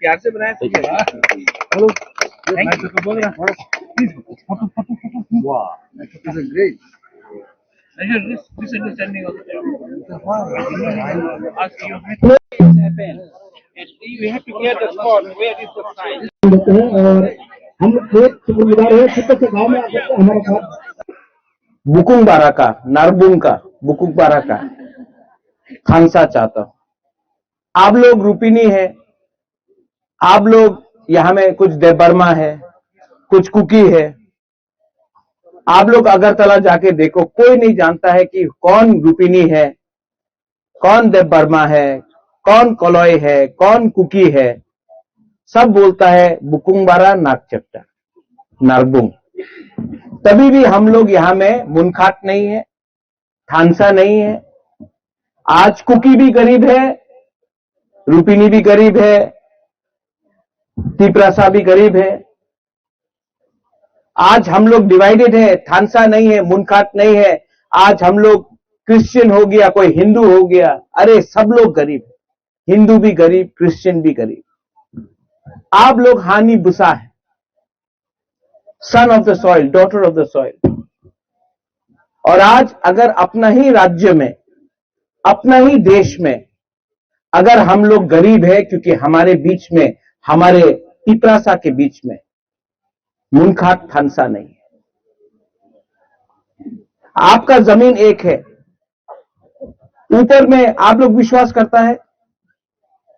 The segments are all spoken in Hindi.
प्यार से बनाया तो हेलो मैं तो बोल रहा हूं प्लीज फोटो वाह this is great this understanding of ask you happen and you have to get the spot where is the sign और हम लोग एक शुक्रगुजार है कितने से गाँव में आकर के हमारे साथ बुकुंग बाराका नारबुंग का बुकुंग बाराका खानसा चाहता हूं। आप लोग रूपिनी है, आप लोग यहां में कुछ देबर्मा है, कुछ कुकी है। आप लोग अगरतला जाके देखो, कोई नहीं जानता है कि कौन रूपिनी है, कौन देबर्मा है, कौन कलॉय है, कौन कुकी है। सब बोलता है बुकुंगबारा नागचट्टा नारबुंग। तभी भी हम लोग यहां में मुनखाट नहीं है, थानसा नहीं है। आज कुकी भी गरीब है, रूपिनी भी गरीब है, तिपरासा भी गरीब है। आज हम लोग डिवाइडेड है, थानसा नहीं है, मुनखाट नहीं है। आज हम लोग क्रिश्चियन हो गया, कोई हिंदू हो गया। अरे सब लोग गरीब है, हिंदू भी गरीब, क्रिश्चियन भी गरीब। आप लोग हानि बुसा है, सन of the soil, daughter of the soil. और आज अगर अपना ही राज्य में, अपना ही देश में अगर हम लोग गरीब है, क्योंकि हमारे बीच में, हमारे तिपरासा के बीच में मुनखाट थानसा नहीं है। आपका जमीन एक है, ऊपर में आप लोग विश्वास करता है,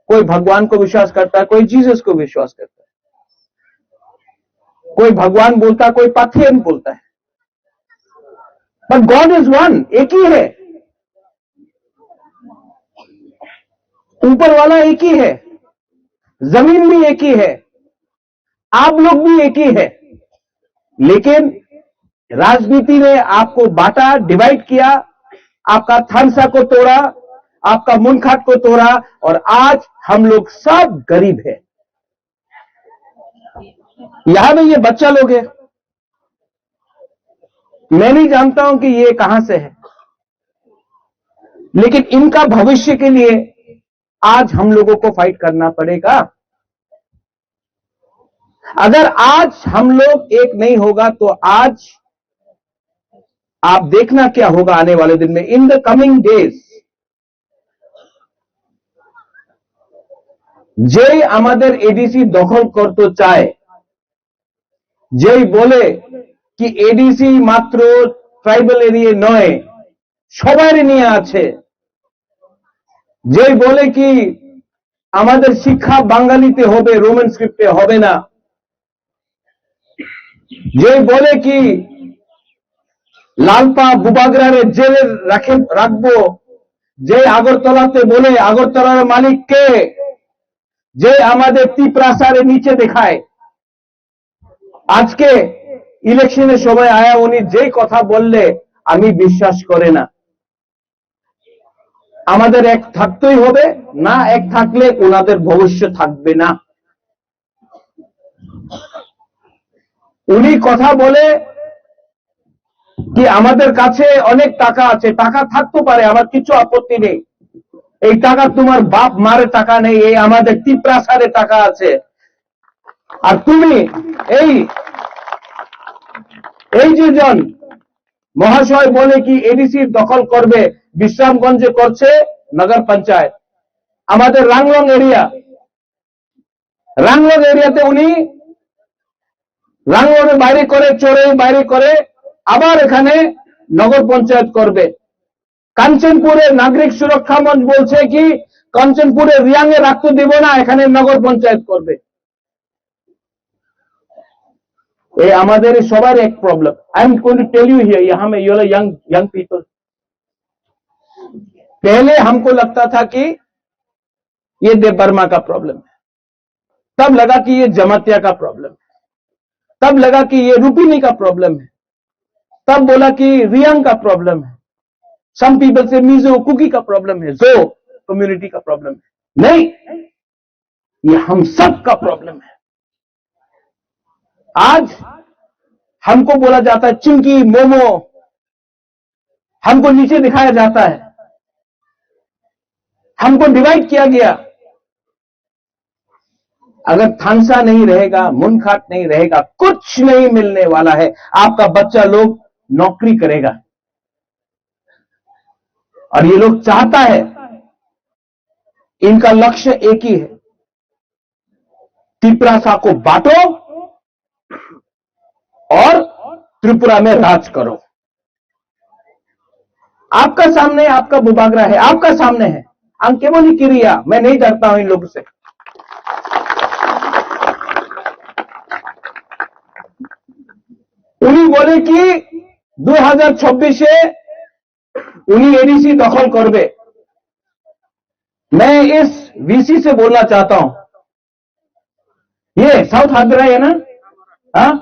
कोई भगवान को विश्वास करता है, कोई जीसस को विश्वास करता है, कोई भगवान बोलता है, कोई पाथियन बोलता है। बट गॉड इज वन, एक ही है। ऊपर वाला एक ही है, जमीन भी एक ही है, आप लोग भी एक ही है। लेकिन राजनीति ने आपको बांटा, डिवाइड किया, आपका थानसा को तोड़ा, आपका मुनखाट को तोड़ा, और आज हम लोग सब गरीब है। यहां में ये बच्चा लोग है, मैं नहीं जानता हूं कि ये कहां से है, लेकिन इनका भविष्य के लिए आज हम लोगों को फाइट करना पड़ेगा। अगर आज हम लोग एक नहीं होगा तो आज आप देखना क्या होगा आने वाले दिन में, इन द कमिंग डेज। যেই আমাদের এডিসি দখল করতে চায়, যেই বলে কি এডিসি মাত্র ট্রাইবাল এরিয়া নয়, সবারই নিয়ে আছে, যেই বলে কি আমাদের শিক্ষা বাঙালিতে হবে, রোমান স্ক্রিপ্টে হবে না, যেই বলে কি লালপা বুবাগ্রারে জেলে রাখবো, যে আগরতলাতে বলে আগরতলার মালিক কে, যে আমাদের তিপরাসারে নিচে দেখায়। আজকে ইলেকশনের সময় আয়া উনি যেই কথা বললে আমি বিশ্বাস করে না। আমাদের এক থাকতেই হবে, না এক থাকলে ওনাদের ভবিষ্যৎ থাকবে না। উনি কথা বলে কি আমাদের কাছে অনেক টাকা আছে, টাকা থাকতে পারে, আমার কিছু আপত্তি নেই। এই টাকা তোমার বাপ মারে টাকা নেই, এই আমাদের তিপরাসারে টাকা আছে। আর তুমি এই যে জন মহাশয় বলে কি এডিসি দখল করবে, বিশ্রামগঞ্জে করছে নগর পঞ্চায়েত, আমাদের রাংলং এরিয়াতে উনি রাংলং বাইরে করে, চোরে বাইরে করে, আবার এখানে নগর পঞ্চায়েত করবে। কাঞ্চনপুরের নাগরিক সুরক্ষা মঞ্চ বলছে কি কাঞ্চনপুরে রিয়াংয়ে রাখতে দেব না, এখানে নগর পঞ্চায়েত করবে। ये हमारे सवार एक problem. I am going to tell you here, यहां में यू यंग पीपल, पहले हमको लगता था कि ये देबर्मा का प्रॉब्लम है, तब लगा कि ये जमातिया का प्रॉब्लम है, तब लगा कि ये रूपिनी का प्रॉब्लम है, तब बोला कि रियांग का प्रॉब्लम है, सम पीपल से मिजो कुकी का प्रॉब्लम है, जो कम्युनिटी का प्रॉब्लम है। नहीं, ये हम सब का प्रॉब्लम है। आज हमको बोला जाता है चिंकी मोमो, हमको नीचे दिखाया जाता है, हमको डिवाइड किया गया। अगर थानसा नहीं रहेगा, मुनखाट नहीं रहेगा, कुछ नहीं मिलने वाला है। आपका बच्चा लोग नौकरी करेगा और ये लोग चाहता है, इनका लक्ष्य एक ही है, त्रिपुरा को बांटो और त्रिपुरा में राज करो। आपका सामने आपका बुबागरा है, आपका सामने है। हम केवल ही क्रिया, मैं नहीं डरता हूं इन लोगों से। उन्हीं बोले कि 2026 उन्हीं एडीसी दखल करबे। मैं इस वीसी से बोलना चाहता हूं, ये साउथ हादराई है ना, हाँ,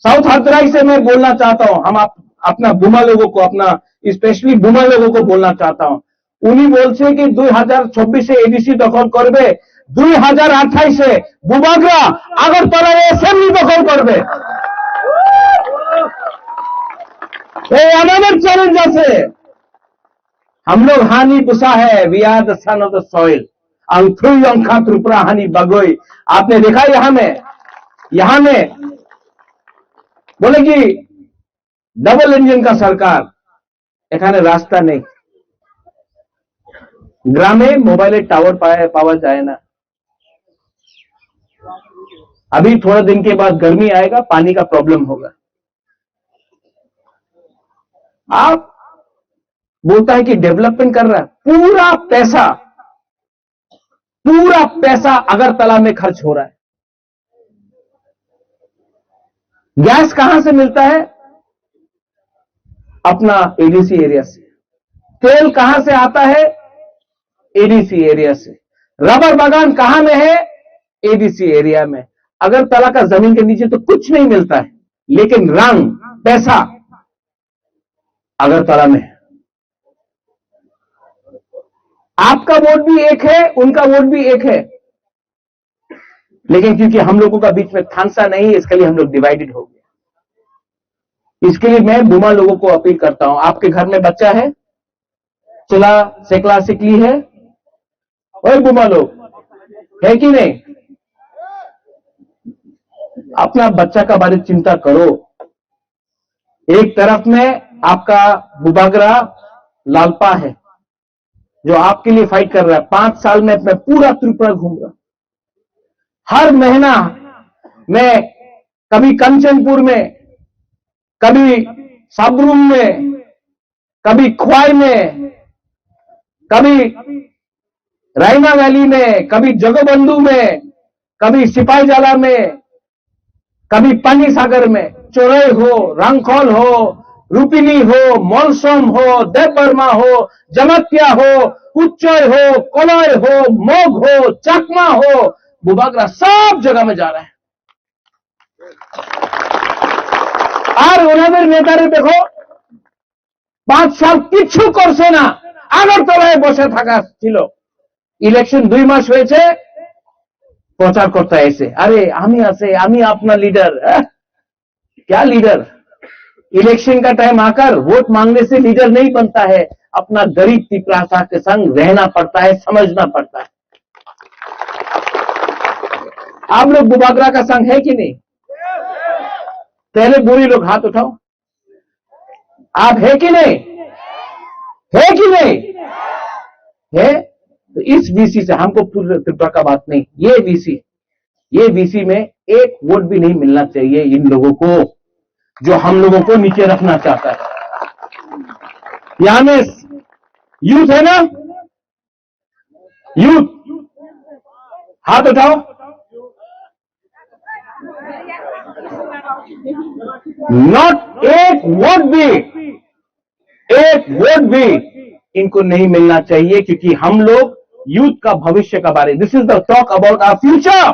साउथ हादराई से मैं बोलना चाहता हूं। हम अपना बुमा लोगों को, अपना स्पेशली बुमा लोगों को बोलना चाहता हूं। उन्हीं बोलছে कि 2026 एडीसी दखल करबे, 2028 से बुबागरा আগরতলা এসএমই দখল করবে। এই আমাদের চ্যালেঞ্জ আছে। हम लोग हानि पुसा है, we are the son of the soil. अंखा त्रिपुरा हानि बगोई। आपने देखा यहां में बोले कि डबल इंजन का सरकार, এখানে রাস্তা নেই, গ্রামে মোবাইলের টাওয়ার पावा जाए ना। अभी थोड़ा दिन के बाद गर्मी आएगा, पानी का प्रॉब्लम होगा। आप बोलता है कि डेवलपमेंट कर रहा है, पूरा पैसा अगरतला में खर्च हो रहा है। गैस कहां से मिलता है? अपना एडीसी एरिया से। तेल कहां से आता है? एडीसी एरिया से। रबर बागान कहां में है? एडीसी एरिया में। अगरतला का जमीन के नीचे तो कुछ नहीं मिलता है, लेकिन रंग पैसा अगरतला में है। आपका वोट भी एक है, उनका वोट भी एक है, लेकिन क्योंकि हम लोगों का बीच में थानसा नहीं है, इसके लिए हम लोग डिवाइडेड हो गए। इसके लिए मैं बुमा लोगों को अपील करता हूं, आपके घर में बच्चा है, चला सेकला सिकली है, ओए बुमा लोग है कि नहीं? अपना बच्चा का बारे में चिंता करो। एक तरफ में आपका बुबागरा लालपा है जो आपके लिए फाइट कर रहा है। 5 साल में मैं पूरा त्रिपुरा घूम रहा, हर महीना मैं कभी कंचनपुर में, कभी साबरूम में, कभी ख्वाई में, कभी रायना वैली में, कभी जगबंधु में, कभी सिपाहीजाला में, कभी पानी सागर में, चोरई हो, रंगखोल हो, रूपिनी हो, मौलसोम हो, देवबर्मा हो, जमतिया हो, उच्चय हो, कोलय हो, मोग हो, चकमा हो, बुबागरा सब जगह में जा रहा है। और उन्होंने नेतारे देखो 5 साल किच्छु करছে না, আগরতলায় বসে থাকা ছিল। ইলেকশন 2 মাস হয়েছে, প্রচার করতে এসে আরে আমি আছে, আমি अपना लीडर। क्या लीडर? इलेक्शन का टाइम आकर वोट मांगने से लीडर नहीं बनता है, अपना गरीब त्रिपुरा के संग रहना पड़ता है, समझना पड़ता है। आप लोग बुबागरा का संग है कि नहीं? पहले बुरी लोग हाथ उठाओ, आप है कि नहीं? है कि नहीं? है तो इस वीसी से हमको पूरे त्रिपुरा का बात नहीं, ये वीसी में एक वोट भी नहीं मिलना चाहिए इन लोगों को जो हम लोगों को नीचे रखना चाहता है। यहां में यूथ है ना, यूथ हाथ उठाओ। नॉट एक वोट भी इनको नहीं मिलना चाहिए, क्योंकि हम लोग यूथ का भविष्य का बारे, this is the talk about our future.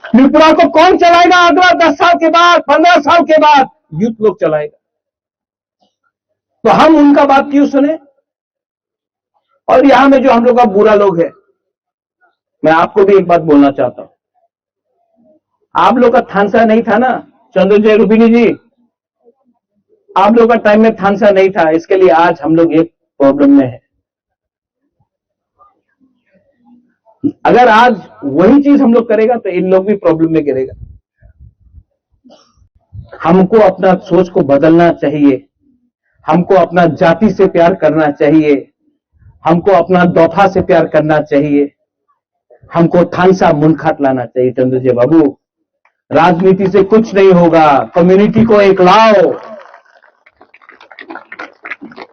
Tripura को कौन चलाएगा अगला 10 साल के बाद, 15 साल के बाद? यूथ लोग चलाएगा। तो हम उनका बात क्यों सुने? और यहां में जो हम लोग का बुरा लोग है, मैं आपको भी एक बात बोलना चाहता हूं। आप लोग का थानसा नहीं था ना, चंद्रजय रूपिनी जी, आप लोग का टाइम में थानसा नहीं था, इसके लिए आज हम लोग एक प्रॉब्लम में है। अगर आज वही चीज हम लोग करेगा तो इन लोग भी प्रॉब्लम में गिरेगा। हमको अपना सोच को बदलना चाहिए, हमको अपना जाति से प्यार करना चाहिए, हमको अपना दोफा से प्यार करना चाहिए, हमको थानसा मुनखाट लाना चाहिए। चंद्रजय बाबू, राजनीति से कुछ नहीं होगा, कम्युनिटी को एक लाओ।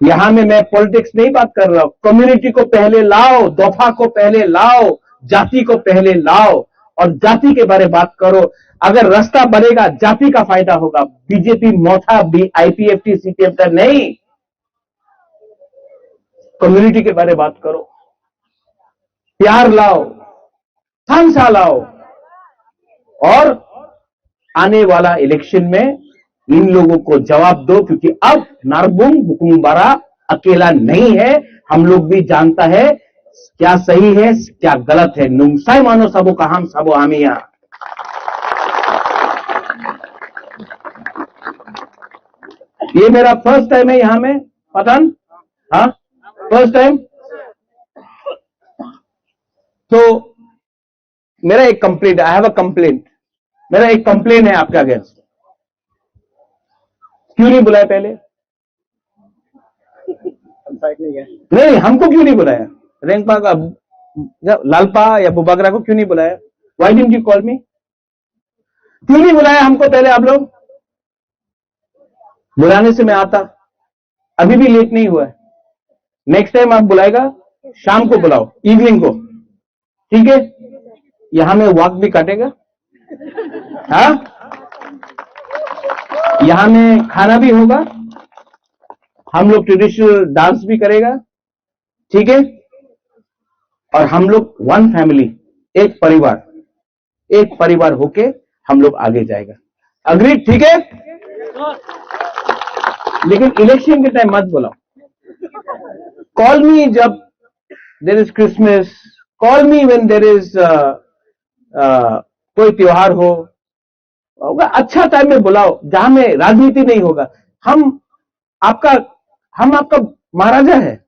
यहां में मैं पॉलिटिक्स नहीं बात कर रहा हूं, कम्युनिटी को पहले लाओ, दोफा को पहले लाओ, जाति को पहले लाओ और जाति के बारे में बात करो। अगर रास्ता बनेगा जाति का फायदा होगा। बीजेपी मोथा आईपीएफटी सीपीएम का नहीं, कम्युनिटी के बारे में बात करो, प्यार लाओ, थानसा लाओ और आने वाला इलेक्शन में इन लोगों को जवाब दो, क्योंकि अब नारबुंग बुकुंग बारा अकेला नहीं है। हम लोग भी जानता है क्या सही है क्या गलत है। नुमसाई मानो सबो का हम सबो आमिया। ये मेरा फर्स्ट टाइम है यहां में पठान, हाँ फर्स्ट टाइम। तो मेरा एक complaint, I have a complaint, मेरा एक कंप्लेंट है आपके अगेंस्ट। क्यों नहीं बुलाया पहले? नहीं, हमको क्यों नहीं बुलाया? रेंगपा का लालपा या बुबागरा को क्यों नहीं बुलाया? व्हाई डिडंट यू कॉल मी? क्यों नहीं बुलाया हमको पहले आप लोग? बुलाने से मैं आता, अभी भी लेट नहीं हुआ है। नेक्स्ट टाइम आप बुलाएगा शाम को बुलाओ, इवनिंग को, ठीक है? यहां में वॉक भी काटेगा, हाँ? यहां में खाना भी होगा, हम लोग ट्रेडिशनल डांस भी करेगा, ठीक है? और हम लोग वन फैमिली, एक परिवार होके हम लोग आगे जाएगा। अग्री, ठीक है? लेकिन इलेक्शन के टाइम मत बुलाओ। कॉल मी जब there is Christmas, call me when there is कोई त्योहार होगा, अच्छा टाइम में बुलाओ जहां में राजनीति नहीं होगा। हम आपका महाराजा है,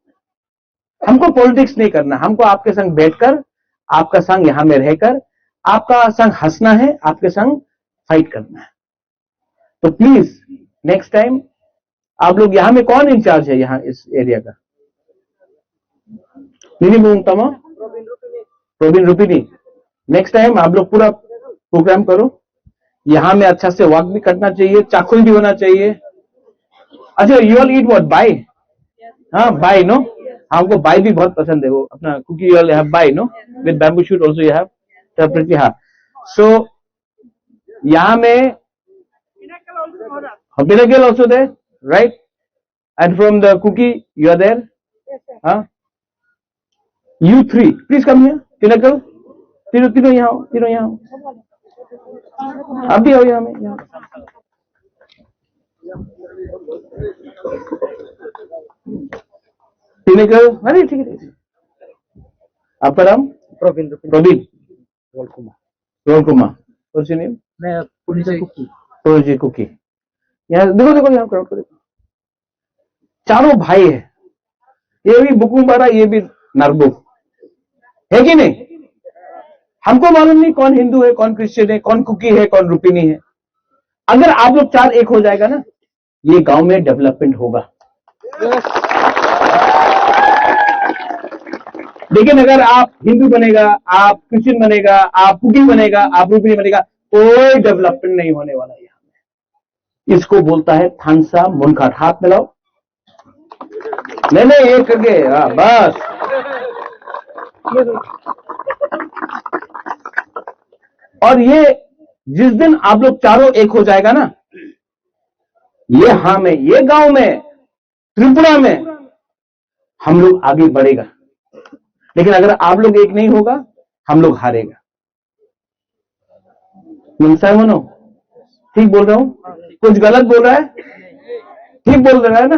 हमको पॉलिटिक्स नहीं करना, हमको आपके संग बैठकर, आपका संग यहां में रहकर, आपका संग हंसना है, आपके संग फाइट करना है। तो प्लीज नेक्स्ट टाइम आप लोग, यहां में कौन इंचार्ज है यहां इस एरिया का? नहीं बोलता मैं, प्रोबिन रुपिनी। नेक्स्ट टाइम आप लोग पूरा प्रोग्राम करो, यहां में अच्छा से वॉक भी करना चाहिए, चाकुल भी होना चाहिए। अच्छा, you all eat what? Bai? हाँ बाय, नो? हमको बाय भी बहुत पसंद है, वो अपना Kuki you all have bai, no? With bamboo shoot also you have separately, हाँ। सो यहां में Pinnacle also there, right? And from the cookie, you are there? Yes, sir. Huh? You three, please come here. Pinnacle, तीनों यहाँ आओ, तीनों यहाँ आओ। आप भी आओ यहाँ में, यहाँ। Pinnacle, अरे ठीक है। आपका नाम? Probin. रोल कुमार। What's your name? मैं पुरुजी कुकी। यहाँ देखो यहाँ क्राउड को देखो, चारों भाई है, ये भी बुकुम्बारा, ये भी नरबुक है कि नहीं? हमको मालूम नहीं कौन हिंदू है, कौन क्रिश्चियन है, कौन कुकी है, कौन रुपिनी है। अगर आप लोग चार एक हो जाएगा ना, ये गांव में डेवलपमेंट होगा। लेकिन अगर आप हिंदू बनेगा, आप क्रिश्चियन बनेगा, आप कुकी बनेगा, आप रुपिनी बनेगा, कोई डेवलपमेंट नहीं होने वाला है। इसको बोलता है थानसा मुनखाट। हाथ मिलाओ, नहीं एक करके, हाँ बस। और ये जिस दिन आप लोग चारों एक हो जाएगा ना, ये हाँ में, ये गांव में, त्रिपुरा में हम लोग आगे बढ़ेगा। लेकिन अगर आप लोग एक नहीं होगा, हम लोग हारेगा। मनो, ठीक बोल रहा हूं? कुछ गलत बोल रहा है? ठीक बोल रहा है ना?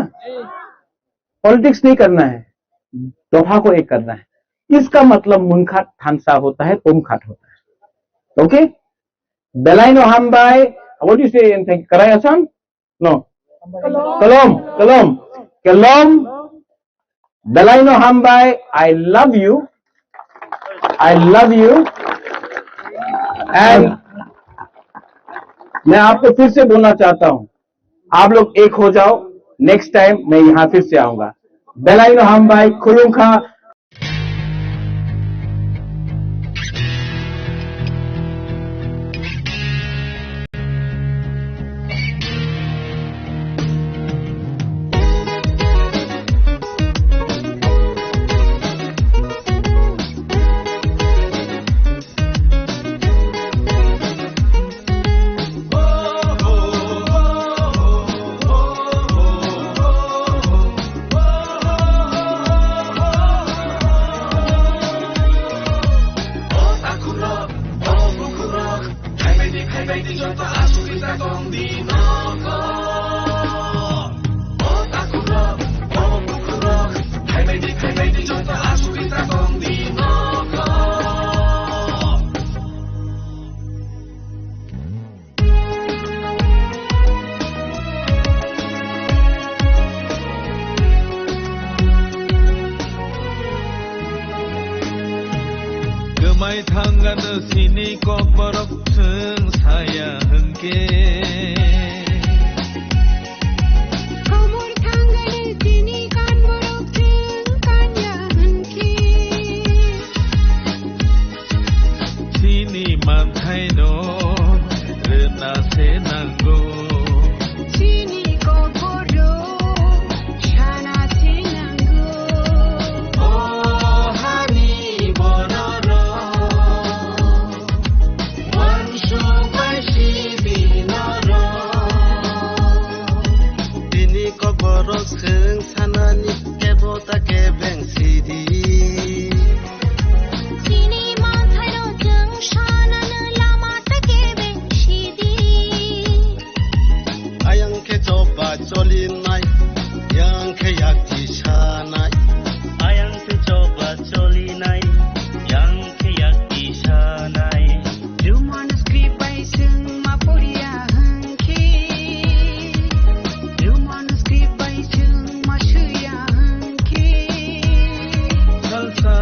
पॉलिटिक्स नहीं करना है, दोफा को एक करना है। इसका मतलब मुनखाट थानसा होता है, पोमखाट होता है। ओके? बेलाइनो हमबाई, व्हाट यू से इन कराई असम? नो, कलोम, बेलाइनो हमबाई, I love you. I love you and मैं आपको फिर से बोलना चाहता हूं, आप लोग एक हो जाओ, नेक्स्ट टाइम मैं यहां फिर से आऊंगा. बेलाइनो हम भाई खुलूंखा. Gemai tanggana sini kok borok seng saya hengke. Komor tanggana sini kan borok seng saya hengke. Sini mantai no rena senanggo. Sini kok borok shana senanggo. Oh hani bororo. Wanshu bashi binoro. Sini kok borok seng sanani kebota kebeng sidi. Sini mantai no jeng shana na lama take ben shidi. Ayang ke coba colinai, yang ke yakti sanai. Ayang ke coba colinai, yang ke yakti sanai. Rumon skripai seng maporia hengke. Rumon skripai seng mashuya hengke. Salsa,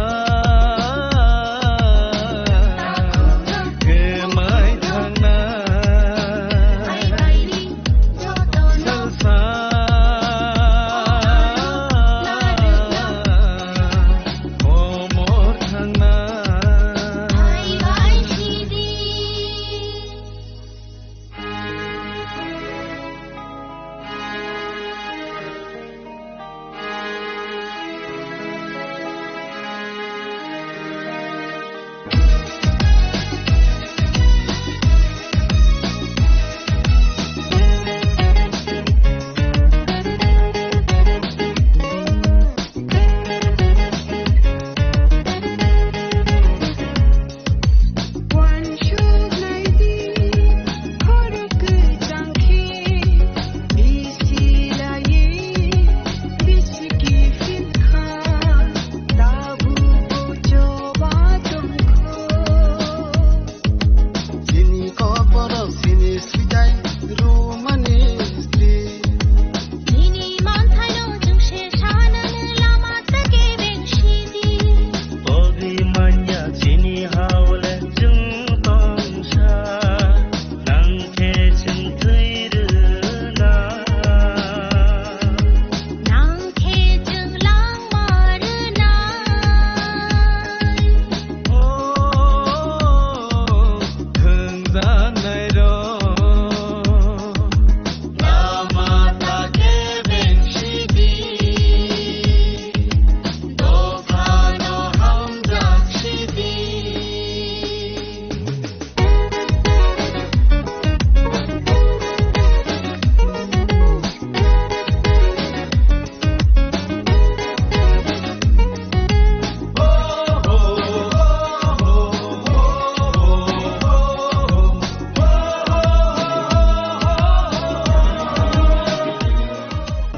gemai thangna. Salsa, komor thangna. Sini kok borok sini sidai rumani istri. Bodi manja sini haule jeng tongsa. Nang ke jeng tuirna. Oh, hengzang nai ro. Lama tak kebeng sidi. Dofano hamzak sidi.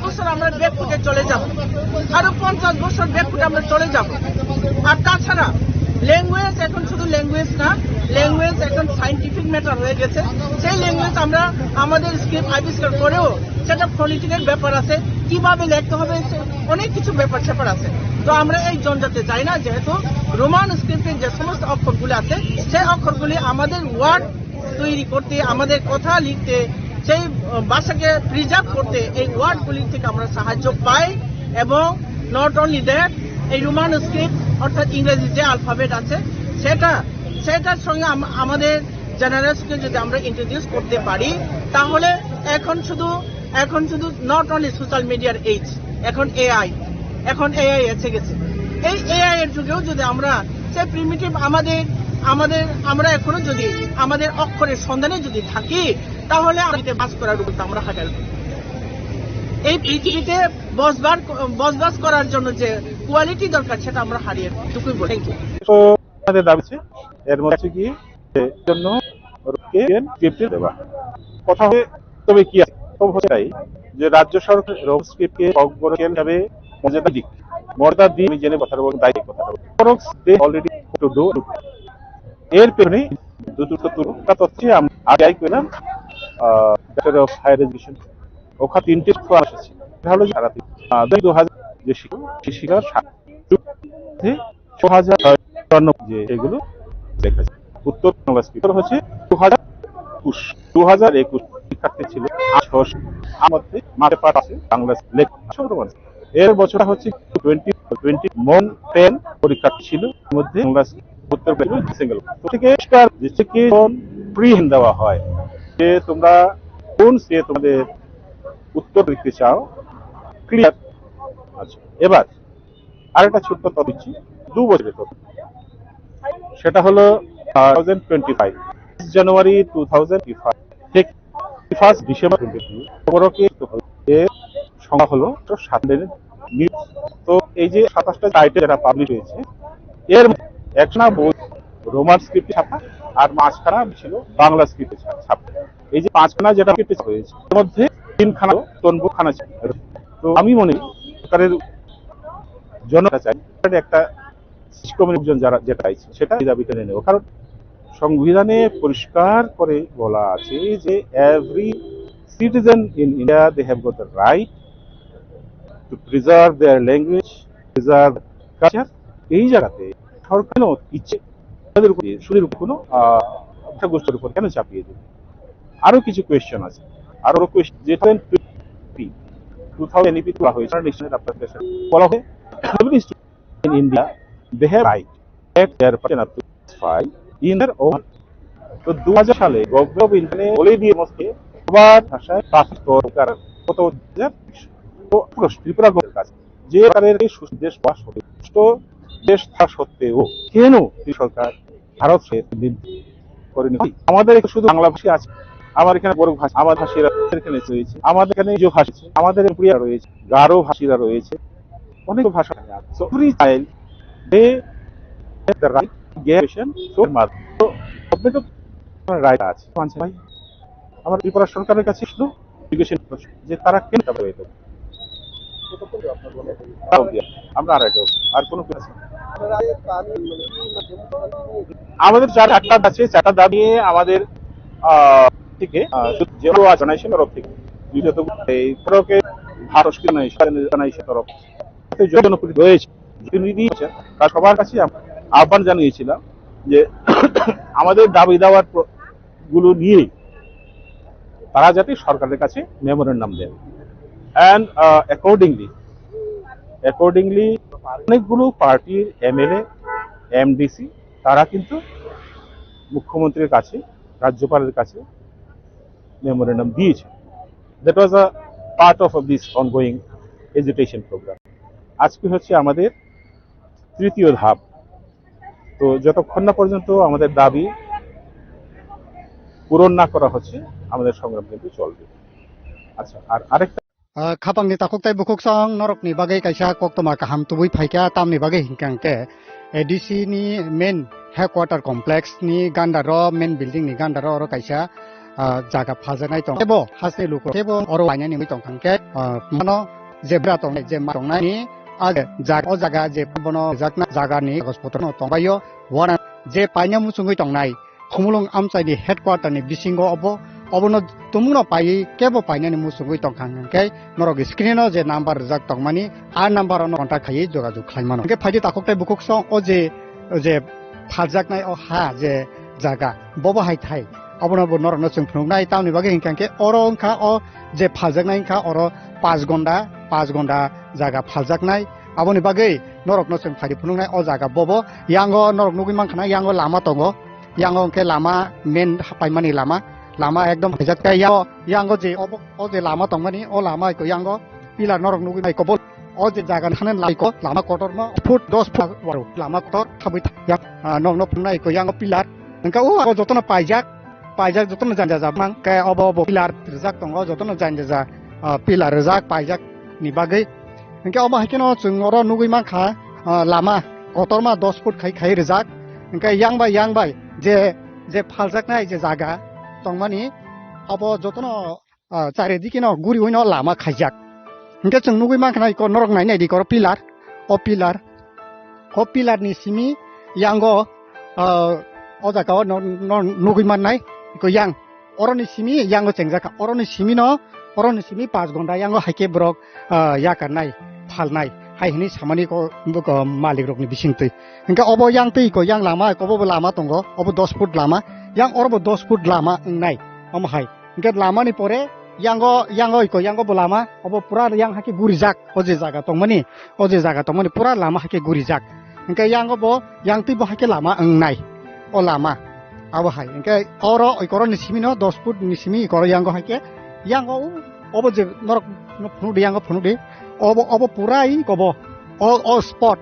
বছর আমরা ব্যাকফুটে চলে যাব, আরো 50 বছর ব্যাকফুটে আমরা চলে যাব। আর তাছাড়া ল্যাঙ্গুয়েজ এখন শুধু ল্যাঙ্গুয়েজ ল্যাঙ্গুয়েজ না, ল্যাঙ্গুয়েজ এখন সাইন্টিফিক ম্যাটার হয়ে গেছে। সেই ল্যাঙ্গুয়েজ আমরা আমাদের স্ক্রিপ্ট আবিষ্কার করেও সেটা ফনেটিকের ব্যাপার আছে, কিভাবে লিখতে হবে অনেক কিছু ব্যাপার স্যাপার আছে। তো আমরা এই জঞ্জাতে চাই না, যেহেতু রোমান স্ক্রিপ্টের যে সমস্ত অক্ষরগুলি আছে সেই অক্ষরগুলি আমাদের ওয়ার্ড তৈরি করতে, আমাদের কথা লিখতে, সেই ভাষাকে প্রিজার্ভ করতে এই ওয়ার্ডগুলির থেকে আমরা সাহায্য পাই। এবং নট অনলি দ্যাট, এই রোমান স্ক্রিপ্ট অর্থাৎ ইংরেজি যে আলফাবেট আছে সেটার সঙ্গে আমাদের জেনারেশনকে যদি আমরা ইন্ট্রোডিউস করতে পারি, তাহলে এখন শুধু নট অনলি সোশ্যাল মিডিয়ার এজ, এখন এআই এসে গেছে। এই এআই এর যুগেও যদি আমরা সেই প্রিমিটিভ আমরা এখনো যদি আমাদের অক্ষরের সন্ধানে যদি থাকি, তাহলে আমাদের বাস করার উপর আমরা হাজার এই পৃথিবীতে বসবাস করার জন্য যে কোয়ালিটি দরকার সেটা আমরা হারিয়ে টুকুই বলি। Thank you. তো আমাদের দাবি আছে, এর মধ্যে আছে কি জন্য স্ক্রিপ্টের দেওয়া কথা হবে। তবে কি আছে তাই যে রাজ্য সরকার রোম স্ক্রিপ্টকে অগ্রগতি হিসাবে মর্যাদা দিয়ে জেনে কথা বলবো, দায়ী কথা বলবো। দে অলরেডি টু ডু এর পেছনে দুটো তথ্য আমরা আগে পেলাম ব্যাচেলর অফ হায়ার এডুকেশন, ওখানে 3টে এসেছে। এটা হলো সারা 2000 যে শিক্ষার 6094 যে এগুলো লেখা উত্তর স্ক্রিপ্ট হচ্ছে 2021 শিক্ষার্থী ছিল 800 মধ্যে মাঠে পাঠ আছে বাংলা লেখা। এর বছরটা হচ্ছে 2020 মন 10 পরীক্ষার্থী ছিল, এর মধ্যে বাংলা উত্তর পেল সিঙ্গেল। তো থেকে ফ্রি দেওয়া হয় যে তোমরা কোন সে তোমাদের উত্তর লিখতে চাও, ক্লিয়ার। আচ্ছা, এবার আরেকটা ছোট্ট তথ্য দিচ্ছি, 2 বছরের তথ্য। সেটা হলো 2025 জানুয়ারি 2025 থেকে 1 ডিসেম্বর 2022 এর সংখ্যা হলো 7 নিউজ। তো এই যে 27টা টাইটেল যেটা পাবলিশ হয়েছে, এর একখানা বই রোমান স্ক্রিপ্টে ছাপা আর 5খানা ছিল বাংলা স্ক্রিপ্টে ছাপা। এই যে 5খানা যেটা স্ক্রিপ্টে হয়েছে এর মধ্যে 3খানা তনবুখানা ছিল। তো আমি মনে সরকারের জন্য চাই একটা কমিউনিজন যারা যেটা আছে সেটা দাবিটা নিয়ে নেব, কারণ সংবিধানে পরিষ্কার করে বলা আছে যে every citizen in India they have got the right to preserve their language, preserve culture. এই জায়গাতে সরকার ইচ্ছে তাদের উপর সুদের উপর কোনো গোষ্ঠীর উপর কেন চাপিয়ে দেবে? আরো কিছু কোয়েশ্চেন আছে, আরো কোয়েশ্চেন যেটা 2000 NEP তোলা হয়েছে ন্যাশনাল অ্যাপ্লিকেশন বলা হয় in India they have right at their person up to 5 in their own। তো 2000 সালে গভর্নমেন্ট অফ ইন্ডিয়া বলে দিয়ে মস্তে সবার ভাষায় পাস করার কত তো ত্রিপুরা গভর্নমেন্টের কাছে যে সরকারের এই দেশ বাস দেশ থাকা সত্ত্বেও কেন সরকার ভারত করেনি? আমাদের শুধু বাংলা ভাষী আছে, আমার এখানে বড় ভাষা, আমার ভাষীরা এখানে রয়েছে, আমাদের এখানে যে ভাষা আমাদের প্রিয়া রয়েছে, গারো ভাষীরা রয়েছে, অনেক ভাষা আছে। So every child they have the right to get education so much. So government right আছে। ভাই আমার ত্রিপুরা সরকারের কাছে ছিল এডুকেশন যে তারা কেন যাবে এটা আমরা আর কোনো আমাদের 4টা আছে, 4টা দাবি আমাদের থেকে যেগুলো জানাইছেন তরফ থেকে এই প্রকে ভারত জানাইছে তরফ রয়েছে তার সবার কাছে আহ্বান জানিয়েছিলাম যে আমাদের দাবি দাওয়ার গুলো নিয়ে তারা যাতে সরকারের কাছে মেমোরেন্ডাম দেন। অ্যান্ড অ্যাকর্ডিংলি অনেকগুলো পার্টির MLA MDC তারা কিন্তু মুখ্যমন্ত্রীর কাছে, রাজ্যপালের কাছে মেমোরেন্ডাম দিয়েছে। That was a part of this ongoing education programme. আজকে হচ্ছে আমাদের 3য় ধাপ। তো যতক্ষণ না পর্যন্ত আমাদের দাবি পূরণ না করা হচ্ছে আমাদের সংগ্রাম কিন্তু চলবে। আচ্ছা, আর আরেকটা খাপাংনি তাককতাই বুকুকসং নরকনি বাগै কাইসা কক্তমা কাহাম তুবুই ফাইকা তামনি बागै हिंकांके ADC नि मेन हेडक्वार्टर कमप्लेक्स नि गान्डार मेन बिल्डिंग नि गान्डार और काइसा जागा फाजनाय दं एबो हासनि लुक एबो और वाइनानि मै दंखांके मानो जेब्रा दं जे मा दंनानि आगे जागा जे बनो जागना जागानि हस्पिटाल न दंबायो वान je paina musungui tongnai khumulung amchai ni headquarter ni bisingo obono tumuno pai kebo paina ni musungui tongkhang ke norog screen no je number jak tongmani a number no contact khai jogajog khlaimano ke phaidi takoktai bukuk song o je phaljaknai o ha je jaga bobo hai thai obono bo norog no chungphnungnai tauni bage hingkangke oro ongkha o je phaljaknai kha oro 5 gonda jaga phaljaknai aboni bage norog no chungphari phunungnai o jaga bobo yango norog nugui mangkhana yango lama tongo yango ke lama main paimani lama ekdom hajat kai yango je o je lama tongmani o lama ko yango pila norok nugui mai ko bol o je jagan hanen lai ko lama kotor ma foot 10 foot waru lama kotor khabai yak nok no punai ko yango pilar engka o jotono paijak jotono janja mang ke obo pilar rijak tongo jotono janja pilar rijak paijak ni bagai engka obo hakeno chungoro nugui mang kha lama kotor ma 10 foot khai rijak engka yang bai je phaljak nai je jaga tongmani abo jotono charidiki no guri hoino lama khaijak engke chung nugui mangkhana ko norok nai di ko pilar ni simi yango o jaga nugui man nai ko yang oroni simi yango chengjaka oroni simi 5 gonda yango haike brok yakar nai phalnai hai hini samani ko malik rok ni bisingtui engke obo yang tei ko yang lama ko bo lama tongo obo 10 foot lama yang orbo 10 foot lama nai hai engke lama ni pore yango bolama obo pura yang hake gurijak oje jaga tongmani pura lama hake gurijak engke yango bo yang ti bo hake lama nai o lama abo hai engke oro ikoro ni simi no 10 foot ni simi ikoro yango hake yango obo je norok no phunu obo pura I kobo o spot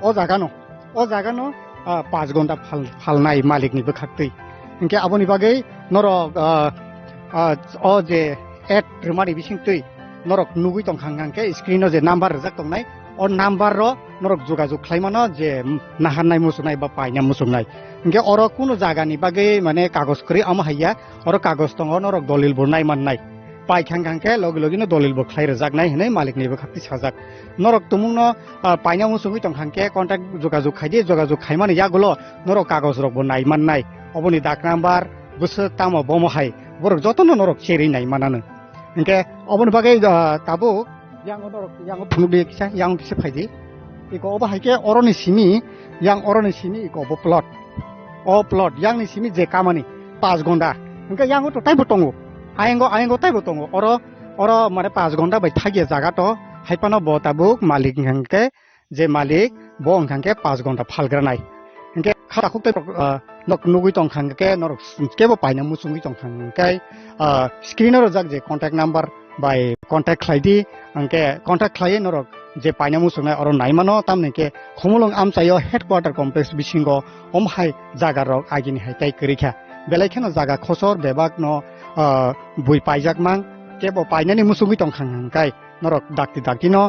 o jaga no 5 gonda phalnai malik ni bkhaktui engke aboni bagai norok o je at remari bisingtui norok nugui tongkhangke screen no je number jak tongnai o number ro norok jogajog khlaimano je nahanai musunai ba paina musunai engke oro kuno jaga ni bagai mane kagos kori ama haiya oro kagos tongo norok dolil burnai mannai paikhanke logi no dolil bo khlai rajak nai hinai malik ni bkhakti sajak norok tumungno paina musungui tongkhangke contact jogajog khaimani yagulo norok kagos rok bo nai mannai oboni dak number busuk tamo bomo hai borok jotono norok cheri nai manano engke oboni bagai tabu yango phunuk de kisa yang bise phaidi iko oba haike oroni simi iko bo plot yang ni simi je kamani 5 gonda engke yango to taibo tongo ayengo taibo tongo oro mane 5 gonda bai thagi jaga to haipano bo tabu malik hangke je malik bo hangke 5 gonda phalgranai engke khara khukte nok nugui tongkhangke norok kebo paina musungui tongkhangke screen ro jak je contact number by contact khlaidi angke contact khlai norok je paina musungai oro naimano tamneke khumulung amchayo headquarter complex bisingo omhai jaga rok agini haitai korikha belaikhano jaga khosor bebak no bui paijak mang kebo painani musungui tongkhangkai norok dakti no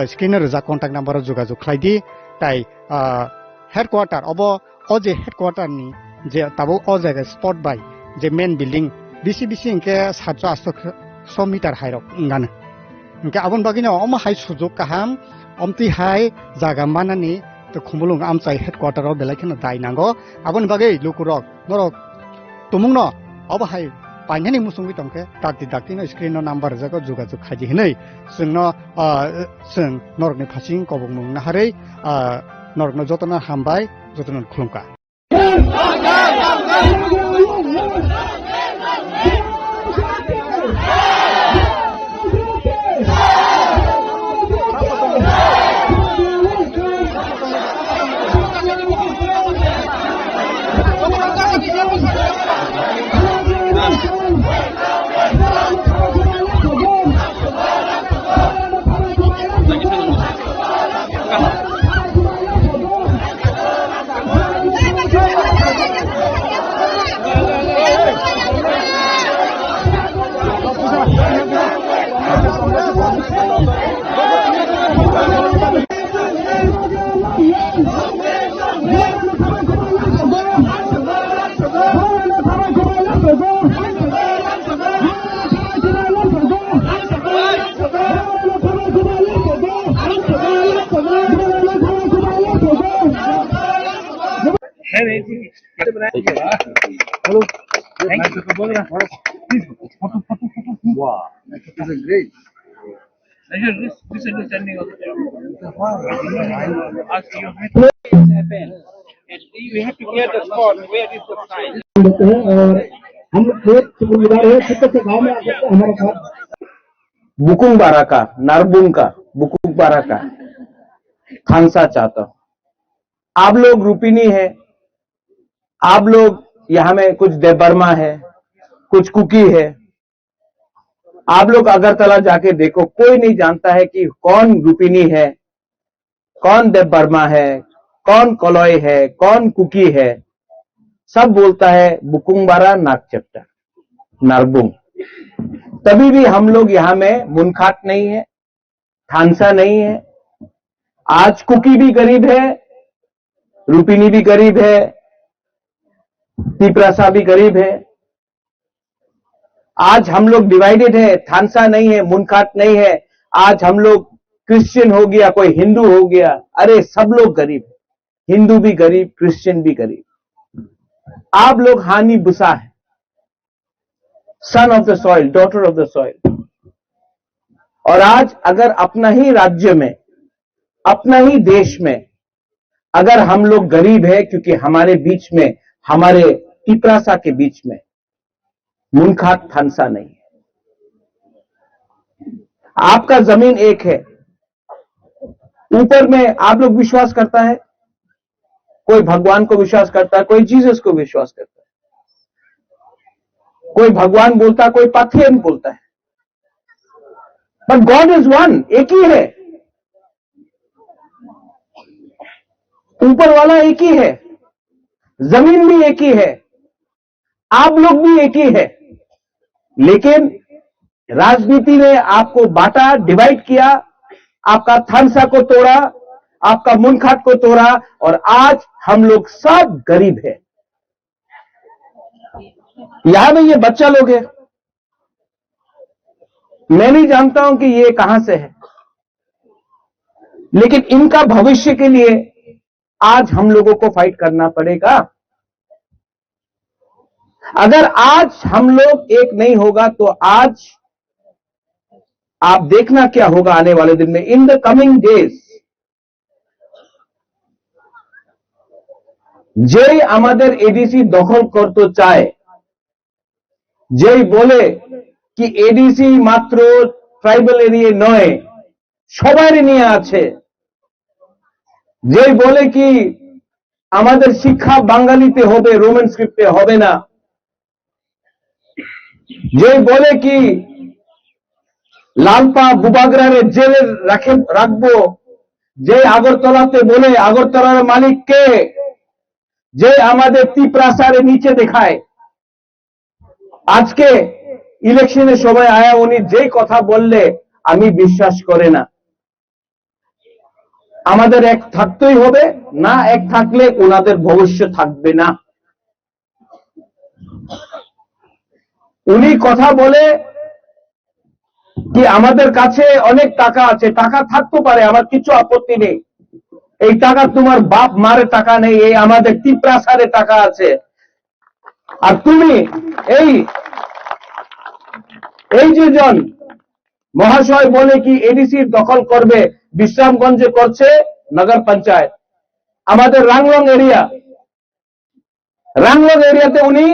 screen ro jak contact number ro jogajog khlaidi tai headquarter o je headquarter ni je tabo o jaga spot by je main building bisi ingke 700 meter high rok ngana ingke abon bagino om hai sujog kaham omti hai jaga manani to khumulung amchai headquarter ro belaikhano dai nango abon bagai lukurok norok tumungno obo hai painani musungui tongke dakti no screen no number jago jogajog khaji hinai sungno sung norokni phasing kobong mung naharei norokno jotona hambai jotona khulumka Hello. Nice to both. Please, photo. Wow, this is great. Misunderstanding of ask you happen. And you have to clear the spot where is the sign. लेते हैं और हम लोग खेत शुक्रवार है छोटे से गाँव में आकर के हमारे साथ बुकुंग बाराका, नारबुंका, बुकुंग बाराका, खानसा चाहता हूं। आप लोग रूपिनी है, आप लोग यहां में कुछ देबर्मा है, कुछ कुकी है। आप लोग अगरतला जाके देखो, कोई नहीं जानता है कि कौन रूपिनी है, कौन देबर्मा है, कौन कलॉय है, कौन कुकी है। सब बोलता है बुकुंग बारा नागचट्टा, नारबुंग। तभी भी हम लोग यहां में मुनखाट नहीं है, खानसा नहीं है। आज कुकी भी गरीब है, रूपिनी भी गरीब है, तिपरासा भी गरीब है। आज हम लोग डिवाइडेड है, थानसा नहीं है, मुनखाट नहीं है। आज हम लोग क्रिश्चियन हो गया, कोई हिंदू हो गया। अरे सब लोग गरीब है, हिंदू भी गरीब, क्रिश्चियन भी गरीब। आप लोग हानि बुसा है, सन of the soil, daughter of the soil. और आज अगर अपना ही राज्य में, अपना ही देश में अगर हम लोग गरीब है, क्योंकि हमारे बीच में, हमारे तिपरासा के बीच में मुनखाट थानसा नहीं है। आपका जमीन एक है, ऊपर में आप लोग विश्वास करता है, कोई भगवान को विश्वास करता है, कोई जीसस को विश्वास करता है, कोई भगवान बोलता है, कोई पाथियन बोलता है। बट गॉड इज वन, एक ही है। ऊपर वाला एक ही है, जमीन भी एक ही है, आप लोग भी एक ही है। लेकिन राजनीति ने आपको बांटा, डिवाइड किया, आपका थानसा को तोड़ा, आपका मुनखाट को तोड़ा, और आज हम लोग सब गरीब है। यहां में ये बच्चा लोग है, मैं नहीं जानता हूं कि ये कहां से है, लेकिन इनका भविष्य के लिए आज हम लोगों को फाइट करना पड़ेगा। अगर आज हम लोग एक नहीं होगा तो आज आप देखना क्या होगा आने वाले दिन में, इन द कमिंग डेज। যেই আমাদের এডিসি দখল করতে চায়, যেই বলে কি এডিসি মাত্র ট্রাইবাল এরিয়া নয়, সবারই নিয়ে আছে, যেই বলে কি আমাদের শিক্ষা বাঙালিতে হবে, রোমান স্ক্রিপ্টে হবে না, যেই বলে কি লালপা বুবাগরারে জেলে রাখবো, যে আগরতলাতে বলে আগরতলার মালিক কে, যে আমাদের তিপরাসারে নিচে দেখায়। আজকে ইলেকশনের সময় আয়া উনি যেই কথা বললে আমি বিশ্বাস করে না। আমাদের এক থাকতেই হবে, না এক থাকলে ওনাদের ভবিষ্যৎ থাকবে না। উনি কথা বলে কি আমাদের কাছে অনেক টাকা আছে, টাকা থাকতে পারে, আমার কিছু আপত্তি নেই। এই টাকা তোমার বাপ মারে টাকা নেই, এই আমাদের তিপরাসারে টাকা আছে। আর তুমি এই যে জন মহাশয় বলে কি এডিসির দখল করবে, বিশ্রামগঞ্জে করছে নগর পঞ্চায়েত, আমাদের রাংলং এরিয়াতে উনি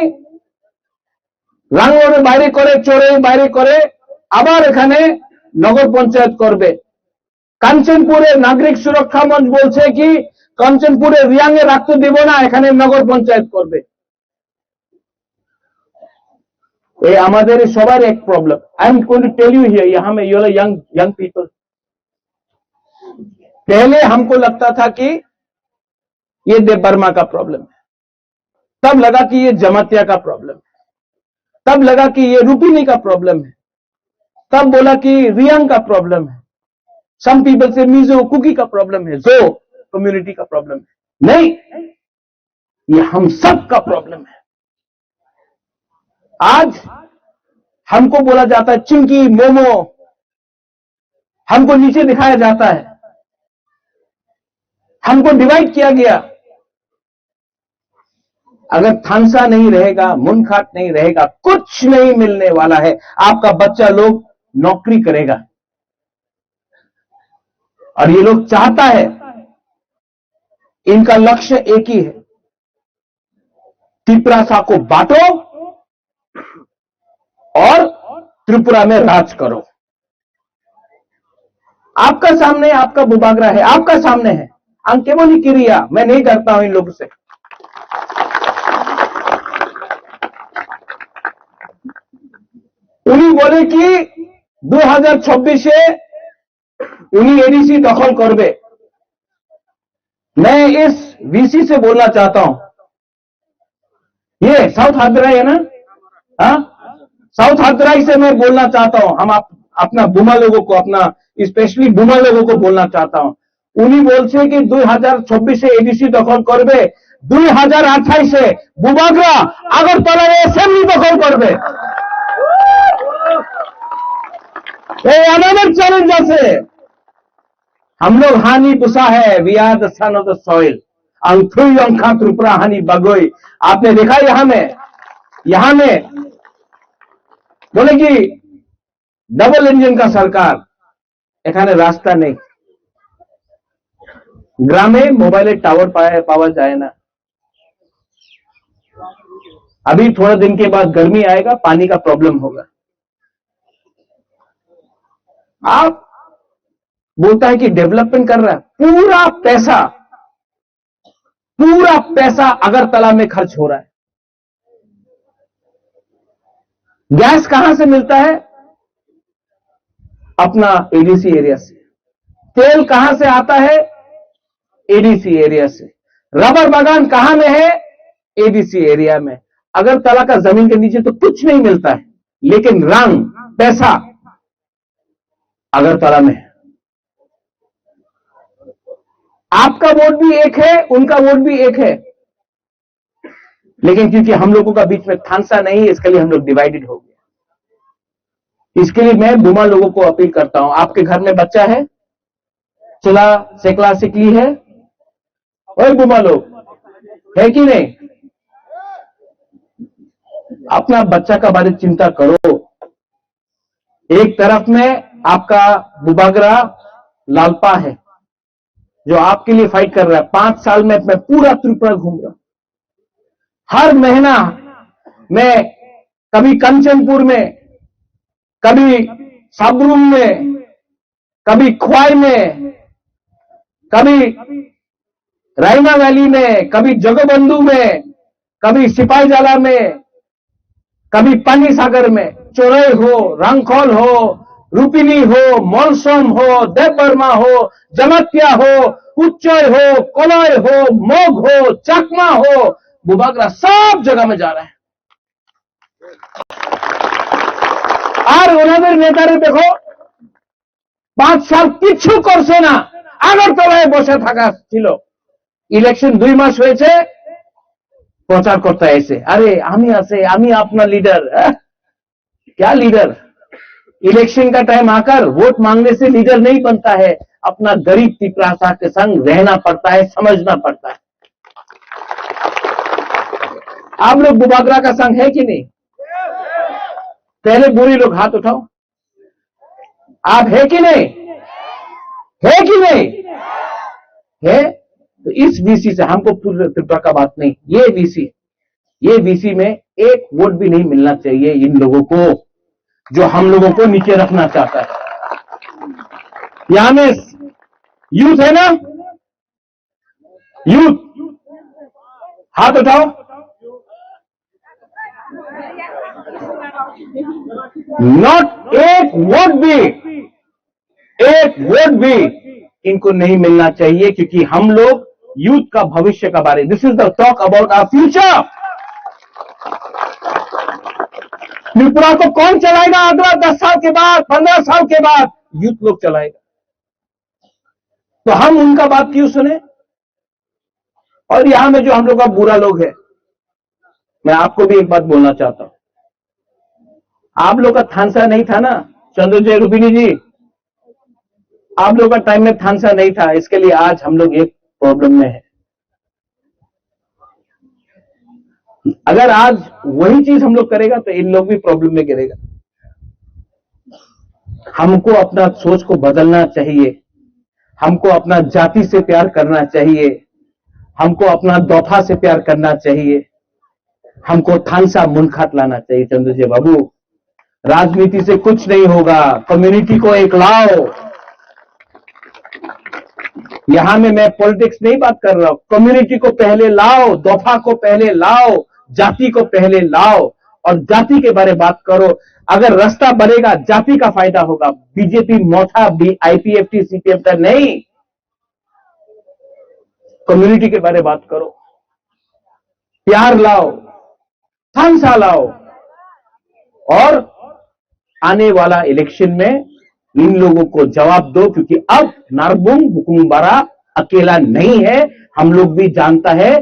রাংলংয়ের বাইরে করে, চোরের বাইরে করে, আবার এখানে নগর পঞ্চায়েত করবে। কাঞ্চনপুরে নাগরিক সুরক্ষা মঞ্চ বলছে কি কাঞ্চনপুরে রিয়াংয়ে রাখতে দেব না, এখানে নগর পঞ্চায়েত করবে। ये हमारे सवार एक problem. I am going to tell you here, यहां में यू आर यंग पीपल। पहले हमको लगता था कि ये देबर्मा का प्रॉब्लम है, तब लगा कि ये जमातिया का प्रॉब्लम है, तब लगा कि ये रूपिनी का प्रॉब्लम है, तब बोला कि रियांग का प्रॉब्लम है, सम पीपल से मिजो कुकी का प्रॉब्लम है, जो कम्युनिटी का प्रॉब्लम है। नहीं, ये हम सब का प्रॉब्लम है। आज हमको बोला जाता है चिंकी मोमो, हमको नीचे दिखाया जाता है, हमको डिवाइड किया गया। अगर थानसा नहीं रहेगा, मुनखाट नहीं रहेगा, कुछ नहीं मिलने वाला है। आपका बच्चा लोग नौकरी करेगा और ये लोग चाहता है, इनका लक्ष्य एक ही है, त्रिपुरा को बांटो और त्रिपुरा में राज करो। आपका सामने आपका बुबागरा है, आपका सामने है। अंकेमोनी क्रिया मैं नहीं डरता हूं इन लोगों से। उन्हीं बोले कि 2026 उन्हीं एडीसी दखल करबे। मैं इस वीसी से बोलना चाहता हूं, ये साउथ हादराई है ना, हाँ, साउथ हादराई से मैं बोलना चाहता हूं। हम अपना बुमा लोगों को, अपना स्पेशली बुमा लोगों को बोलना चाहता हूं। उन्हीं बोलছে कि 2026 एडीसी दखल करबे, 2028 बुबागरा আগরতলার অ্যাসেম্বলি দখল করবে। এই আমাদের চ্যালেঞ্জ আছে। हम लोग हानि पुसा है, we are the son of the soil. अंथुई अंखा त्रिपुरा हानि बगोई। आपने देखा यहां में बोले कि डबल इंजन का सरकार, এখানে रास्ता नहीं। ग्रामे मोबाइल टावर पावर जाए ना। अभी थोड़ा दिन के बाद गर्मी आएगा, पानी का प्रॉब्लम होगा। आप बोलता है कि डेवलपमेंट कर रहा है, पूरा पैसा अगरतला में खर्च हो रहा है। गैस कहां से मिलता है? अपना एडीसी एरिया से। तेल कहां से आता है? एडीसी एरिया से। रबर बागान कहां में है? एडीसी एरिया में। अगरतला का जमीन के नीचे तो कुछ नहीं मिलता है, लेकिन रंग पैसा अगरतला में है। आपका वोट भी एक है, उनका वोट भी एक है, लेकिन क्योंकि हम लोगों का बीच में थानसा नहीं है, इसके लिए हम लोग डिवाइडेड हो गए। इसके लिए मैं बुमा लोगों को अपील करता हूं, आपके घर में बच्चा है, चला सेकला सिकली है, और बुमा लोग है कि नहीं? अपना बच्चा का बारे में चिंता करो। एक तरफ में आपका बुबागरा लालपा है जो आपके लिए फाइट कर रहा है। 5 साल में मैं पूरा त्रिपुरा घूम रहा हूं। हर महीना मैं कभी कंचनपुर में, कभी साबरूम में, कभी ख्वाई में, कभी रायना वैली में, कभी जगबंधु में, कभी सिपाहीजाला में, कभी पानी सागर में, चोरई हो, रंगखोल हो, रूपिनी हो, मोलसोम हो, देवबर्मा हो, जमतिया हो, उच्चय हो, कोलय हो, मोग हो, चकमा हो, बुबागरा सब जगह में जा रहे हैं। और उन्होंने नेतारे देखो 5 साल किच्छु करছে না, আগরতলায় বসে থাকা ছিল। ইলেকশন 2 মাস হয়েছে, প্রচার করতে এসে আরে আমি আছে, আমি अपना लीडर। क्या लीडर? इलेक्शन का टाइम आकर वोट मांगने से लीडर नहीं बनता है, अपना गरीब त्रिपुरा के संग रहना पड़ता है, समझना पड़ता है। आप लोग बुबागरा का संग है कि नहीं? पहले बुरी लोग हाथ उठाओ। आप है कि नहीं? है कि नहीं? है तो इस वीसी से हमको पूरे त्रिपुरा का बात नहीं, ये वीसी में एक वोट भी नहीं मिलना चाहिए इन लोगों को जो हम लोगों को नीचे रखना चाहता है। यहां में यूथ है ना, यूथ हाथ उठाओ। नॉट एक वोट भी इनको नहीं मिलना चाहिए, क्योंकि हम लोग यूथ का भविष्य का बारे, this is the talk about our future. Tripura को कौन चलाएगा अगला 10 साल के बाद, 15 साल के बाद? यूथ लोग चलाएगा। तो हम उनका बात क्यों सुने? और यहां में जो हम लोग का बुरा लोग है, मैं आपको भी एक बात बोलना चाहता हूं। आप लोग का थानसा नहीं था ना, चंद्रजय रूपिनी जी, आप लोग का टाइम में थानसा नहीं था, इसके लिए आज हम लोग एक प्रॉब्लम में है। अगर आज वही चीज हम लोग करेगा तो इन लोग भी प्रॉब्लम में गिरेगा। हमको अपना सोच को बदलना चाहिए, हमको अपना जाति से प्यार करना चाहिए, हमको अपना दोफा से प्यार करना चाहिए, हमको थानसा मुनखाट लाना चाहिए। चंद्रजी बाबू, राजनीति से कुछ नहीं होगा, कम्युनिटी को एक लाओ। यहां में मैं पॉलिटिक्स नहीं बात कर रहा हूं, कम्युनिटी को पहले लाओ, दोफा को पहले लाओ, जाति को पहले लाओ और जाति के बारे में बात करो। अगर रास्ता बनेगा जाति का फायदा होगा। बीजेपी मोथा आईपीएफटी सीपीएम का नहीं, कम्युनिटी के बारे में बात करो, प्यार लाओ, थानसा लाओ और आने वाला इलेक्शन में इन लोगों को जवाब दो, क्योंकि अब नारबुंग बुकुंग बारा अकेला नहीं है। हम लोग भी जानता है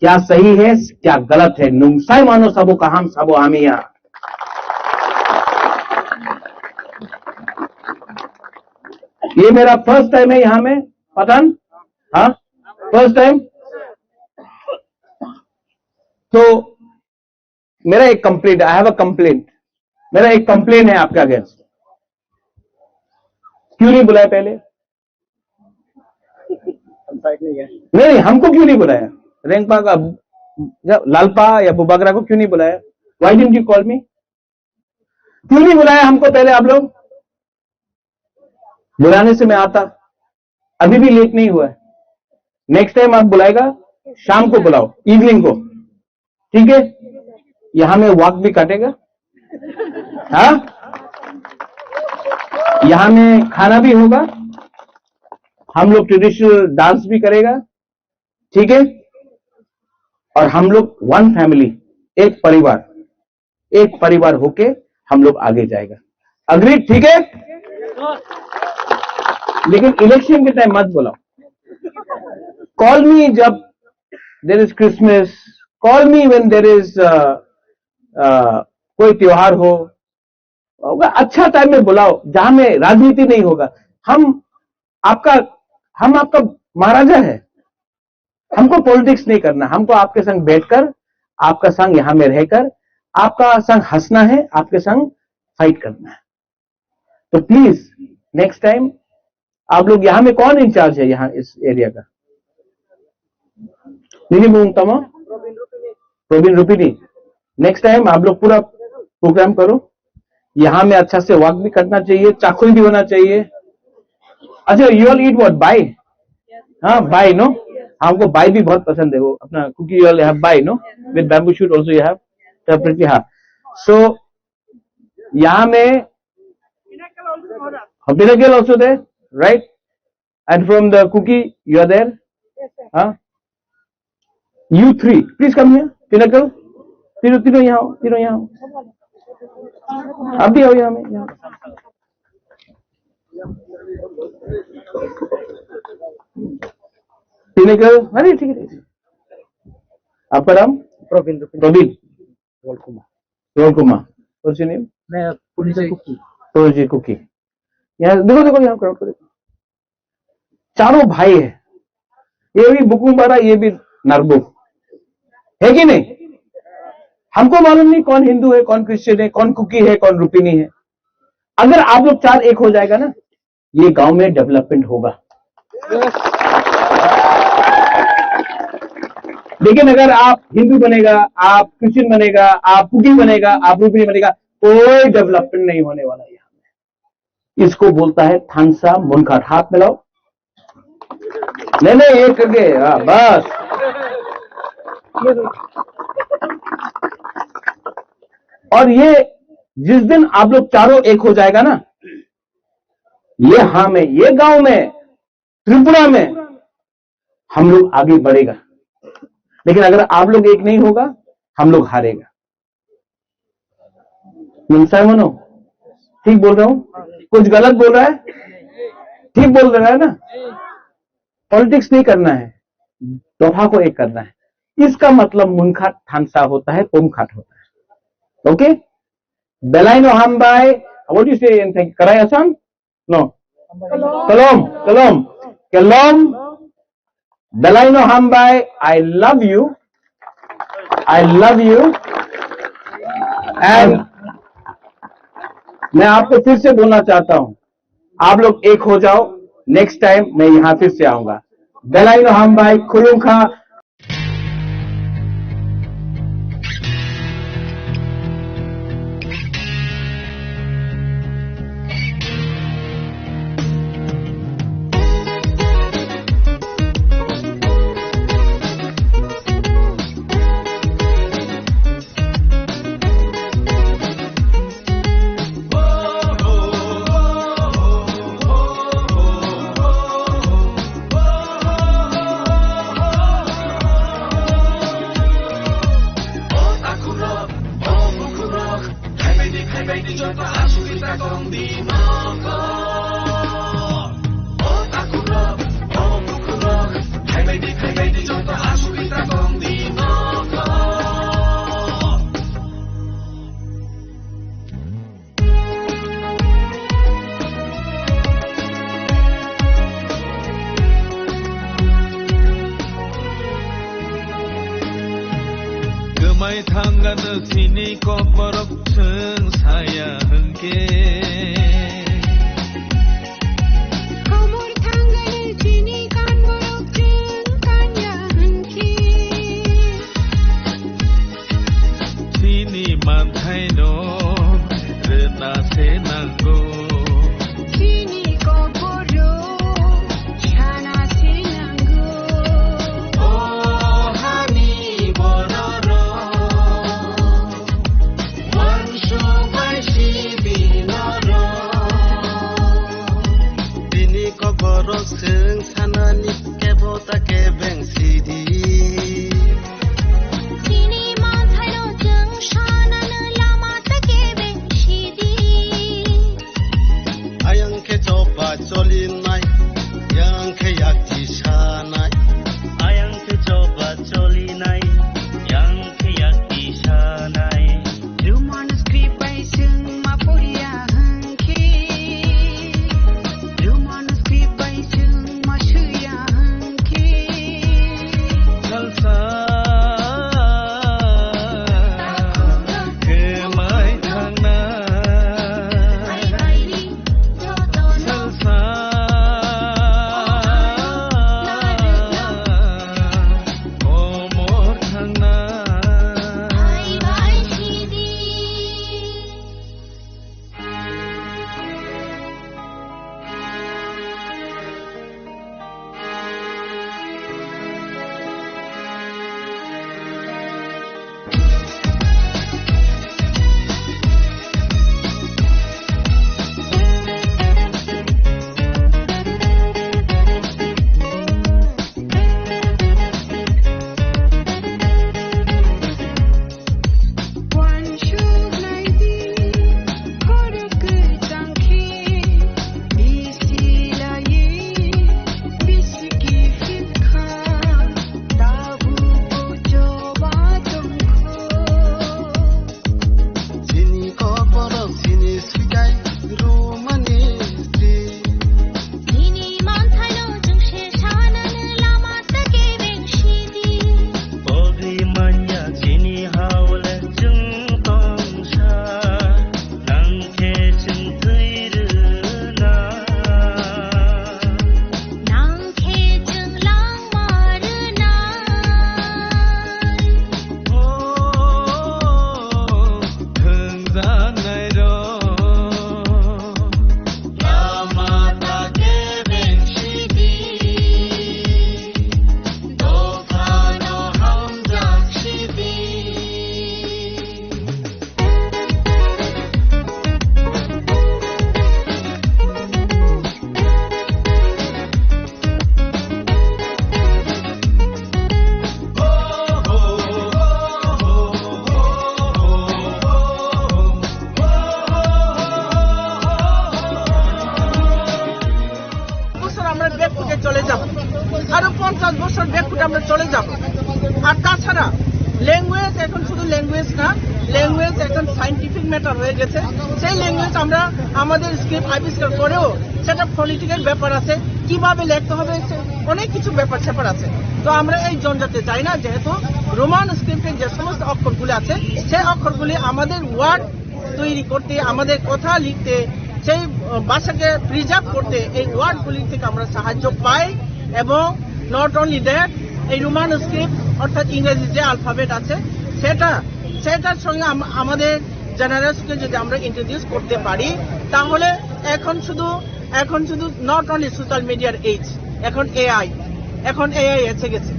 क्या सही है क्या गलत है। नुंगसाई मानो सबो का हम सबो आमिया। ये मेरा फर्स्ट टाइम है यहां में पतन, हाँ फर्स्ट टाइम। तो मेरा एक complaint, I have a complaint, मेरा एक कंप्लेंट है आपके अगेंस्ट। क्यों नहीं बुलाया पहले? नहीं, हमको क्यों नहीं बुलाया? रेंगपा का लालपा या बुबागरा को क्यों नहीं बुलाया? व्हाई डिडंट यू कॉल मी? क्यों नहीं बुलाया हमको पहले आप लोग? बुलाने से मैं आता, अभी भी लेट नहीं हुआ है। नेक्स्ट टाइम आप बुलाएगा शाम को बुलाओ, इवनिंग को, ठीक है? यहां में वॉक भी काटेगा, हाँ? यहां में खाना भी होगा, हम लोग ट्रेडिशनल डांस भी करेगा, ठीक है? और हम लोग वन फैमिली, एक परिवार होके हम लोग आगे जाएगा। अग्रीड, ठीक है? लेकिन इलेक्शन के टाइम मत बुलाओ। कॉल मी जब there is Christmas, call me when there is कोई त्योहार हो, अच्छा टाइम में बुलाओ जहां में राजनीति नहीं होगा। हम आपका महाराजा है, हमको पॉलिटिक्स नहीं करना, हमको आपके संग बैठकर, आपका संग यहां में रहकर, आपका संग हंसना है, आपके संग फाइट करना है। तो प्लीज नेक्स्ट टाइम आप लोग, यहां में कौन इंचार्ज है यहां इस एरिया का? प्रोबिन रुपिनी। नेक्स्ट टाइम आप लोग पूरा प्रोग्राम करो, यहां में अच्छा से वॉक भी करना चाहिए, चाकुल भी होना चाहिए। अच्छा, you all eat what? Bai? हाँ बाई, नो? हमको बाई भी बहुत पसंद है, वो अपना Kuki you all have bai, no? With bamboo shoot also you have separately, हाँ। सो यहां में Pinnacle also there, right? And from the cookie, you are there? Yes, sir. Huh? You three, please come here. Pinnacle, तीनों यहाँ आओ, तीनों यहाँ आओ। आप भी आओ यहाँ में, यहाँ। Pinnacle, अरे ठीक है। आपका नाम? प्रवीण। रोल कुमार। What's your name? मैं पुरुजी कुकी। यहाँ देखो यहाँ क्राउड को देखो, चारों भाई है, ये भी बुकुम्बारा, ये भी नरबुक है कि नहीं? हमको मालूम नहीं कौन हिंदू है, कौन क्रिश्चियन है, कौन कुकी है, कौन रुपिनी है। अगर आप लोग चार एक हो जाएगा ना, ये गांव में डेवलपमेंट होगा। लेकिन अगर आप हिंदू बनेगा, आप क्रिश्चियन बनेगा, आप कुकी बनेगा, आप रुपिनी बनेगा, कोई डेवलपमेंट नहीं होने वाला है। इसको बोलता है थानसा मुनखाट। हाथ मिलाओ, नहीं एक करके, बस। और ये जिस दिन आप लोग चारों एक हो जाएगा ना, ये हाँ में, ये गांव में, त्रिपुरा में हम लोग आगे बढ़ेगा। लेकिन अगर आप लोग एक नहीं होगा, हम लोग हारेगा। मनो, ठीक बोल रहा हूं? कुछ गलत बोल रहा है? ठीक बोल रहा है ना? पॉलिटिक्स नहीं करना है, दोफा को एक करना है। इसका मतलब मुनखाट थानसा होता है, पुमखाट होता है। ओके? बेलाइनो हम bye, what you say in कराई असम? नो, कलोम। बेलाइनो हम bye, I love you, I love you. And मैं आपको फिर से बोलना चाहता हूं, आप लोग एक हो जाओ। नेक्स्ट टाइम मैं यहां फिर से आऊंगा। बेलाइनो हम भाई खुलूंखा। गोमाय थांगानो थिनि कबरक जों साया हंके कमर थांगानो थिनि कबरक जों साया हंके थिनि मानथाय नो रोना से नांगौ थिनि कबरो छाना से नांगौ ओ हानि बरर वंशु बायसि बिनर बिनि कबर जों सानानि केबता केबें सिरि थिनि माथायनो जों सानानो लामा तकेबे सिरि आयांखे चबा चलिनाय यांखे याक्ति सानाय आयांखे चबा चलिनाय यांखे याक्ति सानाय रुमान स्क्रिप्ट बाय जों माफरिया हंके रुमान स्क्रिप्ट बाय जों मासुया हंके ম্যাটার হয়ে গেছে। সেই ল্যাঙ্গুয়েজ আমরা আমাদের স্ক্রিপ্ট আবিষ্কার করেও সেটা ফোনেটিকের ব্যাপার আছে, কিভাবে লিখতে হবে অনেক কিছু ব্যাপার স্যাপার আছে। তো আমরা এই জঞ্জাতে চাই না, যেহেতু রোমান স্ক্রিপ্টের যে সমস্ত অক্ষরগুলি আছে সেই অক্ষরগুলি আমাদের ওয়ার্ড তৈরি করতে, আমাদের কথা লিখতে, সেই ভাষাকে প্রিজার্ভ করতে এই ওয়ার্ডগুলি থেকে আমরা সাহায্য পাই। এবং নট অনলি দ্যাট, এই রোমান স্ক্রিপ্ট অর্থাৎ ইংরেজি যে অ্যালফাবেট আছে সেটার সঙ্গে আমাদের জেনারেশনকে যদি আমরা ইন্ট্রোডিউস করতে পারি, তাহলে এখন শুধু নট অনলি সোশ্যাল মিডিয়ার এজ, এখন এআই এসে গেছে।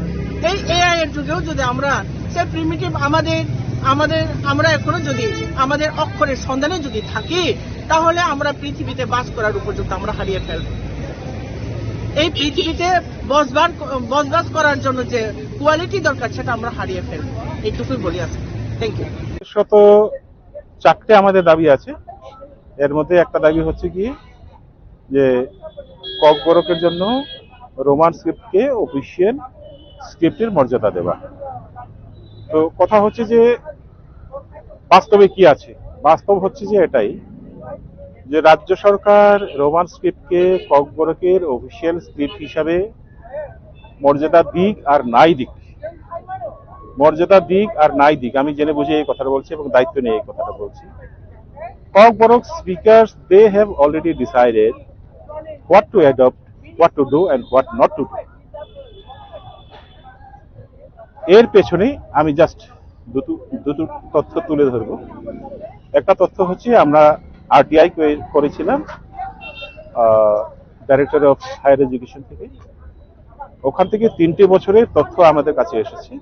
এই এআই এর যুগেও যদি আমরা সে প্রিমিটিভ আমরা এখনো যদি আমাদের অক্ষরের সন্ধানে যদি থাকি, তাহলে আমরা পৃথিবীতে বাস করার উপযুক্ত আমরা হারিয়ে ফেলব। এই পৃথিবীতে বসবাস করার জন্য যে কোয়ালিটি দরকার সেটা আমরা হারিয়ে ফেলব। এইটুকুই বলি আছে। Thank you. শত 4টে আমাদের দাবি আছে। এর মধ্যে একটা দাবি হচ্ছে কি যে ককবরকের জন্য রোমান স্ক্রিপ্টকে অফিসিয়াল স্ক্রিপ্টের মর্যাদা দেওয়া। তো কথা হচ্ছে যে বাস্তবে কি আছে, বাস্তব হচ্ছে যে এটাই যে রাজ্য সরকার রোমান স্ক্রিপ্টকে ককবরকের অফিসিয়াল স্ক্রিপ্ট হিসাবে মর্যাদা দিক আর নাই দিক, আমি জেনে বুঝে এই কথাটা বলছি এবং দায়িত্ব নিয়ে এই কথাটা বলছি। Kokborok speakers they have already decided what to adopt, what to do and what not to do. এর পেছনে আমি জাস্ট দুটো তথ্য তুলে ধরব। একটা তথ্য হচ্ছে আমরা আরটিআই করেছিলাম ডাইরেক্টর অফ হায়ার এডুকেশন থেকে, ওখান থেকে 3টে বছরের তথ্য আমাদের কাছে এসেছে।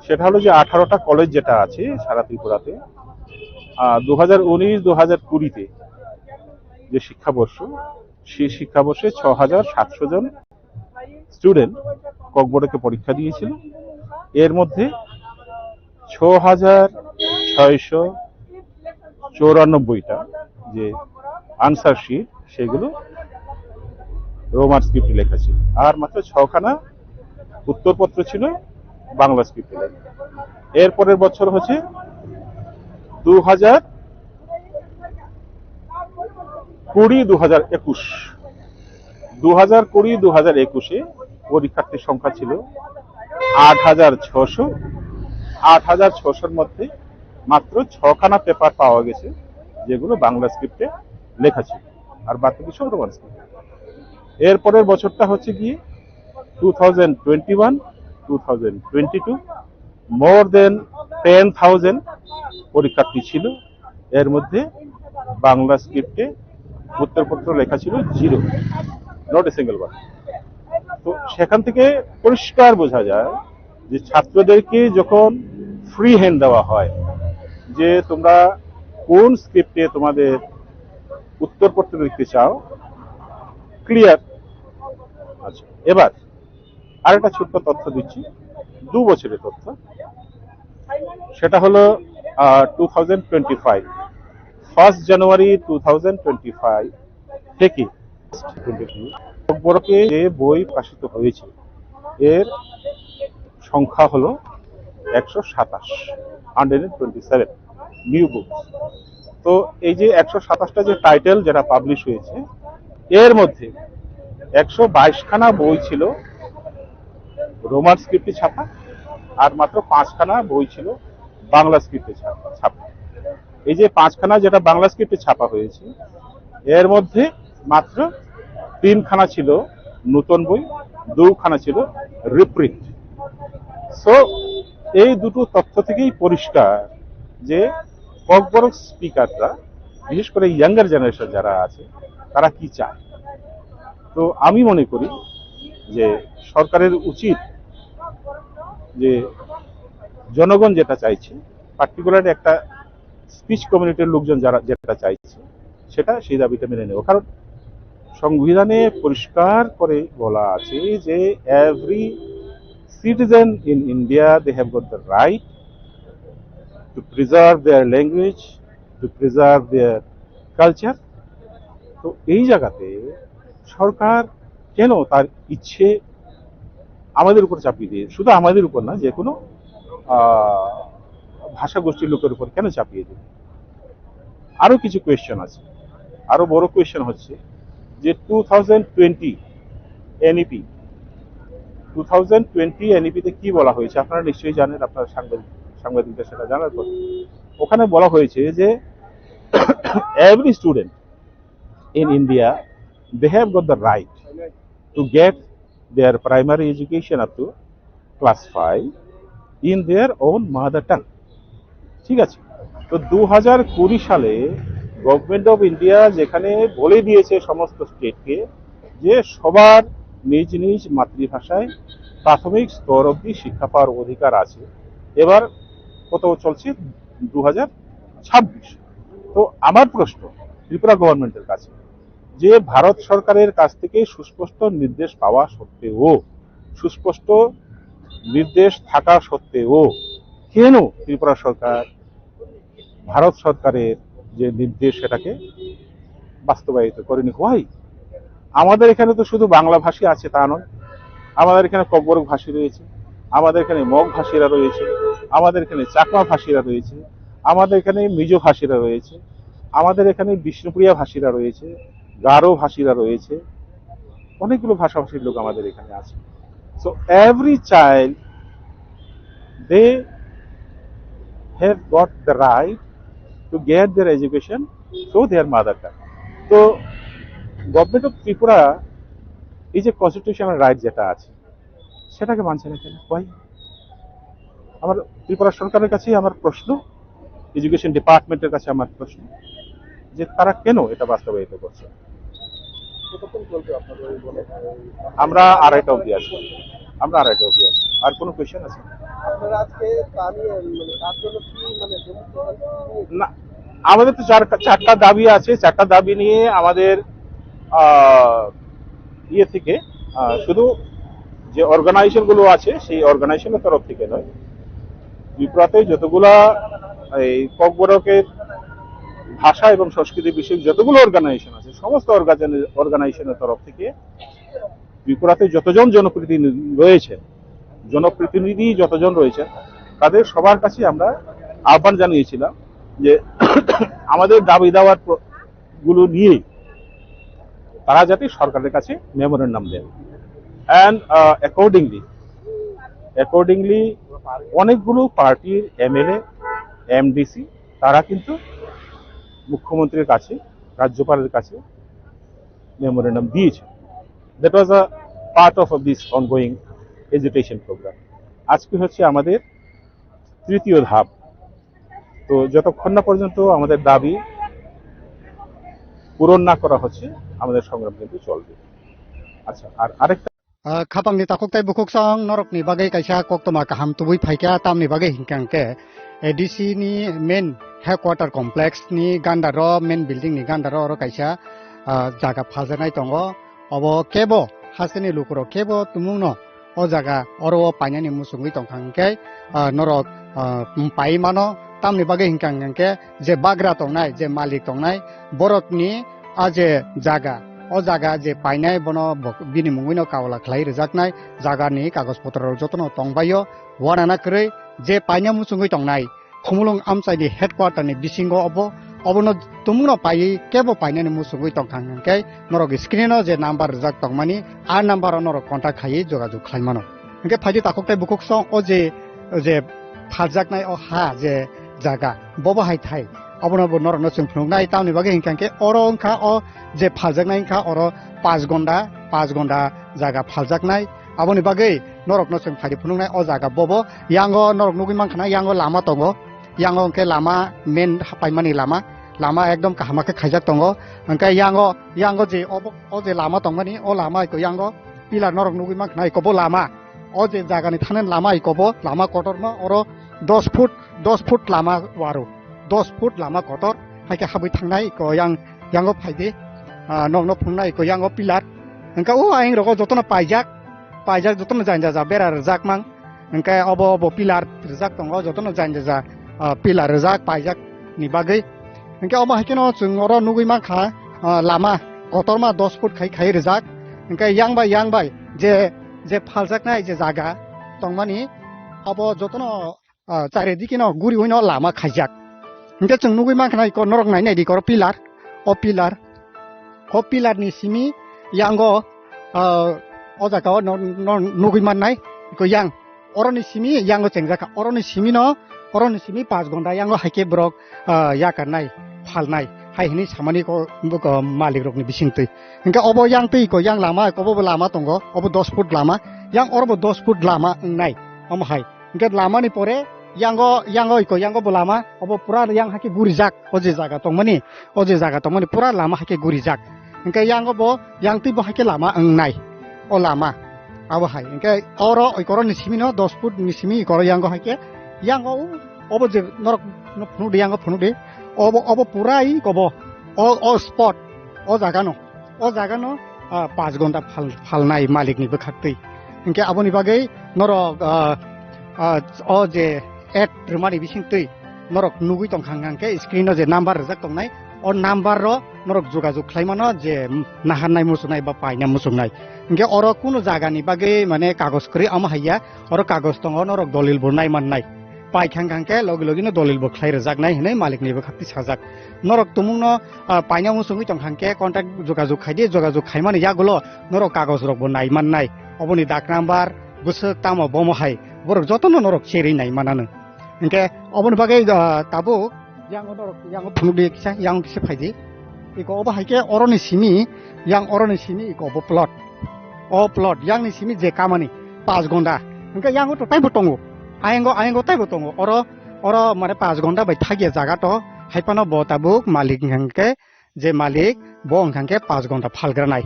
সেটা হলো যে 18টা কলেজ যেটা আছে সারা ত্রিপুরাতে 2019-2020-তে যে শিক্ষাবর্ষ, সেই শিক্ষাবর্ষে 6,700 জন স্টুডেন্ট ককবরকে পরীক্ষা দিয়েছিল। এর মধ্যে 6,694টা যে আনসার শিট সেগুলো রোমান স্ক্রিপ্টে লেখা ছিল, আর মাত্র 6খানা উত্তরপত্র ছিল বাংলা স্ক্রিপ্টে লেখা। এর পরের বছর হচ্ছে 2020-2021 পরীক্ষার্থীর সংখ্যা ছিল 8,600। 8,600-র মধ্যে মাত্র 6খানা পেপার পাওয়া গেছে যেগুলো বাংলা স্ক্রিপ্টে লেখা ছিল, আর বাকি কিছু রোমান স্ক্রিপ্ট। এর পরের বছরটা হচ্ছে গিয়ে 2021-2022, মোর দেন 10,000 পরীক্ষার্থী ছিল। এর মধ্যে বাংলা স্ক্রিপ্টে উত্তরপত্র লেখা ছিল 0, নট এ সিঙ্গেল ওয়ার্ড। তো সেখান থেকে পরিষ্কার বোঝা যায় যে ছাত্রদেরকে যখন ফ্রি হ্যান্ড দেওয়া হয় যে তোমরা কোন স্ক্রিপ্টে তোমাদের উত্তরপত্র লিখতে চাও, ক্লিয়ার। আচ্ছা, এবার আরেকটা ছোট্ট তথ্য দিচ্ছি, 2 বছরের তথ্য। সেটা হলো 2025, 1 জানুয়ারি 2025 থেকে ককবরকে যে বই প্রকাশিত হয়েছে এর সংখ্যা হলো 127 নিউ বুক। তো এই যে 127টা যে টাইটেল যেটা পাবলিশ হয়েছে, এর মধ্যে 122খানা বই ছিল রোমান স্ক্রিপ্টে ছাপা, আর মাত্র 5খানা বই ছিল বাংলা স্ক্রিপ্টে ছাপা। এই যে 5খানা যেটা বাংলা স্ক্রিপ্টে ছাপা হয়েছে, এর মধ্যে মাত্র 3খানা ছিল নতুন বই, 2খানা ছিল রিপ্রিন্ট। সো এই দুটো তথ্য থেকেই পরিষ্কার যে ককবরক স্পিকাররা, বিশেষ করে ইয়াঙ্গার জেনারেশন যারা আছে, তারা কি চায়। তো আমি মনে করি যে সরকারের উচিত যে জনগণ যেটা চাইছে, পার্টিকুলার একটা স্পিচ কমিউনিটির লোকজন যারা যেটা চাইছে, সেটা সেই দাবিটা মেনে নেব। কারণ সংবিধানে পরিষ্কার করে বলা আছে যে every citizen in India, they have got the right to preserve their language, to preserve their culture. তো এই জায়গাতে সরকার কেন তার ইচ্ছে আমাদের উপর চাপিয়ে দিয়ে, শুধু আমাদের উপর না, যে কোনো ভাষা গোষ্ঠীর লোকের উপর কেন চাপিয়ে দেবে? আরো কিছু কোয়েশ্চেন আছে। আরো বড় কোয়েশ্চেন হচ্ছে যে 2020 এনইপি 2020 এনইপিতে কি বলা হয়েছে আপনারা নিশ্চয়ই জানেন, আপনারা সাংবাদিকদের সেটা জানার কথা। ওখানে বলা হয়েছে যে every student in India, they have got the right to get their primary education up to class 5 in their own mother tongue. ঠিক আছে, তো 2020 সালে গভর্নমেন্ট অফ ইন্ডিয়া যেখানে বলে দিয়েছে সমস্ত স্টেটকে যে সবার নিজ নিজ মাতৃভাষায় প্রাথমিক স্তর অবধি শিক্ষা পাওয়ার অধিকার আছে, এবার কত চলছে 2026। তো আমার প্রশ্ন ত্রিপুরা গভর্নমেন্টের কাছে যে ভারত সরকারের কাছ থেকে সুস্পষ্ট নির্দেশ পাওয়া সত্ত্বেও, সুস্পষ্ট নির্দেশ থাকা সত্ত্বেও কেন ত্রিপুরা সরকার ভারত সরকারের যে নির্দেশ সেটাকে বাস্তবায়িত করেনি? হয় আমাদের এখানে তো শুধু বাংলা ভাষী আছে তা নয়, আমাদের এখানে ককবরক ভাষী রয়েছে, আমাদের এখানে মগ ভাষীরা রয়েছে, আমাদের এখানে চাকমা ভাষীরা রয়েছে, আমাদের এখানে মিজো ভাষীরা রয়েছে, আমাদের এখানে বিষ্ণুপ্রিয়া ভাষীরা রয়েছে, গারো ভাষীরা রয়েছে, অনেকগুলো ভাষাভাষীর লোক আমাদের এখানে আছে। So every child they have got the right to get their education through their mother tongue. তো গভর্নমেন্ট অফ ত্রিপুরা এই যে কনস্টিটিউশনাল রাইট যেটা আছে সেটাকে মানছে না কেন? হয় আমার ত্রিপুরা সরকারের কাছেই আমার প্রশ্ন, এডুকেশন ডিপার্টমেন্টের কাছে আমার প্রশ্ন যে তারা কেন এটা বাস্তবায়িত করছে। আমরা 2:30 অবধি আছি, আর কোনো কোয়েশ্চেন আছে না? আমাদের তো চারটা দাবি আছে, চারটা দাবি নিয়ে আমাদের ইয়ে থেকে শুধু যে অর্গানাইজেশন গুলো আছে সেই অর্গানাইজেশনের তরফ থেকে নয়, ত্রিপুরাতে যতগুলা এই ককবরকের ভাষা এবং সংস্কৃতি বিষয়ক যতগুলো অর্গানাইজেশন আছে সমস্ত অর্গানাইজেশনের তরফ থেকে ত্রিপুরাতে যতজন জনপ্রতিনিধি যতজন রয়েছেন তাদের সবার কাছে আমরা আহ্বান জানিয়েছিলাম যে আমাদের দাবি দাওয়ার গুলো নিয়ে তারা যাতে সরকারের কাছে মেমোরেন্ডাম দেন। অ্যান্ড অ্যাকর্ডিংলি অনেকগুলো পার্টির এমএলএ এমডিসি তারা কিন্তু মুখ্যমন্ত্রীর কাছে, রাজ্যপালের কাছে মেমোরেন্ডাম দিয়েছে। That was a part of this ongoing education programme. আজকে হচ্ছে আমাদের তৃতীয় ধাপ। তো যতক্ষণ না পর্যন্ত আমাদের দাবি পূরণ না করা হচ্ছে আমাদের সংগ্রাম কিন্তু চলবে। আচ্ছা, আর আরেকটা খাপাংনি তাককতাই বুকুকসং নরকনি বাগै kaisa koktoma kaham tubui phaika tamni bagai hingkangke ADC ni main headquarter complex ni gandaro main building ni gandaro oro kaisa jaga phajanai tongo obo kebo haseni lukro kebo tumungno o jaga oro painani musungui tongkhangke norok pai mano tamni bagai hingkangke je bagra tongnai je malik tongnai borokni aje jaga o jaga je painai bono bini mungwino kawla khlai rejaknai jaga ni kagos potro jotono tongbayo wanana krei je paina musungui tongnai khumulung amchai ni headquarter ni bisingo obono tumuno pai kebo paina ni musungui tongkhangke norok screen o je number jak tongmani ar number onoro contact khai jogajog khlaimano engke phaji takoktai bukuk song o je phaljaknai o ha je jaga bobo hai thai abono norok no chungphnungnai tamni bagai hingkangke oro ongkha o je phaljaknai kha oro 5 ঘন্টা jaga phaljaknai aboni bagai norok no chung phari phunungnai o jaga bobo yango norok nugui mankhana yango lama tongo yango ke lama main paimani lama ekdom kahama ke khaijak tongo angka yango je o je lama tongmani o lama ko yango pilar norok nugui mankhana ikobo lama o je jaga ni thanen lama ikobo lama kotorno oro 10 foot lama waru 10 foot lama kotor haike habui thangnai ko yango phaide nokno phungnai ko yango pilar engka o aing rogo jotono paijak jotono jainja bera rejak mang engka obo pilar rejak tongo jotono jainja pilar rejak paijak ni bagai engka obo hakeno chung oro nugui mangkha lama kotorma 10 foot khai rejak engka yang bai je phaljaknai je jaga tongmani obo jotono চারিদিকে গুড়ি হইন Lama খাইজাক Hingga ceng nugui makna ko norok nai di ko pilar, o pilar ni simi yang go o jaga o nugui man nai ko yang oroni simi yang go ceng jaka oroni simi 5 घंटा yang go haike brok ya kan nai phal nai hai hini samani ko malik rok ni bising tui hingga obo yang tui ko yang lama ko bo lama tongo obo 10 foot lama yang orbo 10 foot lama nai om hai hingga lama ni pore yang go bo lama obo pura yang hake gurijak oje jaga tongmani pura lama hake gurijak hingga yang go bo yang tui bo hake lama nai o lama abo hai hingga oro ikoro ni simi no 10 foot ni simi ikoro yang go hake yang go obo je norok phunu de yang go phunu de obo purai kobo o spot o jaga no 5 घंटा phal nai malik ni bekhakti hingke aboni bagai norok o je et rumani bising tui norok nugui tongkhang hangke screen o je number jak tongnai o number ro norok jogajog khlaimano je nahanai musunai ba paina musunai hingke oro kuno jaga ni bagai mane kagos kri ama haiya oro kagos tongo norok dolil burnai mannai paikang kangke logi no dolil bo khlai rajak nai hinai malik ni bekhakti sajak norok tumung no paina musungui tongkhangke contact jogajog khaimani yagulo norok kagos rok bo nai mannai oboni dak number busuk tamo bomo hai borok jotono norok cheri nai manano hingke oboni bagai tabo yang phunudi kisa yang kise phaidi iko oba haike oroni simi iko obo plot yang ni simi je kamani 5 घंटा hingke yang to tai botongo ayengo tai botongo oro mane 5 घंटा bai thagia jaga to haipano bo tabuk malik hangke je malik bo hangke 5 घंटा phalgranai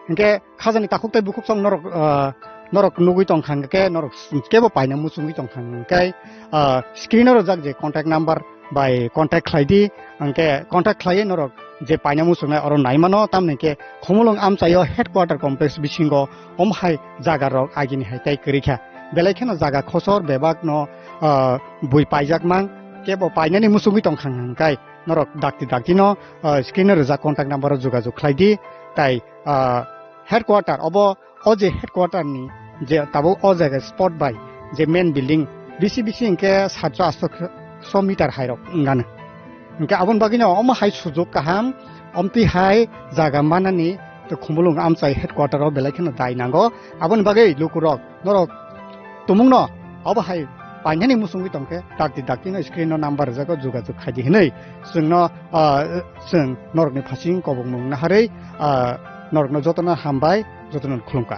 hingke khajani takuk tai bukuk song norok nugui tongkhangke norok kebo paina musungui tongkhangke screen ro jak je contact number by contact khlaidi hangke contact khlai norok je paina musungai oro naimano tamneke khomulong amchayo headquarter complex bisingo omhai jaga rok agini haitai krikha belaikhana jaga khosor bebak no bui paijak mang kebo painani musungui tongkhangkai norok dakti no screen ro jak contact number ro jogajog khlaidi tai headquarter oje headquarter ni je tabo o jaga spot by je main building bisi inke 700 meter high rok ngana inke abon bagino om hai sujog kaham omti hai jaga manani to khumulung amchai headquarter o belaikhana dai nango abon bagai lukurok norok tumungno obo hai painani musungui tongke dakti no screen no number jago jogajog khaidi hinai sungno sung norokni phasing kobong mung naharei norokno jotona hambai jotona khulumka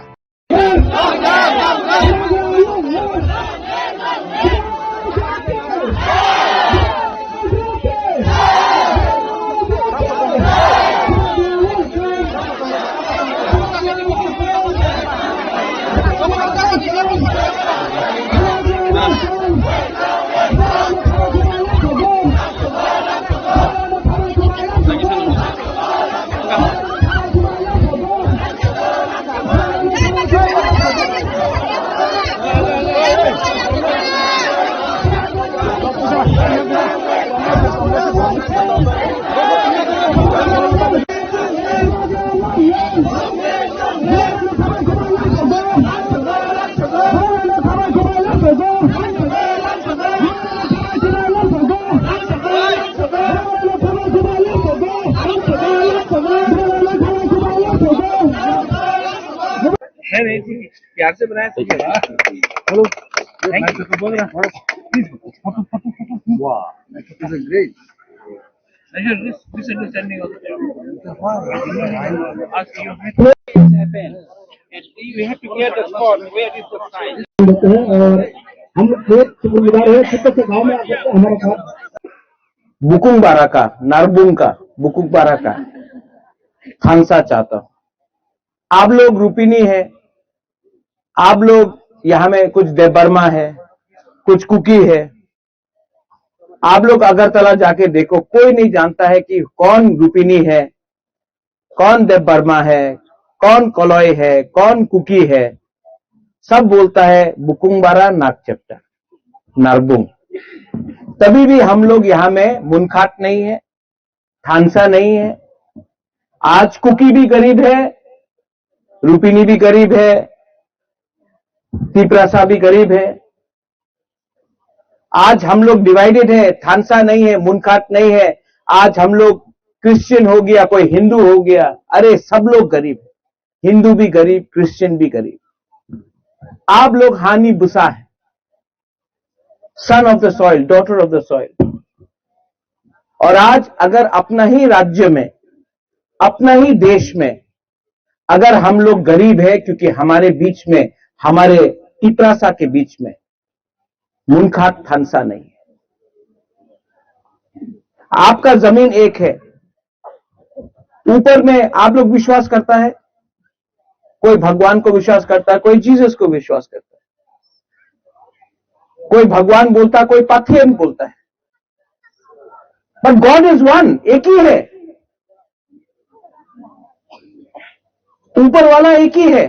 प्यार से बनाया हेलो थैंक यू बोल रहा प्लीज फोटो वाह this is great misunderstanding of ask you happen and we have to get the spot where is the sign देते हैं और हम लोग खेत जिम्मेदार है छोटे से गाँव में आकर हमारे साथ बुकुंग बाराका नारबुंका बुकुंग बाराका खांसा चाहता आप लोग रूपिनी है आप लोग यहाँ में कुछ देबर्मा है कुछ कुकी है आप लोग अगरतला जाके देखो कोई नहीं जानता है कि कौन रूपिनी है कौन देबर्मा है कौन कलॉय है कौन कुकी है सब बोलता है बुकुंगबारा नागचप्टा नारबुंग तभी भी हम लोग यहाँ में मुनखाट नहीं है थानसा नहीं है आज कुकी भी गरीब है रूपिनी भी गरीब है तिपरासा भी गरीब है आज हम लोग डिवाइडेड है, थानसा नहीं है, मुनखाट नहीं है। आज हम लोग क्रिश्चियन हो गया, कोई हिंदू हो गया। अरे सब लोग गरीब है, हिंदू भी गरीब, क्रिश्चियन भी गरीब। आप लोग हानि बुसा है, सन of the soil, daughter of the soil. और आज अगर अपना ही राज्य में, अपना ही देश में अगर हम लोग गरीब है, क्योंकि हमारे बीच में, हमारे टिपरासा के बीच में मुनखाट थानसा नहीं है। आपका जमीन एक है, ऊपर में आप लोग विश्वास करता है, कोई भगवान को विश्वास करता है, कोई जीसस को विश्वास करता है, कोई भगवान बोलता है, कोई पाथियन बोलता है। बट गॉड इज वन, एक ही है, ऊपर वाला एक ही है,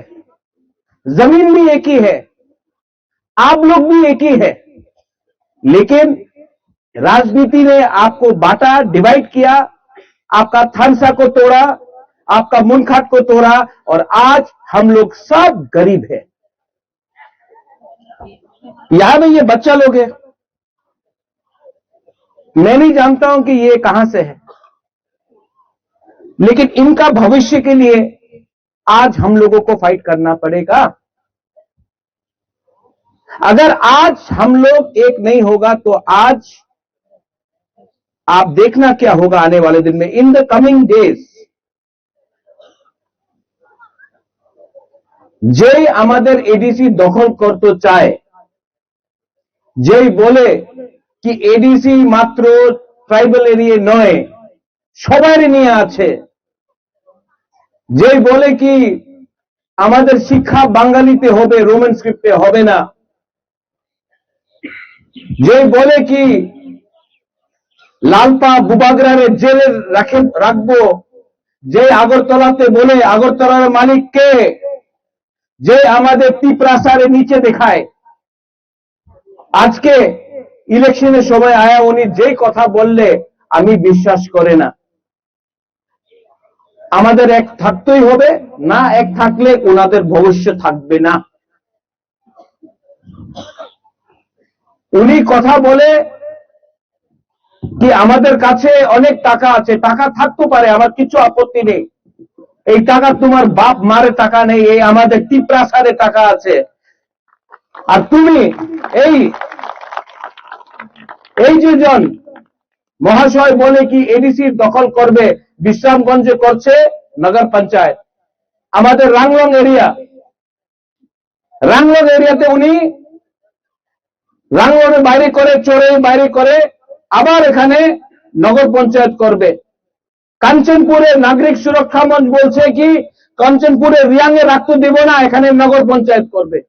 जमीन भी एक ही है, आप लोग भी एक ही है। लेकिन राजनीति ने आपको बांटा, डिवाइड किया, आपका थानसा को तोड़ा, आपका मुनखाट को तोड़ा, और आज हम लोग सब गरीब है। यहां में ये बच्चा लोग है, मैं नहीं जानता हूं कि ये कहां से है, लेकिन इनका भविष्य के लिए आज हम लोगों को फाइट करना पड़ेगा। अगर आज हम लोग एक नहीं होगा तो आज आप देखना क्या होगा आने वाले दिन में, इन द कमिंग डेज। যেই আমাদের এডিসি দখল করতে চায়, যেই বলে কি এডিসি মাত্র ট্রাইবাল এরিয়া নয়, সবার নিয়ে আছে, যেই বলে কি আমাদের শিক্ষা বাঙালিতে হবে, রোমান স্ক্রিপ্টে হবে না, যেই বলে কি লালপা বুবাগরারে জেলে রাখবো, যে আগরতলাতে বলে আগরতলার মালিক কে, যে আমাদের টিপরাসারে নিচে দেখায়। আজকে ইলেকশনের সময় আয়া উনি যেই কথা বললে আমি বিশ্বাস করে না। আমাদের এক থাকতেই হবে, না এক থাকলে ওনাদের ভবিষ্যৎ থাকবে না। উনি কথা বলে কি আমাদের কাছে অনেক টাকা আছে, টাকা থাকতে পারে, আমার কিছু আপত্তি নেই। এই টাকা তোমার বাপ মারে টাকা নেই, এই আমাদের টিপরাসারে টাকা আছে। আর তুমি এই যে জন মহাশয় বলে কি এডিসি দখল করবে, বিশ্রামগঞ্জে করছে নগর পঞ্চায়েত, আমাদের রাংলং এরিয়াতে উনি রাংলংয়ের বাইরে করে, চোরের বাইরে করে, আবার এখানে নগর পঞ্চায়েত করবে। কাঞ্চনপুরে নাগরিক সুরক্ষা মঞ্চ বলছে কি কাঞ্চনপুরে রিয়াংয়ে রাখতে দেব না, এখানে নগর পঞ্চায়েত করবে।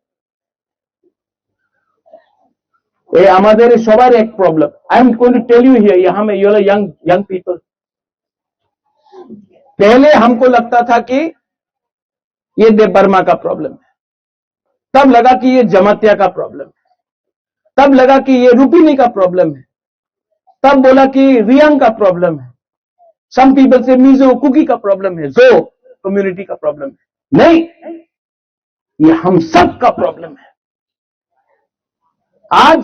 ये हमारे सवार एक problem. I am going to tell you here, यहां में यू यंग पीपल, पहले हमको लगता था कि ये देव बर्मा का प्रॉब्लम है, तब लगा कि ये जमातिया का प्रॉब्लम है, तब लगा कि ये रूपिनी का प्रॉब्लम है, तब बोला कि रियांग का प्रॉब्लम है, सम पीपल से मीजो कुकी का प्रॉब्लम है, जो कम्युनिटी का प्रॉब्लम है। नहीं, ये हम सब का प्रॉब्लम है। आज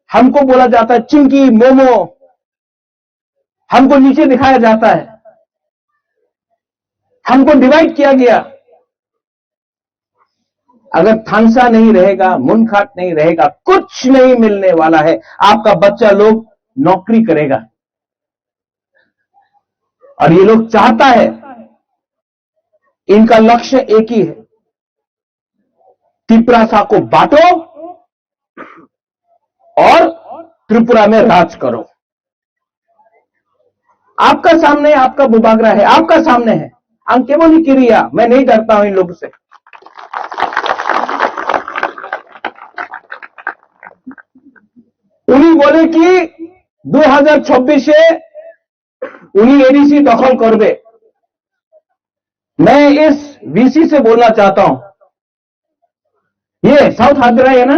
हमको बोला जाता है चिंकी मोमो, हमको नीचे दिखाया जाता है, हमको डिवाइड किया गया। अगर थानसा नहीं रहेगा, मुनखाट नहीं रहेगा, कुछ नहीं मिलने वाला है। आपका बच्चा लोग नौकरी करेगा, और ये लोग चाहता है, इनका लक्ष्य एक ही है, टिपरासा को बांटो और त्रिपुरा में राज करो। आपका सामने आपका बुबागरा है, आपका सामने है, अंकेबोली किरिया। मैं नहीं डरता हूं इन लोगों से। उन्हीं बोले कि 2026 उन्हीं एडीसी दखल करबे। मैं इस वीसी से बोलना चाहता हूं, ये साउथ हादराई है ना,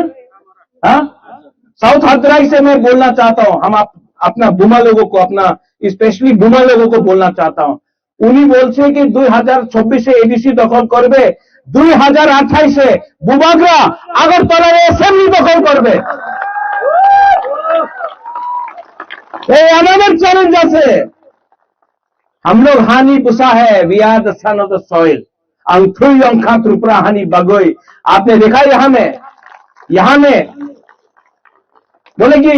हाँ, साउथ हादराई से मैं बोलना चाहता हूं। हम अपना बुमा लोगों को, अपना स्पेशली बुमा लोगों को बोलना चाहता हूं। उन्हीं बोलছে कि 2026 एडीसी दखल करबे, 2028 बुबागरा আগরতলার অ্যাসেম্বলি দখল করবে। another challenge আছে हम लोग हानि बुसा है we are the son of the soil अंथुई अंखा त्रिपुरा हानि बगोई आपने देखा यहां में बोले कि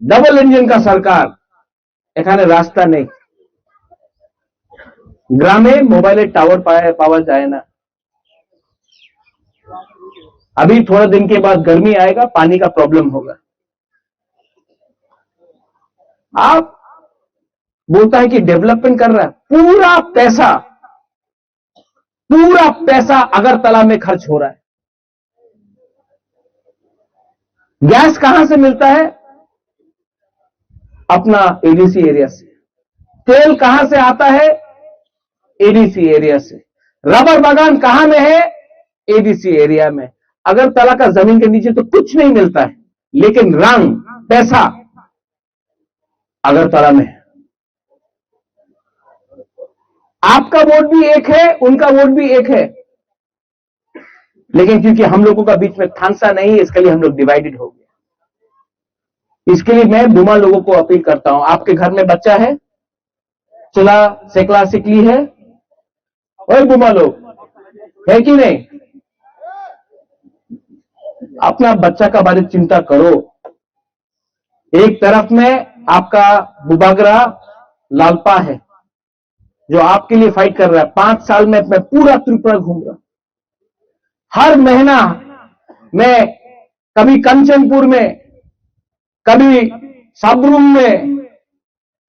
डबल इंजन का सरकार এখানে রাস্তা নেই গ্রামে মোবাইলের টাওয়ার पावा जाए ना अभी थोड़ा दिन के बाद गर्मी आएगा पानी का प्रॉब्लम होगा आप बोलता है कि डेवलपमेंट कर रहा है पूरा पैसा अगरतला में खर्च हो रहा है गैस कहां से मिलता है अपना एडीसी एरिया से तेल कहां से आता है एडीसी एरिया से रबर बागान कहां में है एडीसी एरिया में अगरतला का जमीन के नीचे तो कुछ नहीं मिलता है लेकिन रंग पैसा अगरतला में है आपका वोट भी एक है उनका वोट भी एक है लेकिन क्योंकि हम लोगों का बीच में थानसा नहीं है इसके लिए हम लोग डिवाइडेड हो गए इसके लिए मैं बुमा लोगों को अपील करता हूं आपके घर में बच्चा है चला सेकला सिकली है और बुमा लोग है कि नहीं अपना बच्चा का बारे में चिंता करो एक तरफ में आपका बुबागरा लालपा है जो आपके लिए फाइट कर रहा है 5 साल में मैं पूरा त्रिपुरा घूम रहा हर महीना मैं कभी कंचनपुर में कभी साबरूम में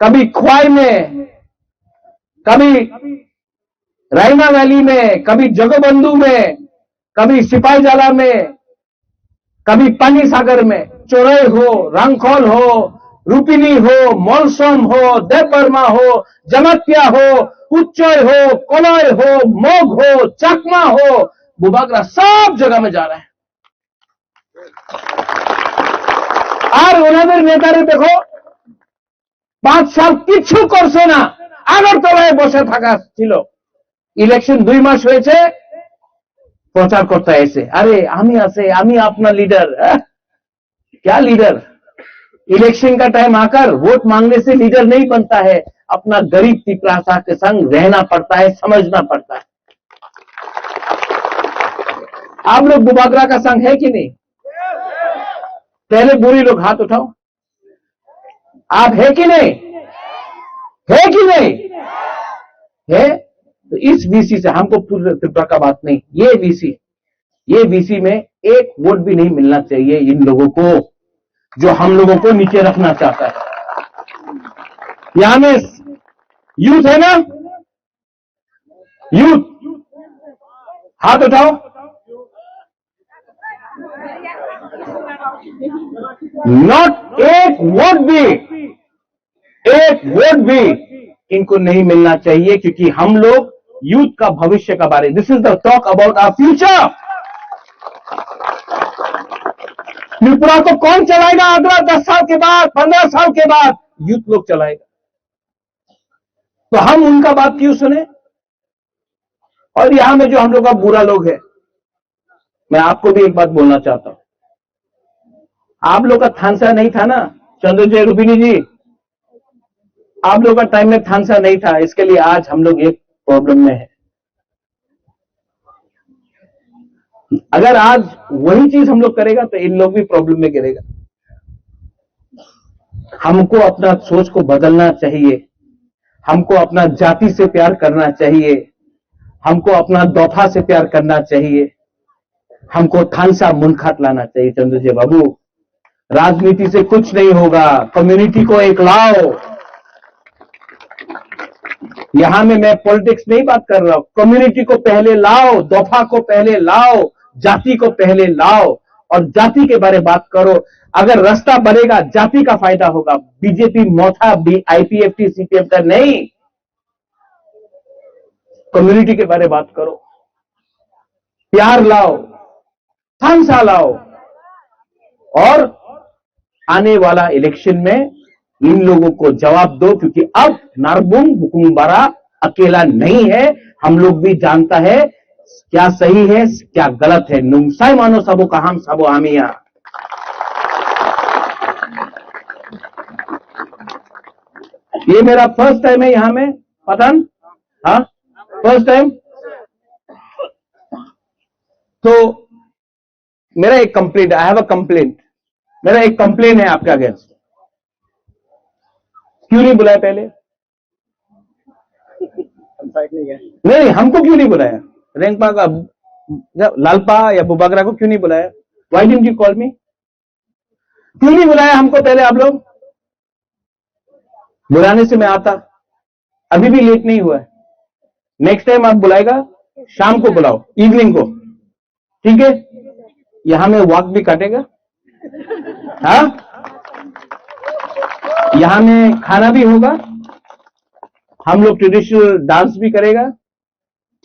कभी ख्वाई में कभी रायना वैली में कभी जगबंधु में कभी सिपाहीजाला में कभी पानी सागर में चोरई हो रंगखोल हो रूपिनी हो मौलसोम हो देवबर्मा हो जमतिया हो उच्चय हो कोलय हो मोग हो चकमा हो बुबागरा सब जगह में जा रहा है और उन्होंने नेता देखो 5 साल किच्छु करছে না আগরতলায় বসে থাকা ছিল ইলেকশন 2 মাস হয়েছে প্রচার করতে এসে আরে আমি আছে আমি আপনার লিডার क्या लीडर इलेक्शन का टाइम आकर वोट मांगने से लीडर नहीं बनता है अपना गरीब तिपरासा के संग रहना पड़ता है समझना पड़ता है आप लोग बुबागरा का संग है कि नहीं पहले बुरी लोग हाथ उठाओ आप है कि नहीं है तो इस वीसी से हमको पूरे त्रिपुरा का बात नहीं ये वीसी में एक वोट भी नहीं मिलना चाहिए इन लोगों को जो हम लोगों को नीचे रखना चाहता है यहां में यूथ है ना यूथ हाथ उठाओ नॉट एक वोट भी इनको नहीं मिलना चाहिए क्योंकि हम लोग यूथ का भविष्य का बारे this is the talk about our future Tripura को कौन चलाएगा अगला 10 साल के बाद 15 साल के बाद यूथ लोग चलाएगा तो हम उनका बात क्यों सुने और यहां में जो हम लोग का बुरा लोग है मैं आपको भी एक बात बोलना चाहता हूं आप लोग का थानसा नहीं था ना चंद्रजय रूपिनी जी आप लोग का टाइम में थानसा नहीं था इसके लिए आज हम लोग एक प्रॉब्लम में है अगर आज वही चीज हम लोग करेगा तो इन लोग भी प्रॉब्लम में गिरेगा हमको अपना सोच को बदलना चाहिए हमको अपना जाति से प्यार करना चाहिए हमको अपना दोफा से प्यार करना चाहिए हमको थानसा मुनखात लाना चाहिए चंद्रजय बाबू राजनीति से कुछ नहीं होगा कम्युनिटी को एक लाओ यहां में मैं पॉलिटिक्स नहीं बात कर रहा हूं कम्युनिटी को पहले लाओ दोफा को पहले लाओ जाति को पहले लाओ और जाति के बारे में बात करो अगर रास्ता बनेगा जाति का फायदा होगा बीजेपी मोथा आईपीएफटी सीपीएम का नहीं कम्युनिटी के बारे में बात करो प्यार लाओ थानसा लाओ और आने वाला इलेक्शन में इन लोगों को जवाब दो क्योंकि अब नारबुंग बुकुंबारा अकेला नहीं है हम लोग भी जानता है क्या सही है क्या गलत है नुमसाई मानो सबो का हम सबो आमिया ये मेरा फर्स्ट टाइम है यहाँ में पठान, हाँ फर्स्ट टाइम। तो मेरा एक complaint, I have a complaint, मेरा एक कंप्लेंट है आपके अगेंस्ट। क्यों नहीं बुलाया पहले? नहीं, हमको क्यों नहीं बुलाया? रेंगपा का लालपा या बुबागरा को क्यों नहीं बुलाया? व्हाई डिडंट यू कॉल मी? क्यों नहीं बुलाया हमको पहले आप लोग? बुलाने से मैं आता, अभी भी लेट नहीं हुआ है। नेक्स्ट टाइम आप बुलाएगा शाम को बुलाओ, इवनिंग को, ठीक है? यहां में वॉक भी काटेगा, हाँ यहां में खाना भी होगा, हम लोग ट्रेडिशनल डांस भी करेगा,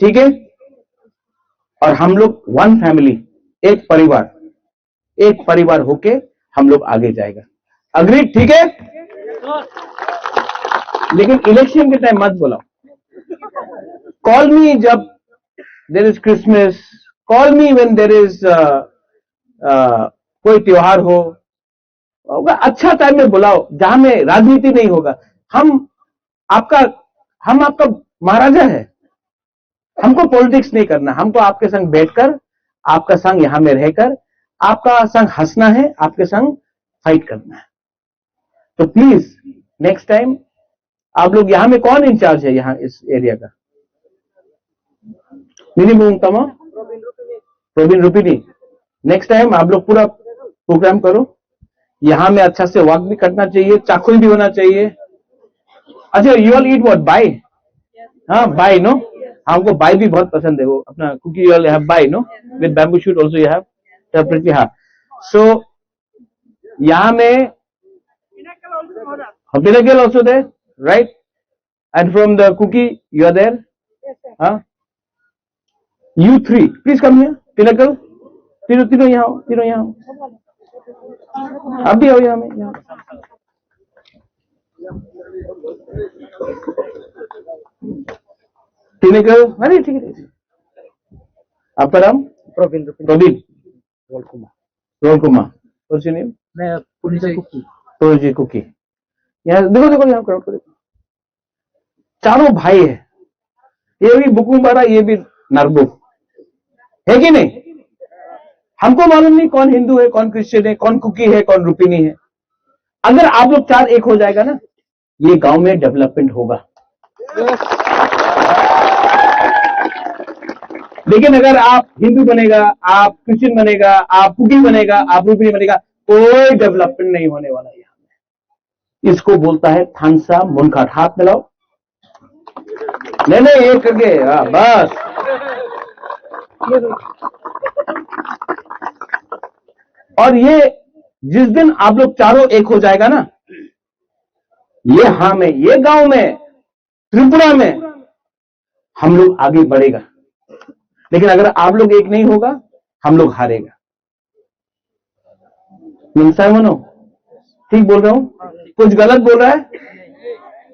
ठीक है? और हम लोग वन फैमिली, एक परिवार होके हम लोग आगे जाएगा। अग्री? ठीक है? लेकिन इलेक्शन के टाइम मत बुलाओ। कॉल मी जब there is Christmas, call me when there is कोई त्योहार हो, अच्छा टाइम में बुलाओ जहां में राजनीति नहीं होगा। हम आपका महाराजा है, हमको पॉलिटिक्स नहीं करना, हमको आपके संग बैठकर, आपका संग यहां में रहकर, आपका संग हंसना है, आपके संग फाइट करना है। तो प्लीज नेक्स्ट टाइम आप लोग, यहां में कौन इंचार्ज है यहां इस एरिया का? प्रोबिन रुपिनी। नेक्स्ट टाइम आप लोग पूरा प्रोग्राम करो, यहां में अच्छा से वॉक भी करना चाहिए, चाकुल भी होना चाहिए। अच्छा, you all eat what? Bai? हाँ बाई, नो? हमको बाई भी बहुत पसंद है, वो अपना Kuki you all have bai, no? With bamboo shoot also you have separately, हाँ। सो यहां में Pinnacle also there, right? And from the cookie, you are there? Yes, sir. Huh? You three, please come here. Pinnacle, तीनों यहाँ आओ, तीनों यहाँ आओ। आप भी आओ यहाँ में, यहाँ। Pinnacle, अरे ठीक है। आपका नाम? प्रवीण। रोल कुमार। What's your name? मैं पुरजी कुकी। यहाँ देखो यहाँ क्राउड को देखो, चारों भाई है, ये भी बुकुम्बारा, ये भी नरबू है कि नहीं? हमको मालूम नहीं कौन हिंदू है, कौन क्रिश्चियन है, कौन कुकी है, कौन रुपिनी है। अगर आप लोग चार एक हो जाएगा ना, ये गांव में डेवलपमेंट होगा। लेकिन अगर आप हिंदू बनेगा, आप क्रिश्चियन बनेगा, आप कुकी बनेगा, आप रुपिनी बनेगा, कोई डेवलपमेंट नहीं होने वाला है। इसको बोलता है थानसा मुनखाट। हाथ मिलाओ, नहीं एक करके, बस। और ये जिस दिन आप लोग चारों एक हो जाएगा ना, ये हाँ में, ये गांव में, त्रिपुरा में हम लोग आगे बढ़ेगा। लेकिन अगर आप लोग एक नहीं होगा, हम लोग हारेगा। मिलता मनो, ठीक बोल रहा हूं? कुछ गलत बोल रहा है?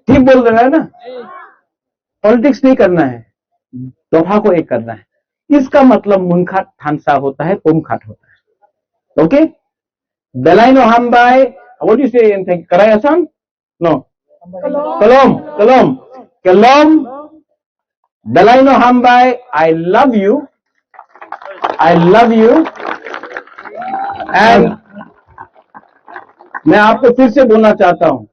ठीक बोल रहा है ना? पॉलिटिक्स नहीं करना है, दोहा को एक करना है। इसका मतलब मुनखाट थानसा होता है, पुमखाट होता है। ओके? बेलाइनो हमबाई, व्हाट यू से इन कराई असम? नो, कलोम। बेलाइनो हमबाई, आई लव यू, एंड मैं आपको फिर से बोलना चाहता हूं,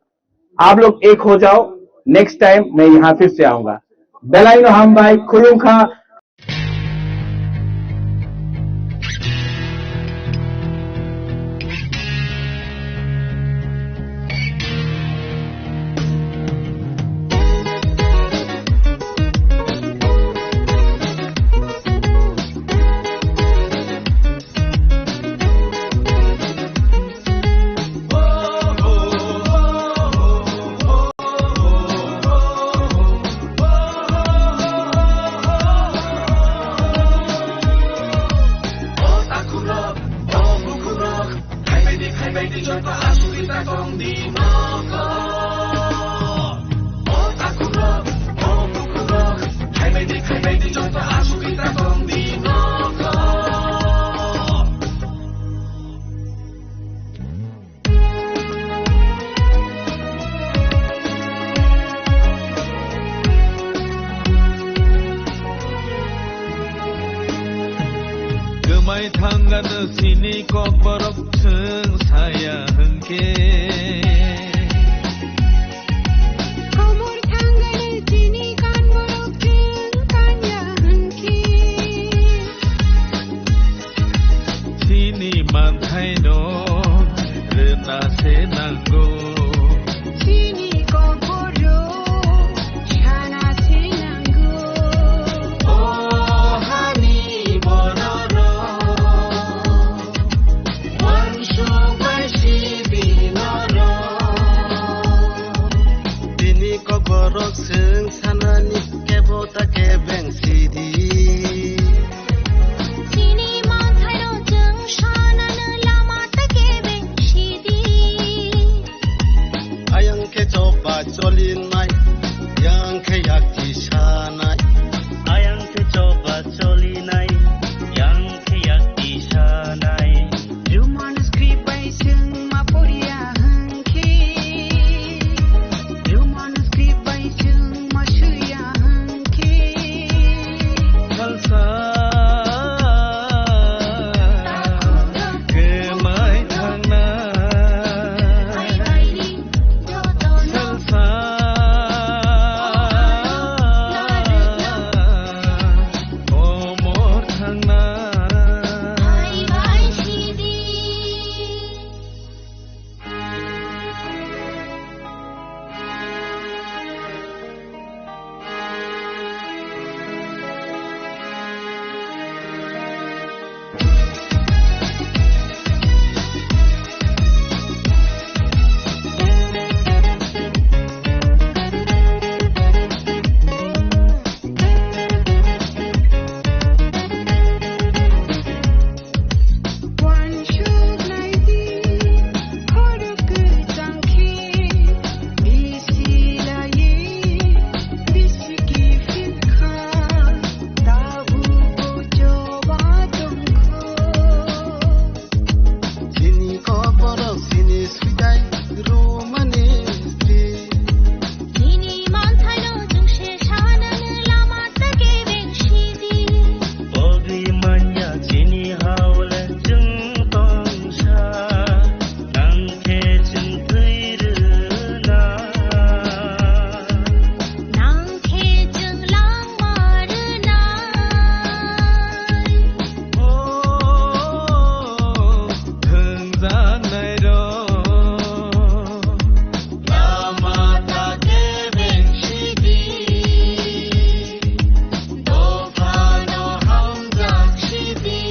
आप लोग एक हो जाओ। नेक्स्ट टाइम मैं यहां फिर से आऊंगा। बेलाइनो हम भाई खुलूंखा। mai thangan sini kok borok seng saya hengke Komor tanggal sini kan borok jeng kanya hengki sini mantai no rena senanggo Sini kok borok shana sinanggo Oh hani bororo Wanshu bashi binoro Tini kok borok seng sanani kebota kebeng sidi Sini mantai ro jeng shana lama take beng shidi ayang ke coba colin nai yang ke yakti sanai ayang ke coba colin nai yang ke yakti sanai Ruman script by sung maporia hangki Ruman script by sung mashuya hangki salsa ke mai thangna Ai bairi joto no salsa omor thangna ai bai shidi One shoot naidi horuk tangki bisila ye bisiki fikha tabu ko joba tumko Sini kok borok sini sudai romani stri Sini mantai ro jeng she shana lama take beng shidi Ogi manya sini haule jeng tong sha nang ke jeng tuirna nang khe jeng lang marna thường gian này đó Lama take beng shidi Dofano hamza shidi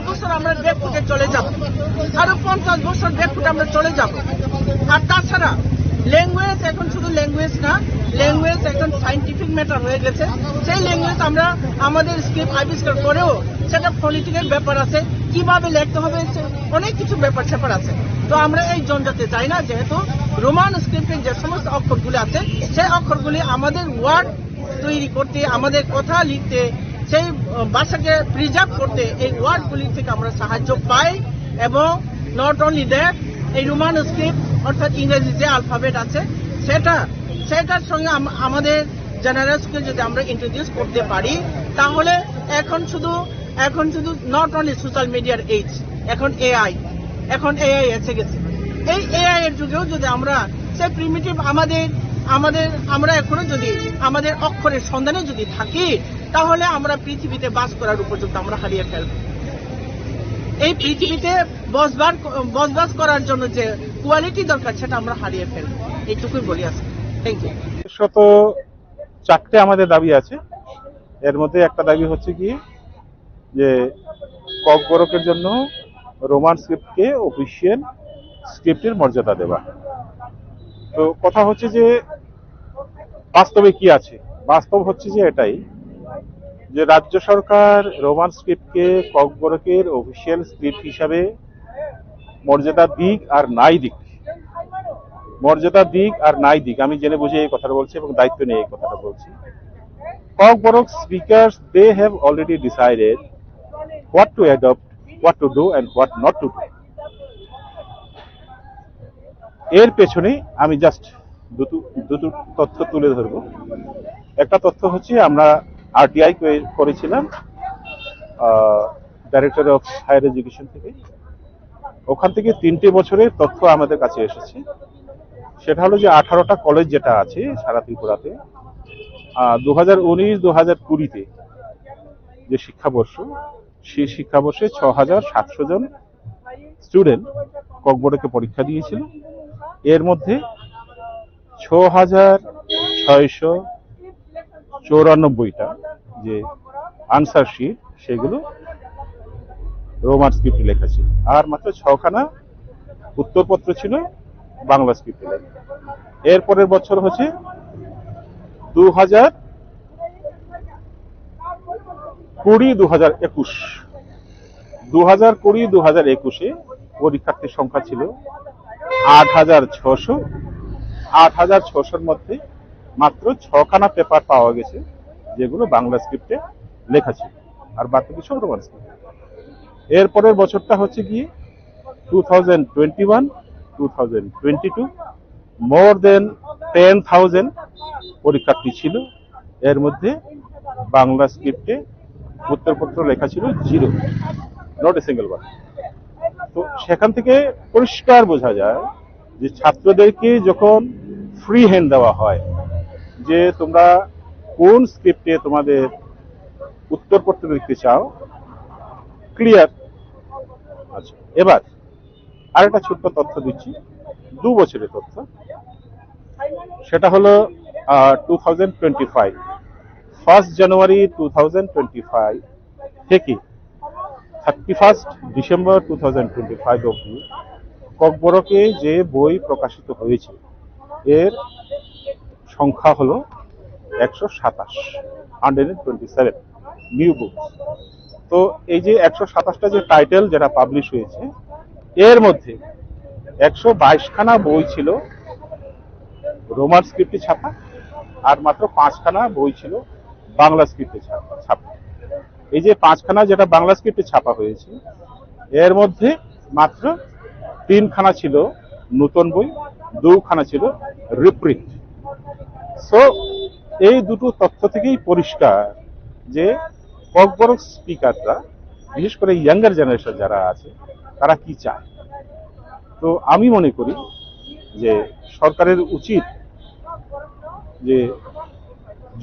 বছর আমরা ব্যাকফুটে চলে যাব আরো 50 বছর ব্যাকফুটে আমরা চলে যাব আর তাছাড়া ল্যাঙ্গুয়েজ এখন শুধু ল্যাঙ্গুয়েজ না ল্যাঙ্গুয়েজ এখন সায়েন্টিফিক ম্যাটার হয়ে গেছে সেই ল্যাঙ্গুয়েজ আমরা আমাদের স্ক্রিপ্ট আবিষ্কার করেও সেটা পলিটিক্যাল ব্যাপার আছে কিভাবে লিখতে হবে অনেক কিছু ব্যাপার স্যাপার আছে তো আমরা এই জঞ্জাতে চাই না যেহেতু রোমান স্ক্রিপ্টের যে সমস্ত অক্ষরগুলি আছে সেই অক্ষরগুলি আমাদের ওয়ার্ড তৈরি করতে আমাদের কথা লিখতে সেই ভাষাকে প্রিজার্ভ করতে এই ওয়ার্ডগুলি থেকে আমরা সাহায্য পাই এবং নট অনলি দ্যাট এই রোমান স্ক্রিপ্ট অর্থাৎ ইংরেজি যে অ্যালফাবেট আছে সেটার সঙ্গে আমাদের জেনারেলসকে যদি আমরা ইন্ট্রোডিউস করতে পারি তাহলে এখন শুধু নট অনলি সোশ্যাল মিডিয়ার এজ এখন এআই এসে গেছে এই এআই এর যুগেও যদি আমরা সেই প্রিমিটিভ আমরা এখনো যদি আমাদের অক্ষরের সন্ধানে যদি থাকি তাহলে আমরা পৃথিবীতে বাস করার উপযুক্ত আমরা হারিয়ে ফেলব এই পৃথিবীতে বসবাস করার জন্য যে কোয়ালিটি দরকার সেটা আমরা হারিয়ে ফেলব এইটুকুই বলি আছে থ্যাংক ইউ শত চারটে আমাদের দাবি আছে এর মধ্যে একটা দাবি হচ্ছে কি যে কক বরকের জন্য রোমান স্ক্রিপ্টকে অফিসিয়াল স্ক্রিপ্টের মর্যাদা দেওয়া। তো কথা হচ্ছে যে বাস্তবে কি আছে, বাস্তব হচ্ছে যে এটাই যে রাজ্য সরকার রোমান স্ক্রিপ্টকে কক বরকের অফিসিয়াল স্ক্রিপ্ট হিসাবে মর্যাদা দিক আর নাই দিক, মর্যাদা দিক আর নাই দিক, আমি জেনে বুঝে এই কথাটা বলছি এবং দায়িত্ব নিয়ে এই কথাটা বলছি। Kokborok speakers, they have already decided what to adopt, what to do and what not to do. এর পেছনে আমি জাস্ট দুটো তথ্য তুলে ধরব। একটা তথ্য হচ্ছে আমরা আরটিআই করেছিলাম ডাইরেক্টর অফ হায়ার এডুকেশন থেকে, ওখান থেকে 3টে বছরের তথ্য আমাদের কাছে এসেছে। সেটা হলো যে 18টা কলেজ যেটা আছে সারা ত্রিপুরাতে 2019-2020 যে শিক্ষাবর্ষ, সেই শিক্ষাবর্ষে 6,700 জন স্টুডেন্ট ককবরকে পরীক্ষা দিয়েছিল। এর মধ্যে 6,694টা যে আনসার শিট সেগুলো রোমান স্ক্রিপ্টে লেখা ছিল, আর মাত্র 6খানা উত্তরপত্র ছিল বাংলা স্ক্রিপ্টে লেখা। এর পরের বছর হচ্ছে 2020-2021। 2020-2021 পরীক্ষার্থীর সংখ্যা ছিল 8,600। 8,600-র মধ্যে মাত্র 6খানা পেপার পাওয়া গেছে যেগুলো বাংলা স্ক্রিপ্টে লেখা ছিল, আর বাকি সব রোমান স্ক্রিপ্ট। এর পরের বছরটা হচ্ছে গিয়ে 2021-2022, মোর দেন 10,000 পরীক্ষার্থী ছিল। এর মধ্যে বাংলা স্ক্রিপ্টে উত্তরপত্র লেখা ছিল 0, নট এ সিঙ্গেল ওয়ান। তো সেখান থেকে পরিষ্কার বোঝা যায় যে ছাত্রদেরকে যখন ফ্রি হ্যান্ড দেওয়া হয় যে তোমরা কোন স্ক্রিপ্টে তোমাদের উত্তরপত্র লিখতে চাও, ক্লিয়ার। আচ্ছা, এবার আরেকটা ছোট্ট তথ্য দিচ্ছি, 2 বছরের তথ্য। সেটা হলো 2025, 1 জানুয়ারি 2025 থেকে 31 ডিসেম্বর 2025 অবধি ককবরকে যে বই প্রকাশিত হয়েছে এর সংখ্যা হলো 127 নিউ বুক। তো এই যে 127টা যে টাইটেল যেটা পাবলিশ হয়েছে, এর মধ্যে 122খানা বই ছিল রোমান স্ক্রিপ্টে ছাপা, আর মাত্র 5খানা বই ছিল বাংলা স্ক্রিপ্টে ছাপা। এই যে 5খানা যেটা বাংলা স্ক্রিপ্টে ছাপা হয়েছে, এর মধ্যে মাত্র 3খানা ছিল নতুন বই, 2খানা ছিল রিপ্রিন্ট। সো এই দুটো তথ্য থেকেই পরিষ্কার যে ককবরক স্পিকাররা, বিশেষ করে ইয়াঙ্গার জেনারেশন যারা আছে, তারা কি চায়। তো আমি মনে করি যে সরকারের উচিত যে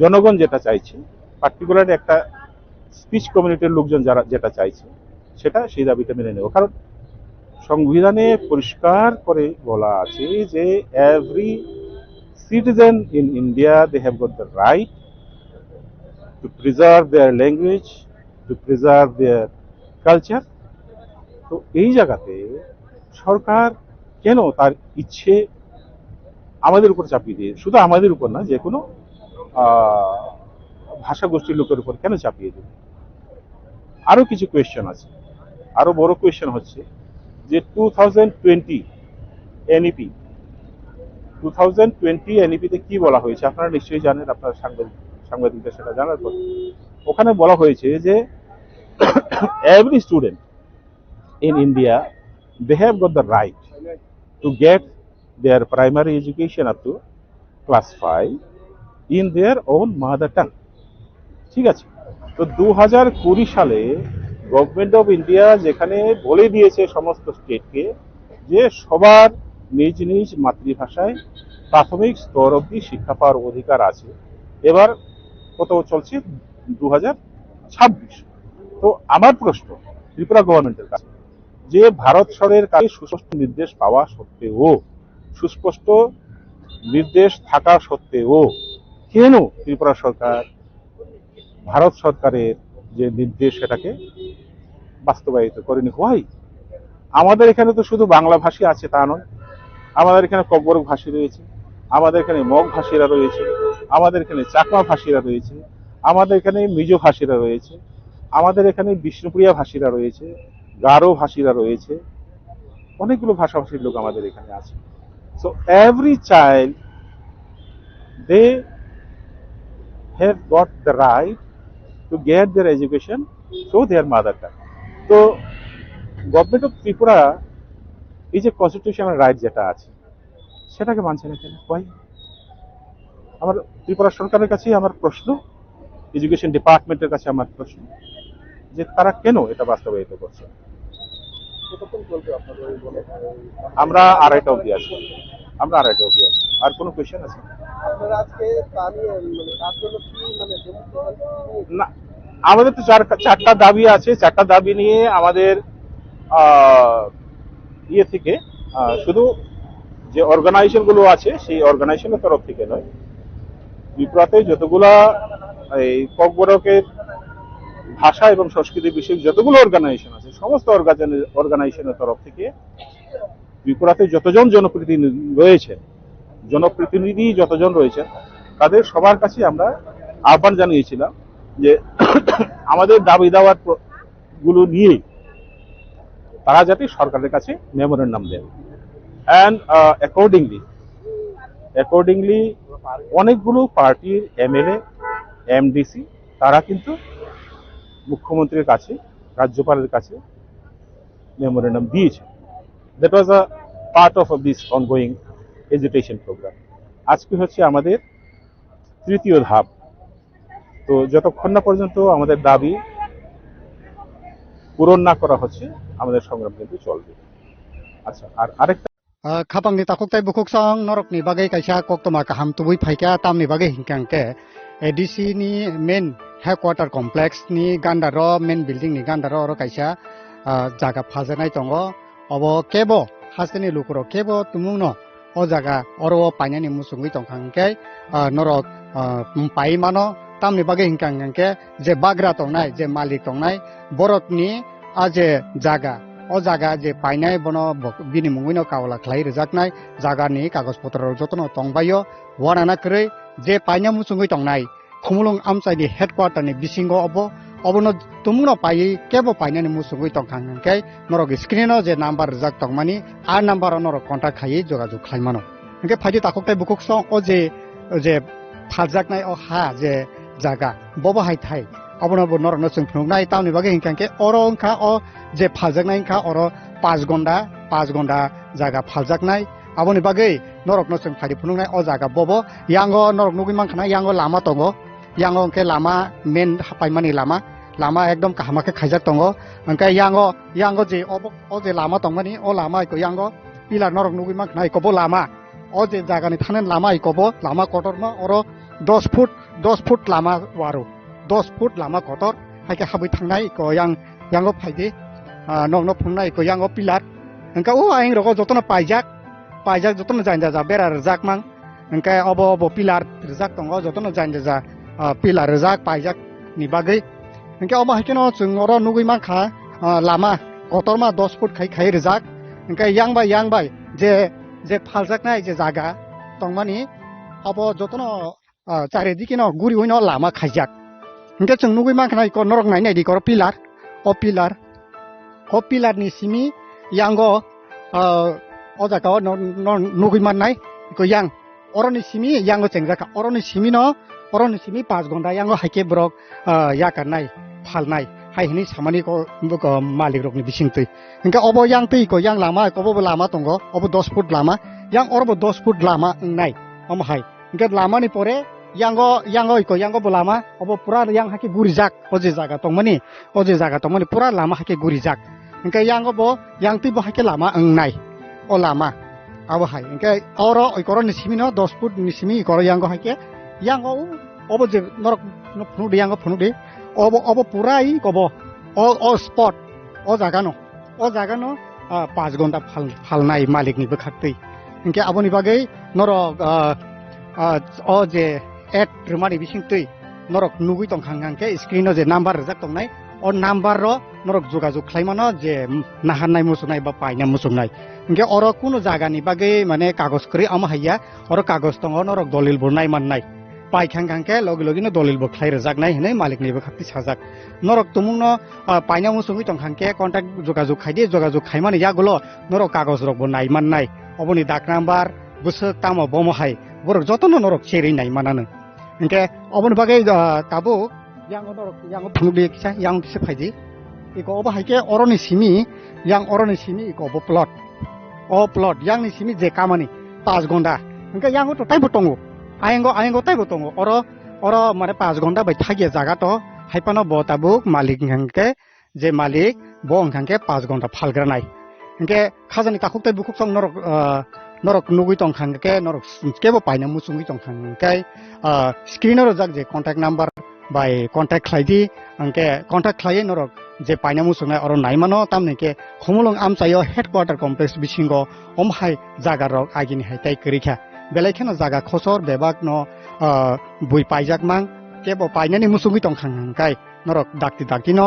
জনগণ যেটা চাইছে, পার্টিকুলার একটা স্পিচ কমিউনিটির লোকজন যারা যেটা চাইছে, সেটা সেই দাবিটা মেনে নেব। কারণ সংবিধানে পরিষ্কার করে বলা আছে যে every citizen in India, they have got the right to preserve their language, to preserve their culture. তো এই জায়গাতে সরকার কেন তার ইচ্ছে আমাদের উপর চাপিয়ে দিয়ে, শুধু আমাদের উপর না, যে কোনো ভাষা গোষ্ঠীর লোকের উপর কেন চাপিয়ে দেবে? আরো কিছু কোয়েশ্চেন আছে। আরো বড় কোয়েশ্চেন হচ্ছে যে 2020 এনইপি, 2020 এনইপিতে কি বলা হয়েছে আপনারা নিশ্চয়ই জানেন, আপনারা সাংবাদিকদের সেটা জানার কথা। ওখানে বলা হয়েছে যে every student in India, they have got the right to get their primary education up to class 5 in their own mother tongue. ঠিক আছে? তো 2020 সালে গভর্নমেন্ট অফ ইন্ডিয়া যেখানে বলে দিয়েছে সমস্ত স্টেটকে যে সবার নিজ নিজ মাতৃভাষায় প্রাথমিক স্তর অবধি শিক্ষা পাওয়ার অধিকার আছে, এবার কত চলছে 2026। তো আমার প্রশ্ন ত্রিপুরা গভর্নমেন্টের কাছে, যে ভারত সরকারের কাছে সুস্পষ্ট নির্দেশ পাওয়া সত্ত্বেও, সুস্পষ্ট নির্দেশ থাকা সত্ত্বেও কেন ত্রিপুরা সরকার ভারত সরকারের যে নির্দেশ সেটাকে বাস্তবায়িত করেনি? হয় আমাদের এখানে তো শুধু বাংলা ভাষী আছে তা নয়, আমাদের এখানে ককবরক ভাষী রয়েছে, আমাদের এখানে মগ ভাষীরা রয়েছে, আমাদের এখানে চাকমা ভাষীরা রয়েছে, আমাদের এখানে মিজো ভাষীরা রয়েছে, আমাদের এখানে বিষ্ণুপ্রিয়া ভাষীরা রয়েছে, গারো ভাষীরা রয়েছে, অনেকগুলো ভাষাভাষীর লোক আমাদের এখানে আছে। So every child, they have got the right to get their education through their mother tongue. So government of Tripura এই যে কনস্টিটিউশনাল রাইট যেটা আছে সেটাকে মানছে না কেন? Why? আমার ত্রিপুরা সরকারের কাছে আমার প্রশ্ন, এডুকেশন ডিপার্টমেন্টের কাছে আমার প্রশ্ন, যে তারা কেন এটা বাস্তবায়িত করছে। আমরা আড়াইটা অবধি আছি, আর কোনো কোয়েশ্চেন আছে? না, আমাদের তো চারটা দাবি আছে। চারটা দাবি নিয়ে আমাদের ইয়ে থেকে শুধু যে অর্গানাইজেশন গুলো আছে সেই অর্গানাইজেশনের তরফ থেকে নয়, ত্রিপুরাতে যতগুলা এই ককবরকের ভাষা এবং সংস্কৃতি বিষয়ক যতগুলো অর্গানাইজেশন আছে সমস্ত অর্গানাইজেশনের তরফ থেকে ত্রিপুরাতে যতজন জনপ্রতিনিধি যতজন রয়েছেন তাদের সবার কাছে আমরা আহ্বান জানিয়েছিলাম যে আমাদের দাবি দাওয়ার গুলো নিয়ে তারা যাতে সরকারের কাছে মেমোরেন্ডাম দেন। অ্যান্ড অ্যাকর্ডিংলি অনেকগুলো পার্টির এমএলএ এমডিসি তারা কিন্তু মুখ্যমন্ত্রীর কাছে, রাজ্যপালের কাছে মেমোরেন্ডাম দিয়েছে। That was a part of this ongoing education programme. আজকে হচ্ছে আমাদের তৃতীয় ধাপ। তো যতক্ষণ না পর্যন্ত আমাদের দাবি পূরণ না করা হচ্ছে আমাদের সংগ্রাম কিন্তু চলবে। আচ্ছা, আর আরেকটা খাপাংনি তাকুকতাই বুকুকসং নরকনি বাগै kaisa koktoma kaham tubui phaika tamni bagai hingkangke ADC ni main headquarter complex ni gandaro main building ni gandaro oro kaisa jaga phajanai tongo obo kebo hasteni lukro kebo tumungno o jaga oro painani musungui tongkhangke norok pai mano tamni bagai hingkangke je bagra tongnai je malik tongnai borokni aje jaga o jaga je painai bono bini mungino kawla khlai rejaknai jaga ni kagos potro jotono tongbayo wanana krei je paina musungui tongnai khumulung amchai ni headquarter ni bisingo obono tumuno pai kebo paina ni musungui tongkhangkai norok screen o je number rejak tongmani a number norok contact khai jogajog khlaimano engke phaidi takoktai bukuksong o je phajaknai o ha je jaga bobo hai thai abono norok no chungphnungnai tamni bagai hingkangke oro ongkha o je phaljaknai kha oro 5 ঘন্টা jaga phaljaknai aboni bagai norok no chung phadi phunungnai o jaga bobo yango norok nugui mankhana yango lama tongo yango ke lama main hapaimani lama ekdom kahama ke khaijak tongo angkai yango je o je lama tongmani o lama ko yango pilar norok nugui mankhana ko lama o je jaga ni thanen lama ko lama kotor ma oro 10 foot lama waru 10 foot lama kotor haike habui thangnai ko yango phaidi nong no phungnai ko yango pilar engka o aing rogo jotono paijak jotono jainda ja bera rejak mang engka obo pilar rejak tongo jotono jainda ja pilar rejak paijak ni bagai engka obo hakeno chung oro nugui mang kha lama kotor ma 10 foot khai rejak engka yang bai je phaljak nai je jaga tongmani obo jotono চারিদিকে no guri hoino lama khaijak engka chung nugui mang kha ko norok nai di ko o pilar ni simi yango o jaga nugui mannai ko yang oroni simi yango chengjaka oroni simi 5 ঘন্টা yango haike brok yakarnai phalnai haihini samani ko malik rokni bisingtui engka obo yang tui ko yang lama ko bo lama tongo obo 10 foot lama yang orbo 10 foot lama nai hai engka lama ni pore yango bolama obo pura yang hake gurijak oje jaga tongmani pura lama hake gurijak engka yango bo yang ti bo hake lama nai o lama abo hai engka oro ikoro ni simi no 10 foot ni simi ikoro yango hake yango obo je norok no phunu obo pura I kobo o spot o jaga no 5 ঘন্টা phalnai malik ni bekhaktui engka aboni bagai norok o je at remani bisingtui norok nugui tongkhangke screen o je number rejak tongnai o number ro norok jogajog khlaimano je nahanai musunai ba paina musunai engke oro kuno jaga ni bagai mane kagos kri ama haiya oro kagos tongo norok dolil burnai mannai paikhanke logi no dolil bo khlai rejak nai hinai malik ni khakti sajak norok tumungno paina musungui tongkhangke contact jogajog khaidi jogajog khaimani yagulo norok kagos rok bo nai mannai oboni dak number busuk tamo bomo hai borok jotono norok cheri nai manano engke obon bagai tabo yang norok yang phangbi kisa yang kisa phaiji iko oba haike oroni simi yang oroni simi iko obo plot yang ni simi je kamani 5 ঘন্টা engke yang to taibo tongo ayengo taibo tongo oro mane 5 ঘন্টা bai thagia jaga to haipano bo tabuk malik engke je malik bo engke 5 ঘন্টা phalgra nai engke khajani takuktai bukuk song norok nugui tong khangke norok kebo paina musungui tong khangke screener jak je contact number by contact khlaidi engke contact khlai norok je paina musungnai oro naimano tamne ke humulong amchayo headquarter complex bisingo omhai jaga rok agini haitai krikha belaikhana jaga khosor bebak no bui paijak mang kebo painani musungui tong khangkai norok dakti no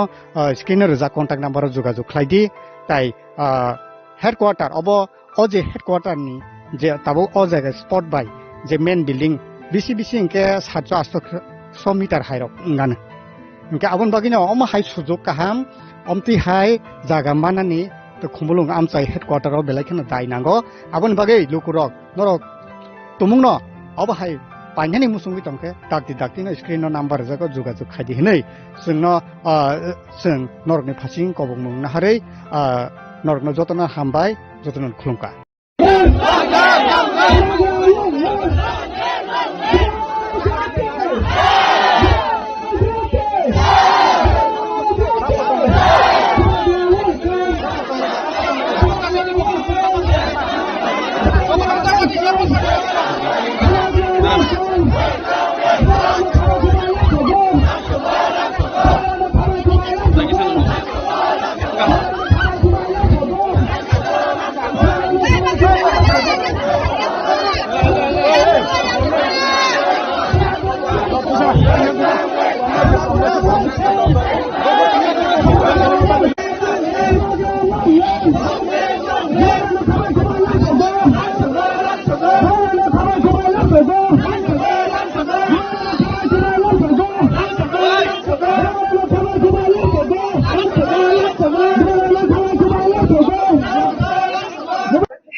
screener jak contact number jogajog khlaidi tai headquarter obo oje headquarter ni je tabo ojaga spot by je main building bisi engke 700 meter high rok ngana engke abon bagino om hai sujog kaham omti hai jaga manani to khumulung amchai headquarter ro belaikhana dai nango abon bagai lukurok norok tumungno obo hai painani musungi tongke dakti no screen no number jago jogajog khaidi hinai singno sing norokni phasing kobong mung na harai norokno jotona hambai jotona khulumka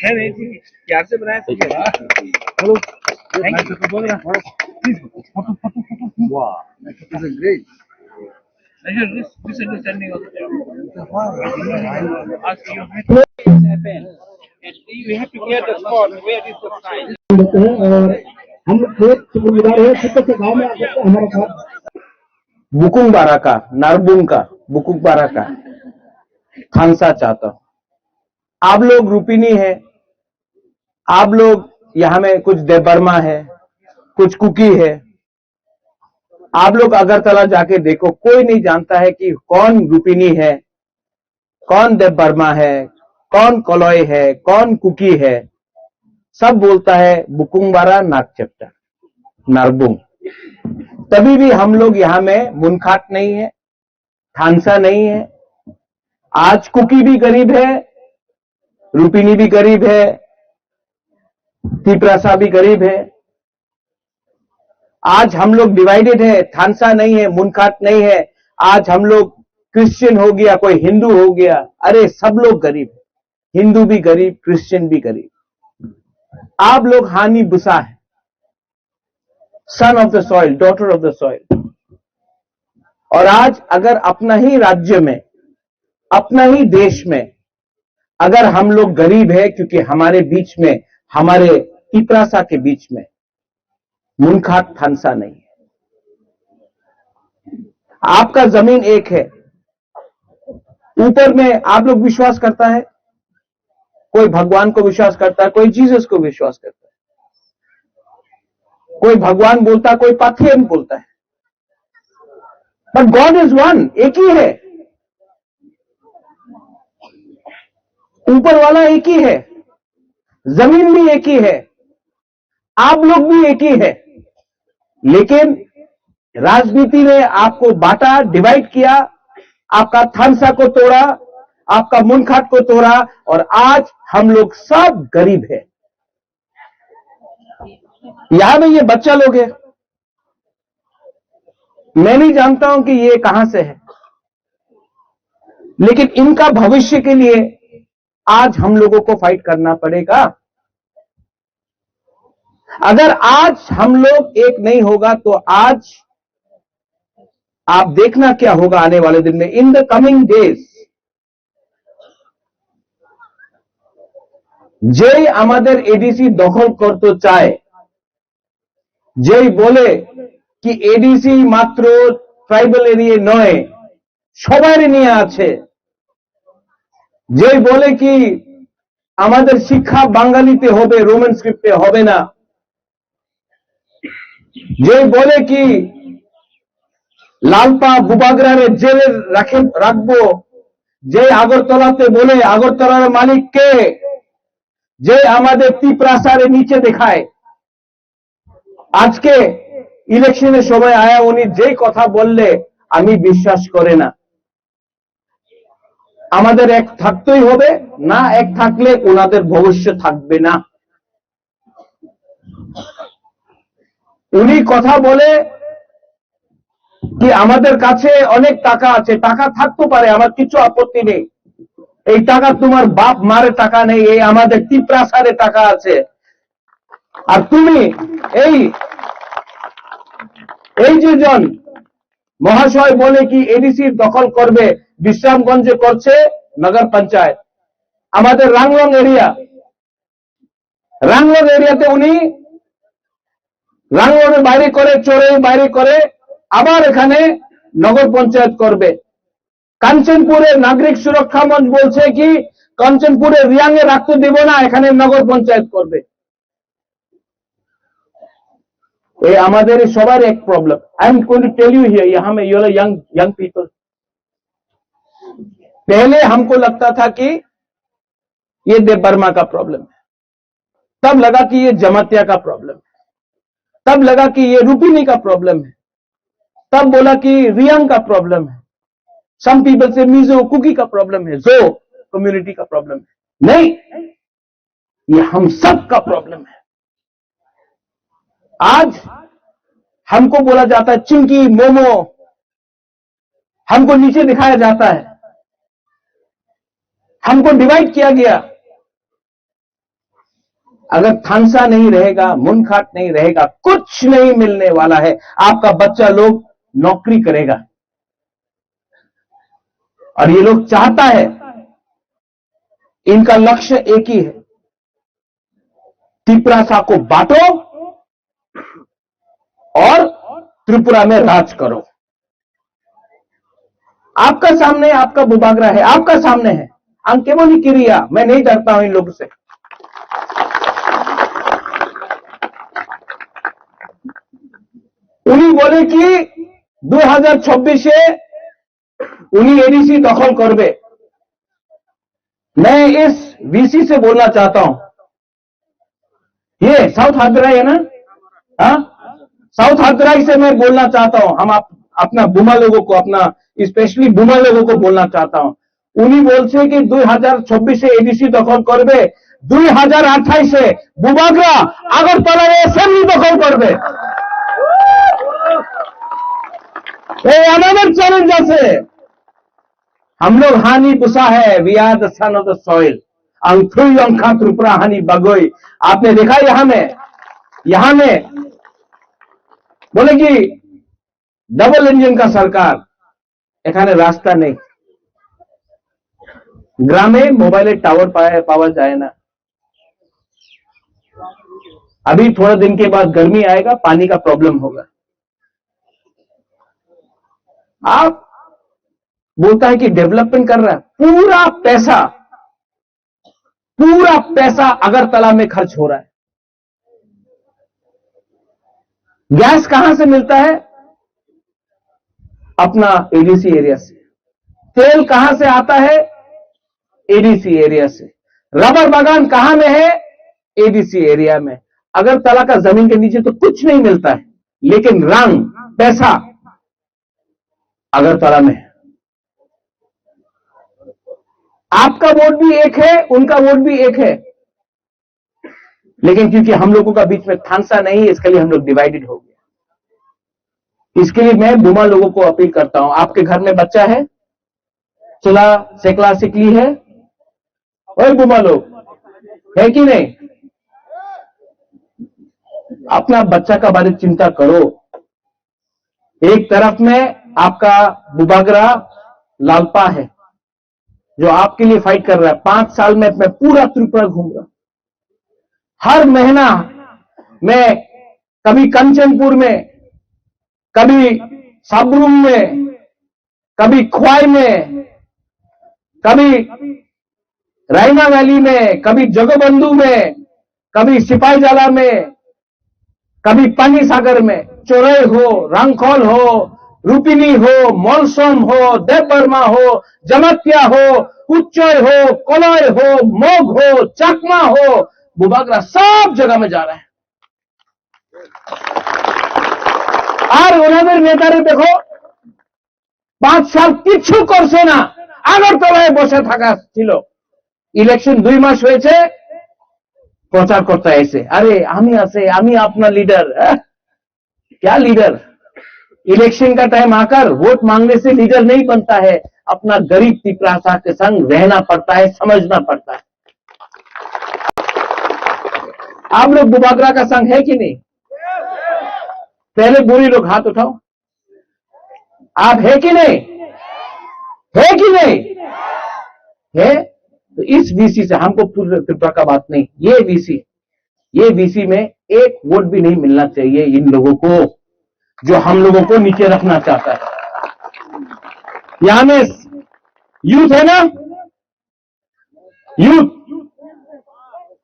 है नहीं थी प्यार से बनाया था हेलो थैंक यू बोल रहा प्लीज फोटो वाह this is great measure this misunderstanding of the ask you happen and you have to get the spot where is the sign लेते हैं और हम एक जिम्मेदार है छोटे से गांव में आकर के हमारे साथ बुकुंग बाराका नारबुंका बुकुंग बाराका खांसा चाहता आप लोग रूपिनी है आप लोग यहाँ में कुछ देबर्मा है कुछ कुकी है आप लोग अगरतला जाके देखो कोई नहीं जानता है कि कौन रूपिनी है कौन देबर्मा है कौन कलॉय है कौन कुकी है सब बोलता है बुकुंगबारा नागचप्टा नारबुंग तभी भी हम लोग यहाँ में मुनखाट नहीं है थानसा नहीं है आज कुकी भी गरीब है रूपिनी भी गरीब है तिपरासा भी गरीब है आज हम लोग डिवाइडेड है थानसा नहीं है मुनखाट नहीं है आज हम लोग क्रिश्चियन हो गया कोई हिंदू हो गया अरे सब लोग गरीब हिंदू भी गरीब क्रिश्चियन भी गरीब आप लोग हानि बुसा है सन of the soil daughter of the soil और आज अगर अपना ही राज्य में अपना ही देश में अगर हम लोग गरीब है क्योंकि हमारे बीच में हमारे तिपरासा के बीच में मुनखाट थानसा नहीं है आपका जमीन एक है ऊपर में आप लोग विश्वास करता है कोई भगवान को विश्वास करता है कोई जीसस को विश्वास करता है कोई भगवान बोलता है कोई पाथेन बोलता है बट गॉड इज वन एक ही है ऊपर वाला एक ही है जमीन भी एक ही है आप लोग भी एक ही है लेकिन राजनीति ने आपको बांटा डिवाइड किया आपका थानसा को तोड़ा आपका मुनखाट को तोड़ा और आज हम लोग सब गरीब है यहां में ये बच्चा लोग है मैं नहीं जानता हूं कि ये कहां से है लेकिन इनका भविष्य के लिए आज हम लोगों को फाइट करना पड़ेगा अगर आज हम लोग एक नहीं होगा तो आज आप देखना क्या होगा आने वाले दिन में, इन द कमिंग डेज। যেই আমাদের এডিসি দখল করতে চায়, যেই বলে কি এডিসি মাত্র ট্রাইবাল এরিয়া নয়, সবারই নিয়ে আছে, যেই বলে কি আমাদের শিক্ষা বাঙালিতে হবে, রোমান স্ক্রিপ্টে হবে না, যেই বলে কি লালপা বুবাগরারে জেলে রাখবো, যে আগরতলাতে বলে আগরতলার মালিক কে, যে আমাদের তিপ্রাসারে নিচে দেখায়, আজকে ইলেকশনের সময় আয়া উনি যেই কথা বললে আমি বিশ্বাস করে না। আমাদের এক থাকতেই হবে, না এক থাকলে ওনাদের ভবিষ্যৎ থাকবে না। উনি কথা বলে কি আমাদের কাছে অনেক টাকা আছে, টাকা থাকতে পারে, আমার কিছু আপত্তি নেই, এই টাকা তোমার বাপ মারে টাকা নেই, এই আমাদের তিপ্রাসারে টাকা আছে। আর তুমি এই যে জন মহাশয় বলে কি এডিসি দখল করবে, বিশ্রামগঞ্জে করছে নগর পঞ্চায়েত, আমাদের রাংলং এরিয়াতে উনি রাংলংয়ের বাইরে করে, চোরের বাইরে করে, আবার এখানে নগর পঞ্চায়েত করবে। কাঞ্চনপুরের নাগরিক সুরক্ষা মঞ্চ বলছে কি কাঞ্চনপুরে রিয়াংয়ে রাখতে দেব না, এখানে নগর পঞ্চায়েত করবে। ये हमारे सवार एक problem. I am going to tell you here, यहां में यू यंग पीपल, पहले हमको लगता था कि ये देव बर्मा का प्रॉब्लम है, तब लगा कि ये जमातिया का प्रॉब्लम है, तब लगा कि ये रूपिनी का प्रॉब्लम है, तब बोला कि रियांग का प्रॉब्लम है, सम पीपल से मिजो कुकी का प्रॉब्लम है, जो कम्युनिटी का प्रॉब्लम है। नहीं, ये हम सब का प्रॉब्लम है। आज हमको बोला जाता है चिंकी मोमो, हमको नीचे दिखाया जाता है, हमको डिवाइड किया गया। अगर थानसा नहीं रहेगा, मुनखाट नहीं रहेगा, कुछ नहीं मिलने वाला है। आपका बच्चा लोग नौकरी करेगा, और ये लोग चाहता है, इनका लक्ष्य एक ही है, त्रिपुरा को बांटो और त्रिपुरा में राज करो। आपका सामने आपका बुबागरा है, आपका सामने है, अंकेमोनी किरिया, मैं नहीं डरता हूं इन लोगों से। उन्हीं बोले कि 2026 उन्हीं एडीसी दखल करबे। मैं इस वीसी से बोलना चाहता हूं, ये साउथ हादराई है ना, हाँ, साउथ हादराई से मैं बोलना चाहता हूं, हम अपना बुमा लोगों को, अपना स्पेशली बुमा लोगों को बोलना चाहता हूं। उन्हीं बोलছে कि 2026 एडीसी दखल करबे, 2028 बुबागरा আগরতলা অ্যাসেম্বলি দখল করবে। এই আমাদের চ্যালেঞ্জ আছে। हम लोग हानि पुसा है, we are the son of the soil, अंथुई अंखा त्रिपुरा हानि बगोई। आपने देखा यहां में बोले कि डबल इंजन का सरकार, এখানে रास्ता नहीं, ग्रामे मोबाइल टावर पावा जाए ना। अभी थोड़ा दिन के बाद गर्मी आएगा, पानी का प्रॉब्लम होगा। आप बोलता है कि डेवलपमेंट कर रहा है, पूरा पैसा अगरतला में खर्च हो रहा है। गैस कहां से मिलता है? अपना एडीसी एरिया से। तेल कहां से आता है? एडीसी एरिया से। रबर बागान कहां में है? एडीसी एरिया में। अगरतला का जमीन के नीचे तो कुछ नहीं मिलता है, लेकिन रंग पैसा अगरतला में है। आपका वोट भी एक है, उनका वोट भी एक है, लेकिन क्योंकि हम लोगों का बीच में थानसा नहीं है, इसके लिए हम लोग डिवाइडेड हो गए। इसके लिए मैं बुमा लोगों को अपील करता हूं, आपके घर में बच्चा है, चला सेकला सिकली है, ओए बुमा लोग है कि नहीं? अपना बच्चा का बारे में चिंता करो। एक तरफ में आपका बुबागरा लालपा है जो आपके लिए फाइट कर रहा है। 5 साल में मैं पूरा त्रिपुरा घूम रहा, हर महीना मैं कभी कंचनपुर में, कभी साबरूम में, कभी ख्वाई में, कभी रायना वैली में, कभी जगबंधु में, कभी सिपाहीजाला में, कभी पानी सागर में, चोरई हो, रंगखोल हो, रूपिनी हो, मोलसोम हो, देवबर्मा हो, जमतिया हो, उच्चय हो, कोलय हो, मोग हो, चकमा हो, बुबागरा सब जगह में जा रहे हैं। और उन्होंने नेतारे देखो 5 साल किच्छु करছে না, আগরতলায় বসে থাকা ছিল। ইলেকশন 2 মাস হয়েছে, প্রচার করতে এসে अरे আমি আছে, আমি अपना लीडर। क्या लीडर? इलेक्शन का टाइम आकर वोट मांगने से लीडर नहीं बनता है, अपना गरीब तिपरासा के संग रहना पड़ता है, समझना पड़ता है। आप लोग बुबागरा का संग है कि नहीं? पहले बुरी लोग हाथ उठाओ, आप है कि नहीं? है कि नहीं? है तो इस वीसी से हमको पूरे त्रिपुरा का बात नहीं, ये वीसी में एक वोट भी नहीं मिलना चाहिए इन लोगों को जो हम लोगों को नीचे रखना चाहता है। यहां में यूथ है ना, यूथ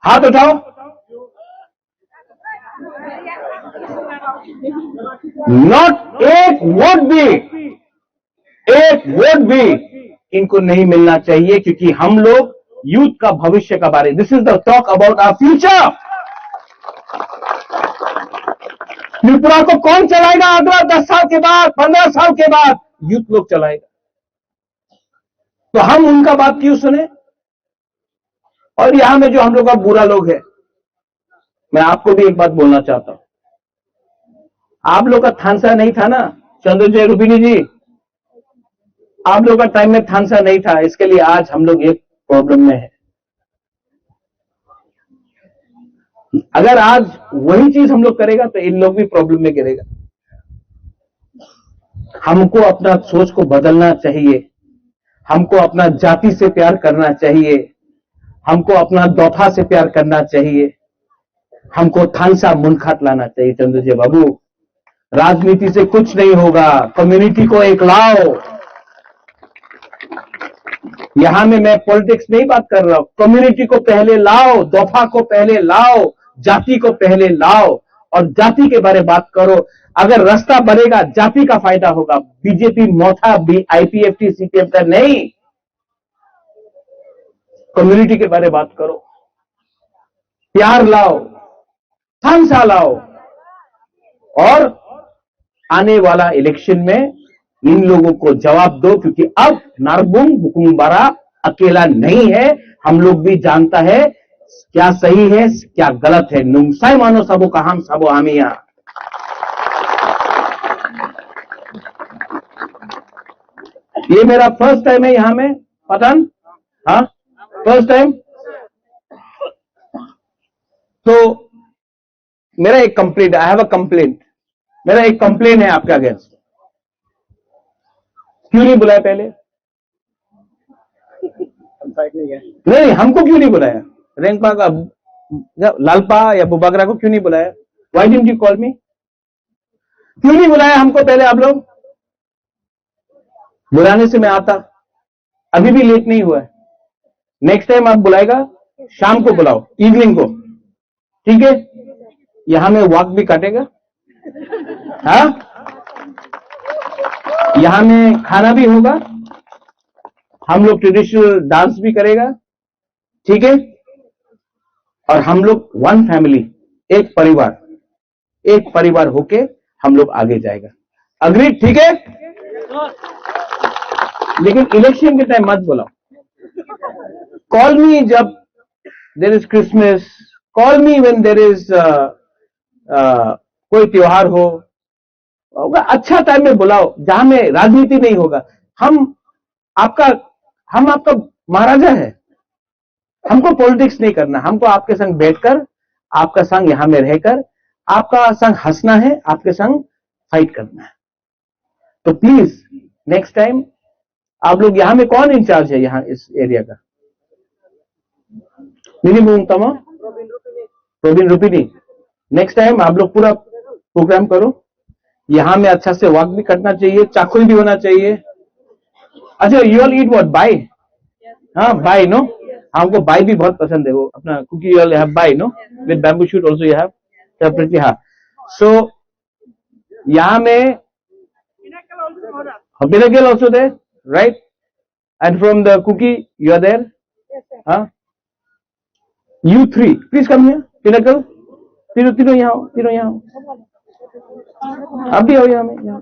हाथ उठाओ। नॉट एक वोट भी इनको नहीं मिलना चाहिए, क्योंकि हम लोग यूथ का भविष्य का बारे, this is the talk about our future. Tripura को कौन चलाएगा अगला 10 साल के बाद, 15 साल के बाद? यूथ लोग चलाएगा। तो हम उनका बात क्यों सुने? और यहां में जो हम लोग का बुरा लोग है, मैं आपको भी एक बात बोलना चाहता हूं। आप लोग का थानसा नहीं था ना, चंद्रजय रूपिनी जी, आप लोग का टाइम में थानसा नहीं था, इसके लिए आज हम लोग एक प्रॉब्लम में है। अगर आज वही चीज हम लोग करेगा तो इन लोग भी प्रॉब्लम में गिरेगा। हमको अपना सोच को बदलना चाहिए, हमको अपना जाति से प्यार करना चाहिए, हमको अपना दौथा से प्यार करना चाहिए, हमको थानसा मुनखात लाना चाहिए। चंद्रजय बाबू, राजनीति से कुछ नहीं होगा, कम्युनिटी को एक लाओ। यहां में मैं पॉलिटिक्स नहीं बात कर रहा हूं, कम्युनिटी को पहले लाओ, दौथा को पहले लाओ, जाति को पहले लाओ और जाति के बारे में बात करो। अगर रास्ता बनेगा, जाति का फायदा होगा। बीजेपी मोथा आईपीएफटी सीपीएम का नहीं, कम्युनिटी के बारे में बात करो, प्यार लाओ, थानसा लाओ और आने वाला इलेक्शन में इन लोगों को जवाब दो, क्योंकि अब नारबुंग बुकुंबारा अकेला नहीं है। हम लोग भी जानता है क्या सही है क्या गलत है। नुंगसाई मानो सबो का हम सबो आमिया। ये मेरा फर्स्ट टाइम है यहां में पतन, हाँ फर्स्ट टाइम। तो मेरा एक complaint, I have a complaint, मेरा एक कंप्लेंट है आपके अगेंस्ट। क्यों नहीं बुलाया पहले? नहीं, हमको क्यों नहीं बुलाया? रेंगपा का लालपा या बुबागरा को क्यों नहीं बुलाया? व्हाई डिडंट यू कॉल मी? क्यों नहीं बुलाया हमको पहले? आप लोग बुलाने से मैं आता, अभी भी लेट नहीं हुआ है। नेक्स्ट टाइम आप बुलाएगा, शाम को बुलाओ, इवनिंग को, ठीक है? यहां में वॉक भी काटेगा, हाँ? यहां में खाना भी होगा, हम लोग ट्रेडिशनल डांस भी करेगा, ठीक है? और हम लोग वन फैमिली, एक परिवार होके हम लोग आगे जाएगा। अग्रीड? ठीक है? लेकिन इलेक्शन के टाइम मत बुलाओ। कॉल मी जब there is Christmas, call me when there is कोई त्योहार हो, अच्छा टाइम में बुलाओ जहां में राजनीति नहीं होगा। हम आपका महाराजा है, हमको पॉलिटिक्स नहीं करना, हमको आपके संग बैठकर, आपका संग यहां में रहकर आपका संग हंसना है, आपके संग फाइट करना है। तो प्लीज नेक्स्ट टाइम आप लोग, यहां में कौन इंचार्ज है यहां इस एरिया का? मिनिमम तमा प्रोबिन रुपिनी। नेक्स्ट टाइम आप लोग पूरा प्रोग्राम करो, यहां में अच्छा से वॉक भी करना चाहिए, चाकुल भी होना चाहिए। अच्छा, you all eat what? Bai? हाँ, बाई नो, हमको बाई भी बहुत पसंद है, वो अपना Kuki you all have bai no, with bamboo shoot also you have separately. हाँ, सो यहां में Pinnacle also there, right? And from the cookie, you are there? Huh? You three, please come here. Pinnacle, तीनों यहाँ आओ, तीनों यहाँ आओ। आप भी आओ यहाँ में, यहाँ।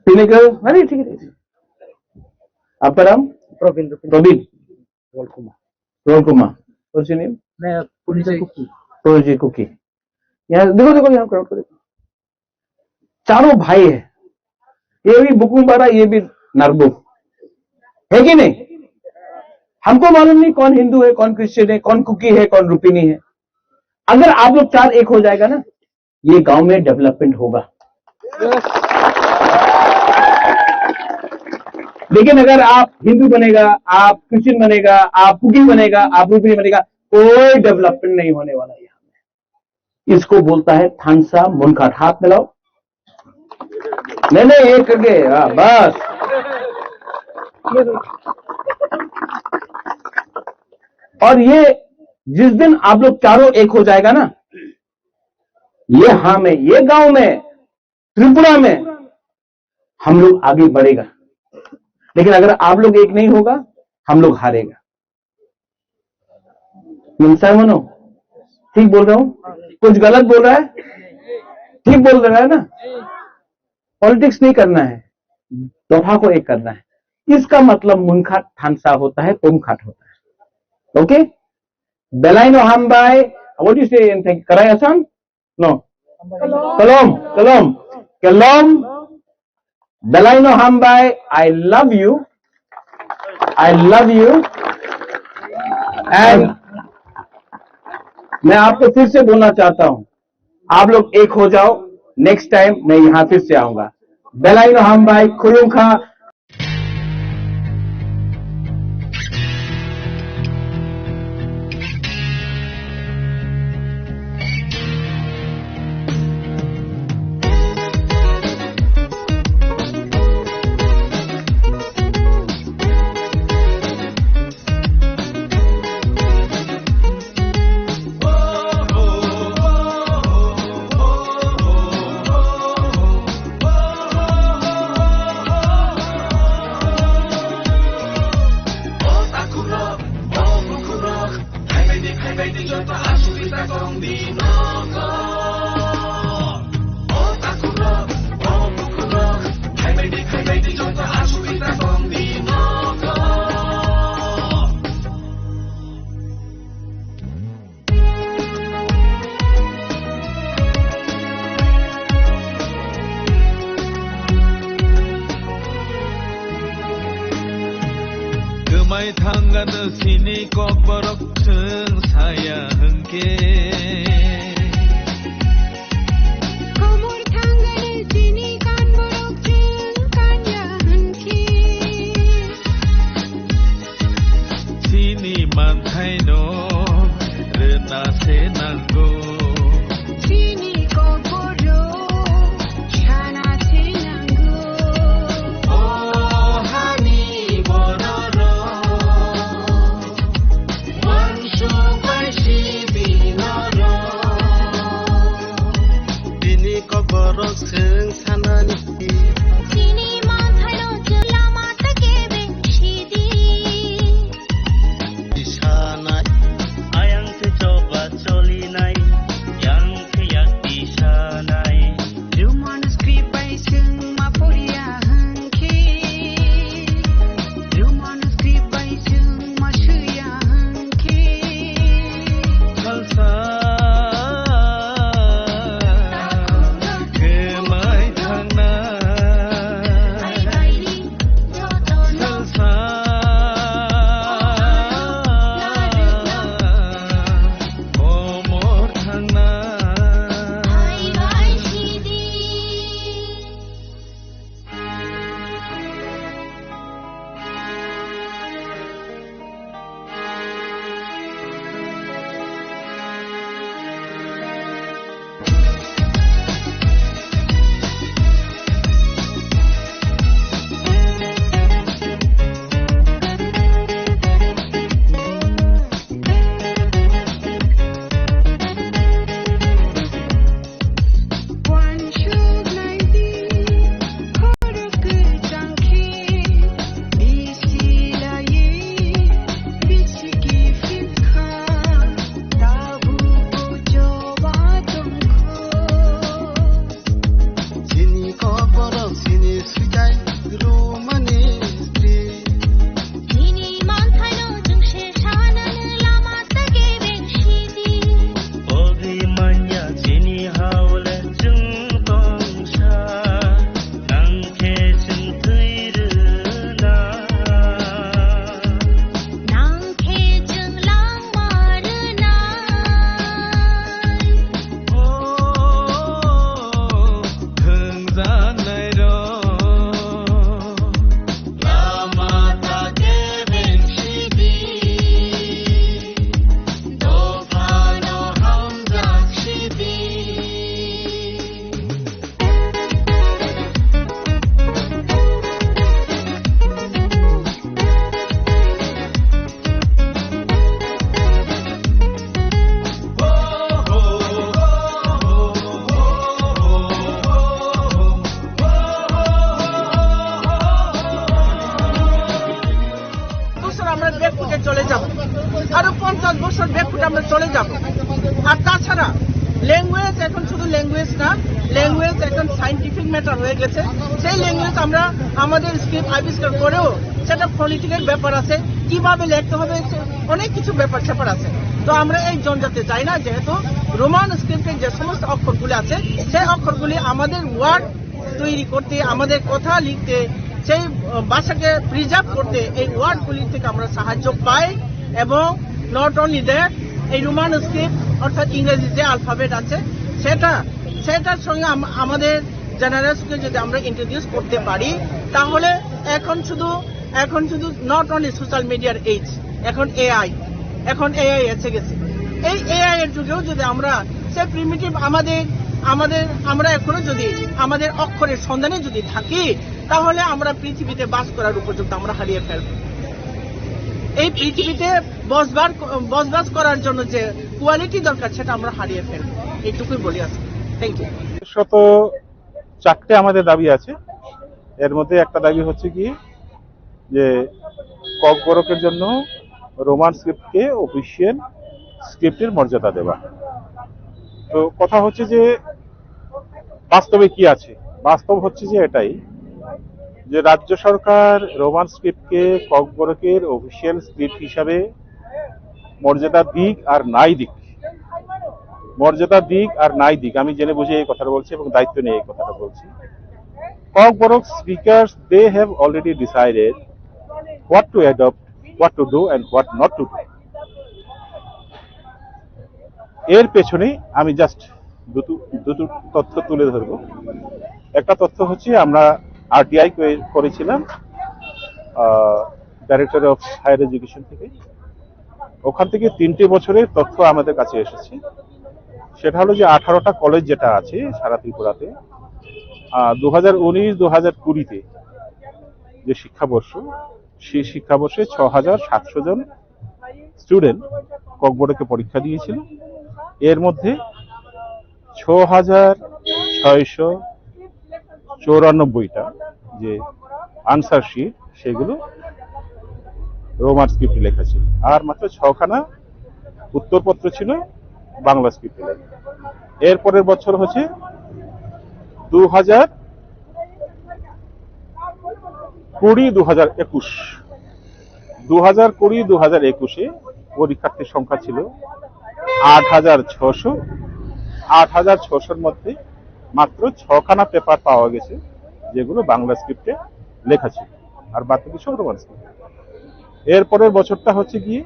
Pinnacle, अरे ठीक है। आपका नाम? प्रवीण। रोल कुमार। What's your name? मैं पुरजी कुकी। यहाँ देखो यहाँ क्राउड को देखो, चारों भाई है, ये भी बुकुम बारा, ये भी नरबुक है कि नहीं? हमको मालूम नहीं कौन हिंदू है, कौन क्रिश्चियन है, कौन कुकी है, कौन रुपिनी है। अगर आप लोग चार एक हो जाएगा ना, ये गांव में डेवलपमेंट होगा। लेकिन अगर आप हिंदू बनेगा, आप क्रिश्चियन बनेगा, आप कुकी बनेगा, आप रुपिनी बनेगा, कोई डेवलपमेंट नहीं होने वाला। इसको बोलता है थानसा मुनकाट। हाथ मिलाओ। नहीं एक करके, बस। और ये जिस दिन आप लोग चारों एक हो जाएगा ना, ये हाँ में, ये गांव में, त्रिपुरा में हम लोग आगे बढ़ेगा। लेकिन अगर आप लोग एक नहीं होगा, हम लोग हारेगा। मनो ठीक बोल रहा हूं? कुछ गलत बोल रहा है? ठीक बोल रहा है ना? पॉलिटिक्स नहीं करना है, दोहा को एक करना है। इसका मतलब मुनखाट थानसा होता है, पुमखाट होता है। ओके? बेलाइनो हमबाई, what you say in think? कराई आसान? नो, कलोम। बेलाइनो हमबाई, आई लव यू, एंड मैं आपको फिर से बोलना चाहता हूं, आप लोग एक हो जाओ। नेक्स्ट टाइम मैं यहां फिर से आऊंगा। बेलाइनो हम भाई खुलूंखा। थांगानो सिनि कक बरक जों साया हंके कोमर थांगानो सिनि कान बरक जों कान्या हंके सिनि मानथाइनो रोना से नांगौ सिनि कक बरक छाना से नांगौ ओ हानि One show by she be আমরা ব্যাকফুটে চলে যাব, আরো 50 বছর ব্যাকফুটে আমরা চলে যাব। আর তাছাড়া ল্যাঙ্গুয়েজ এখন শুধু ল্যাঙ্গুয়েজ না, ল্যাঙ্গুয়েজ এখন সায়েন্টিফিক ম্যাটার হয়ে গেছে। সেই ল্যাঙ্গুয়েজ আমরা আমাদের স্ক্রিপ্ট আবিষ্কার করেও সেটা ফনেটিকের ব্যাপার আছে, কিভাবে লিখতে হবে, অনেক কিছু ব্যাপার স্যাপার আছে। তো আমরা এই জঞ্জাতে চাই না, যেহেতু রোমান স্ক্রিপ্টের যে সমস্ত অক্ষরগুলি আছে সেই অক্ষরগুলি আমাদের ওয়ার্ড তৈরি করতে, আমাদের কথা লিখতে, সেই ভাষাকে প্রিজার্ভ করতে এই ওয়ার্ডগুলি থেকে আমরা সাহায্য পাই। এবং নট অনলি দ্যাট, এই রোমান স্ক্রিপ্ট অর্থাৎ ইংরেজি যে অ্যালফাবেট আছে সেটার সঙ্গে আমাদের জেনারেশনকে যদি আমরা ইন্ট্রোডিউস করতে পারি, তাহলে এখন শুধু নট অনলি সোশ্যাল মিডিয়ার এজ, এখন এআই এসে গেছে। এই এআই এর যুগেও যদি আমরা সে প্রিমিটিভ আমরা এখনো যদি আমাদের অক্ষরের সন্ধানে যদি থাকি, তাহলে আমরা পৃথিবীতে বাস করার উপযুক্ত আমরা হারিয়ে ফেলব। এই পৃথিবীতে বসবাস করার জন্য যে কোয়ালিটি দরকার সেটা আমরা হারিয়ে ফেলব। এইটুকুই বলি আছে। Thank you. 4টে আমাদের দাবি আছে। এর মধ্যে একটা দাবি হচ্ছে কি যে ককবরকের জন্য রোমান স্ক্রিপ্টকে অফিসিয়াল স্ক্রিপ্টের মর্যাদা দেওয়া। তো কথা হচ্ছে যে বাস্তবে কি আছে, বাস্তব হচ্ছে যে এটাই যে রাজ্য সরকার রোমান স্ক্রিপ্টকে ককবরকের অফিসিয়াল স্ক্রিপ্ট হিসাবে মর্যাদা দিক আর নাই দিক, আমি জেনে বুঝে এই কথাটা বলছি এবং দায়িত্ব নিয়ে এই কথাটা বলছি। Kokborok speakers they have already decided what to adopt, what to do and what not to do. এর পেছনে আমি জাস্ট দুটো তথ্য তুলে ধরব। একটা তথ্য হচ্ছে আমরা আরটিআই করেছিলাম ডাইরেক্টর অফ হায়ার এডুকেশন থেকে, ওখান থেকে 3টে বছরের তথ্য আমাদের কাছে এসেছে। সেটা হলো যে 18টা কলেজ যেটা আছে সারা ত্রিপুরাতে 2019-2020-তে যে শিক্ষাবর্ষ, সেই শিক্ষাবর্ষে 6700 জন স্টুডেন্ট ককবরকে পরীক্ষা দিয়েছিল। এর মধ্যে 6694টা যে আনসার শিট সেগুলো রোমান স্ক্রিপ্টে লেখা ছিল, আর মাত্র 6খানা উত্তরপত্র ছিল বাংলা স্ক্রিপ্টে লেখা। এরপরের বছর হচ্ছে 2020-2021 পরীক্ষার্থীর সংখ্যা ছিল 8600। 8600-র মধ্যে মাত্র 6খানা পেপার পাওয়া গেছে যেগুলো বাংলা স্ক্রিপ্টে লেখা ছিল, আর বাকি সব রোমান স্ক্রিপ্ট। এরপরের বছরটা হচ্ছে গিয়ে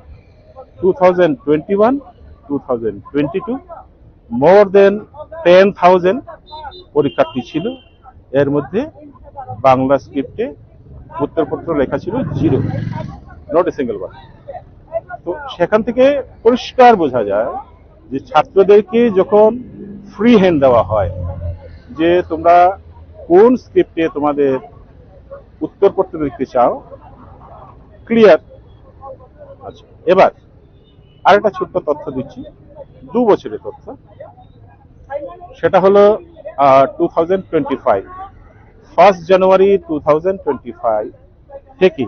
2021-2022, মোর দেন 10,000 পরীক্ষার্থী ছিল। এর মধ্যে বাংলা স্ক্রিপ্টে উত্তরপত্র লেখা ছিল 0, নট এ সিঙ্গেল ওয়ান। তো সেখান থেকে পরিষ্কার বোঝা যায় যে ছাত্রদেরকে যখন ফ্রি হ্যান্ড দেওয়া হয় যে তোমরা কোন স্ক্রিপ্টে তোমাদের উত্তরপত্র লিখতে চাও, ক্লিয়ার। আচ্ছা, এবার আরেকটা ছোট্ট তথ্য দিচ্ছি, 2 বছরের তথ্য। সেটা হলো 2025, 1 জানুয়ারি 2025 থেকে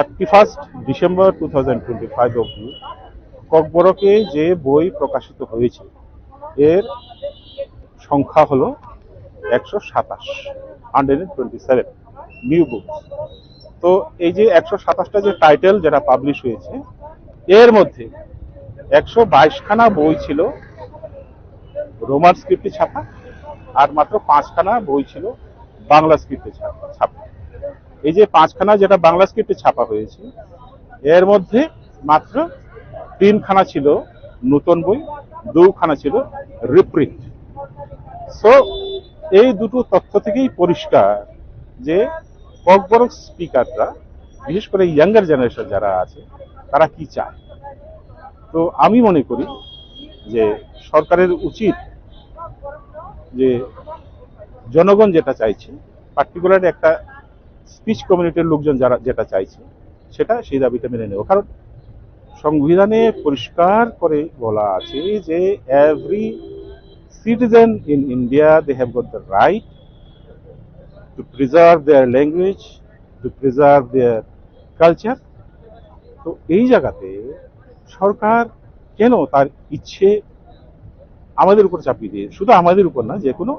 31 ডিসেম্বর 2025 অবধি ককবরকে যে বই প্রকাশিত হয়েছে এর সংখ্যা হলো 127 নিউ বুক। তো এই যে 127টা যে টাইটেল যেটা পাবলিশ হয়েছে, এর মধ্যে 122খানা বই ছিল রোমান স্ক্রিপ্টে ছাপা, আর মাত্র 5খানা বই ছিল বাংলা স্ক্রিপ্টে ছাপা। এই যে 5খানা যেটা বাংলা স্ক্রিপ্টে ছাপা হয়েছে, এর মধ্যে মাত্র 3খানা ছিল নতুন বই, 2খানা ছিল রিপ্রিন্ট। সো এই দুটো তথ্য থেকেই পরিষ্কার যে ককবরক স্পিকাররা, বিশেষ করে ইয়াঙ্গার জেনারেশন যারা আছে, তারা কি চায়। তো আমি মনে করি যে সরকারের উচিত যে জনগণ যেটা চাইছে, পার্টিকুলার একটা স্পিচ কমিউনিটির লোকজন যারা যেটা চাইছে, সেটা সেই দাবিটা মেনে নেব। কারণ সংবিধানে পরিষ্কার করে বলা আছে যে every citizen in India they have got the right to preserve their language, to preserve their culture, তো এই জায়গাতে সরকার কেন তার ইচ্ছে আমাদের উপর চাপিয়ে দিয়ে, শুধু আমাদের উপর না, যে কোনো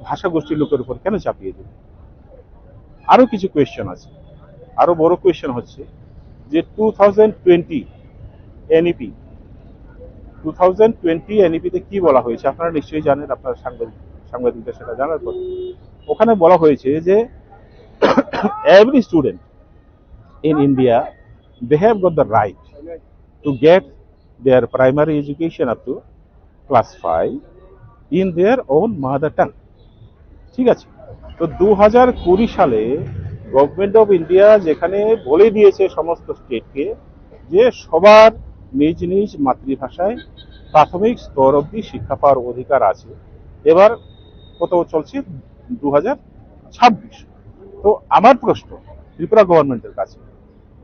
ভাষা গোষ্ঠীর লোকের উপর কেন চাপিয়ে দেবে? আরো কিছু কোয়েশ্চেন আছে। আরো বড় কোয়েশ্চেন হচ্ছে যে 2020 এনইপি 2020 এনইপিতে কি বলা হয়েছে আপনারা নিশ্চয়ই জানেন, আপনারা সাংবাদিকদের সেটা জানার পর ওখানে বলা হয়েছে যে every student in India, they have got the right to get their primary education up to class 5 in their own mother tongue. ঠিক আছে, তো 2020 সালে গভর্নমেন্ট অফ ইন্ডিয়া যেখানে বলে দিয়েছে সমস্ত স্টেটকে যে সবার নিজ নিজ মাতৃভাষায় প্রাথমিক স্তর অবধি শিক্ষা পাওয়ার অধিকার আছে, এবার কত চলছে 2026। তো আমার প্রশ্ন ত্রিপুরা গভর্নমেন্টের কাছে,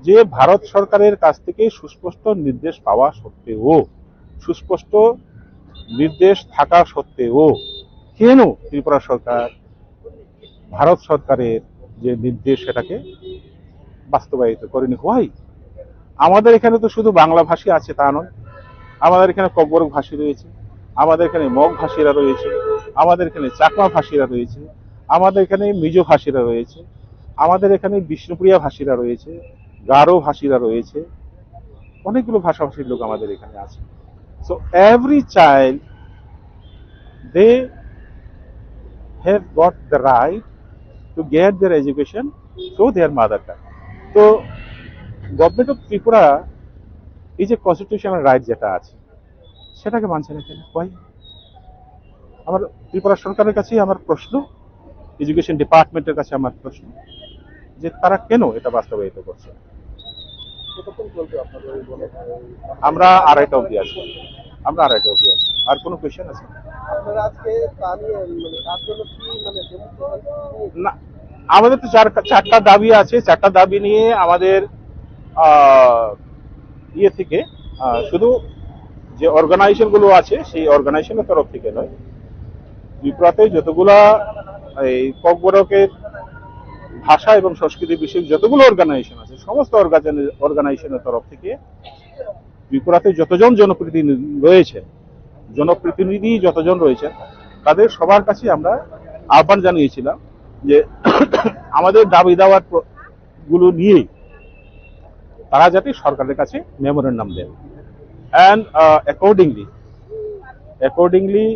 যে ভারত সরকারের কাছ থেকে সুস্পষ্ট নির্দেশ পাওয়া সত্ত্বেও, সুস্পষ্ট নির্দেশ থাকা সত্ত্বেও কেন ত্রিপুরা সরকার ভারত সরকারের যে নির্দেশ সেটাকে বাস্তবায়িত করেনি? হয় আমাদের এখানে তো শুধু বাংলা ভাষী আছে তা নয়, আমাদের এখানে কব্বরক ভাষী রয়েছে, আমাদের এখানে মগ ভাষীরা রয়েছে, আমাদের এখানে চাকমা ভাষীরা রয়েছে, আমাদের এখানে মিজো ভাষীরা রয়েছে, আমাদের এখানে বিষ্ণুপ্রিয়া ভাষীরা রয়েছে, গারো ভাষীরা রয়েছে, অনেকগুলো ভাষাভাষীর লোক আমাদের এখানে আছে। So every child they have got the right to get their education through their mother tongue. তো গভর্নমেন্ট অফ ত্রিপুরা এই যে কনস্টিটিউশনাল রাইট যেটা আছে সেটাকে মানছে না কেন? হয় আমার ত্রিপুরা সরকারের কাছেই আমার প্রশ্ন, এডুকেশন ডিপার্টমেন্টের কাছে আমার প্রশ্ন, যে তারা কেন এটা বাস্তবায়িত করছে? আমরা 2:30 অবধি আছি, আর কোনো কোয়েশ্চেন আছে? না, আমাদের তো চারটা দাবি আছে। চারটা দাবি নিয়ে আমাদের ইয়ে থেকে শুধু যে অর্গানাইজেশন গুলো আছে সেই অর্গানাইজেশনের তরফ থেকে নয়, ত্রিপুরাতে যতগুলা এই ককবরকের ভাষা এবং সংস্কৃতি বিষয়ক যতগুলো অর্গানাইজেশন আছে সমস্ত অর্গানাইজেশনের তরফ থেকে ত্রিপুরাতে যতজন জনপ্রতিনিধি যতজন রয়েছেন তাদের সবার কাছে আমরা আহ্বান জানিয়েছিলাম যে আমাদের দাবি দাওয়ার গুলো নিয়ে তারা যাতে সরকারের কাছে মেমোরেন্ডাম দেন। অ্যান্ড অ্যাকর্ডিংলি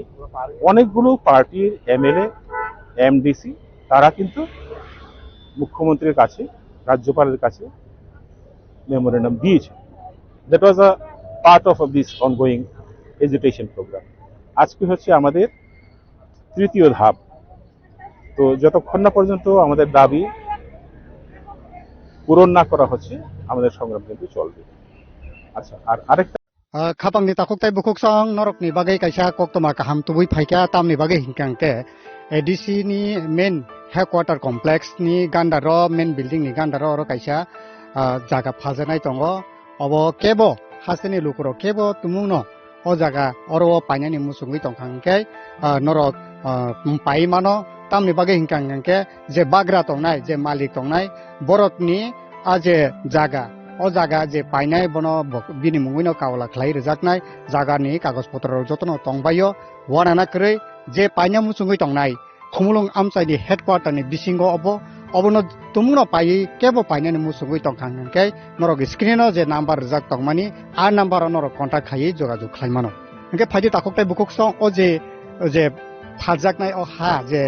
অনেকগুলো পার্টির এমএলএ এমডিসি তারা কিন্তু মুখ্যমন্ত্রীর কাছে, রাজ্যপালের কাছে মেমোরেন্ডাম দিয়েছে। That was a part of this ongoing education programme. আজকে হচ্ছে আমাদের তৃতীয় ধাপ। তো যতক্ষণ না পর্যন্ত আমাদের দাবি পূরণ না করা হচ্ছে আমাদের সংগ্রাম কিন্তু চলবে। আচ্ছা, আর আরেকটা খাপাংনি তাকুকতাই বুকুকসং নরকনি বাগै kaisa koktoma kaham tubui phaika tamni bagai hingkangke ADC ni main headquarter complex ni gandaro main building ni gandaro oro kaisa jaga phajanai tongo obo kebo haseni lukuro kebo tumungno o jaga oro painani musungui tongkangke norok pai mano tamni bagai hingkangke je bagra tongnai je malik tongnai borokni aje jaga o jaga je painai bono bini mungino kawla khlai rejaknai jaga ni kagos potro jotono tongbayo wanana krei je paina musungui tongnai khumulung amchai ni headquarter ni bisingo obono tumuno pai kebo paina ni musungui tongkangke norok screen o je number rejak tongmani a number norok contact khai jogajog khlaimano engke phaidi takoktai bukuksong o je phajaknai o ha je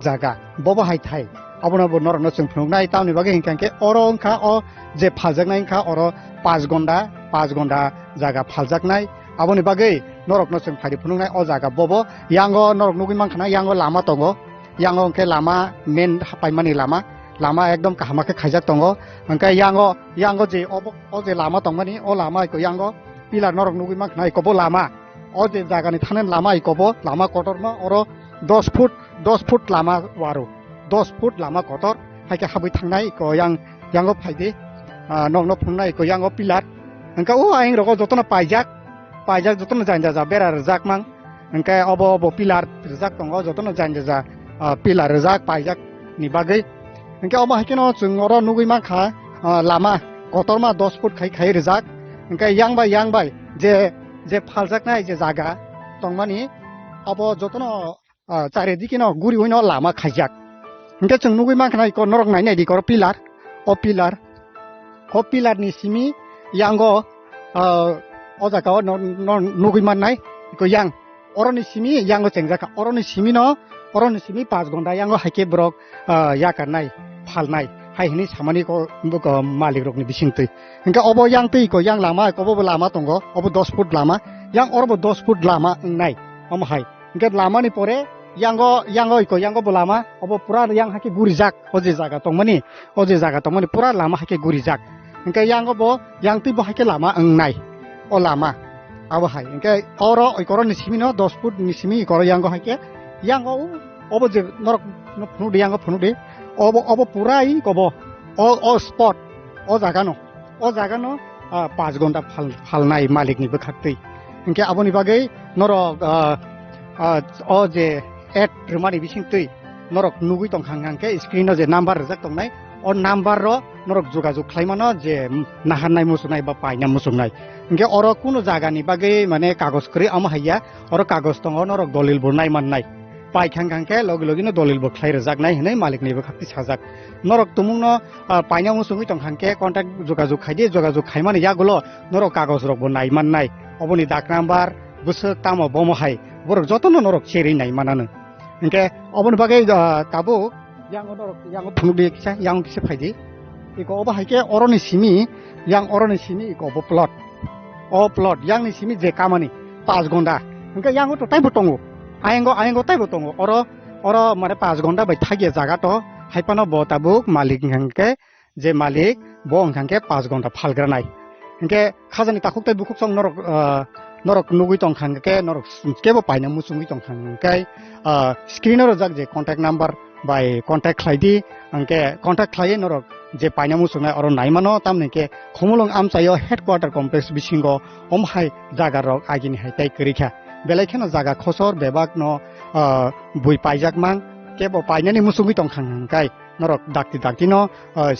jaga bobo hai thai abono bo norokno chungphungnai tamni bagai hingkangke oro ongkha o je phaljaknai ongkha oro 5 ঘন্টা jaga phaljaknai aboni bagai norokno chung phari phunungnai o jaga bobo yango norok nugui mankhana yango lama tongo yango ongke lama main paimani lama ekdom kahama ke khaijak tongo ongke yango je o je lama tongmani o lama ko yango pilar norok nugui mankhana ikobo lama o je jaga ni thanen lama ikobo lama kotorma oro 10 foot lama waro 10 foot lama kotor haike habui thangnai ko yango phaidi nokno phungnai ko yango pilar engka o aing rogo jotona paijak jotona janja bera rejak mang engka obo pilar rejak tongo jotona janja pilar rejak paijak ni bagai engka obo hakeno chung oro nugui mang kha कतरमा 10 foot खाइ रिजाक ओंखाय यांबाय जे फालजाकनाय जे जागा तंमानि अब जतनो चारिदिके न गुरि उइनो लामा खाइजाक ओंखाय जों नुगै माखनाय को नरक नायनाय दिकर पिलार नि Simi यांगो o jaga nugui mannai ko yang oroni simi yango chengjaka oroni simi 5 घन्टा yango haike brok yakarnai phalnai haihini samani ko malik rokni bisingtui inka obo yang tui ko yang lama ko obo lama tongo obo 10 foot lama yang orobo 10 foot lama nai omhai inka lama ni pore yango bo lama obo pura yang hake gurijak oje jaga tongmani pura lama hake gurijak inka yango bo yang tui bo hake lama nai o lama abo hai inka oro ikoro ni simi no 10 foot ni simi ikoro yango hake yango obo je norok phunudi yango phunudi obo purai kobo o spot o jaga no 5 घन्टा फालनाय मालिक नि बखाक्तै इनके aboni bagai norok o je ad rmani bisingtui norok nugui tongkhangke screen no je number rejak tongnai o number ro norok jogajog khlaimano je nahanai musunai ba paina musunai inke oro kuno jaga ni bagai mane kagos kri am haiya oro kagos tongo norok dolil burnai mannai पाइखांखांके लगे दलिल बो खलाइ रजाकनाय हनै मालिक निबो खाक्ति साजाक नरक तुमुंनो पाइना मुसुङि तंखांके कन्टाक्ट जोगाजोग खाइमानि यागुलो नरक कागज रक बो नायमाननाय अबनि दाक नाम्बार बुसो तामो बमहाय बर जतनो नरक सेरि नायमानानो इनके अबनि बागै ताबो यांगो फुनुबे किसा yang किसे फाइदि इको अबा हाइके अरनि सिमी इको बो प्लट यांगनि सिमी जे कामानि 5 घन्टा इनके यांगो तो टाइबो तंगो आयंगो ताइबो तंगो oro mane 5 घन्टा bai thagia jaga to haipano bo tabuk malik hangke je malik bo hangke 5 घन्टा falgranai hangke khajani takuktai bukuk song norok nugui tongkhangke norok kebo paina musungi tongkhangke screen ro jak je contact number by contact khlaidi hangke contact khlai norok je paina musungai oro naimano tamneke khomulong amchayo headquarter complex bisingo omhai jaga rok agini haitai krikha बेलायखेनो जागा खसर बेबाक न बुइ पाइजाक मान केबो पाइनानि मुसुङि तंखांखाय नरक दाक्ति न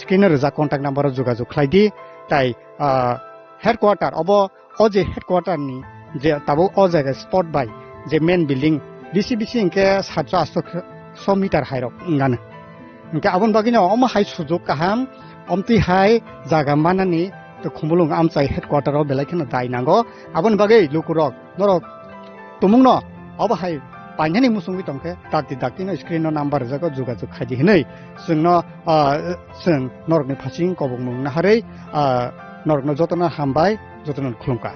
स्क्रिनर जा कन्टाक्ट नम्बर जोगाजोग खालायदि ताइ हेडक्वार्टार अबो अजे हेडक्वार्टार नि जे ताबो अ जायगा spot by J main building बिसि इनके 700 मिटार हाइरक इंगानो इनके आबन बागिनो अम हाइ सुजुग काहाम अमति हाइ जागा मानानि तो खुमबुलुं आमचाइ हेडक्वार्टार बेलायखेनो दाइनांगो आबन बागै लुकुरक नरक तुमुंगनो अब हाय पाइनानि मुसुङि तंखे दाक्ति न स्क्रिन न नम्बर जाको जोगाजोग खादि हनै जोंनो जों नरकनि फासिं कबुंमुं नाहारै नरकनो जतनो हामबाय जतनो खुलुमका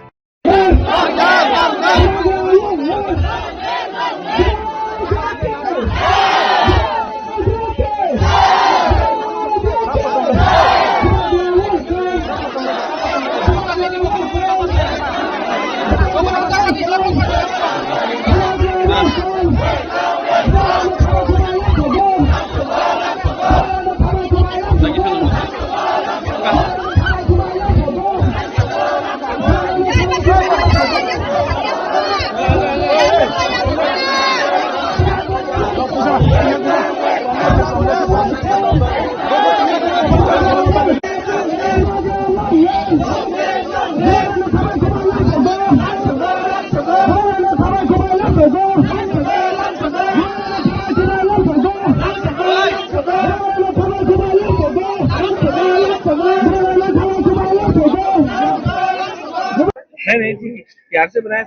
प्यार से बनाया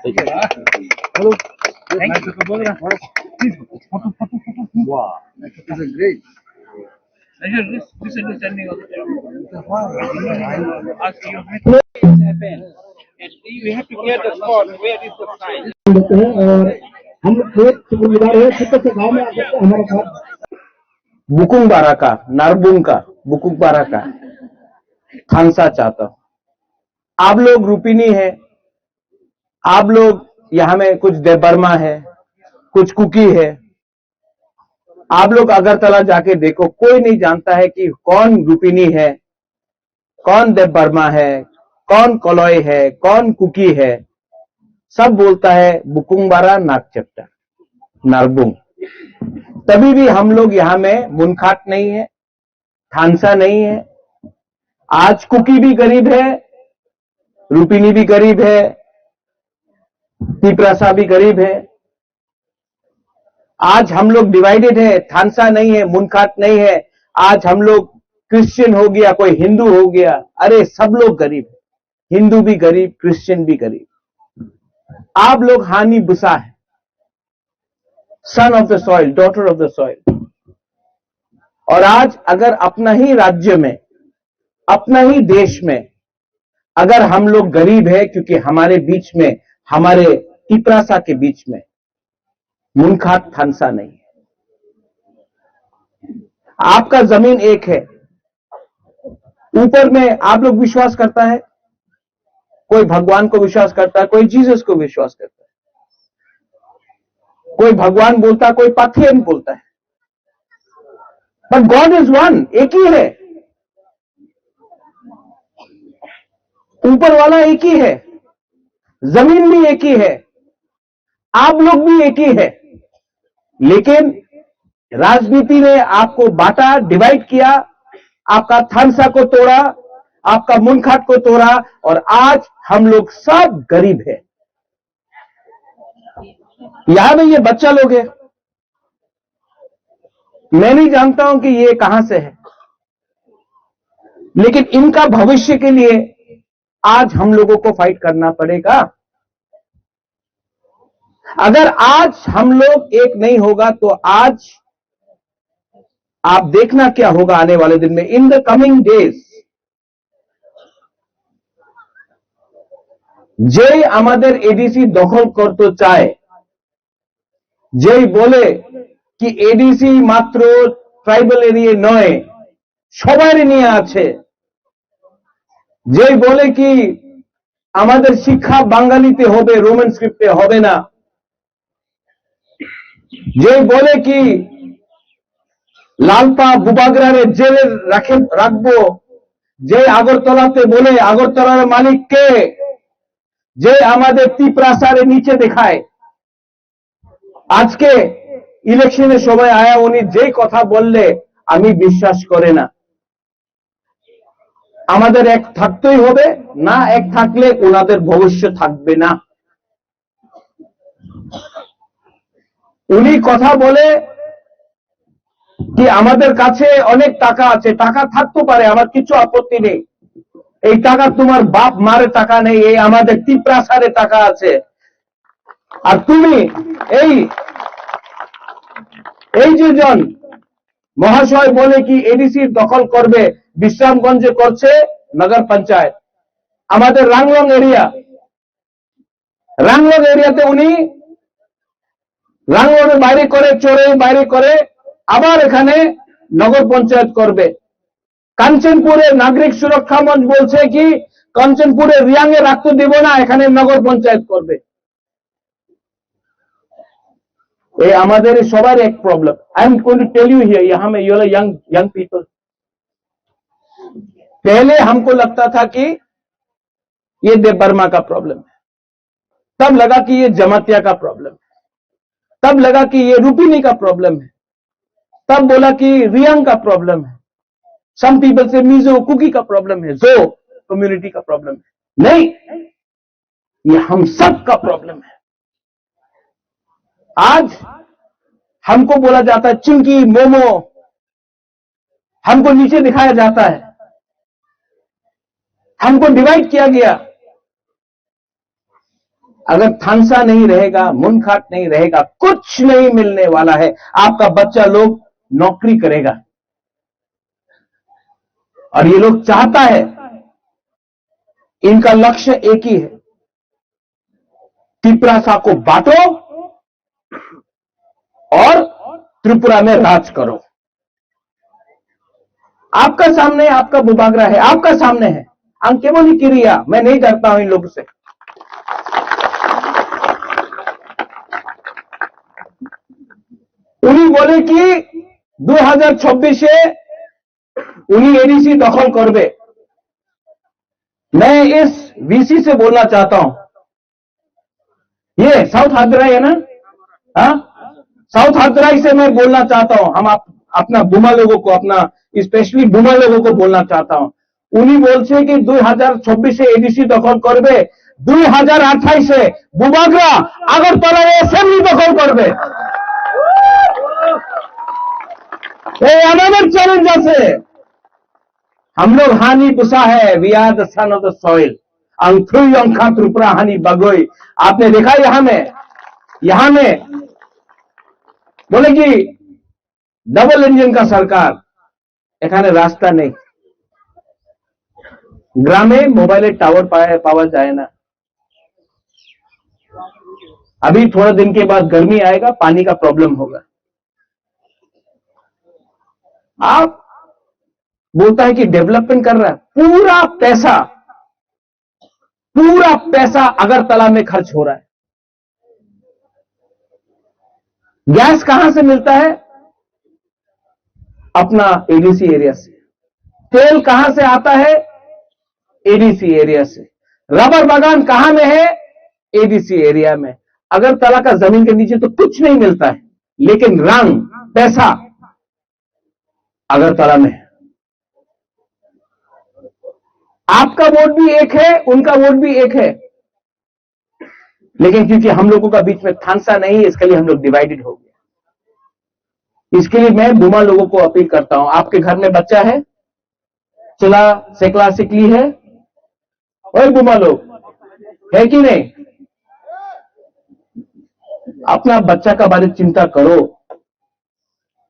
हेलो थैंक यू बोल रहा प्लीज फोटो वाह this is great misunderstanding of ask you happen and we have to get the spot where is the sign और हम खेत जिम्मेदार है छोटे से गांव में आकर हमारे साथ बुकुंग बाराका नारबुंका बुकुंग बाराका खांसा चाहता आप लोग रूपिनी है आप लोग यहाँ में कुछ देवबर्मा है कुछ कुकी है आप लोग अगरतला जाके देखो कोई नहीं जानता है कि कौन रूपिनी है कौन देवबर्मा है कौन कलॉय है कौन कुकी है सब बोलता है बुकुंगबारा नागचट्टा नारबुंग तभी भी हम लोग यहाँ में मुनखाट नहीं है थानसा नहीं है आज कुकी भी गरीब है, रूपिनी भी गरीब है, तिपरासा भी गरीब है। आज हम लोग डिवाइडेड है, थानसा नहीं है, मुनखाट नहीं है। आज हम लोग क्रिश्चियन हो गया, कोई हिंदू हो गया। अरे सब लोग गरीब है, हिंदू भी गरीब, क्रिश्चियन भी गरीब। आप लोग हानि बुसा है, सन of the soil, daughter of the soil. और आज अगर अपना ही राज्य में, अपना ही देश में अगर हम लोग गरीब है, क्योंकि हमारे बीच में, हमारे तिपरासा के बीच में मुनखाट थानसा नहीं है। आपका जमीन एक है, ऊपर में आप लोग विश्वास करता है, कोई भगवान को विश्वास करता है, कोई जीसस को विश्वास करता है, कोई भगवान बोलता है, कोई पाथियन बोलता है। बट गॉड इज वन, एक ही है, ऊपर वाला एक ही है, जमीन भी एक ही है, आप लोग भी एक ही है। लेकिन राजनीति ने आपको बांटा, डिवाइड किया, आपका थानसा को तोड़ा, आपका मुनखाट को तोड़ा, और आज हम लोग सब गरीब है। यहां में ये बच्चा लोग है, मैं नहीं जानता हूं कि ये कहां से है, लेकिन इनका भविष्य के लिए आज हम लोगों को फाइट करना पड़ेगा। अगर आज हम लोग एक नहीं होगा तो आज आप देखना क्या होगा आने वाले दिन में, इन द कमिंग डेज। যেই আমাদের এডিসি দখল করতে চায়, যেই বলে কি এডিসি মাত্র ট্রাইবাল এরিয়া নয়, সবার নিয়ে আছে, যেই বলে কি আমাদের শিক্ষা বাঙালিতে হবে, রোমান স্ক্রিপ্টে হবে না, যেই বলে কি লালপা বুবাগরারে জেলে রাখবো, যে আগরতলাতে বলে আগরতলার মালিককে, যে আমাদের তিপরাসারে নিচে দেখায়, আজকে ইলেকশনের সময় আয়া উনি যেই কথা বললে আমি বিশ্বাস করে না। আমাদের এক থাকতেই হবে, না এক থাকলে ওনাদের ভবিষ্যৎ থাকবে না। উনি কথা বলে কি আমাদের কাছে অনেক টাকা আছে, টাকা থাকতে পারে, আমার কিছু আপত্তি নেই। এই টাকা তোমার বাপ মারে টাকা নেই, এই আমাদের তিপরাসারে টাকা আছে। আর তুমি এই যে জন মহাশয় বলে কি এডিসি দখল করবে, বিশ্রামগঞ্জে করছে নগর পঞ্চায়েত, আমাদের রাংলং এরিয়াতে উনি রাংলংয়ের বাইরে করে, চোরে বাইরে করে, আবার এখানে নগর পঞ্চায়েত করবে। কাঞ্চনপুরে নাগরিক সুরক্ষা মঞ্চ বলছে কি কাঞ্চনপুরে রিয়াংয়ে রাখতে দেব না, এখানে নগর পঞ্চায়েত করবে। ये हमारे सवार एक problem. I am going to tell you here, यहां में यू आर यंग पीपल। पहले हमको लगता था कि ये देव बर्मा का प्रॉब्लम है, तब लगा कि ये जमातिया का प्रॉब्लम है, तब लगा कि ये रूपिनी का प्रॉब्लम है, तब बोला कि रियांग का प्रॉब्लम है, सम पीपल से मीजो कुकी का प्रॉब्लम है, जो कम्युनिटी का प्रॉब्लम है। नहीं, ये हम सब का प्रॉब्लम है। आज हमको बोला जाता है चिंकी, मोमो, हमको नीचे दिखाया जाता है, हमको डिवाइड किया गया। अगर थानसा नहीं रहेगा, मुनखाट नहीं रहेगा, कुछ नहीं मिलने वाला है। आपका बच्चा लोग नौकरी करेगा, और ये लोग चाहता है, इनका लक्ष्य एक ही है, तिपरासा को बांटो और त्रिपुरा में राज करो। आपका सामने आपका बुबागरा है, आपका सामने है, केवल ही क्रिया। मैं नहीं डरता हूं इन लोगों से। उन्हीं बोले कि 2026 उन्हीं एडीसी दखल करबे। मैं इस वीसी से बोलना चाहता हूं, ये साउथ हादराई है ना, हाँ, साउथ हादराई से मैं बोलना चाहता हूं। हम अपना बुमा लोगों को, अपना स्पेशली बुमा लोगों को बोलना चाहता हूं, উনি বলছে কি 2024 এডিসি দখল করবে, 2028 বুবাগরা আগরতলায় অ্যাসেম্বলি দখল করবে। এই আমাদের চ্যালেঞ্জ আছে। हम लोग हानि पुसा है, we are the son of the soil. अंथ्रुई अंखा त्रिपुरा हानि बगोई। आपने देखा यहां में बोले कि डबल इंजन का सरकार, এখানে রাস্তা নেই, গ্রামে মোবাইলের টাওয়ার पावा जाए ना। अभी थोड़ा दिन के बाद गर्मी आएगा, पानी का प्रॉब्लम होगा। आप बोलता है कि डेवलपमेंट कर रहा है, पूरा पैसा अगरतला में खर्च हो रहा है। गैस कहां से मिलता है? अपना एडीसी एरिया से। तेल कहां से आता है? एडीसी एरिया से। रबर बागान कहां में है? एडीसी एरिया में। अगरतला का जमीन के नीचे तो कुछ नहीं मिलता है, लेकिन रंग पैसा अगरतला में है। आपका वोट भी एक है, उनका वोट भी एक है, लेकिन क्योंकि हम लोगों का बीच में थानसा नहीं है, इसके लिए हम लोग डिवाइडेड हो गए। इसके लिए मैं बुमा लोगों को अपील करता हूं, आपके घर में बच्चा है, चला सेकला सिकली है, ओए बुमा लोग है कि नहीं? अपना बच्चा का बारे में चिंता करो।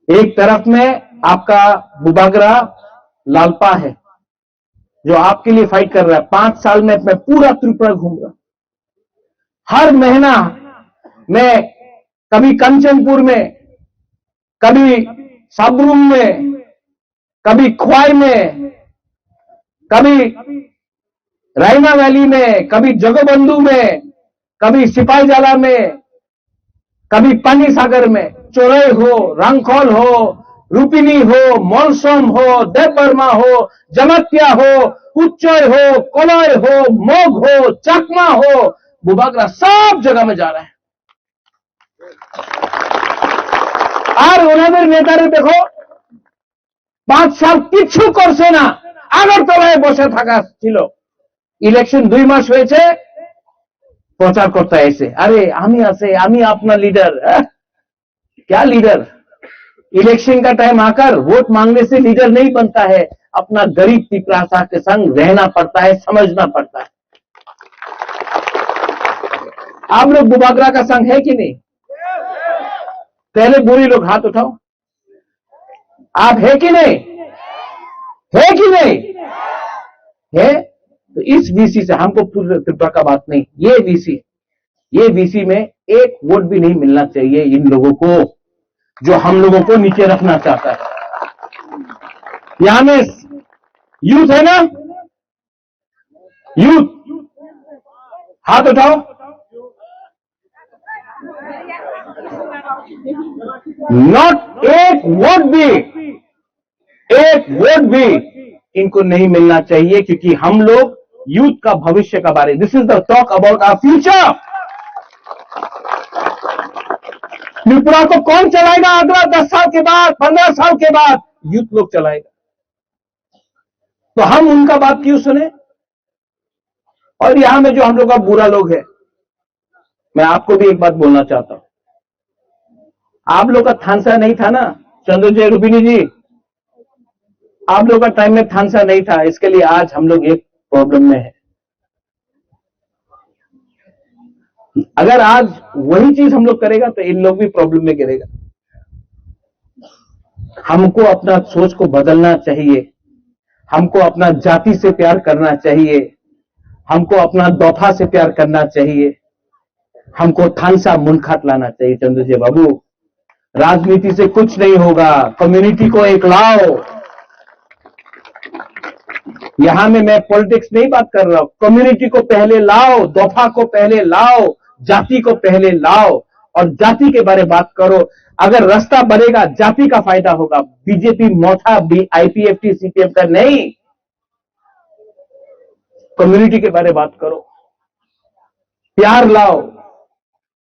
एक तरफ में आपका बुबागरा लालपा है जो आपके लिए फाइट कर रहा है। 5 साल में मैं पूरा त्रिपुरा घूमूंगा। हर महीना मैं कभी कंचनपुर में, कभी सबरूम में, कभी खुआई में, कभी रायना वैली में, कभी जगोबंधु में, कभी सिपाहीजाला में, कभी पानी सागर में, चोरई हो, रंगखोल हो, रूपिनी हो, मौलसम हो, देवबर्मा हो, जमतिया हो, उच्चय हो, कोलय हो, मोग हो, चकमा हो, बुबागरा सब जगह में जा रहे हैं। और उन्होंने नेतारे देखो 5 साल किच्छु करছে না, আগরতলায় বসে থাকা ছিল। ইলেকশন 2 মাস হয়েছে, প্রচার করতে এসে আরে আমি আছে, আমি अपना लीडर। क्या लीडर? इलेक्शन का टाइम आकर वोट मांगने से लीडर नहीं बनता है, अपना गरीब पिपरासा के संग रहना पड़ता है, समझना पड़ता है। आप लोग बुबागरा का संग है कि नहीं? पहले बुरी लोग हाथ उठाओ। आप है कि नहीं? है कि नहीं? है तो इस वीसी से हमको पूरे त्रिपुरा का बात नहीं, ये वीसी में एक वोट भी नहीं मिलना चाहिए इन लोगों को जो हम लोगों को नीचे रखना चाहता है। यहां में यूथ है ना, यूथ हाथ उठाओ। नॉट एक वोट भी इनको नहीं मिलना चाहिए, क्योंकि हम लोग यूथ का भविष्य का बारे, this is the talk about our future. Tripura को कौन चलाएगा अगला 10 साल के बाद, 15 साल के बाद? यूथ लोग चलाएगा। तो हम उनका बात क्यों सुने? और यहां में जो हम लोग का बुरा लोग है, मैं आपको भी एक बात बोलना चाहता हूं। आप लोग का थानसा नहीं था ना, चंद्रजय रूपिनी जी, आप लोग का टाइम में थानसा नहीं था, इसके लिए आज हम लोग एक प्रॉब्लम में है। अगर आज वही चीज हम लोग करेगा तो इन लोग भी प्रॉब्लम में गिरेगा। हमको अपना सोच को बदलना चाहिए, हमको अपना जाति से प्यार करना चाहिए, हमको अपना दोफा से प्यार करना चाहिए, हमको थानसा मुनखाट लाना चाहिए। चंद्रजय बाबू, राजनीति से कुछ नहीं होगा, कम्युनिटी को एक लाओ। यहां में मैं पॉलिटिक्स नहीं बात कर रहा हूं, कम्युनिटी को पहले लाओ, दोफा को पहले लाओ, जाति को पहले लाओ और जाति के बारे में बात करो। अगर रास्ता बनेगा, जाति का फायदा होगा। बीजेपी मोथा आईपीएफटी सीपीएम का नहीं, कम्युनिटी के बारे में बात करो, प्यार लाओ,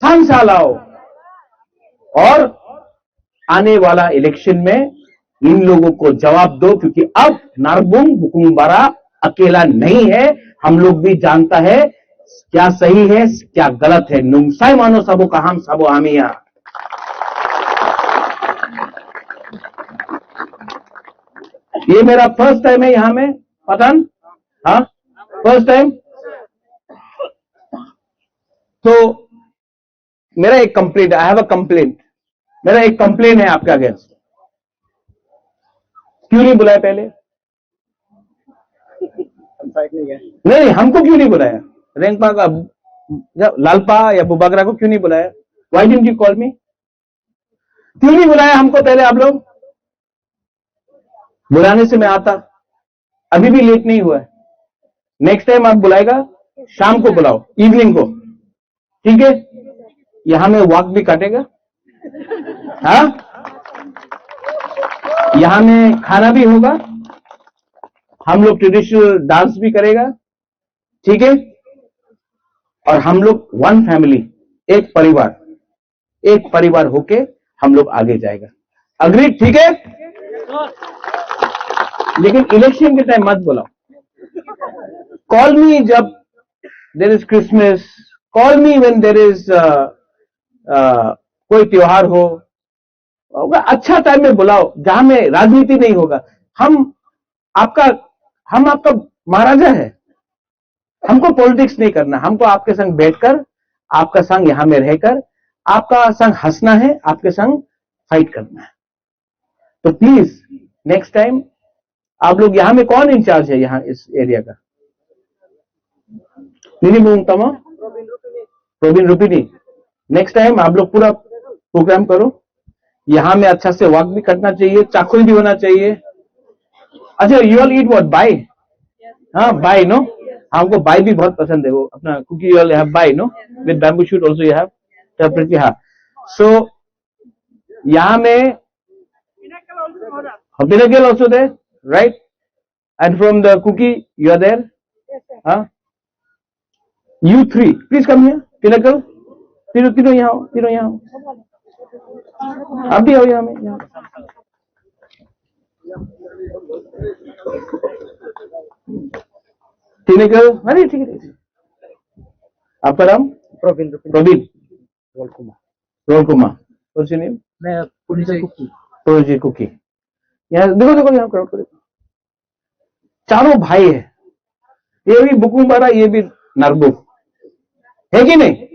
थानसा लाओ और आने वाला इलेक्शन में इन लोगों को जवाब दो, क्योंकि अब नारबुंग बुकुंग बारा अकेला नहीं है, हम लोग भी जानता है क्या सही है क्या गलत है। नुंगसाई मानो सबो का हम सबो आमिया। ये मेरा फर्स्ट टाइम है यहां में पठान, हाँ फर्स्ट टाइम। तो मेरा एक complaint, I have a complaint, मेरा एक कंप्लेंट है आपके अगेंस्ट। क्यों नहीं बुलाया पहले? नहीं, हमको क्यों नहीं बुलाया? रेंगपा का लालपा या बुबागरा को क्यों नहीं बुलाया? व्हाई डिडंट यू कॉल मी? क्यों नहीं बुलाया हमको पहले आप लोग? बुलाने से मैं आता, अभी भी लेट नहीं हुआ है। नेक्स्ट टाइम आप बुलाएगा शाम को बुलाओ, इवनिंग को, ठीक है? यहां में वॉक भी काटेगा, हाँ? यहां में खाना भी होगा, हम लोग ट्रेडिशनल डांस भी करेगा, ठीक है? और हम लोग वन फैमिली, एक परिवार होके हम लोग आगे जाएगा। अग्री, ठीक है? लेकिन इलेक्शन के टाइम मत बुलाओ। कॉल मी जब there is Christmas, call me when there is कोई त्योहार होगा, अच्छा टाइम में बुलाओ जहां में राजनीति नहीं होगा। हम आपका महाराजा है, हमको पॉलिटिक्स नहीं करना, हमको आपके संग बैठकर, आपका संग यहां में रहकर, आपका संग हंसना है, आपके संग फाइट करना है। तो प्लीज नेक्स्ट टाइम आप लोग, यहां में कौन इंचार्ज है यहां इस एरिया का? प्रोबिन रुपिनी। नेक्स्ट टाइम आप लोग पूरा प्रोग्राम करो, यहां में अच्छा से वॉक भी करना चाहिए, चाकुल भी होना चाहिए। अच्छा, you all eat what? Bai? हाँ, बाई नो, हमको बाई भी बहुत पसंद है। वो अपना Kuki you all have bai no, with bamboo shoot also you have separately. हाँ, सो यहां में Pinnacle also there, right? And from the cookie, you are there? Huh? You three, please come here. Pinnacle, तीनों यहाँ आओ, तीनों यहाँ आओ। आप भी आओ यहाँ में, यहाँ। Pinnacle, अरे ठीक है। आपका नाम? प्रवीण। रोल कुमार। What's your name? मैं पुरुजी कुकी। यहाँ देखो यहाँ करो। चारों भाई है, ये भी बुकुम्बारा, ये भी नरबू है कि नहीं?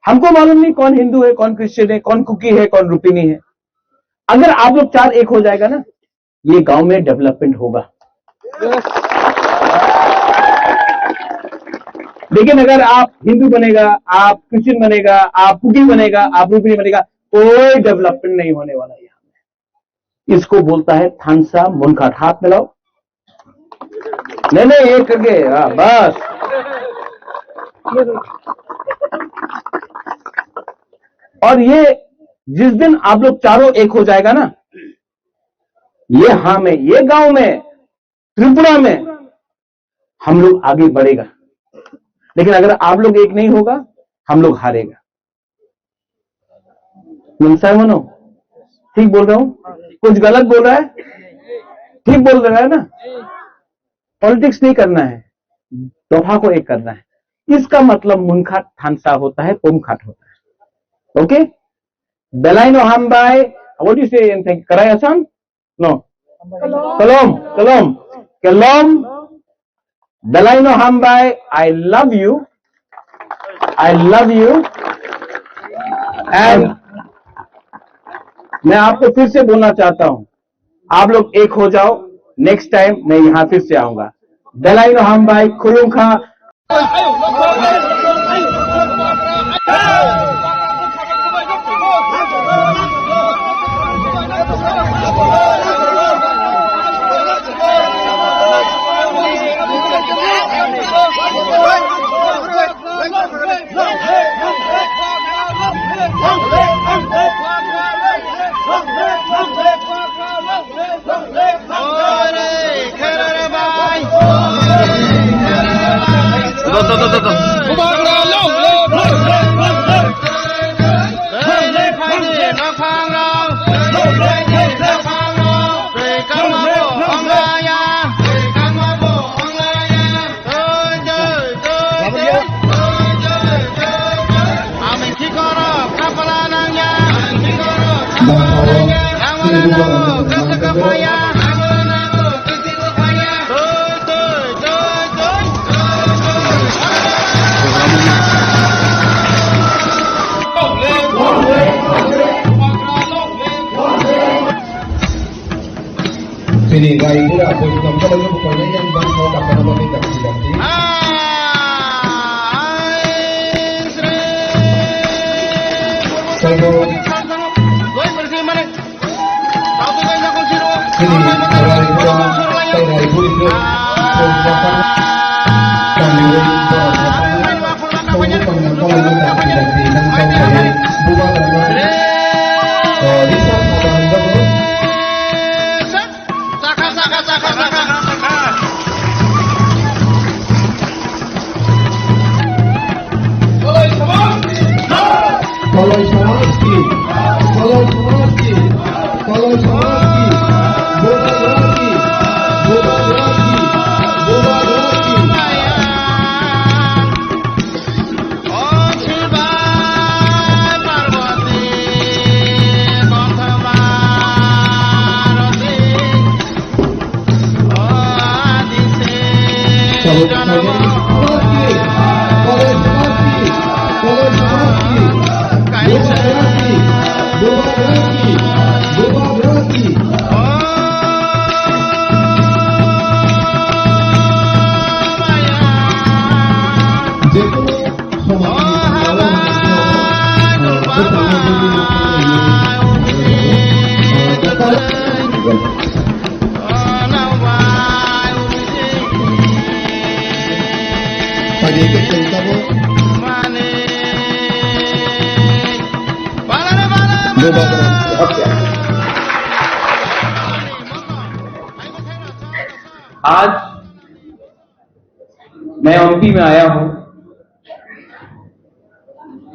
हमको मालूम नहीं कौन हिंदू है, कौन क्रिश्चियन है, कौन कुकी है, कौन रुपिनी है। अगर आप लोग चार एक हो जाएगा ना, ये गांव में डेवलपमेंट होगा। लेकिन अगर आप हिंदू बनेगा, आप क्रिश्चियन बनेगा, आप कुकी बनेगा, आप रुपिनी बनेगा, कोई डेवलपमेंट नहीं होने वाला है। इसको बोलता है थानसा मुनखाट। हाथ मिलाओ। नहीं एक करके, हाँ बस। और ये जिस दिन आप लोग चारों एक हो जाएगा ना, ये हाँ में, ये गांव में, त्रिपुरा में हम लोग आगे बढ़ेगा। लेकिन अगर आप लोग एक नहीं होगा, हम लोग हारेगा। मनसा मनो, ठीक बोल रहा हूं? कुछ गलत बोल रहा है? ठीक बोल रहा है ना? पॉलिटिक्स नहीं करना है, दोफा को एक करना है। इसका मतलब मुनखाट थानसा होता है, पोमखाट होता है। ओके? बेलाइनो हम bye, what you say in think? कराय असम? नो, कलोम। बेलाइनो हम bye, I love you and मैं आपको फिर से बोलना चाहता हूं, आप लोग एक हो जाओ। नेक्स्ट टाइम मैं यहां फिर से आऊंगा। दलाइनो हम भाई खुलूंगा। Bujang kalau pokoknya yang bangsa dapat nama ganti-ganti. Saya ini orang itu saya ibu itu sebenarnya kami ini orang kalau ganti-ganti dan saya bukan orang bisa orang bagus. Kalau Samaski, bola lagi, bola lagi. आज मैं एमपी में आया हूं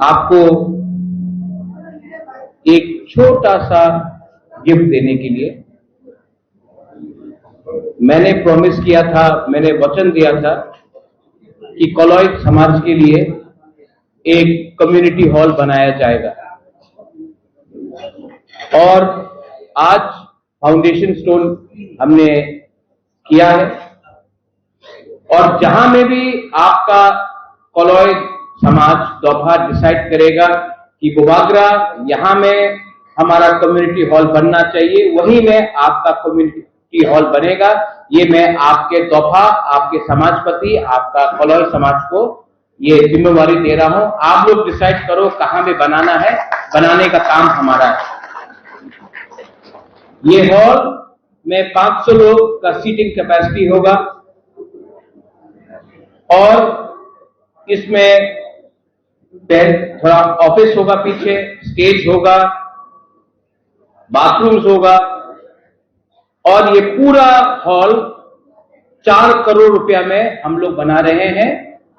आपको एक छोटा सा गिफ्ट देने के लिए। मैंने प्रॉमिस किया था, मैंने वचन दिया था कि कोलॉइड समाज के लिए एक कम्युनिटी हॉल बनाया जाएगा और आज फाउंडेशन स्टोन हमने किया है। और जहां में भी आपका कोलॉइड समाज दोपहर डिसाइड करेगा कि बुबागरा यहां में हमारा कम्युनिटी हॉल बनना चाहिए, वहीं में आपका कम्युनिटी हॉल बनेगा। ये मैं आपके दोपहर, आपके समाजपति, आपका कोलॉइड समाज को ये जिम्मेवारी दे रहा हूं। आप लोग डिसाइड करो कहां में बनाना है, बनाने का काम हमारा है। ये हॉल में 500 लोग का सीटिंग कैपेसिटी होगा और इसमें थोड़ा ऑफिस होगा, पीछे स्टेज होगा, बाथरूम्स होगा और ये पूरा हॉल 4 करोड़ रुपया में हम लोग बना रहे हैं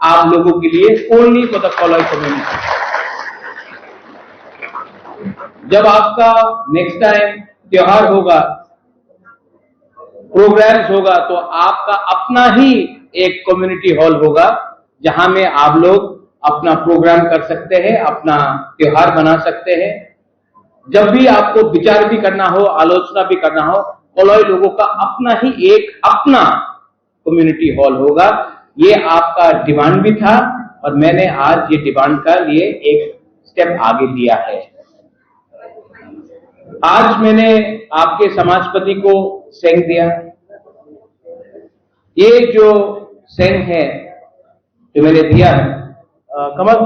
आप लोगों के लिए, only for the colloid community. जब आपका नेक्स्ट टाइम त्योहार होगा, प्रोग्राम्स होगा, तो आपका अपना ही एक कम्युनिटी हॉल होगा जहां में आप लोग अपना प्रोग्राम कर सकते हैं, अपना त्योहार बना सकते हैं। जब भी आपको विचार भी करना हो, आलोचना भी करना हो, कोलॉइड लोगों का अपना ही एक अपना कम्युनिटी हॉल होगा। ये आपका डिमांड भी था और मैंने आज ये डिमांड का लिए एक स्टेप आगे लिया है। आज मैंने आपके समाजपति को सेंग दिया। ये जो सेंग है जो मैंने दिया है, कमल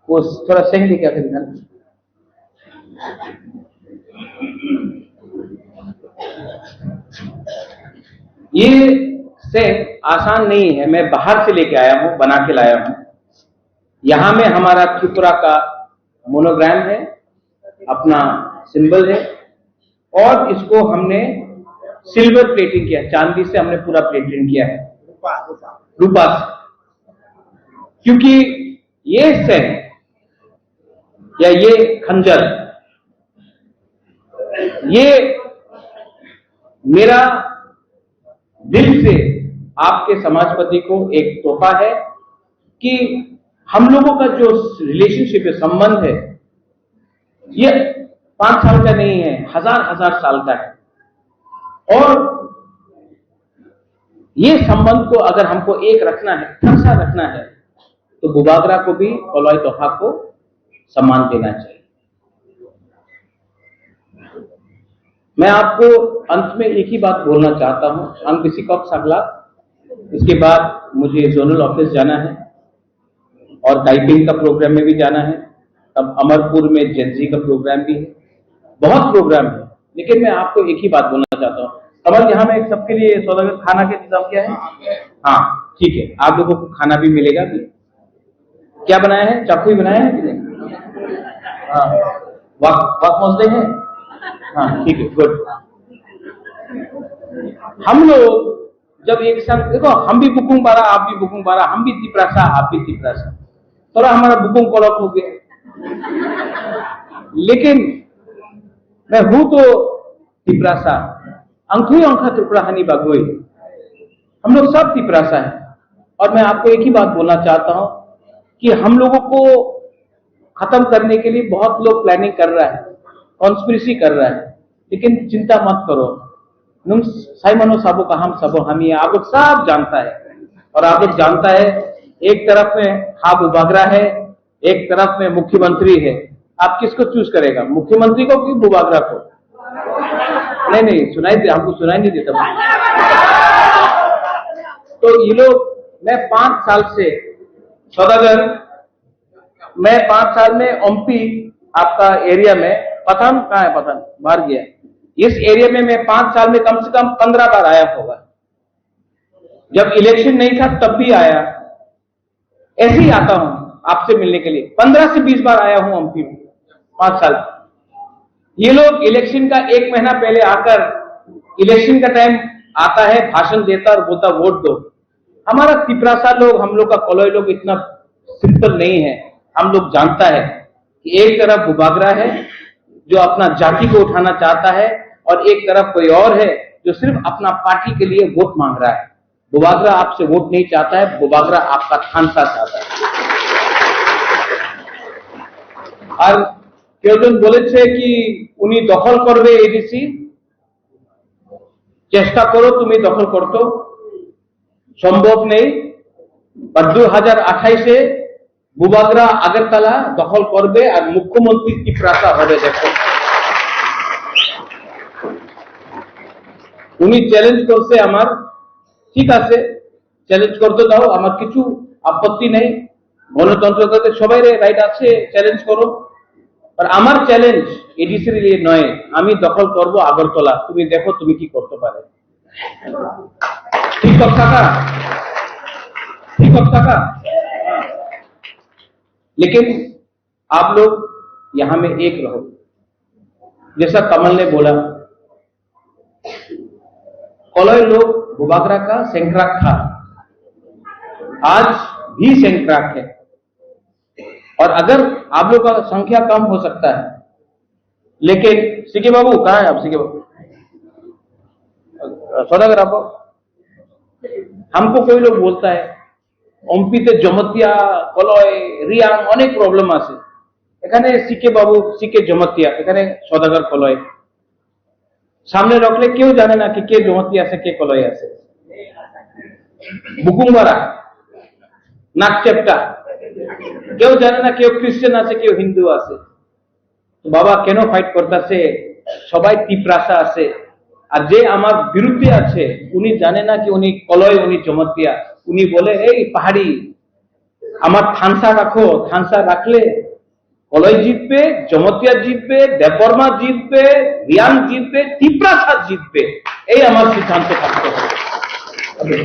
वो थोड़ा सेंग लेके आके दिखाना। ये सेंग आसान नहीं है, मैं बाहर से लेके आया हूं, बना के लाया हूं। यहां में हमारा त्रिपुरा का मोनोग्राम है, अपना सिंबल है और इसको हमने सिल्वर प्लेटिंग किया, चांदी से हमने पूरा प्लेटिंग किया है, रूपा से। क्योंकि ये सेंग या ये खंजर, ये मेरा दिल से आपके समाजपति को एक तोहफा है कि हम लोगों का जो रिलेशनशिप है, संबंध है, ये 5 साल का नहीं है, हजार साल का है। और ये संबंध को अगर हमको एक रखना है, ठरसा रखना है, तो बुबागरा को भी कोलॉइड तोहफा को सम्मान देना चाहिए। मैं आपको अंत में एक ही बात बोलना चाहता हूं, अंग बिसिकॉक सागला, इसके बाद मुझे जोनल ऑफिस जाना है और टाइपिंग का प्रोग्राम में भी जाना है, तब अमरपुर में जेंजी का प्रोग्राम भी है, बहुत प्रोग्राम है। लेकिन मैं आपको एक ही बात बोलना चाहता हूँ, कमल यहाँ में सबके लिए सौदागर खाना के इंतजाम किया है? हाँ ठीक है, आप लोगों को खाना भी मिलेगा भी। क्या बनाया है? चाकू ही बनाया है कि नहीं? हाँ, वाक मौजूद है? हाँ ठीक है, गुड। हम लोग जब एक साथ देखो, हम भी बुकुंग बारा, आप भी बुकुंग बारा, हम भी तिपरासा, आप भी तिपरासा, थोड़ा हमारा बुकुंग कोलक हो गया। लेकिन मैं हूं तो तिपरासा, अंकुई अंका त्रिपुराहानी बागोई, हम लोग सब तिपरासा है। और मैं आपको एक ही बात बोलना चाहता हूं कि हम लोगों को खत्म करने के लिए बहुत लोग प्लानिंग कर रहा है, कॉन्स्पिरेसी कर रहा है, लेकिन चिंता मत करो, नुम साइमनो साबो का हम सबो हम ही, आप लोग सब जानता है। और आप लोग जानता है, एक तरफ में खाब बुबागरा है, एक तरफ में मुख्यमंत्री है, आप किसको चूज करेगा, मुख्यमंत्री को कि बुबागरा को? नहीं सुनाई दे, हमको सुनाई नहीं देता। तो ये लोग, मैं 5 साल से सौदागर, मैं 5 साल में एमपी आपका एरिया में, पठान कहाँ है? पठान बाहर गया। इस एरिया में मैं 5 साल में कम से कम 15 बार आया होगा। जब इलेक्शन नहीं था तब भी आया, ऐसे ही आता हूं आपसे मिलने के लिए। 15 से 20 बार आया हूं एमपी में 5 साल। ये लोग इलेक्शन का 1 महीना पहले आकर, इलेक्शन का टाइम आता है, भाषण देता और बोलता वोट दो। हमारा तिपरासा लोग, हम लोग का कोलोई लोग इतना सिंपल नहीं है। हम लोग जानता है कि एक तरफ बुबागरा है जो अपना जाति को उठाना चाहता है, और एक तरफ कोई और है जो सिर्फ अपना पार्टी के लिए वोट मांग रहा है। बुबागरा आपसे वोट नहीं चाहता है, बुबागरा आपका खानसा चाहता है। और केवजन बोले कि उन्हीं दखल करबे एडीसी, चेष्टा करो तुम्हें दखल करते, संभव नहीं। पर 2028 बुबागरा আগরতলা দখল করবে আর মুখ্যমন্ত্রী তিপরাসা হবে। দেখো উনি চ্যালেঞ্জ করছে আমার, ঠিক আছে চ্যালেঞ্জ করতে দাও, আমার কিছু আপত্তি নেই, গণতন্ত্রতে সবাই রাইট আছে, চ্যালেঞ্জ করো। আর আমার চ্যালেঞ্জ এডিসির লিয়ে নয়, আমি দখল করব আগরতলা, তুমি দেখো তুমি কি করতে পারে। ঠিক কথা का, ठीक का। लेकिन आप लोग यहां में एक रहो। जैसा कमल ने बोला, कोलोई लोग बुबागरा का सेंक्राक था, आज भी सेंक्राक है। और अगर आप लोग का संख्या कम हो सकता है, लेकिन सीके बाबू कहाँ है? आप सीके बाबू सौदागर, आप हमको कोई लोग बोलता है অম্পিতে জমতিয়া, কলয়, রিয়াং অনেক প্রবলেম আছে। এখানে সিকে বাবু, সিকে জমতিয়া, এখানে সদাগর কলয় সামনে রাখলে কেউ জানে না কি কে জমতিয়া আছে কে কলয় আছে। বুকুংবারা, নাকচেপটা, কেউ জানে না কেউ খ্রিস্টান আছে কেউ হিন্দু আছে। তো বাবা কেন ফাইট করতেছে? সবাই তিপরাসা আছে। আর যে আমার বিরুদ্ধে আছে উনি জানে না কি উনি কলয়, উনি জমতিয়া। উনি বলে এই পাহাড়ি আমার থানসা রাখো, থানসা রাখলে কলয় জিতবে, জমতিয়া জিতবে, দেববর্মা জিতবে, রিয়াং জিতবে, তিপরাসা জিতবে। এই আমার সিদ্ধান্ত থাকতে হবে।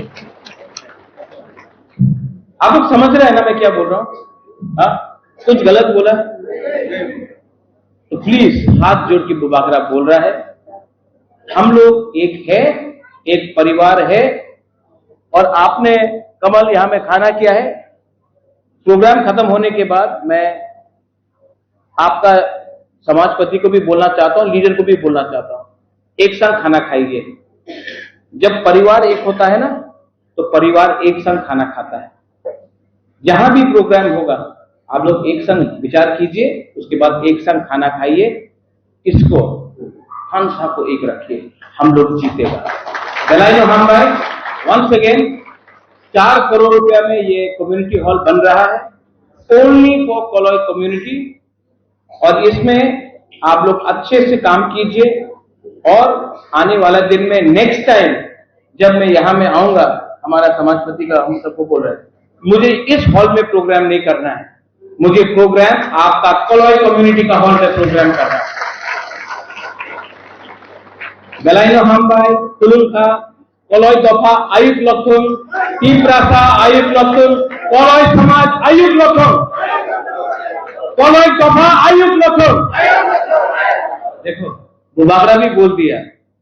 आप लोग समझ रहे हैं ना मैं क्या बोल रहा हूं? हाँ, कुछ गलत बोला तो प्लीज हाथ जोड़ के बुबागरा बोल रहा है, हम लोग एक है, एक परिवार है। और आपने कमल यहां में खाना किया है। प्रोग्राम खत्म होने के बाद मैं आपका समाजपति को भी बोलना चाहता हूं, लीडर को भी बोलना चाहता हूं, एक साथ खाना खाइए। जब परिवार एक होता है ना, तो परिवार एक संग खाना खाता है। जहां भी प्रोग्राम होगा आप लोग एक संग विचार कीजिए, उसके बाद एक संग खाना खाइए, इसको हंसा को एक रखिए, हम लोग जीतेगा। दलाइनो हम भाई वंस अगेन 4 करोड़ रुपया में ये कम्युनिटी हॉल बन रहा है, ओनली फॉर कोलोई कम्युनिटी। और इसमें आप लोग अच्छे से काम कीजिए, और आने वाला दिन में नेक्स्ट टाइम जब मैं यहाँ में आऊंगा, हमारा समाजपति का हम सबको बोल रहे हैं, मुझे इस हॉल में प्रोग्राम नहीं करना है, मुझे प्रोग्राम आपका कोलोई कम्युनिटी का हॉल में प्रोग्राम करना है। बेलाइनो हामबाई तुलुंका कोलोई दफा आयुक्त लक्षण तीव्रासा आयुक्त लक्षण कोलोई समाज आयुक्त लक्षण कोलोई दफा आयुक्त लक्षण। देखो मुबागरा भी बोल दिया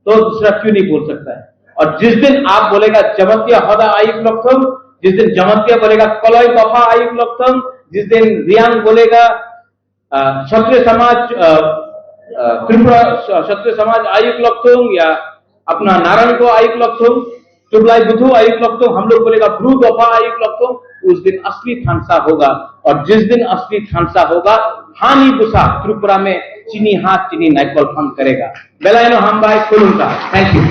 तो दूसरा क्यों नहीं बोल सकता है। और जिस दिन आप बोलेगा जमतिया हदा आयुक्त लक्षण, जिस दिन जमतिया बोलेगा कोलोई दफा आयुक्त लक्षण, जिस दिन रियांग बोलेगा क्षत्रिय समाज त्रिपुरा क्षत्रिय समाज आयुक्त लक्षण या अपना नारायण को आयुक्त लक्षण, चुबलाई बुधु आयुक्त लक्षण, हम लोग बोलेगा ब्रू दफा आयुक्त लक्षण, उस दिन असली थानसा होगा। और जिस दिन असली थानसा होगा हानि बुसा त्रिपुरा में चीनी हाथ चीनी नाइकल फन करेगा। बेलाइनो हामबाई कुलुंका। Thank you.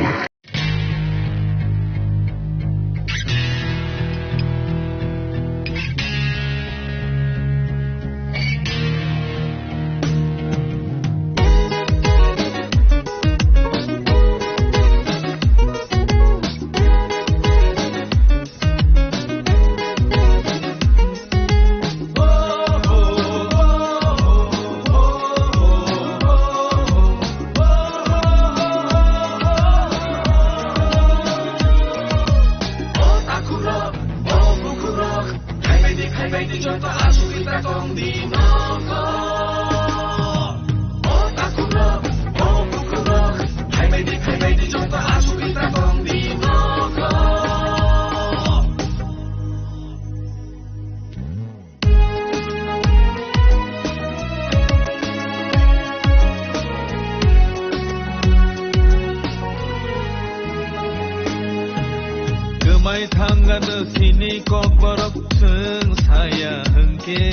Mai tangan sini kok borok seng saya hengke.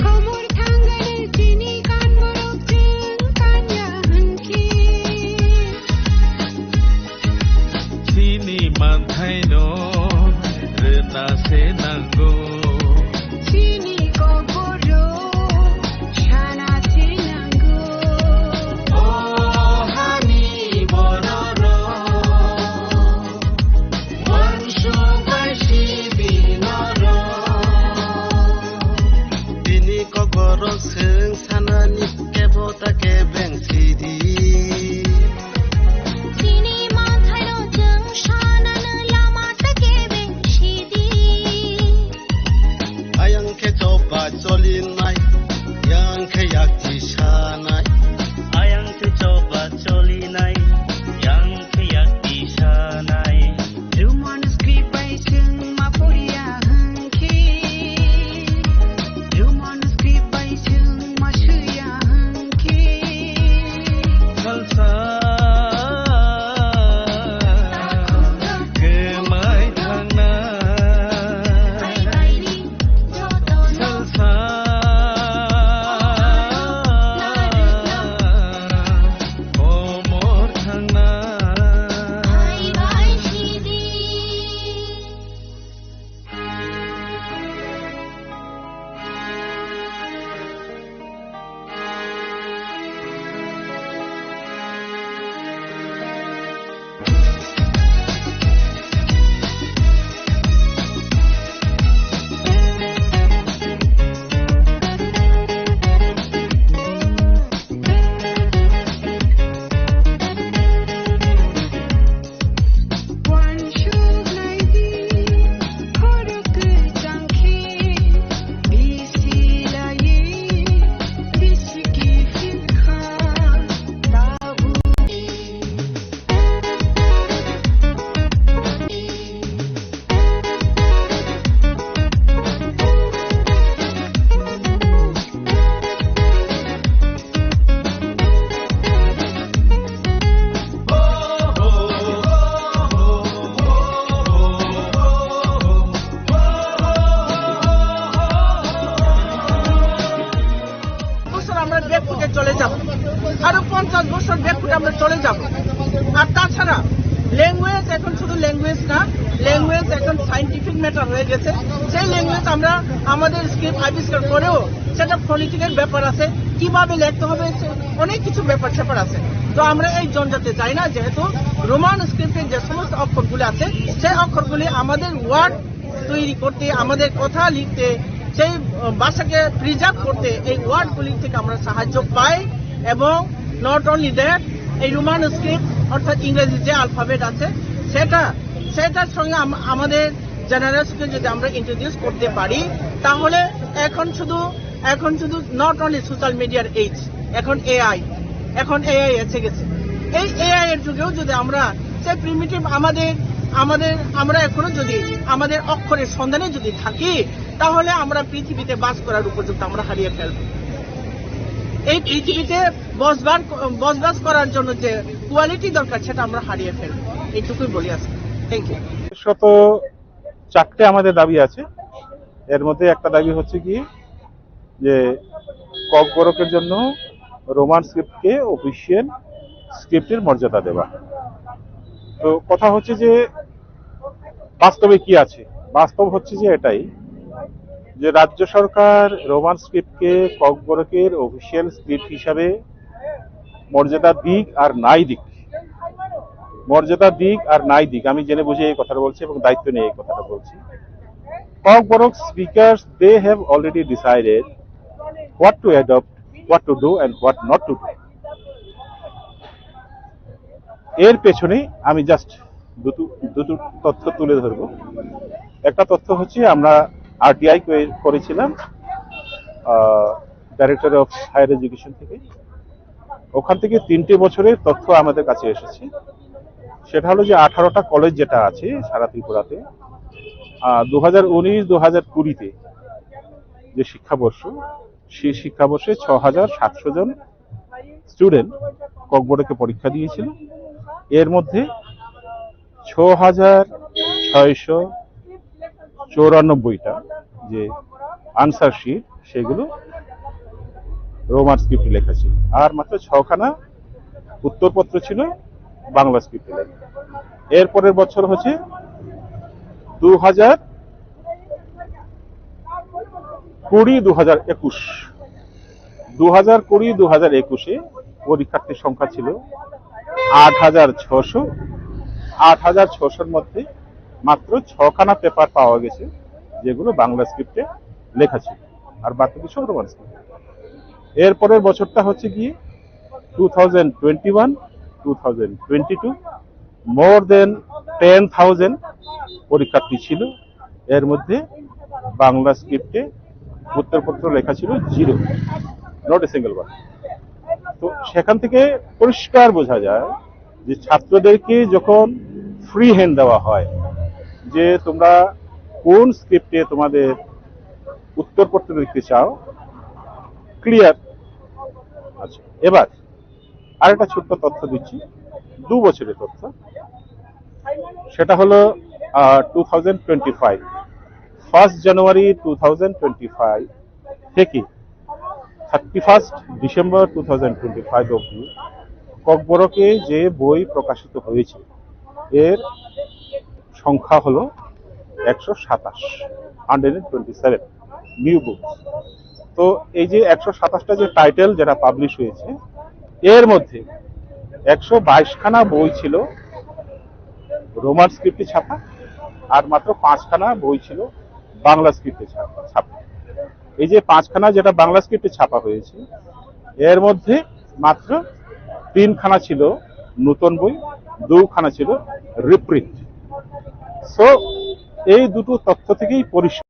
Komor tangan sini kan borok seng saya hengke. Sini mantai no rena senanggo. Sini kok borok shana senanggo. Oh hani bororo. Seng sana ni kebo ta kebeng sidi. Sini mantai no jeng shana lama ta kebeng sidi. Ayang ke coba colin nai, yang ke yak di sana. Ayang ke coba colin nai, yang ke yak di sana. Rumon script by seng ma poria hengke. Rumon script by Salsa kemai thana salsa omor thana চলে যাব, আরো 50 বছর ব্যাকফুট আমরা চলে যাব। আর তাছাড়া ল্যাঙ্গুয়েজ এখন শুধু ল্যাঙ্গুয়েজ না, ল্যাঙ্গুয়েজ এখন সায়েন্টিফিক ম্যাটার হয়ে গেছে। সেই ল্যাঙ্গুয়েজ আমরা আমাদের স্ক্রিপ্ট আবিষ্কার করেও সেটা ফোনেটিকের ব্যাপার আছে, কিভাবে লিখতে হবে অনেক কিছু ব্যাপার স্যাপার আছে। তো আমরা এই জঞ্জাতে চাই না, যেহেতু রোমান স্ক্রিপ্টের যে সমস্ত অক্ষরগুলি আছে সেই অক্ষরগুলি আমাদের ওয়ার্ড তৈরি করতে, আমাদের কথা লিখতে, সেই ভাষাকে প্রিজার্ভ করতে এই ওয়ার্ডগুলি থেকে আমরা সাহায্য পাই। এবং নট অনলি দ্যাট, এই রোমান স্ক্রিপ্ট অর্থাৎ ইংরেজি যে আলফাবেট আছে সেটার সঙ্গে আমাদের জেনারেশনকে যদি আমরা ইন্ট্রোডিউস করতে পারি, তাহলে এখন শুধু নট অনলি সোশ্যাল মিডিয়ার এজ, এখন এআই এসে গেছে। এই এআই এর যুগেও যদি আমরা সেই প্রিমিটিভ আমরা এখনো যদি আমাদের অক্ষরের সন্ধানে যদি থাকি, তাহলে আমরা পৃথিবীতে বাস করার উপযুক্ত আমরা হারিয়ে ফেলব। এই পৃথিবীতে বসবাস করার জন্য যে কোয়ালিটি দরকার সেটা আমরা হারিয়ে ফেলব। এইটুকুই বলি আছে। Thank you. শত 4টে আমাদের দাবি আছে। এর মধ্যে একটা দাবি হচ্ছে কি যে ককবরকের জন্য রোমান স্ক্রিপ্টকে অফিসিয়াল স্ক্রিপ্টের মর্যাদা দেওয়া। তো কথা হচ্ছে যে বাস্তবে কি আছে, বাস্তব হচ্ছে যে এটাই যে রাজ্য সরকার রোমান স্ক্রিপ্টকে ককবরকের অফিসিয়াল স্ক্রিপ্ট হিসাবে মর্যাদা দিক আর নাই দিক, আমি জেনে বুঝে এই কথাটা বলছি এবং দায়িত্ব নিয়ে এই কথাটা বলছি। Kokborok speakers they have already decided what to adopt, what to do and what not to do. এর পেছনে আমি জাস্ট দুটো তথ্য তুলে ধরবো। একটা তথ্য হচ্ছে আমরা আরটিআই করেছিলাম ডাইরেক্টর অফ হায়ার এডুকেশন থেকে, ওখান থেকে 3টে বছরের তথ্য আমাদের কাছে এসেছে। সেটা হলো যে 18টা কলেজ যেটা আছে সারা ত্রিপুরাতে 2019-2020 যে শিক্ষাবর্ষ, সেই শিক্ষাবর্ষে 6,700 জন স্টুডেন্ট ককবরকে পরীক্ষা দিয়েছিল। এর মধ্যে 6,694টা যে আনসার শিট সেগুলো রোমান স্ক্রিপ্টে লেখা ছিল, আর মাত্র 6খানা উত্তরপত্র ছিল বাংলা স্ক্রিপ্টে লেখা। এরপরের বছর হচ্ছে 2020-2021 পরীক্ষার্থীর সংখ্যা ছিল 8,600। 8,600-র মধ্যে মাত্র 6খানা পেপার পাওয়া গেছে যেগুলো বাংলা স্ক্রিপ্টে লেখা ছিল, আর বাকি কিছু রোমান স্ক্রিপ্ট। এরপরের বছরটা হচ্ছে গিয়ে 2021-2022, মোর দেন 10,000 পরীক্ষার্থী ছিল। এর মধ্যে বাংলা স্ক্রিপ্টে উত্তরপত্র লেখা ছিল 0, নট এ সিঙ্গেল ওয়ার্ড। তো সেখান থেকে পরিষ্কার বোঝা যায় যে ছাত্রদেরকে যখন ফ্রি হ্যান্ড দেওয়া হয় যে তোমরা কোন স্ক্রিপ্টে তোমাদের উত্তরপত্র লিখতে চাও, ক্লিয়ার। আচ্ছা, এবার আরেকটা ছোট্ট তথ্য দিচ্ছি, 2 বছরের তথ্য। সেটা হলো 2025, 1 জানুয়ারি 2025 থেকে 31 ডিসেম্বর 2025 অবধি ককবরকে যে বই প্রকাশিত হয়েছে এর সংখ্যা হলো 127 নিউ বুকস। তো এই যে 127টা যে টাইটেল যেটা পাবলিশ হয়েছে, এর মধ্যে 122খানা বই ছিল রোমান স্ক্রিপ্টে ছাপা, আর মাত্র 5খানা বই ছিল বাংলা স্ক্রিপ্টে ছাপা। এই যে 5খানা যেটা বাংলা স্ক্রিপ্টে ছাপা হয়েছে, এর মধ্যে মাত্র 3খানা ছিল নতুন বই, 2খানা ছিল রিপ্রিন্ট। সো এই দুটো তথ্য থেকেই পরিষ্কার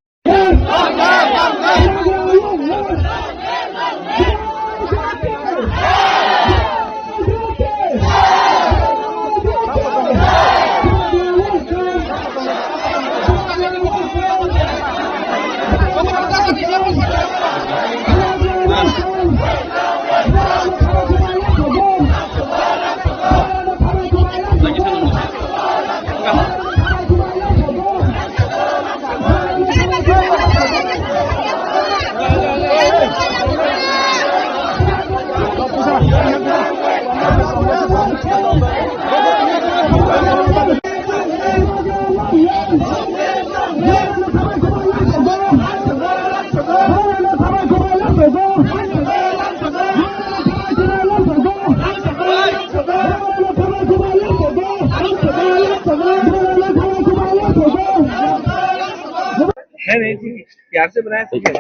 नहीं ठीक है, प्यार से बनाया ठीक है।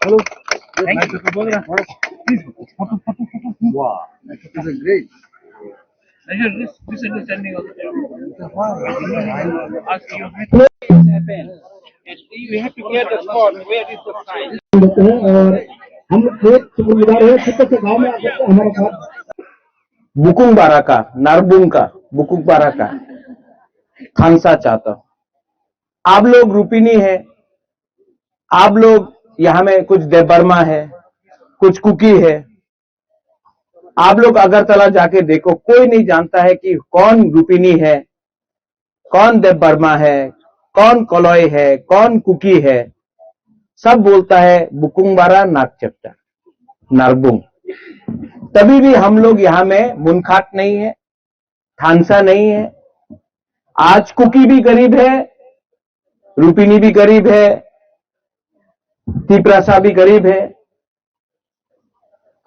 हेलो थैंक यू तो बोल रहा प्लीज फोटो फोटो फोटो वाह this is great measure this misunderstanding of the ask you happen and you have to clear the spot where is the sign देते हैं और हम एक शुक्रगुजार है छोटे से गाँव में आकर के हमारे साथ बुकुंग बाराका नारबुंका बुकुंग बाराका खानसा चाहता। आप लोग रूपिनी है, आप लोग यहाँ में कुछ देबर्मा है, कुछ कुकी है। आप लोग अगरतला जाके देखो, कोई नहीं जानता है कि कौन रूपिनी है, कौन देबर्मा है, कौन कलॉय है, कौन कुकी है। सब बोलता है बुकुंगबारा नागचट्टा नारबुंग। तभी भी हम लोग यहाँ में मुनखाट नहीं है, थानसा नहीं है। आज कुकी भी गरीब है, रूपिनी भी गरीब है, तिपरासा भी गरीब है।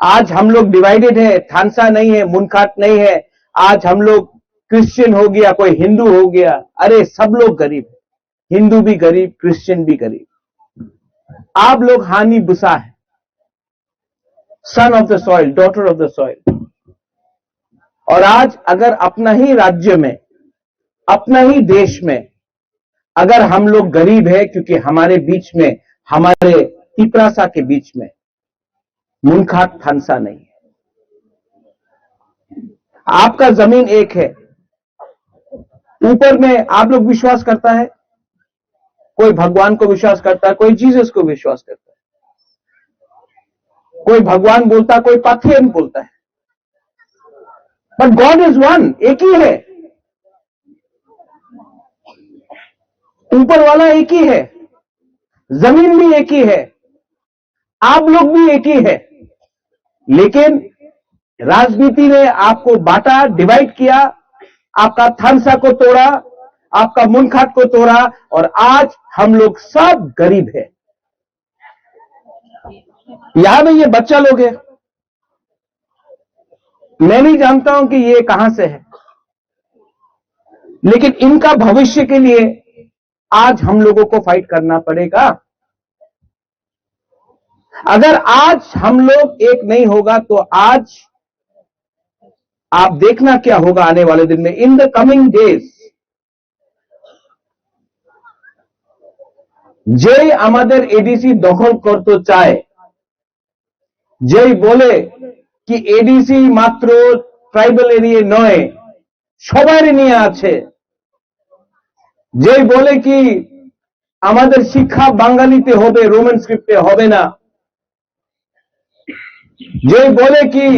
आज हम लोग डिवाइडेड है, थानसा नहीं है, मुनखाट नहीं है। आज हम लोग क्रिश्चियन हो गया, कोई हिंदू हो गया। अरे सब लोग गरीब है, हिंदू भी गरीब, क्रिश्चियन भी गरीब। आप लोग हानि बुसा है, सन of the soil, daughter of the soil. और आज अगर अपना ही राज्य में, अपना ही देश में अगर हम लोग गरीब है, क्योंकि हमारे बीच में, हमारे तिपरासा के बीच में मुनखाट थानसा नहीं है। आपका जमीन एक है, ऊपर में आप लोग विश्वास करता है, कोई भगवान को विश्वास करता है, कोई जीसस को विश्वास करता है, कोई भगवान बोलता है, कोई पाथियन बोलता है। बट गॉड इज वन, एक ही है। ऊपर वाला एक ही है, जमीन भी एक ही है, आप लोग भी एक ही है। लेकिन राजनीति ने आपको बांटा, डिवाइड किया, आपका थानसा को तोड़ा, आपका मुनखाट को तोड़ा, और आज हम लोग सब गरीब है। यहां में ये बच्चा लोग है, मैं नहीं जानता हूं कि ये कहां से है, लेकिन इनका भविष्य के लिए आज हम लोगों को फाइट करना पड़ेगा। अगर आज हम लोग एक नहीं होगा तो आज आप देखना क्या होगा आने वाले दिन में। इन द कमिंग डेज যেই আমাদের এডিসি দখল করতে চায়, যেই বলে কি এডিসি মাত্র ট্রাইবাল এরিয়া নয়, সবারই নিয়ে আছে, যেই বলে কি আমাদের শিক্ষা বাঙালিতে হবে, রোমান স্ক্রিপ্টে হবে না, যেই বলে কি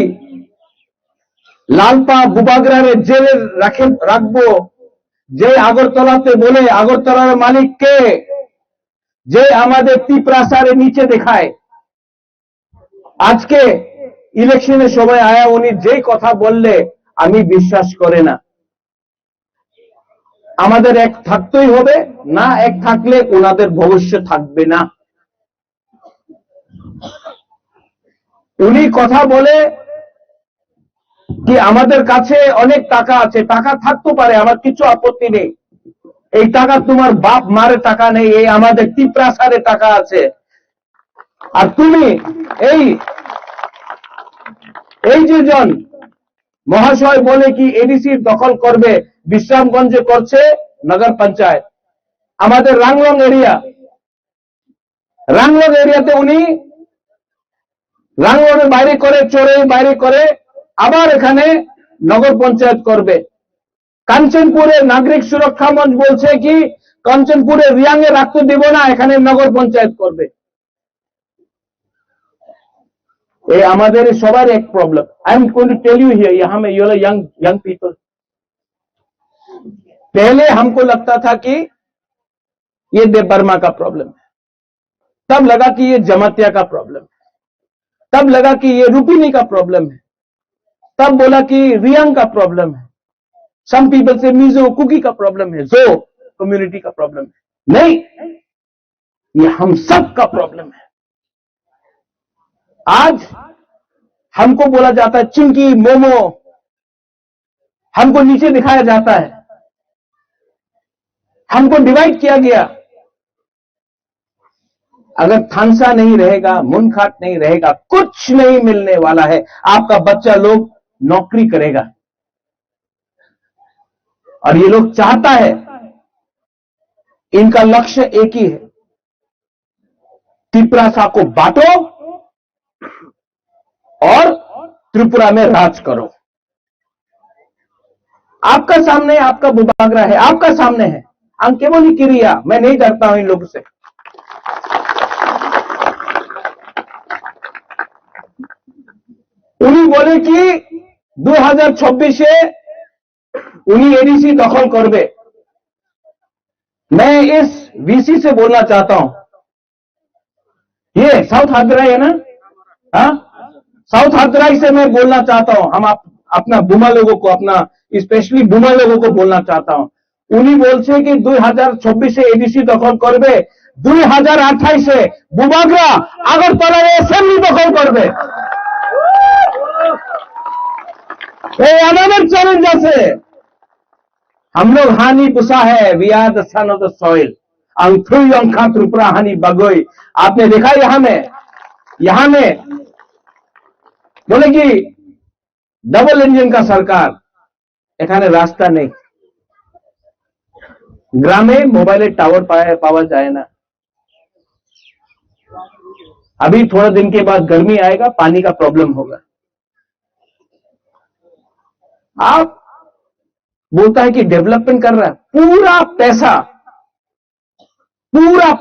লালপা বুবাগ্রারে জেলে রাখবো, যে আগরতলাতে বলে আগরতলার মালিক কে, যে আমাদের তিপরাসারে নিচে দেখায়। আজকে ইলেকশনের সময় আয়া উনি যেই কথা বললে আমি বিশ্বাস করে না। আমাদের এক থাকতেই হবে, না এক থাকলে ওনাদের ভবিষ্যৎ থাকবে না। উনি কথা বলে কি আমাদের কাছে অনেক টাকা আছে, টাকা থাকতে পারে, আমার কিছু আপত্তি নেই। এই টাকা তোমার বাপ মারে টাকা নেই, এই আমাদের তিপরাসারে টাকা আছে। আর তুমি এই যে জন মহাশয় বলে কি এডিসি দখল করবে, বিশ্রামগঞ্জে করছে নগর পঞ্চায়েত, আমাদের রাংলং এরিয়াতে উনি রাংলংয়ের বাইরে করে, চোরের বাইরে করে, আবার এখানে নগর পঞ্চায়েত করবে। কাঞ্চনপুরে নাগরিক সুরক্ষা মঞ্চ বলছে কি কাঞ্চনপুরে রিয়াংয়ে রাখতে দেব না, এখানে নগর পঞ্চায়েত করবে। এই আমাদের সবার এক problem. I am going to tell you here, यहां में यू आर यंग पीपल। पहले हमको लगता था कि ये देबबर्मा का प्रॉब्लम है, तब लगा कि ये जमातिया का प्रॉब्लम है, तब लगा कि ये रूपिनी का प्रॉब्लम है, तब बोला कि रियांग का प्रॉब्लम है, सम पीपल से मिजो कुकी का प्रॉब्लम है, जो कम्युनिटी का प्रॉब्लम है। नहीं, ये हम सब का प्रॉब्लम है। आज हमको बोला जाता है चिंकी मोमो, हमको नीचे दिखाया जाता है, हमको डिवाइड किया गया। अगर थानसा नहीं रहेगा, मुनखाट नहीं रहेगा, कुछ नहीं मिलने वाला है। आपका बच्चा लोग नौकरी करेगा और ये लोग चाहता है, इनका लक्ष्य एक ही है, त्रिपुरा को बांटो और त्रिपुरा में राज करो। आपका सामने आपका बुबागरा है, आपका सामने है। हम केवल ही क्रिया, मैं नहीं डरता हूं इन लोगों से। उन्हीं बोले कि 2026 उन्हीं एडीसी दखल करबे। मैं इस वीसी से बोलना चाहता हूं, ये साउथ हादराई है ना, हाँ, साउथ हादराई से मैं बोलना चाहता हूं। हम अपना बुमा लोगों को, अपना स्पेशली बुमा लोगों को बोलना चाहता हूं। उन्हीं बोलছে कि 2026 एडीसी दखल करबे, 2028 बुबागरा আগরতলা असेंबली दखल करबे। हमारे चैलेंज আছে। हम लोग हानि पुसा है, we are the son of the soil. अंखा त्रिपुरा हानि बगोई। आपने देखा यहां में बोले कि डबल इंजन का सरकार, এখানে रास्ता नहीं। ग्रामे मोबाइल टावर पावर जाए ना। अभी थोड़ा दिन के बाद गर्मी आएगा, पानी का प्रॉब्लम होगा। आप बोलता है कि डेवलपमेंट कर रहा है, पूरा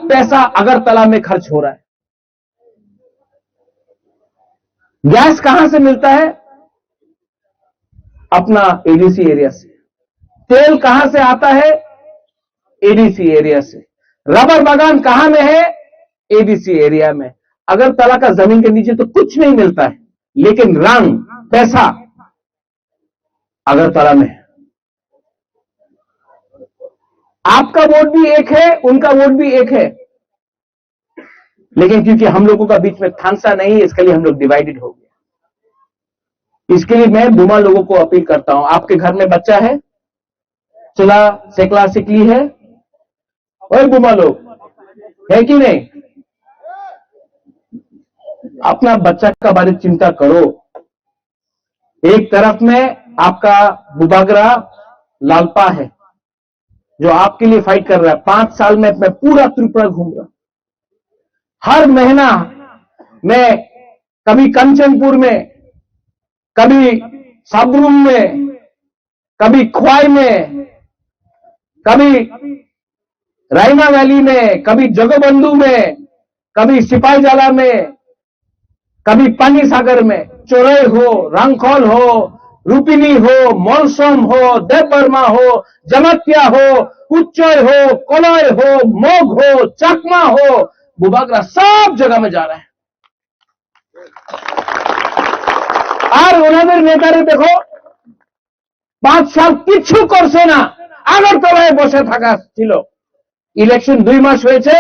पैसा अगरतला में खर्च हो रहा है। गैस कहां से मिलता है? अपना एडीसी एरिया से। तेल कहां से आता है? एडीसी एरिया से। रबर बागान कहां में है? एडीसी एरिया में। अगरतला का जमीन के नीचे तो कुछ नहीं मिलता है, लेकिन रंग पैसा अगरतला में है। आपका वोट भी एक है, उनका वोट भी एक है, लेकिन क्योंकि हम लोगों का बीच में थानसा नहीं है, इसके लिए हम लोग डिवाइडेड हो गए। इसके लिए मैं बुमा लोगों को अपील करता हूं, आपके घर में बच्चा है, चला सेकला सिकली है, ओए बुमा लोग है कि नहीं? अपना बच्चा का बारे में चिंता करो। एक तरफ में आपका बुबागरा लालपा है जो आपके लिए फाइट कर रहा है। 5 साल में मैं पूरा त्रिपुरा घूमूंगा। हर महीना मैं कभी कंचनपुर में, कभी साबरूम में, कभी ख्वाई में, कभी रायना वैली में, कभी जगबंधु में, कभी सिपाहीजाला में, कभी पानी सागर में, चोरई हो, रंगखोल हो, रूपिनी हो, मौसम हो, देवबर्मा हो, जमतिया हो, उच्चय हो, कोलय हो, मोग हो, चकमा हो, बुबागरा सब जगह में जा रहा है। और उन्होंने नेतारे देखो 5 साल किच्छु करছে না, আগরতলায় বসে থাকা ছিল। ইলেকশন 2 মাস হয়েছে,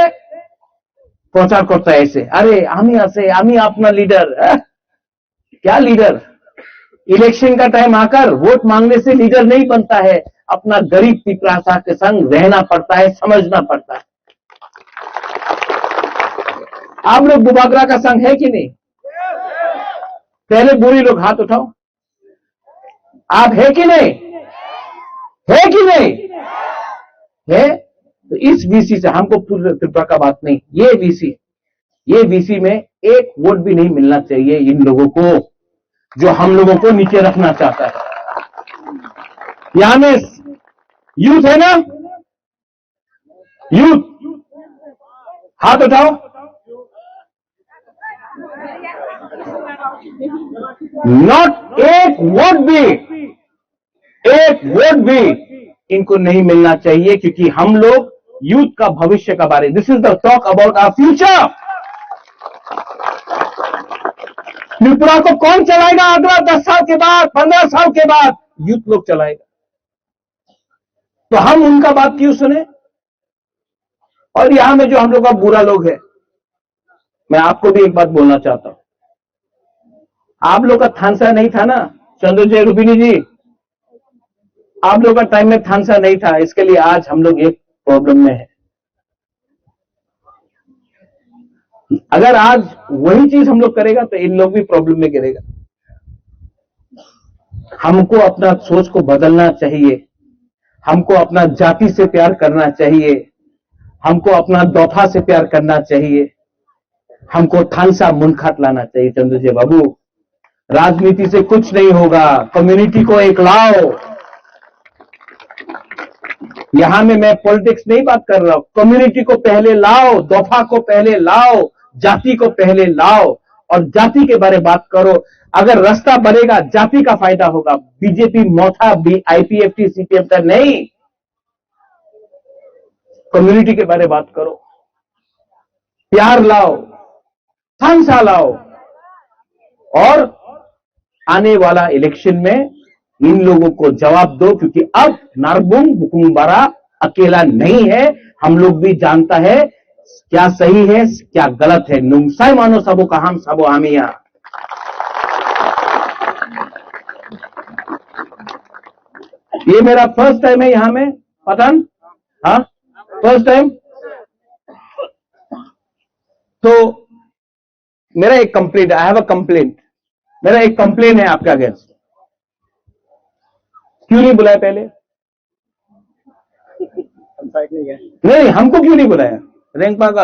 প্রচার করতে এসে আরে আমি আছে, আমি अपना लीडर। क्या लीडर? इलेक्शन का टाइम आकर वोट मांगने से लीडर नहीं बनता है। अपना गरीब पिपरासा के संग रहना पड़ता है, समझना पड़ता है। आप लोग बुबागरा का संग है कि नहीं? पहले बुरी लोग हाथ उठाओ। आप है कि नहीं? है कि नहीं? है? तो इस वीसी से हमको पूरे त्रिपुरा का बात नहीं, ये वीसी में एक वोट भी नहीं मिलना चाहिए इन लोगों को जो हम लोगों को नीचे रखना चाहता है। यहां में यूथ है ना, यूथ हाथ उठाओ। नॉट एक वोट भी इनको नहीं मिलना चाहिए, क्योंकि हम लोग यूथ का भविष्य का बारे, this is the talk about our future. Tripura को कौन चलाएगा अगला 10 साल के बाद, 15 साल के बाद? यूथ लोग चलाएगा। तो हम उनका बात क्यों सुने? और यहां में जो हम लोग का बुरा लोग है, मैं आपको भी एक बात बोलना चाहता हूं। आप लोग का थानसा नहीं था ना, चंद्रजय रूपिनी जी, आप लोग का टाइम में थानसा नहीं था, इसके लिए आज हम लोग एक प्रॉब्लम में है। अगर आज वही चीज हम लोग करेगा तो इन लोग भी प्रॉब्लम में गिरेगा। हमको अपना सोच को बदलना चाहिए, हमको अपना जाति से प्यार करना चाहिए, हमको अपना दोफा से प्यार करना चाहिए, हमको थानसा मुनखाट लाना चाहिए। चंद्रजय बाबू, राजनीति से कुछ नहीं होगा, कम्युनिटी को एक लाओ। यहां में मैं पॉलिटिक्स नहीं बात कर रहा हूं, कम्युनिटी को पहले लाओ, दोफा को पहले लाओ, जाति को पहले लाओ और जाति के बारे में बात करो। अगर रास्ता बनेगा जाति का फायदा होगा। बीजेपी मोथा आईपीएफटी सीपीएम का नहीं, कम्युनिटी के बारे में बात करो, प्यार लाओ, थानसा लाओ और आने वाला इलेक्शन में इन लोगों को जवाब दो, क्योंकि अब नारबुंग बुकुंग बारा अकेला नहीं है। हम लोग भी जानता है क्या सही है क्या गलत है। नुंगसाई मानो सबो का हम सबो आमिया। ये मेरा फर्स्ट टाइम है यहां में पठान, हाँ फर्स्ट टाइम। तो मेरा एक complaint, I have a complaint, मेरा एक कंप्लेंट है आपके अगेंस्ट। क्यों नहीं बुलाया पहले? नहीं, हमको क्यों नहीं बुलाया? रेंगपा का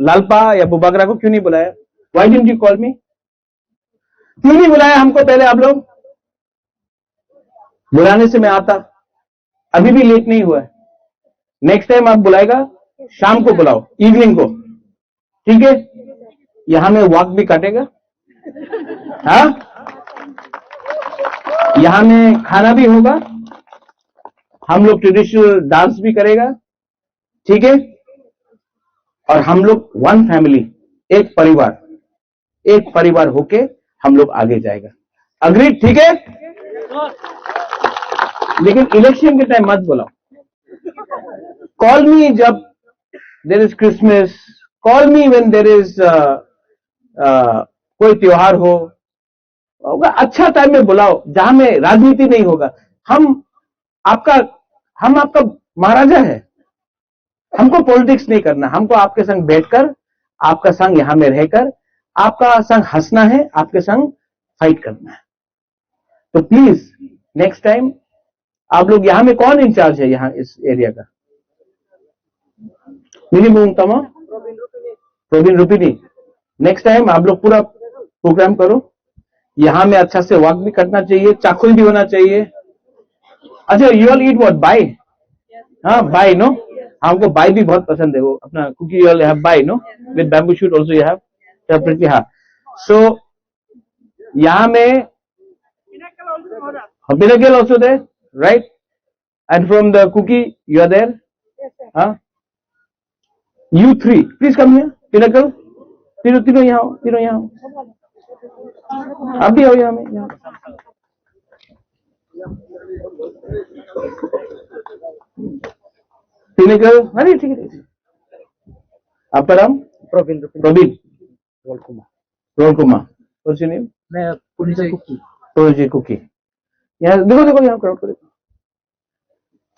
लालपा या बुबागरा को क्यों नहीं बुलाया? व्हाई डिडंट यू कॉल मी? क्यों नहीं बुलाया हमको पहले आप लोग? बुलाने से मैं आता, अभी भी लेट नहीं हुआ है। नेक्स्ट टाइम आप बुलाएगा शाम को बुलाओ, इवनिंग को, ठीक है? यहां में वॉक भी काटेगा, हाँ? यहां में खाना भी होगा, हम लोग ट्रेडिशनल डांस भी करेगा, ठीक है? और हम लोग वन फैमिली, एक परिवार होके हम लोग आगे जाएगा। अग्रीड, ठीक है? लेकिन इलेक्शन के टाइम मत बुलाओ। कॉल मी जब there is Christmas, call me when there is कोई त्योहार होगा, अच्छा टाइम में बुलाओ जहां में राजनीति नहीं होगा। हम आपका महाराजा है, हमको पॉलिटिक्स नहीं करना, हमको आपके संग बैठकर, आपका संग यहां में रहकर, आपका संग हंसना है, आपके संग फाइट करना है। तो प्लीज नेक्स्ट टाइम आप लोग, यहां में कौन इंचार्ज है यहां इस एरिया का? प्रोबिन रुपिनी। नेक्स्ट टाइम आप लोग पूरा प्रोग्राम करो, यहां में अच्छा से वॉक भी करना चाहिए, चाकुल भी होना चाहिए। अच्छा, you all eat what? Bai? हाँ बाई, नो? हमको बाई भी बहुत पसंद है, वो अपना Kuki you all have bai, no? With bamboo shoot also you have separately, हाँ। सो यहां में Pinnacle also there, right? And from the cookie, you are there? Huh? You three, please come here. Pinnacle, तीनों यहाँ आओ, तीनों यहाँ आओ। आप भी आओ यहाँ में, यहाँ। Pinnacle, अरे ठीक है। आपका नाम? प्रवीण। रोल कुमार। What's your name? मैं पुरुजी कुकी। यहाँ देखो यहाँ क्राउड को देखो,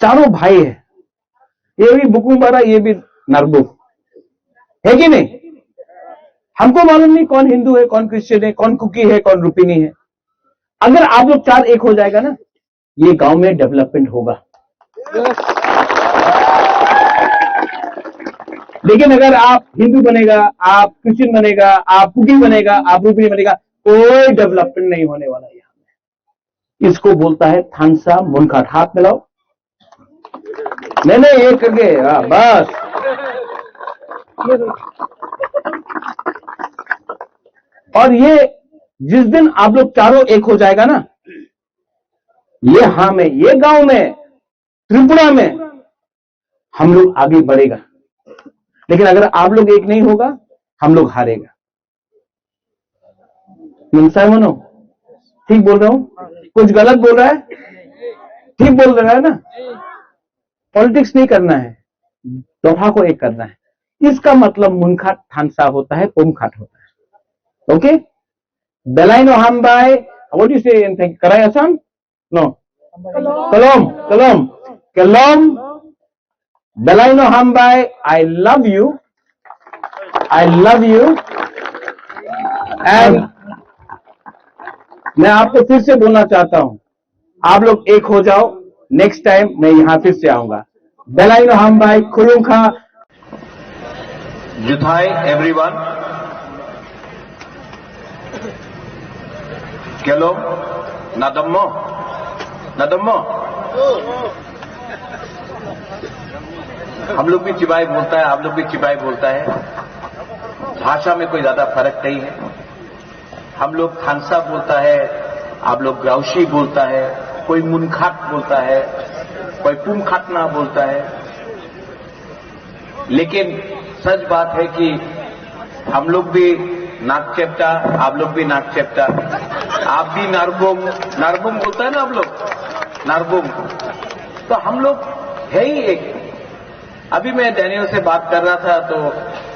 चारों भाई है, ये भी बुकुंबारा, ये भी नरबुंग है कि नहीं? हमको मालूम नहीं कौन हिंदू है, कौन क्रिश्चियन है, कौन कुकी है, कौन रुपिनी है। अगर आप लोग चार एक हो जाएगा ना, ये गांव में डेवलपमेंट होगा। लेकिन अगर आप हिंदू बनेगा, आप क्रिश्चियन बनेगा, आप कुकी बनेगा, आप रुपिनी बनेगा, कोई डेवलपमेंट नहीं होने वाला। इसको बोलता है थानसा मुनखाट। हाथ मिलाओ। नहीं एक करके, बस। और ये जिस दिन आप लोग चारों एक हो जाएगा ना, ये गांव में, त्रिपुरा में हम लोग आगे बढ़ेगा। लेकिन अगर आप लोग एक नहीं होगा, हम लोग हारेगा। मनो, ठीक बोल रहा हूं? कुछ गलत बोल रहा है? ठीक बोल रहा है ना? पॉलिटिक्स नहीं करना है, दोफा को एक करना है। इसका मतलब मुनखाट थानसा होता है, पुमखाट होता है। ओके? बेलाइनो हमबाई, व्हाट यू से इन कराई असम? नो, कलोम, बेलाइनो हमबाई, I love you, I love you and मैं आपको फिर से बोलना चाहता हूं, आप लोग एक हो जाओ, नेक्स्ट टाइम मैं यहां फिर से आऊंगा। बेलाइन हम भाई खुलूंखा जुथाई एवरीवन, केलो नादम्मो नादम्मो, हम लोग भी चिबाई बोलता है, आप लोग भी चिबाई बोलता है, भाषा में कोई ज्यादा फर्क नहीं है। हम लोग खानसा बोलता है, आप लोग ग्राउशी बोलता है, कोई मुनखाट बोलता है, कोई पुमखाटना बोलता है। लेकिन सच बात है कि हम लोग भी नाक चेप्टा, आप लोग भी नाक चेप्टा, आप भी नारबुम, नारबुम बोलता है ना आप लोग, नारबुम, तो हम लोग है ही एक। अभी मैं डैनियल से बात कर रहा था तो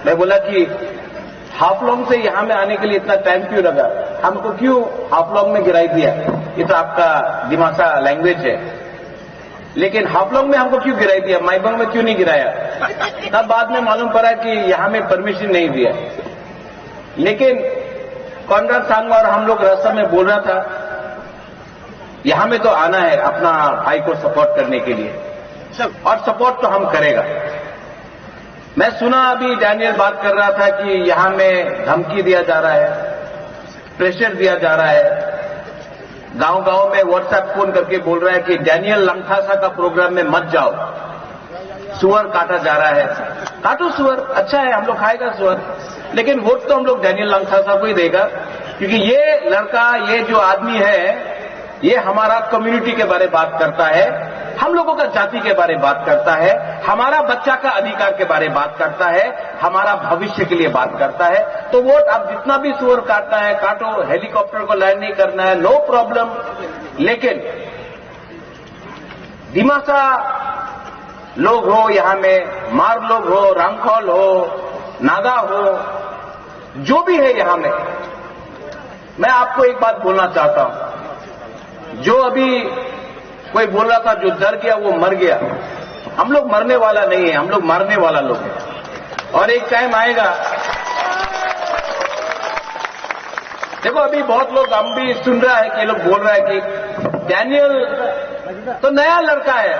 मैं बोला कि हाफलॉन्ग से यहां में आने के लिए इतना टाइम क्यों लगा, हमको क्यों हाफलॉन्ग में गिराई दिया, ये तो आपका दिमासा लैंग्वेज है, लेकिन हाफलॉन्ग में हमको क्यों गिराई दिया, माइबंग में क्यों नहीं गिराया, तब बाद में मालूम पड़ा कि यहां में परमिशन नहीं दिया। लेकिन कॉन्राड सांगमा और हम लोग रास्ता में बोल रहा था यहां में तो आना है अपना भाई को सपोर्ट करने के लिए, और सपोर्ट तो हम करेगा। मैं सुना अभी डैनियल बात कर रहा था कि यहां में धमकी दिया जा रहा है, प्रेशर दिया जा रहा है, गांव-गांव में व्हाट्सएप फोन करके बोल रहा है कि डैनियल लंगथासा का प्रोग्राम में मत जाओ, सुअर काटा जा रहा है। काटो सुअर, अच्छा है, हम लोग खाएगा सुअर, लेकिन वोट तो हम लोग डैनियल लंगथासा को ही देगा, क्योंकि ये लड़का, ये जो आदमी है, ये हमारा कम्युनिटी के बारे में बात करता है, हम लोगों का जाति के बारे में बात करता है, हमारा बच्चा का अधिकार के बारे में बात करता है, हमारा भविष्य के लिए बात करता है। तो वोट आप जितना भी सुअर काटना है काटो, हेलीकॉप्टर को लैंड नहीं करना है, नो प्रॉब्लम। लेकिन दिमासा लोग हो, यहां में मार लोग हो, रामखोल हो, नागा हो, जो भी है यहां में, मैं आपको एक बात बोलना चाहता हूं। जो अभी कोई बोल रहा था जो डर गया वो मर गया, हम लोग मरने वाला नहीं है, हम लोग मारने वाला लोग हैं। और एक टाइम आएगा, देखो अभी बहुत लोग, हम भी सुन रहा है कि लोग बोल रहा है कि डैनियल तो नया लड़का है,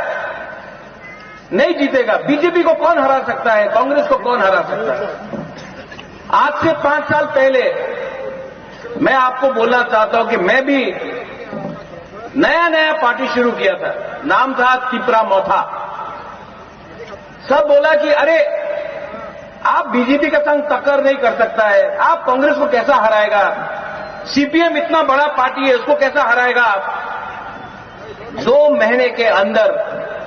नहीं जीतेगा, बीजेपी को कौन हरा सकता है, कांग्रेस को कौन हरा सकता है। आज से 5 साल पहले मैं आपको बोलना चाहता हूं कि मैं भी नया नया पार्टी शुरू किया था, नाम था तिपरा मोथा। सब बोला कि अरे आप बीजेपी के संग टक्कर नहीं कर सकता है, आप कांग्रेस को कैसा हराएगा, सीपीएम इतना बड़ा पार्टी है, उसको कैसा हराएगा आप। 2 महीने के अंदर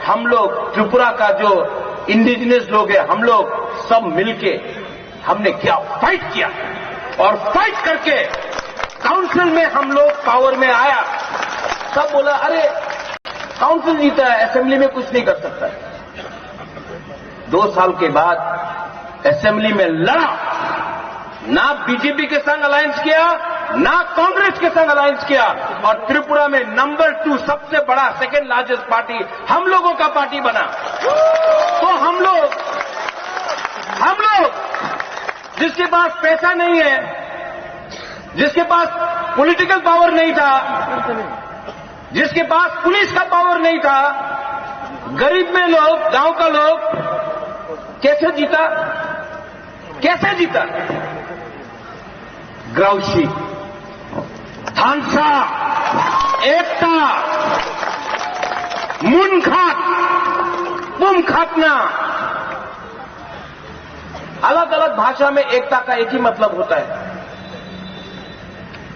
हम लोग, त्रिपुरा का जो इंडिजिनस लोग हैं, हम लोग सब मिलके हमने क्या फाइट किया, और फाइट करके काउंसिल में हम लोग पावर में आया। सब बोला अरे काउंसिल जीता है, असेंबली में कुछ नहीं कर सकता। 2 साल के बाद असेंबली में लड़ा, ना बीजेपी के संग अलायंस किया, ना कांग्रेस के संग अलायंस किया, और त्रिपुरा में नंबर 2 सबसे बड़ा, सेकेंड लार्जेस्ट पार्टी हम लोगों का पार्टी बना। तो हम लोग जिसके पास पैसा नहीं है, जिसके पास पॉलिटिकल पावर नहीं था, जिसके पास पुलिस का पावर नहीं था, गरीब में लोग, गांव का लोग कैसे जीता, कैसे जीता। ग्राउशी, थानसा, एकता, मुनखाट, पुमखाटना, अलग अलग भाषा में एकता का एक ही मतलब होता है।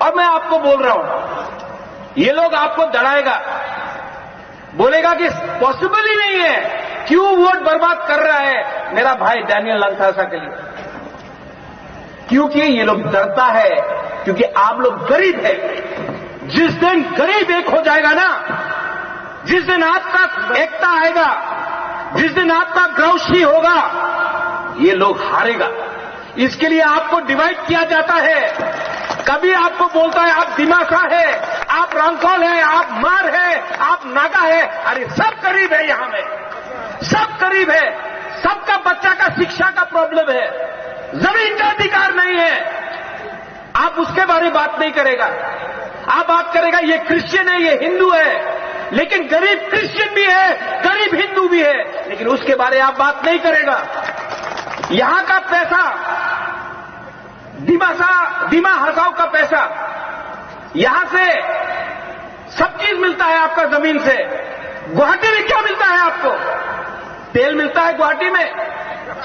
और मैं आपको बोल रहा हूं, ये लोग आपको डराएगा, बोलेगा कि पॉसिबल ही नहीं है, क्यों वोट बर्बाद कर रहा है मेरा भाई डैनियल लंगथासा के लिए। क्योंकि ये लोग डरता है, क्योंकि आप लोग गरीब है। जिस दिन गरीब एक हो जाएगा ना, जिस दिन आपका एकता आएगा, जिस दिन आपका ग्राउशी होगा, ये लोग हारेगा। इसके लिए आपको डिवाइड किया जाता है। कभी आपको बोलता है आप दिमासा है, आप रामखोल है, आप मार है, आप नागा है। अरे सब गरीब है, यहां में सब गरीब है, सबका बच्चा का शिक्षा का प्रॉब्लम है। जमीन का अधिकार नहीं है, आप उसके बारे में बात नहीं करेगा। आप बात करेगा ये क्रिश्चियन है, ये हिंदू है, लेकिन गरीब क्रिश्चियन भी है, गरीब हिंदू भी है, लेकिन उसके बारे में आप बात नहीं करेगा। यहां का पैसा, दिमा हसाव का पैसा, यहां से सब चीज मिलता है आपका जमीन से। गुवाहाटी में क्या मिलता है आपको? तेल मिलता है गुवाहाटी में,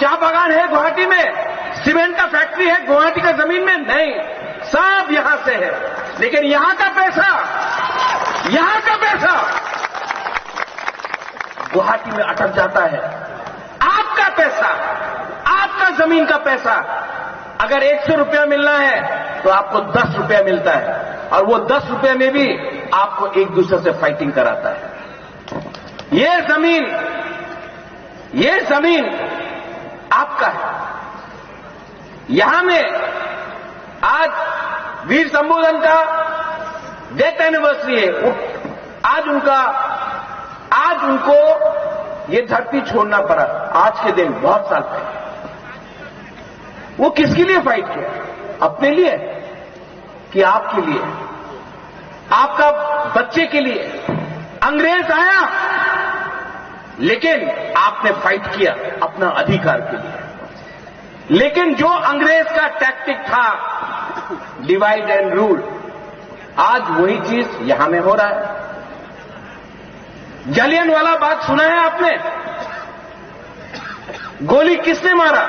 चाय बागान है गुवाहाटी में, सीमेंट का फैक्ट्री है गुवाहाटी का जमीन में? नहीं, सब यहां से है। लेकिन यहां का पैसा गुवाहाटी में अटक जाता है। आपका पैसा, आपका जमीन का पैसा, अगर 100 रुपया मिलना है तो आपको 10 रुपया मिलता है, और वो 10 रुपये में भी आपको एक दूसरे से फाइटिंग कराता है। ये जमीन आपका है। यहां में आज वीर शंभूधन का डेथ एनिवर्सरी है। आज उनको ये धरती छोड़ना पड़ा, आज के दिन बहुत साल पहले। वो किसके लिए फाइट किया? अपने लिए कि आपके लिए, आपका बच्चे के लिए? अंग्रेज आया, लेकिन आपने फाइट किया अपना अधिकार के लिए। लेकिन जो अंग्रेज का टैक्टिक था, डिवाइड एंड रूल, आज वही चीज यहां में हो रहा है। जालियनवाला बाग सुना है आपने? गोली किसने मारा?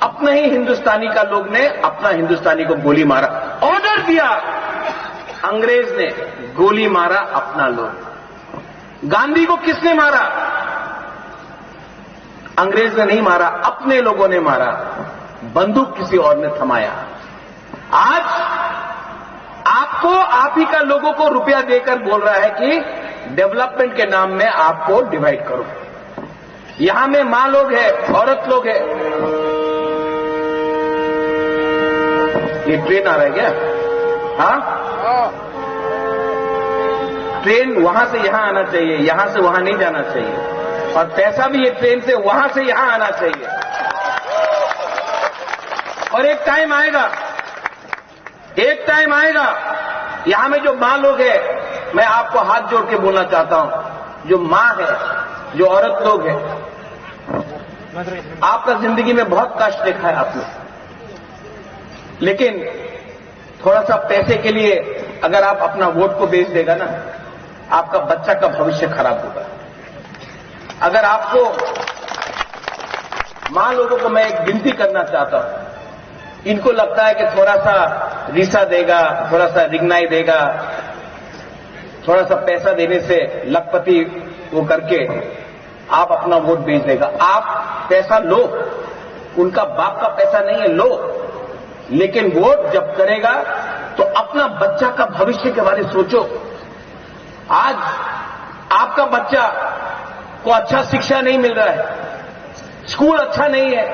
अपने ही हिंदुस्तानी का लोग ने अपना हिंदुस्तानी को गोली मारा। ऑर्डर दिया अंग्रेज ने, गोली मारा अपना लोग। गांधी को किसने मारा? अंग्रेज ने नहीं मारा, अपने लोगों ने मारा। बंदूक किसी और ने थमाया। आज आपको, आप ही का लोगों को रुपया देकर बोल रहा है कि डेवलपमेंट के नाम में आपको डिवाइड करो। यहां में मां लोग है, औरत लोग है। ये ट्रेन आ रहा है क्या? हाँ, ट्रेन वहां से यहां आना चाहिए, यहां से वहां नहीं जाना चाहिए। और पैसा भी ये ट्रेन से वहां से यहां आना चाहिए। और एक टाइम आएगा यहां में जो मां लोग है, मैं आपको हाथ जोड़ के बोलना चाहता हूं, जो मां है, जो औरत लोग है, आपका जिंदगी में बहुत कष्ट देखा है आपने, लेकिन थोड़ा सा पैसे के लिए अगर आप अपना वोट को बेच देगा ना, आपका बच्चा का भविष्य खराब होगा। अगर आपको, मां लोगों को मैं एक विनती करना चाहता हूं, इनको लगता है कि थोड़ा सा रिसा देगा, थोड़ा सा रिगनाई देगा, थोड़ा सा पैसा देने से लखपति वो करके आप अपना वोट बेच देगा। आप पैसा लो, उनका बाप का पैसा नहीं है, लो, लेकिन वोट जब करेगा तो अपना बच्चा का भविष्य के बारे में सोचो। आज आपका बच्चा को अच्छा शिक्षा नहीं मिल रहा है, स्कूल अच्छा नहीं है,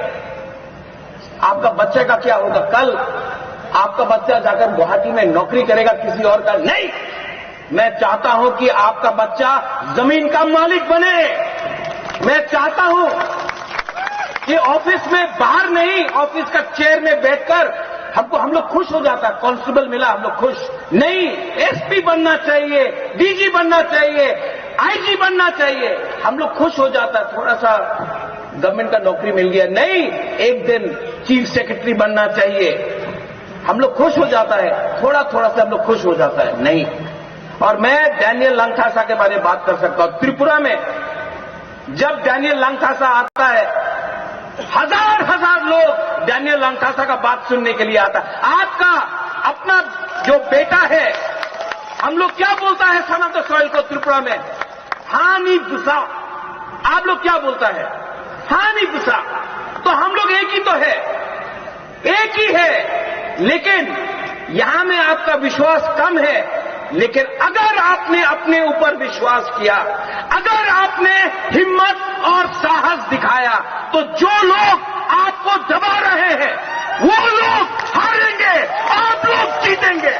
आपका बच्चे का क्या होगा? कल आपका बच्चा जाकर गुवाहाटी में नौकरी करेगा किसी और का? नहीं, मैं चाहता हूं कि आपका बच्चा जमीन का मालिक बने। मैं चाहता हूं कि ऑफिस में, बाहर नहीं, ऑफिस का चेयर में बैठकर हम लोग खुश हो जाता, कांस्टेबल मिला हम लोग खुश नहीं, एसपी बनना चाहिए, डीजी बनना चाहिए, आईजी बनना चाहिए, हम लोग खुश हो जाता, थोड़ा सा गवर्नमेंट का नौकरी मिल गया। नहीं, एक दिन चीफ सेक्रेटरी बनना चाहिए, हम लोग खुश हो जाता है, थोड़ा थोड़ा से हम लोग खुश हो जाता है। नहीं, और मैं डैनियल लंगथासा के बारे में बात कर सकता हूं। त्रिपुरा में जब डैनियल लंगथासा आता है, हजार लोग डैनियल लंगथासा का बात सुनने के लिए आता है। आपका अपना जो बेटा है, हम लोग क्या बोलता है सन ऑफ द सॉइल को त्रिपुरा में? हानि बुसा। आप लोग क्या बोलता है? हानि बुसा। तो हम लोग एक ही तो है, एक ही है, लेकिन यहां में आपका विश्वास कम है। लेकिन अगर आपने अपने ऊपर विश्वास किया, अगर आपने हिम्मत और साहस दिखाया, तो जो लोग आपको दबा रहे हैं वो लोग हारेंगे, आप लोग जीतेंगे।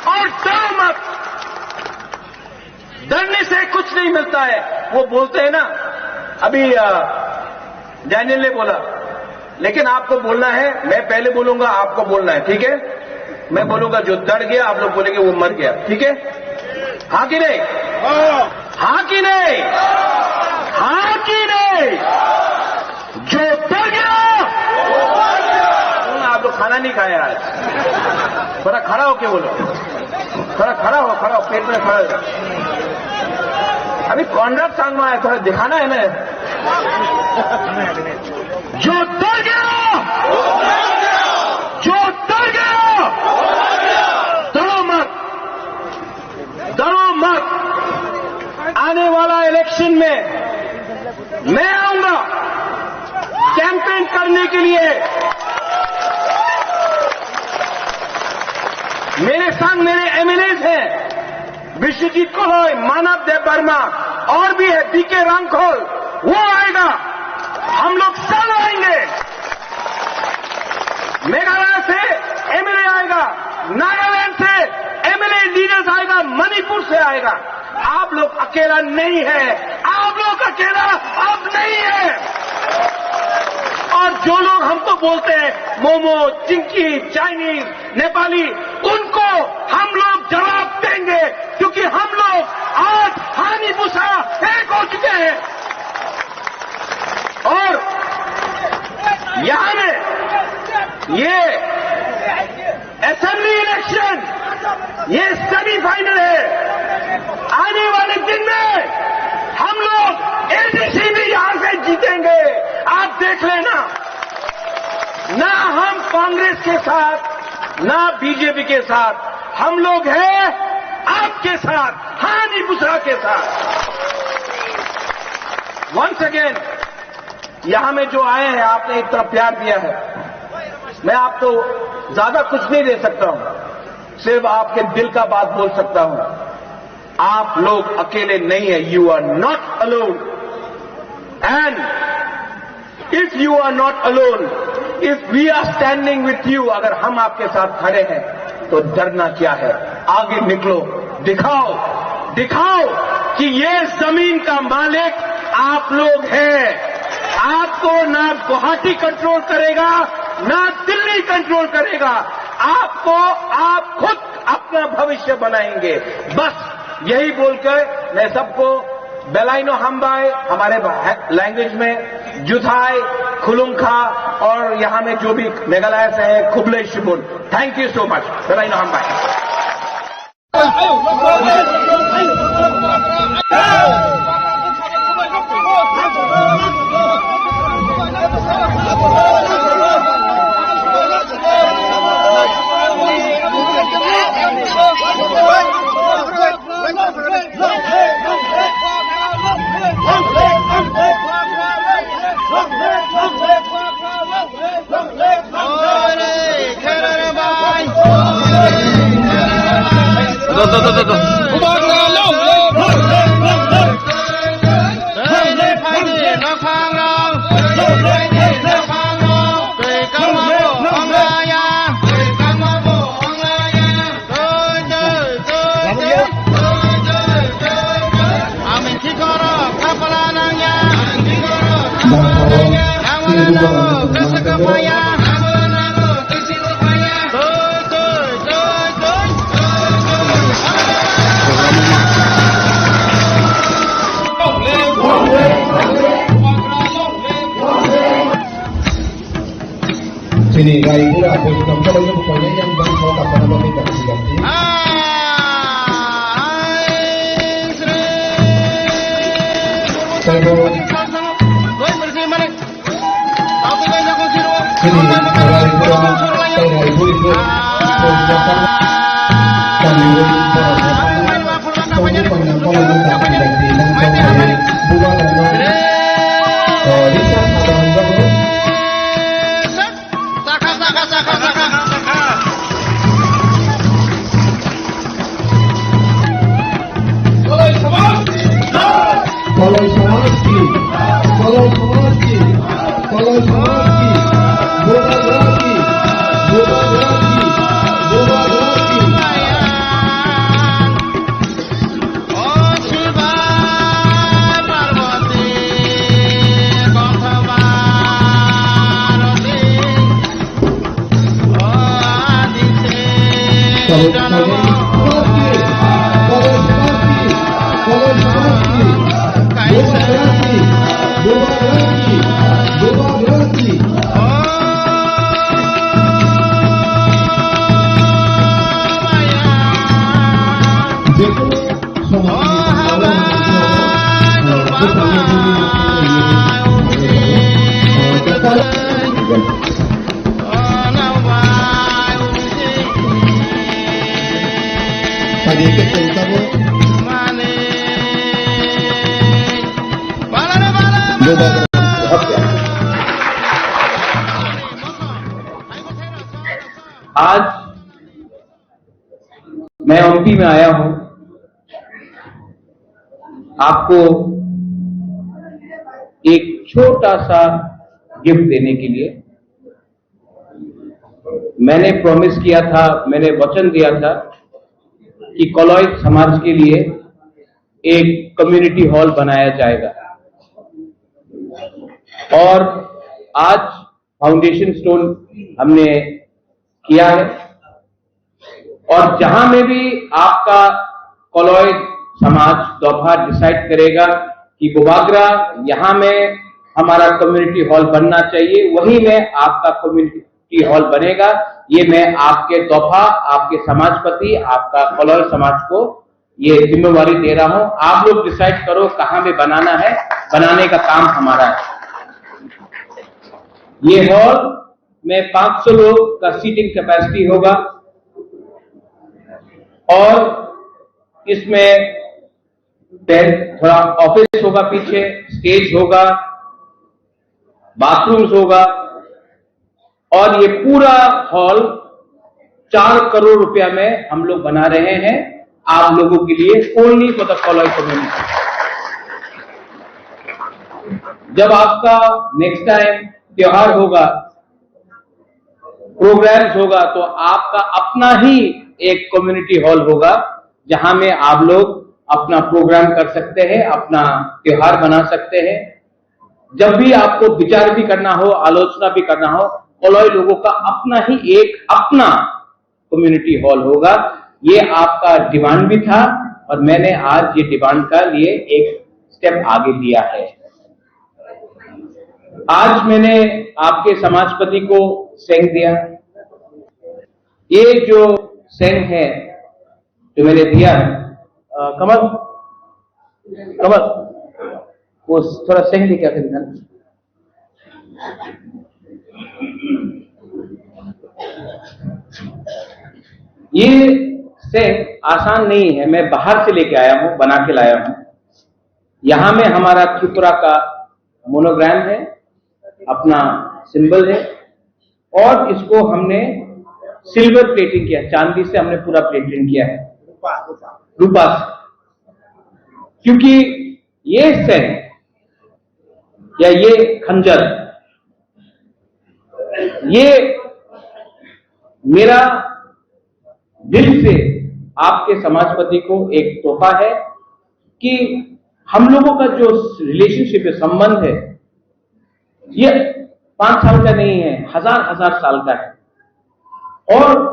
और डर मत, डरने से कुछ नहीं मिलता है। वो बोलते हैं ना, अभी डैनियल ने बोला, लेकिन आपको बोलना है, मैं पहले बोलूंगा, आपको बोलना है, ठीक है? मैं बोलूंगा जो डर गया, आप लोग बोलेंगे वो मर गया, ठीक है? हाँ कि नहीं? हाँ कि नहीं? हाँ कि नहीं? जो डर गया, आप लोग खाना नहीं खाए आज। थोड़ा खड़ा हो के बोलो, थोड़ा खड़ा हो, पेट में खड़ा हो। अभी कॉन्ट्रैक्ट सांग में आया, थोड़ा दिखाना है ना। जो डर गया, जो डर गया, डरो मत, डरो मत। आने वाला इलेक्शन में मैं आऊंगा कैंपेन करने के लिए। मेरे संग मेरे एमएलएज हैं, विश्वजीत कोहली, मानव देव वर्मा, और भी है बीके रामखोल, वो आएगा, हम लोग सब आएंगे। मेघालय से एमएलए आएगा, नागालैंड से एमएलए लीडर्स आएगा, मणिपुर से आएगा। आप लोग अकेला नहीं है, आप लोग अकेला अब नहीं है। और जो लोग हमको बोलते हैं मोमो, चिंकी, चाइनीज, नेपाली, उनको हम लोग जवाब देंगे, क्योंकि हम लोग आज हानि बुसा एक हो चुके हैं। और यहां में ये असेंबली इलेक्शन, ये सेमीफाइनल है। आने वाले दिन में हम लोग एडीसी भी यहां से जीतेंगे, आप देख लेना। ना हम कांग्रेस के साथ, ना बीजेपी के साथ, हम लोग हैं आपके साथ, हानि बुसरा के साथ। वंस अगेन, यहां में जो आए हैं, आपने इतना प्यार दिया है, मैं आपको ज्यादा कुछ नहीं दे सकता हूं, सिर्फ आपके दिल का बात बोल सकता हूं। आप लोग अकेले नहीं है, you are not alone. And if you are not alone, if we are standing with you, अगर हम आपके साथ खड़े हैं, तो डरना क्या है? आगे निकलो, दिखाओ, दिखाओ कि ये जमीन का मालिक आप लोग हैं। आपको ना गुवाहाटी कंट्रोल करेगा, ना दिल्ली कंट्रोल करेगा, आपको आप खुद अपना भविष्य बनाएंगे। बस यही बोलकर मैं सबको बेलाइनो हम्बाई, हमारे लैंग्वेज में जुथाई, खुलुंखा, और यहां में जो भी मेघालय से है खुबले शिबुन, थैंक यू सो मच। बेलाइनो हम्बाई। Sini, Raihura, pues tampoco yo por ella un banco para no me consigue. Pero Parvati, Gautama. आज मैं एमपी में आया हूं आपको एक छोटा सा गिफ्ट देने के लिए। मैंने प्रॉमिस किया था, मैंने वचन दिया था कि कोलॉइड समाज के लिए एक कम्युनिटी हॉल बनाया जाएगा और आज फाउंडेशन स्टोन हमने किया है। और जहां में भी आपका कोलॉइड समाज दोपहर डिसाइड करेगा कि बुबागरा यहां में हमारा कम्युनिटी हॉल बनना चाहिए, वहीं में आपका कम्युनिटी हॉल बनेगा। ये मैं आपके दोपहर, आपके समाजपति, आपका कोलॉइड समाज को ये जिम्मेवारी दे रहा हूं। आप लोग डिसाइड करो कहां में बनाना है, बनाने का काम हमारा है। ये हॉल में 500 लोग का सीटिंग कैपेसिटी होगा और इसमें थोड़ा ऑफिस होगा, पीछे स्टेज होगा, बाथरूम्स होगा और ये पूरा हॉल 4 करोड़ रुपया में हम लोग बना रहे हैं आप लोगों के लिए, only for the colloid community. जब आपका नेक्स्ट टाइम त्योहार होगा, प्रोग्राम्स होगा, तो आपका अपना ही एक कम्युनिटी हॉल होगा जहां में आप लोग अपना प्रोग्राम कर सकते हैं, अपना त्योहार बना सकते हैं। जब भी आपको विचार भी करना हो, आलोचना भी करना हो, कोलॉइड लोगों का अपना ही एक अपना कम्युनिटी हॉल होगा। ये आपका डिमांड भी था और मैंने आज ये डिमांड का लिए एक स्टेप आगे लिया है। आज मैंने आपके समाजपति को सेंग दिया। ये जो सेंग है जो मैंने दिया है, कमल वो थोड़ा सेंग दे क्या करेगा। ये सेंग आसान नहीं है, मैं बाहर से लेके आया हूं, बना के लाया हूं। यहां में हमारा त्रिपुरा का मोनोग्राम है, अपना सिंबल है और इसको हमने सिल्वर प्लेटिंग किया, चांदी से हमने पूरा प्लेटिंग किया है, रूपा से। क्योंकि ये सेंग या ये खंजर, ये मेरा दिल से आपके समाजपति को एक तोहफा है कि हम लोगों का जो रिलेशनशिप है, संबंध है, ये 5 साल का नहीं है, हजार साल का है। और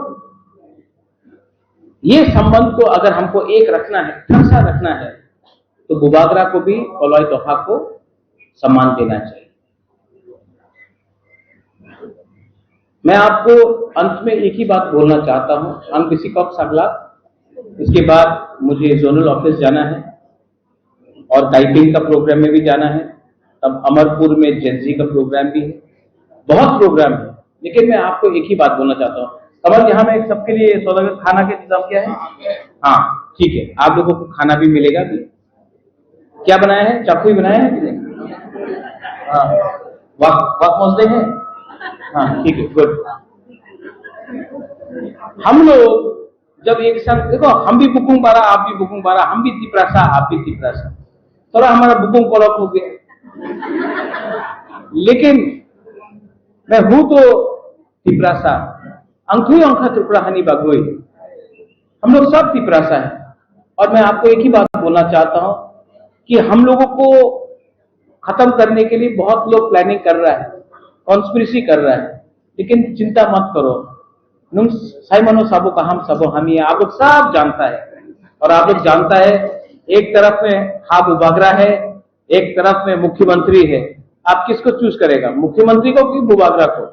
ये संबंध को अगर हमको एक रखना है, ठरसा रखना है, तो बुबागरा को भी कोलॉइड तोहफा को सम्मान देना चाहिए। मैं आपको अंत में एक ही बात बोलना चाहता हूं, हम किसी को अगला, इसके बाद मुझे जोनल ऑफिस जाना है और टाइपिंग का प्रोग्राम में भी जाना है, तब अमरपुर में जेंजी का प्रोग्राम भी है, बहुत प्रोग्राम है। लेकिन मैं आपको एक ही बात बोलना चाहता हूँ, कमल यहाँ में सबके लिए सौदागर खाना के इंतजाम किया है? हाँ ठीक है, आप लोगों को खाना भी मिलेगा भी। क्या बनाया है? चाकू ही बनाया है कि नहीं? हाँ, वाक मौजूद है? हाँ ठीक है, गुड। हम लोग जब एक साथ देखो, हम भी बुकुंग बारा, आप भी बुकुंग बारा, हम भी तिपरासा, आप भी तिपरासा, थोड़ा हमारा बुकुंग कोलॉप हो गया। लेकिन मैं हूं तो तिपरासा, अंखुई अंखा त्रिपुरा हनी बागोई, हम लोग सब तिपरासा है। और मैं आपको एक ही बात बोलना चाहता हूं कि हम लोगों को खत्म करने के लिए बहुत लोग प्लानिंग कर रहा है, कॉन्स्पिरेसी कर रहा है, लेकिन चिंता मत करो। नुम साइमनो साबो का हम सबो हम ही, आप लोग सब जानता है। और आप लोग जानता है, एक तरफ में हाब बुबागरा है, एक तरफ में मुख्यमंत्री है, आप किसको चूज करेगा, मुख्यमंत्री को कि बुबागरा को?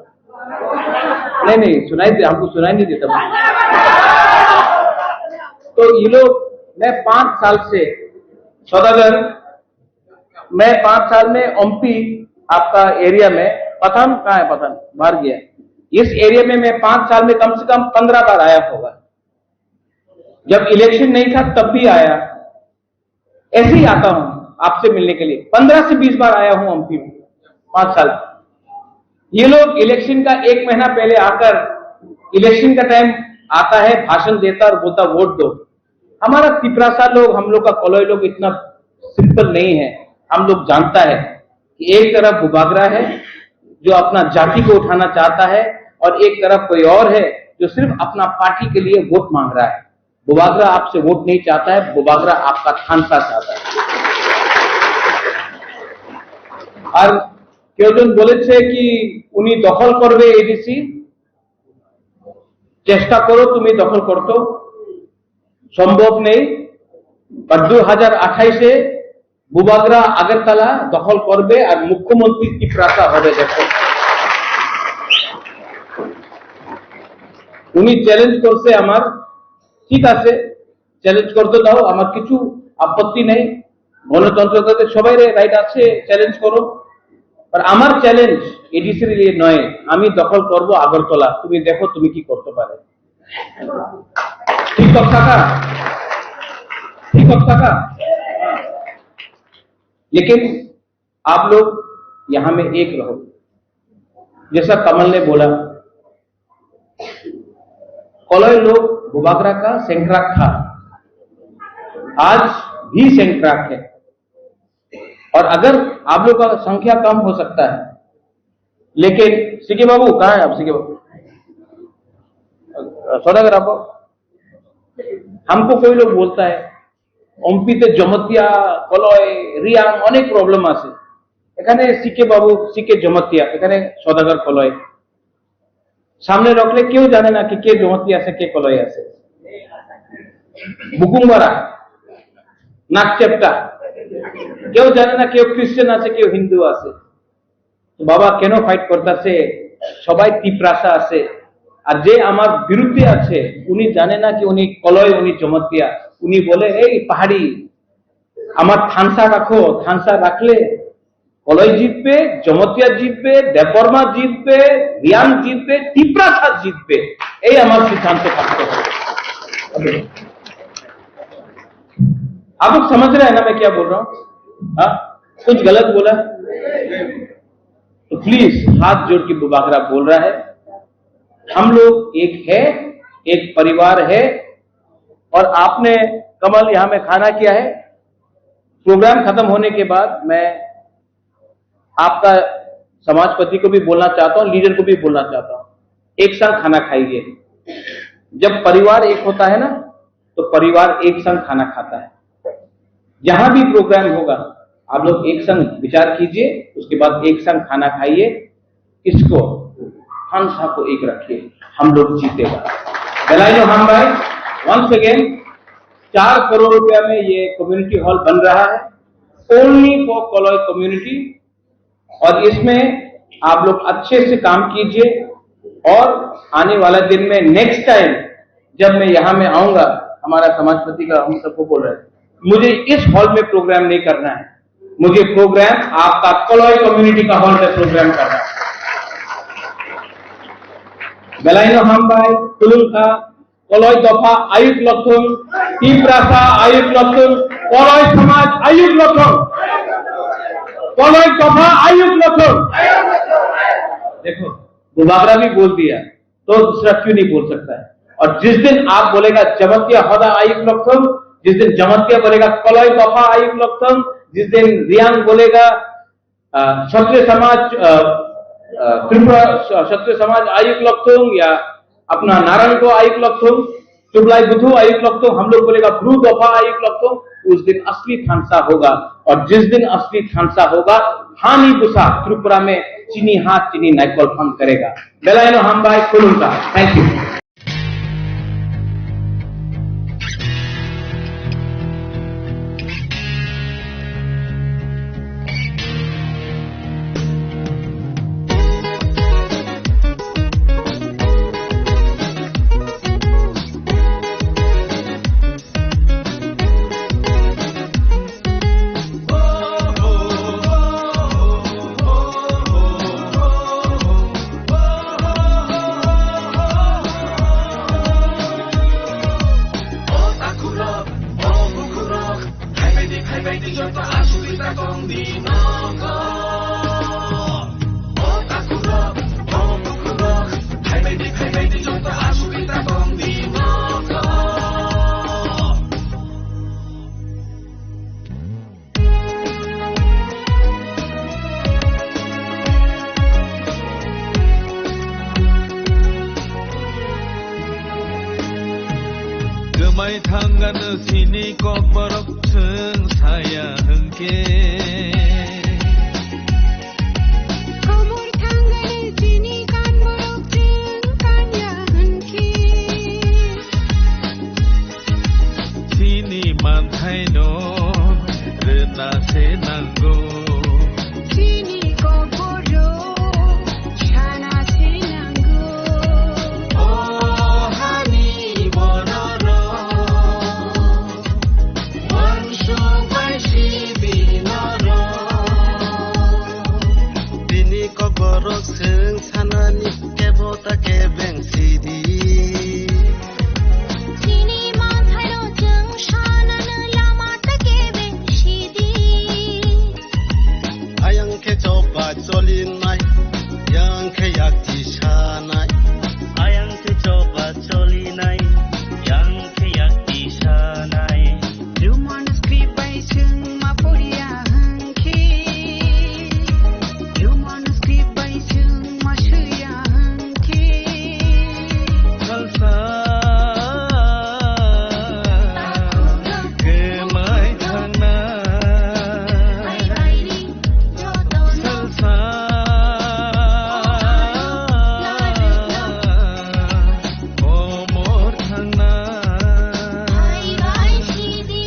नहीं सुनाई दे, हमको सुनाई नहीं देता। तो ये लोग मैं 5 साल से सौदागर, मैं 5 साल में ओमपी आपका एरिया में, पठान कहाँ है, पठान बाहर गया, इस एरिया में मैं 5 साल में कम से कम 15 बार आया होगा। जब इलेक्शन नहीं था तब भी आया, ऐसे ही आता हूं आपसे मिलने के लिए। 15 से 20 बार आया हूं एमपी में 5 साल। ये लोग इलेक्शन का 1 महीना पहले आकर, इलेक्शन का टाइम आता है, भाषण देता और बोलता वोट दो। हमारा पिपरासा लोग, हम लोग का कॉलोई लोग इतना सिंपल नहीं है। हम लोग जानता है कि एक तरफ बुबागरा है जो अपना जाति को उठाना चाहता है, और एक तरफ कोई और है जो सिर्फ अपना पार्टी के लिए वोट मांग रहा है। बुबागरा आपसे वोट नहीं चाहता है, बुबागरा आपका खानसा चाहता है। और क्यों बोले कि उन्हीं दखल करबे एडीसी, चेष्टा करो तुम्हें दखल करते, संभव नहीं। पर 2028 बुबागरा আগরতলা দখল করবে আর মুখ্যমন্ত্রী তিপ্রাসা হবে। দেখো উনি চ্যালেঞ্জ করছে আমার, ঠিক আছে চ্যালেঞ্জ করতে দাও, আমার কিছু আপত্তি নেই, গণতন্ত্রতে সবাই রাইট আছে, চ্যালেঞ্জ করো। আর আমার চ্যালেঞ্জ এডিসির লিয়ে নয়, আমি দখল করব আগরতলা, তুমি দেখো তুমি কি করতে পারে। ঠিক কথা का, ठीक কথা का। लेकिन आप लोग यहां में एक रहो। जैसा कमल ने बोला, कॉलोई लोग बुबागरा का सेंट्राक था, आज भी सेंट्राक है। और अगर आप लोग का संख्या कम हो सकता है, लेकिन सीके बाबू कहाँ है आप? सीके बाबू सौदागर आप, हमको कोई लोग बोलता है ओमपीते जमतिया कलय रियाং অনেক প্রবলেম আছে, এখানে সিকে বাবু সিকে জমতিয়া, এখানে সদাগর কলয় সামনে রাখলে কেউ জানে না কি কে জমতিয়া আছে কে কলয় আছে। বুকুমবাড়া নাকচেপটা কেউ জানে না, কেউ খ্রিস্টান আছে কেউ হিন্দু আছে। বাবা কেন ফাইট করতেছে? সবাই তিপ্রাসা আছে। আর যে আমার বিরুদ্ধে আছে উনি জানে না কি উনি কলয়, উনি জমতিয়া। উনি বলে এই পাহাড়ি আমার থানসা রাখো, থানসা রাখলে কলয় জিতবে, জমতিয়া জিতবে, দেববর্মা জিতবে, রিয়াং জিতবে, তিপ্রাসা জিতবে। এই আমার সিদ্ধান্ত থাকতে হবে। आप लोग समझ रहे हैं ना मैं क्या बोल रहा हूं? हाँ, कुछ गलत बोला तो प्लीज हाथ जोड़ के बुबागरा बोल रहा है, हम लोग एक है, एक परिवार है। और आपने कमल यहां में खाना किया है। प्रोग्राम खत्म होने के बाद मैं आपका समाजपति को भी बोलना चाहता हूं, लीडर को भी बोलना चाहता हूं, एक संग खाना खाइए। जब परिवार एक होता है ना तो परिवार एक संग खाना खाता है। जहां भी प्रोग्राम होगा आप लोग एक संग विचार कीजिए, उसके बाद एक संग खाना खाइए, इसको हंसा को एक रखिए, हम लोग जीतेगा। बेलाइनो हम भाई वंस अगेन 4 करोड़ रुपया में ये कम्युनिटी हॉल बन रहा है, ओनली फॉर कॉलोई कम्युनिटी। और इसमें आप लोग अच्छे से काम कीजिए। और आने वाला दिन में नेक्स्ट टाइम जब मैं यहां में आऊंगा, हमारा समाजपति का हम सबको बोल रहे हैं, मुझे इस हॉल में प्रोग्राम नहीं करना है, मुझे प्रोग्राम आपका कॉलोई कम्युनिटी का हॉल में प्रोग्राम करना है। बेलाइनो हम भाई तुलुंखा कॉलोई दफा आयुक्त लक्षण, तिप्रासा आयुक्त लक्षण, कॉलोई समाज आयुक्त लक्षण, कॉलोई दफा आयुक्त लक्षण। देखो बुबागरा भी बोल दिया तो दूसरा क्यों नहीं बोल सकता है? और जिस दिन आप बोलेगा जमतिया हदा आयुक्त लक्षण, जिस दिन जमतिया बोलेगा कॉलोई दफा आयुक्त लक्षण, जिस दिन रियांग बोलेगा क्षत्रिय समाज त्रिपुरा क्षत्रिय समाज आयुक्त लक्षण, या अपना नारायण को आयुक्त लक्षण, चुबलाई बुधु आयुक्त लक्षण, हम लोग बोलेगा ब्रू दफा आयुक्त लक्षण, उस दिन असली थानसा होगा। और जिस दिन असली थानसा होगा, हानि बुसा त्रिपुरा में चीनी हाथ चीनी नाइकल फन करेगा। बेलाइनो हम भाई खुलूंगा। Thank you. गोमाय थांगानो सिनि कक बरक जों साया हंके Komor thangane chini kan borok jeng kanya hunki सिनि मानथाय न रोना से नांगौ chini kokoro chana sinango ओ हानि बनर वंशु बाइसि बिनर बिनि कबरक जों सानानि केबता केबें सिरि chini manthaino jeng shanana lama take benshidi आयांखे चौबा चलिनाय यांखे याक्ति सानाय आयांखे चौबा चलिनाय यांखे याक्ति सानाय Human script by jeng maporia hunki Human script by jeng mashuya hunki Khalsa गोमाय थांनाय bairi jodona खालसा komor थांनाय bhai shidi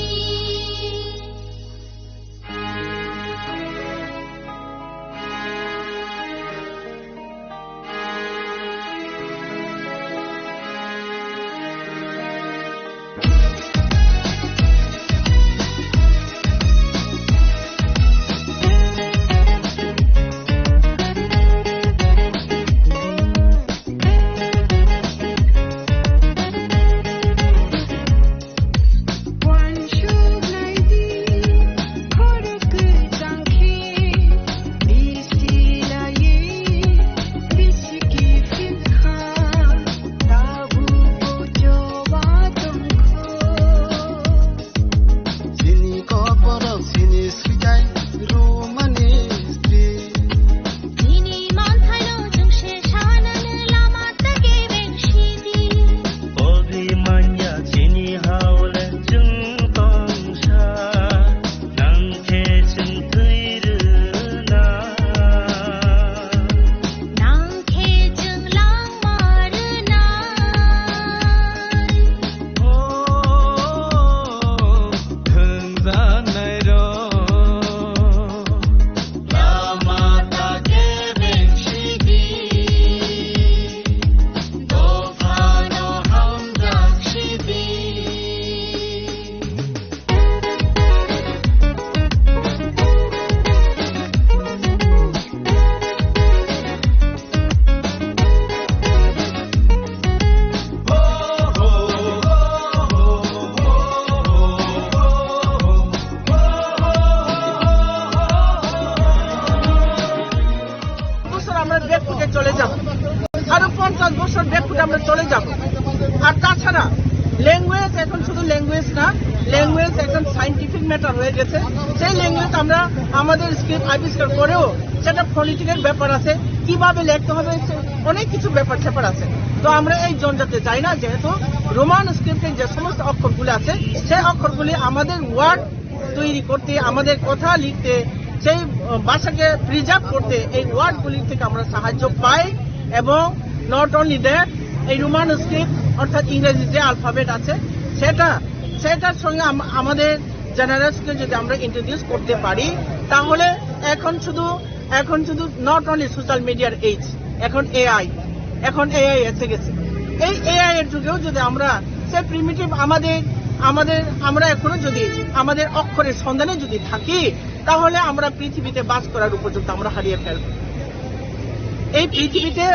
One should lady koruk jangki bisilaye bisiki fikha tabu bojowa tongko सिनि कबरक सिनि सुजाय रोमानि स्त्री Dini manthaino jengse shanana lama take benshidi 어디만야 지니 하울레 증동사 낭케 증뜨이르나 nangkhe jeng lang marna 오 등산나이로 라마타 케벤시디 도파노 함작시디 বছর আমরা ব্যাকফুটে চলে যাব আরো 50 বছর ব্যাকফুটে আমরা চলে যাব আর তাছাড়া ল্যাঙ্গুয়েজ এখন শুধু ল্যাঙ্গুয়েজ না ল্যাঙ্গুয়েজ এখন সায়েন্টিফিক ম্যাটার হয়ে গেছে সেই ল্যাঙ্গুয়েজ আমরা আমাদের স্ক্রিপ্ট আবিষ্কার করেও সেটা ফনেটিকের ব্যাপার আছে কিভাবে লিখতে হবে অনেক কিছু ব্যাপার স্যাপার আছে তো আমরা এই জঞ্জাতে যাই না যেহেতু রোমান স্ক্রিপ্টে যে সমস্ত অক্ষরগুলি আছে সেই অক্ষরগুলি আমাদের ওয়ার্ড তৈরি করতে আমাদের কথা লিখতে সেই ভাষাকে প্রিজার্ভ করতে এই ওয়ার্ডগুলি থেকে আমরা সাহায্য পাই এবং নট অনলি দ্যাট এই রোমান স্ক্রিপ্ট অর্থাৎ ইংরেজি যে অ্যালফাবেট আছে সেটার সঙ্গে আমাদের জেনারেশনকে যদি আমরা ইন্ট্রোডিউস করতে পারি তাহলে এখন শুধু নট অনলি সোশ্যাল মিডিয়ার এজ এখন এআই এসে গেছে এই এআই এর যুগেও যদি আমরা সেই প্রিমিটিভ আমরা এখনো যদি আমাদের অক্ষরের সন্ধানে যদি থাকি তাহলে আমরা পৃথিবীতে বাস করার উপযুক্ত আমরা হারিয়ে ফেলব এই পৃথিবীতে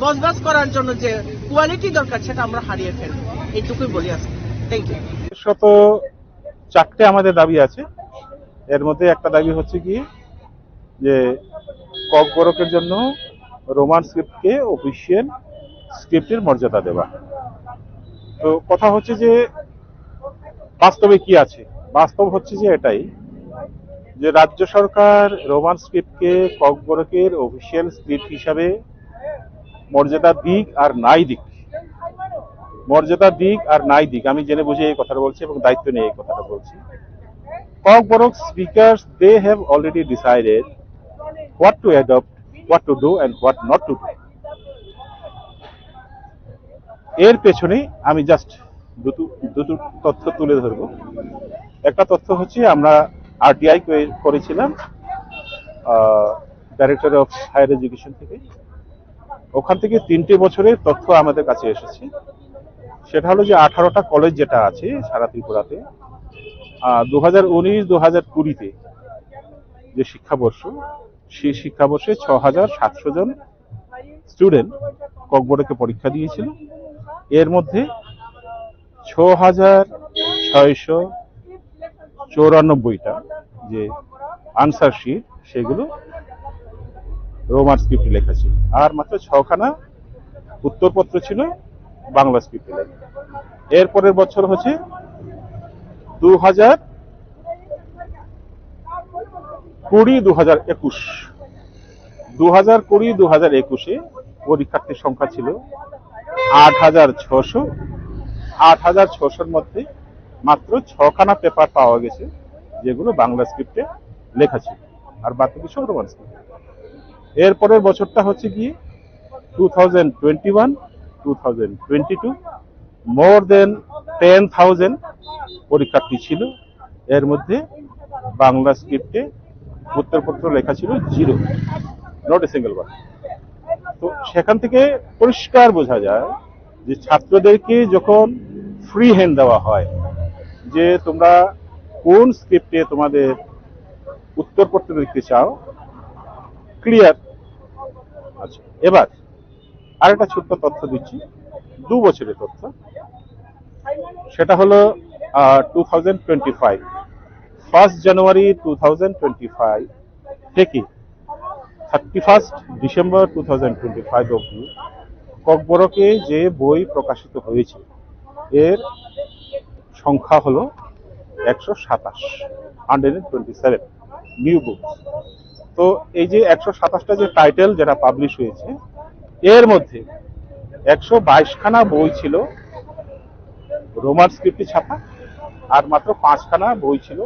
বসবাস করার জন্য যে কোয়ালিটি দরকার সেটা আমরা হারিয়ে ফেলব এইটুকুই বলি আজকে থ্যাংক ইউ শত 4টে আমাদের দাবি আছে। এর মধ্যে একটা দাবি হচ্ছে কি যে ককবরকের জন্য রোমান স্ক্রিপ্টকে অফিসিয়াল স্ক্রিপ্টের মর্যাদা দেওয়া। তো কথা হচ্ছে যে বাস্তবে কি আছে, বাস্তব হচ্ছে যে এটাই যে রাজ্য সরকার রোমান স্ক্রিপ্টকে ককবরকের অফিসিয়াল স্ক্রিপ্ট হিসাবে মর্যাদা দিক আর নাই দিক, মর্যাদা দিক আর নাই দিক, আমি জেনে বুঝে এই কথাটা বলছি এবং দায়িত্ব নিয়ে এই কথাটা বলছি। Kokborok speakers they have already decided what to adopt, what to do and what not to do. এর পেছনে আমি জাস্ট দুটো তথ্য তুলে ধরবো। একটা তথ্য হচ্ছে আমরা আরটিআই করেছিলাম ডাইরেক্টর অফ হায়ার এডুকেশন থেকে, ওখান থেকে 3টে বছরের তথ্য আমাদের কাছে এসেছে। সেটা হলো যে 18টা কলেজ যেটা আছে সারা ত্রিপুরাতে 2019-2020-তে যে শিক্ষাবর্ষ, সেই শিক্ষাবর্ষে 6,700 জন স্টুডেন্ট ককবরকে পরীক্ষা দিয়েছিল। এর মধ্যে 6,694টা যে আনসার শিট সেগুলো রোমান স্ক্রিপ্টে লেখা ছিল, আর মাত্র 6খানা উত্তরপত্র ছিল বাংলা স্ক্রিপ্টে লেখা। এরপরের বছর হচ্ছে 2020-2021, 2020-2021-এ পরীক্ষার্থীর সংখ্যা ছিল 8,600। 8,600-র মধ্যে মাত্র 6খানা পেপার পাওয়া গেছে যেগুলো বাংলা স্ক্রিপ্টে লেখা ছিল, আর বাকি কিছু রোমান স্ক্রিপ্ট। এরপরের বছরটা হচ্ছে গিয়ে 2021-2022, মোর দেন 10,000 পরীক্ষার্থী ছিল। এর মধ্যে বাংলা স্ক্রিপ্টে উত্তরপত্র লেখা ছিল 0, নট এ সিঙ্গেল ওয়ার্ড। তো সেখান থেকে পরিষ্কার বোঝা যায় যে ছাত্রদেরকে যখন ফ্রি হ্যান্ড দেওয়া হয় যে তোমরা কোন স্ক্রিপ্টে তোমাদের উত্তরপত্র লিখতে চাও, ক্লিয়ার। আচ্ছা, এবার আরেকটা ছোট্ট তথ্য দিচ্ছি, 2 বছরের তথ্য। সেটা হলো 2025, 1 জানুয়ারি 2025 থেকে 31 ডিসেম্বর 2025 অবধি ককবরকে যে বই প্রকাশিত হয়েছে এর সংখ্যা হলো 127 নিউ বুকস। তো এই যে 127টা যে টাইটেল যেটা পাবলিশ হয়েছে, এর মধ্যে 122খানা বই ছিল রোমান স্ক্রিপ্টে ছাপা, আর মাত্র 5খানা বই ছিল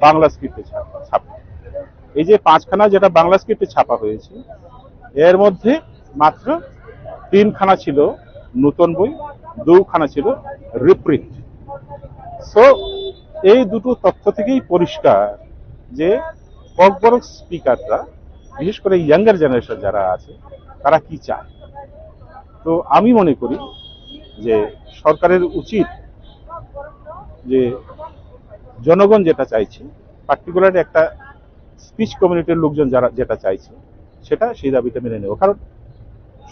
বাংলা স্ক্রিপ্টে ছাপা। এই যে 5খানা যেটা বাংলা স্ক্রিপ্টে ছাপা হয়েছে, এর মধ্যে মাত্র 3খানা ছিল নতুন বই, 2খানা ছিল রিপ্রিন্ট। সো এই দুটো তথ্য থেকেই পরিষ্কার যে ককবরক স্পিকাররা, বিশেষ করে ইয়াঙ্গার জেনারেশন যারা আছে, তারা কি চায়। তো আমি মনে করি যে সরকারের উচিত যে জনগণ যেটা চাইছে, পার্টিকুলার একটা স্পিচ কমিউনিটির লোকজন যারা যেটা চাইছে, সেটা সেই দাবিটা মেনে নেব। কারণ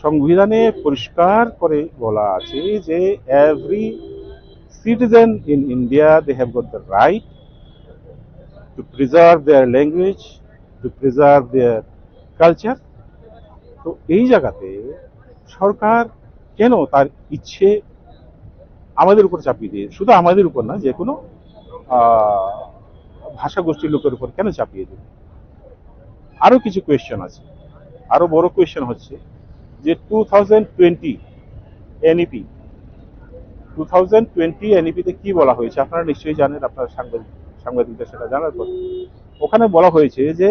সংবিধানে পরিষ্কার করে বলা আছে যে every citizen in India they have got the right to preserve their language, to preserve their culture. তো এই জায়গাতে সরকার কেন তার ইচ্ছে আমাদের উপর চাপিয়ে দিয়ে, শুধু আমাদের উপর না, যে কোনো ভাষাগোষ্ঠীর লোকের উপর কেন চাপিয়ে দেবে? আরো কিছু কোয়েশ্চেন আছে। আরো বড় কোয়েশ্চেন হচ্ছে যে 2020 এনইপি, 2020 এনইপিতে কি বলা হয়েছে আপনারা নিশ্চয়ই জানেন, আপনারা সাংবাদিকদের সেটা জানার পর ওখানে বলা হয়েছে যে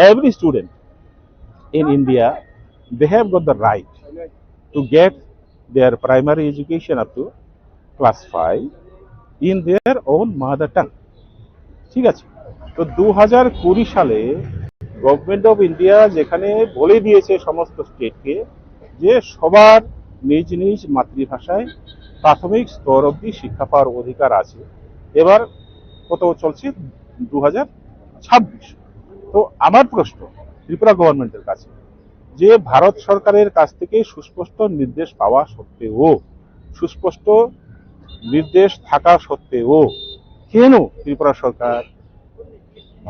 every student in India they have got the right to get their primary education up to class 5 in their own mother tongue। ঠিক আছে, তো 2020 সালে গভর্নমেন্ট অফ ইন্ডিয়া যেখানে বলে দিয়েছে সমস্ত স্টেটকে যে সবার নিজ নিজ মাতৃভাষায় প্রাথমিক স্তর অবধি শিক্ষা পাওয়ার অধিকার আছে, এবার কত চলছে 2026। তো আমার প্রশ্ন ত্রিপুরা গভর্নমেন্টের কাছে যে ভারত সরকারের কাছ থেকে সুস্পষ্ট নির্দেশ পাওয়া সত্ত্বেও, সুস্পষ্ট নির্দেশ থাকা সত্ত্বেও কেন ত্রিপুরা সরকার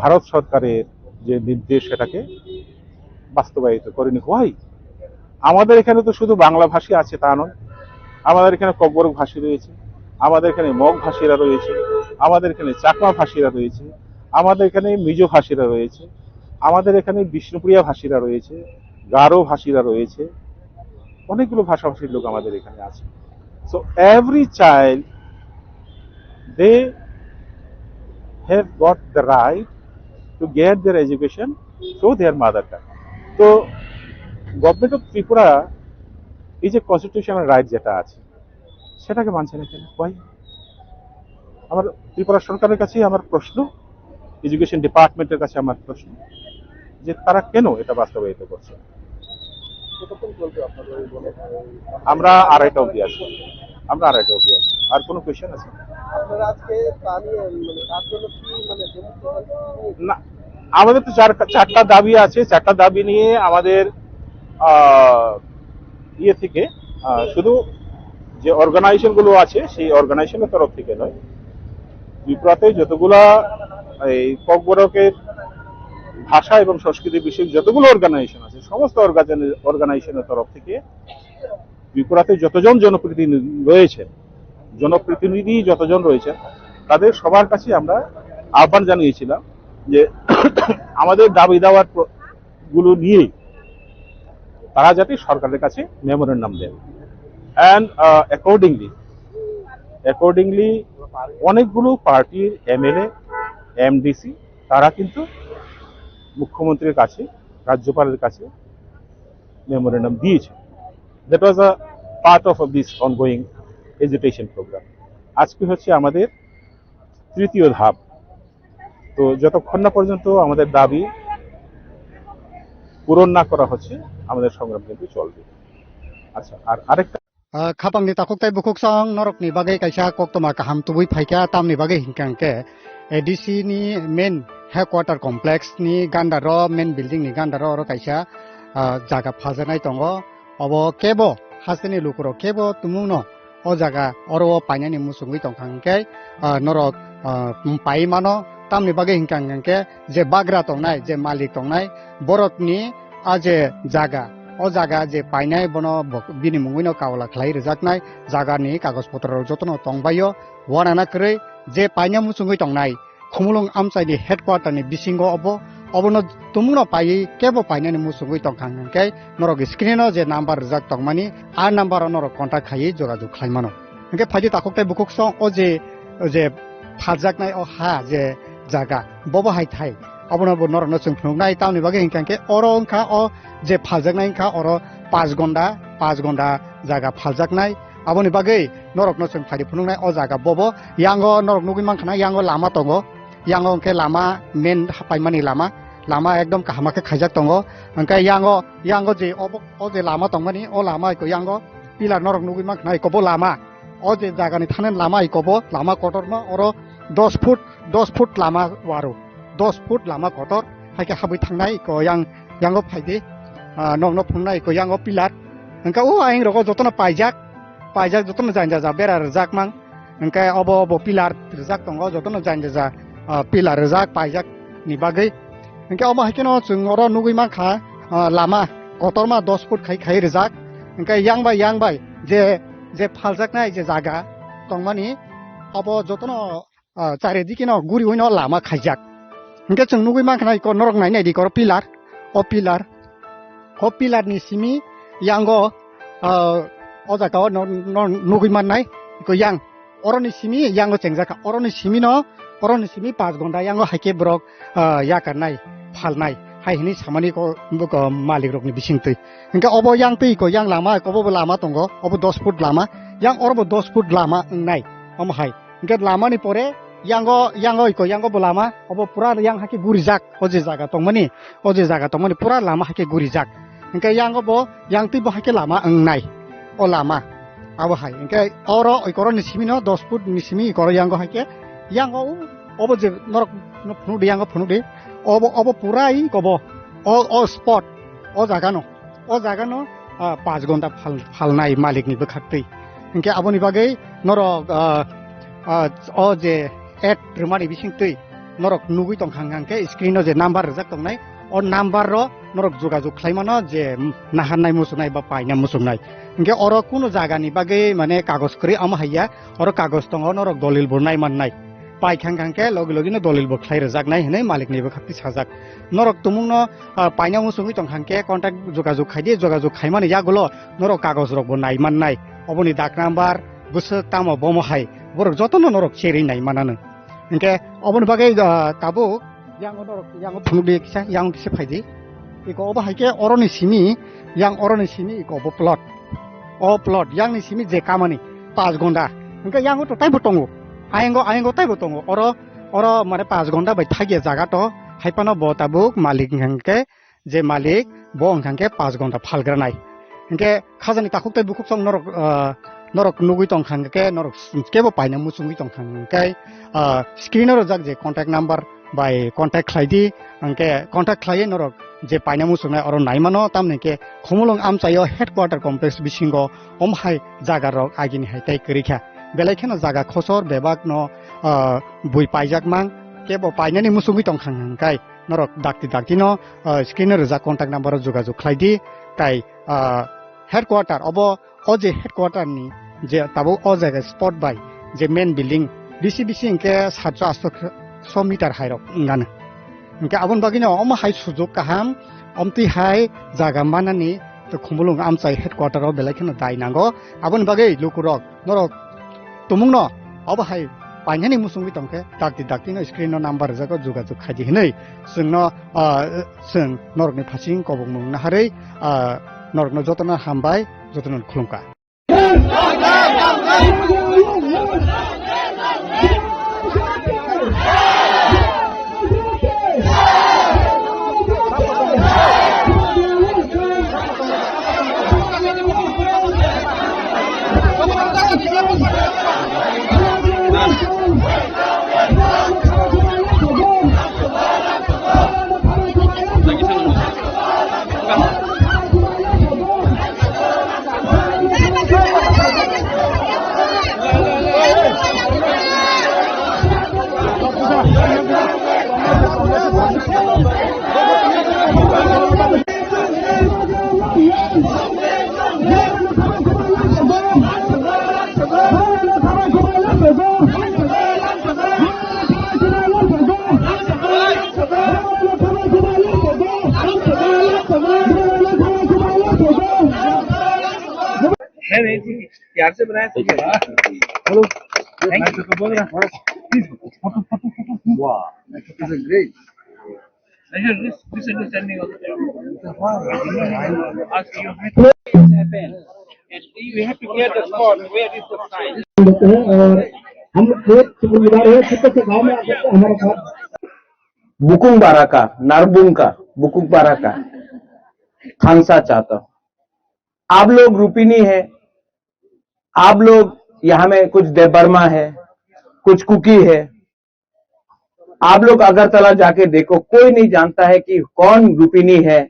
ভারত সরকারের যে নির্দেশ সেটাকে বাস্তবায়িত করেনি? হোয়াই? আমাদের এখানে তো শুধু বাংলা ভাষী আছে তা নয়, আমাদের এখানে ককবরক ভাষী রয়েছে, আমাদের এখানে মগ ভাষীরা রয়েছে, আমাদের এখানে চাকমা ভাষীরা রয়েছে, আমাদের এখানে মিজো ভাষীরা রয়েছে, আমাদের এখানে বিষ্ণুপ্রিয়া ভাষীরা রয়েছে, গারো ভাষীরা রয়েছে, অনেকগুলো ভাষাভাষীর লোক আমাদের এখানে আছে। So every child they have got the right to get their education through their mother tongue. তো গভর্নমেন্ট অফ ত্রিপুরা এই যে কনস্টিটিউশনাল রাইট যেটা আছে সেটাকে মানছে না কেন? হোয়াই? আমার ত্রিপুরা সরকারের কাছে আমার প্রশ্ন, এডুকেশন ডিপার্টমেন্টের কাছে আমার প্রশ্ন, যে তারা কেন এটা বাস্তবায়িত করছে। আমরা আড়াইটা অবধি আছি, আর কোনো কোয়েশ্চেন আছে? না, আমাদের তো চারটা দাবি আছে। চারটা দাবি নিয়ে আমাদের ইয়ে থেকে শুধু যে অর্গানাইজেশন গুলো আছে সেই অর্গানাইজেশনের তরফ থেকে নয়, ত্রিপুরাতে যতগুলা এই ককবরকের ভাষা এবং সংস্কৃতি বিষয়ক যতগুলো অর্গানাইজেশন আছে সমস্ত অর্গানাইজেশনের তরফ থেকে ত্রিপুরাতে যতজন জনপ্রতিনিধি যতজন রয়েছেন তাদের সবার কাছে আমরা আহ্বান জানিয়েছিলাম যে আমাদের দাবি দাওয়ার গুলো নিয়ে তারা যাতে সরকারের কাছে মেমোরেন্ডাম দেন। অ্যান্ড অ্যাকর্ডিংলি অনেকগুলো পার্টির এমএলএ, এমডিসি তারা কিন্তু মুখ্যমন্ত্রীর কাছে, রাজ্যপালের কাছে মেমোরেন্ডাম দিয়েছে। That was a part of this ongoing education program. আজকে হচ্ছে আমাদের তৃতীয় ধাপ। তো যতক্ষণ না পর্যন্ত আমাদের দাবি পূরণ না করা হচ্ছে আমাদের সংগ্রাম কিন্তু চলবে। আচ্ছা, আর আরেকটা খাপাংনি তাকুকতাই বুকুকসং নরকনি বাগে কাইসা koktoma kaham tubui phaika tamni bage hingkangke ADC ni main headquarter complex ni gandaro main building ni gandaro oro kaisa jaga phajanai tongo obo kebo hasini lukuro kebo tumungno o jaga oro painani musungui tongkangke norok paimano tamni bage hingkangke je bagra tongnai je malik tongnai borokni aje jaga o jaga je painai bono bini mungino kawla khlai rejaknai jaga ni kagos potro jotono tongbayo wanana krei je paina musungui tongnai khumulung amchai ni headquarter ni bisingo obono tumuno pai kebo paina ni musungui tongkhangkai norok screen o je number rejak tongmani a number norok contact khai jogajog khlaimano engke phaidi takoktai bukuksong o je phajaknai o ha je jaga bobo hai thai obono bo norok no chungphungnai tamni bage hingkangke oro ongkha o je phaljaknai kha oro 5 ঘন্টা jaga phaljaknai aboni bage norok no chung phari phunungnai o jaga bobo yango norok nugui mankhana yango lama tongo yango ke lama main hapaimani lama ekdom kahamake khaijak tongo angkai yango je o je lama tongmani o lama ko yango pilar norok nugui mankhana kobo lama o je jaga ni thanen lama ikobo lama kotorma oro 10 foot lama waro 10 foot lama kotor haike habui thangnai ko yango phaidi nokno phungnai ko yango pilar angka o aing rogo jotono paijak jotono janja bera rejak mang angka obo pilar rejak tongo jotono janja pilar rejak paijak ni bagai angka obo hakeno chung oro nugui mang kha lama kotorma 10 foot khai rejak angka yangbai je phaljaknai je jaga tongmani obo jotono charidikino guri hoino lama khaijak angka chung nugui mang khanai ko norok nainai di ko pilar pilar ni simi yango o jaga nugui mannai ko yang oroni simi yango chengjaka oroni simi 5 ঘন্টা yango haike brok yakarnai phalnai haihini samani ko malik rokni bisingtui engka obo yang tui ko yang lama ko obo lama tongo obo 10 foot lama yang orobo 10 foot lama nai omo hai engka lama ni pore yango ko yango bolama obo pura yang hake gurijak oje jaga tongmani pura lama hake gurijak engka yango bo yang tui bo hake lama nai o lama abo hai engka oro ikoro ni simino 10 foot ni simi ikoro yango hake yango obo je norok no phunu yango phunu de obo pura I kobo o spot o jaga no 5 ঘন্টা phalnai malik ni bokhattui engka aboni bagai norok o je एड रिमानि बिसिं तै नरक नुगुइ तंग हांहांके स्क्रिन जे नाम्बार रजाक तंगनाय और नाम्बार रो नरक जुगाजुग खालामनो जे नाहारनाय मुसुनाय बा पाइना मुसुनाय इनके और कुनु जागानि बागै माने कागज करि आम हाया और कागज तंग नरक दलिल बुरनाय माननाय पाइखांखांके लगे लगेनो दलिल बो खलाय रजाकनाय हनै मालिकनिबो खाति साजाक नरक तुमुंनो पाइना मुसुङै तंखांके कन्टाक्ट जुगाजुग खायदि जुगाजुग खायमानि यागुलो नरक कागज रक बो नाय माननाय अबनि दाग नाम्बार बुसक तामो बमहाय बरक जतनो नरक चेरि नाय मानानो इनके अबनि बागै Tabo yang thunu de kisa yang kise phaidi iko oba haike oroni simi yang oroni simi iko bo plot yang ni simi je kamani 5 घंटा इनका yang to tai botongo ayengo tai botongo oro mane 5 घंटा bai thage jaga to haipano bo tabuk malik hangke je malik bo hangke 5 घंटा phalgranai इनके khajani takuk tai bukuk song norok nugui tong khangke norok kebo paina musungui tong khangke screener jak je contact number by contact khlaidi angke contact khlai norok je paina musungna oro naimano tamne ke khomulong amchayo headquarter complex bisingo omhai jaga rok agini hai tai korikha belaikhena jaga khosor bebak no bui paijak mang kebo painani musungui tong khangkai norok dakti no screener ja contact number jogajog khlaidi tai headquarter obo oje headquarter ni je tabo o jaga spot by je main building bisi ingke 700 मिटार हाइरक इंगानो इनके आबन बागिनो अम हाइ सुजुग काहाम अमति हाइ जागा मानानि तो खुमुलुंग आमचाइ हेडक्वार्टर बेलाइखनो दाइनांगो आबन बागै लुकुरक नरक तुमुंगनो अब हाइ पाइनानि मुसुंगि तंके दाक्ति स्क्रिन नाम्बार जाको जुगाजुग खादि हनै जोंनो जों नरकनि फासिं कबुं नाहारै नरकनो जतनो हामबाय जतनो खुलुमका प्यार से बनाया हेलो थैंक यू तो बोल रहा प्लीज फोटो वाह this is great this understanding of ask you happen and you have to get the spot where is the sign और हम एक सुविधा है कितने से गांव में आके हमारे साथ बुकुंग बाराका नारबुंका बुकुंग बाराका खानसा चाहता आप लोग रूपिनी है आप लोग यहाँ में कुछ देबर्मा है कुछ कुकी है आप लोग अगरतला जाके देखो कोई नहीं जानता है कि कौन रूपिनी है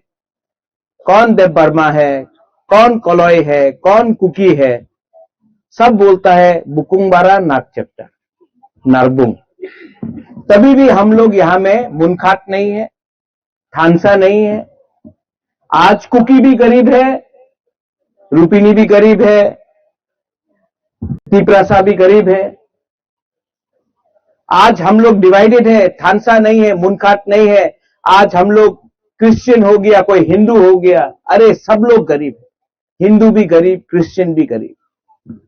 कौन देबर्मा है कौन कलॉय है कौन कुकी है सब बोलता है बुकुंगबारा नागचेप्टा नारबुंग तभी भी हम लोग यहाँ में मुनखाट नहीं है थानसा नहीं है आज कुकी भी गरीब है रूपिनी भी गरीब है तिपरासा भी गरीब है आज हम लोग डिवाइडेड है थानसा नहीं है मुनखाट नहीं है आज हम लोग क्रिश्चियन हो गया कोई हिंदू हो गया अरे सब लोग गरीब है हिंदू भी गरीब क्रिश्चियन भी गरीब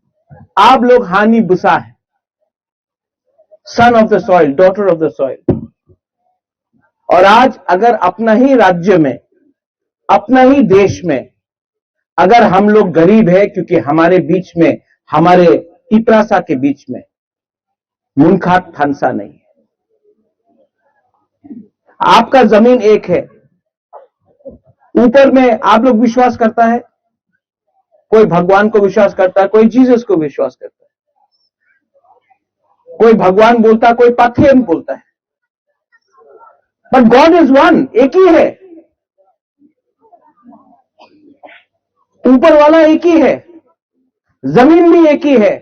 आप लोग हानि बुसा है सन of the soil daughter of the soil और आज अगर अपना ही राज्य में अपना ही देश में अगर हम लोग गरीब है क्योंकि हमारे बीच में हमारे तिपरासा के बीच में मुनखाट थानसा नहीं है आपका जमीन एक है ऊपर में आप लोग विश्वास करता है कोई भगवान को विश्वास करता है कोई जीसस को विश्वास करता है कोई भगवान बोलता है कोई पाथेन बोलता है बट गॉड इज वन एक ही है ऊपर वाला एक ही है जमीन भी एक ही है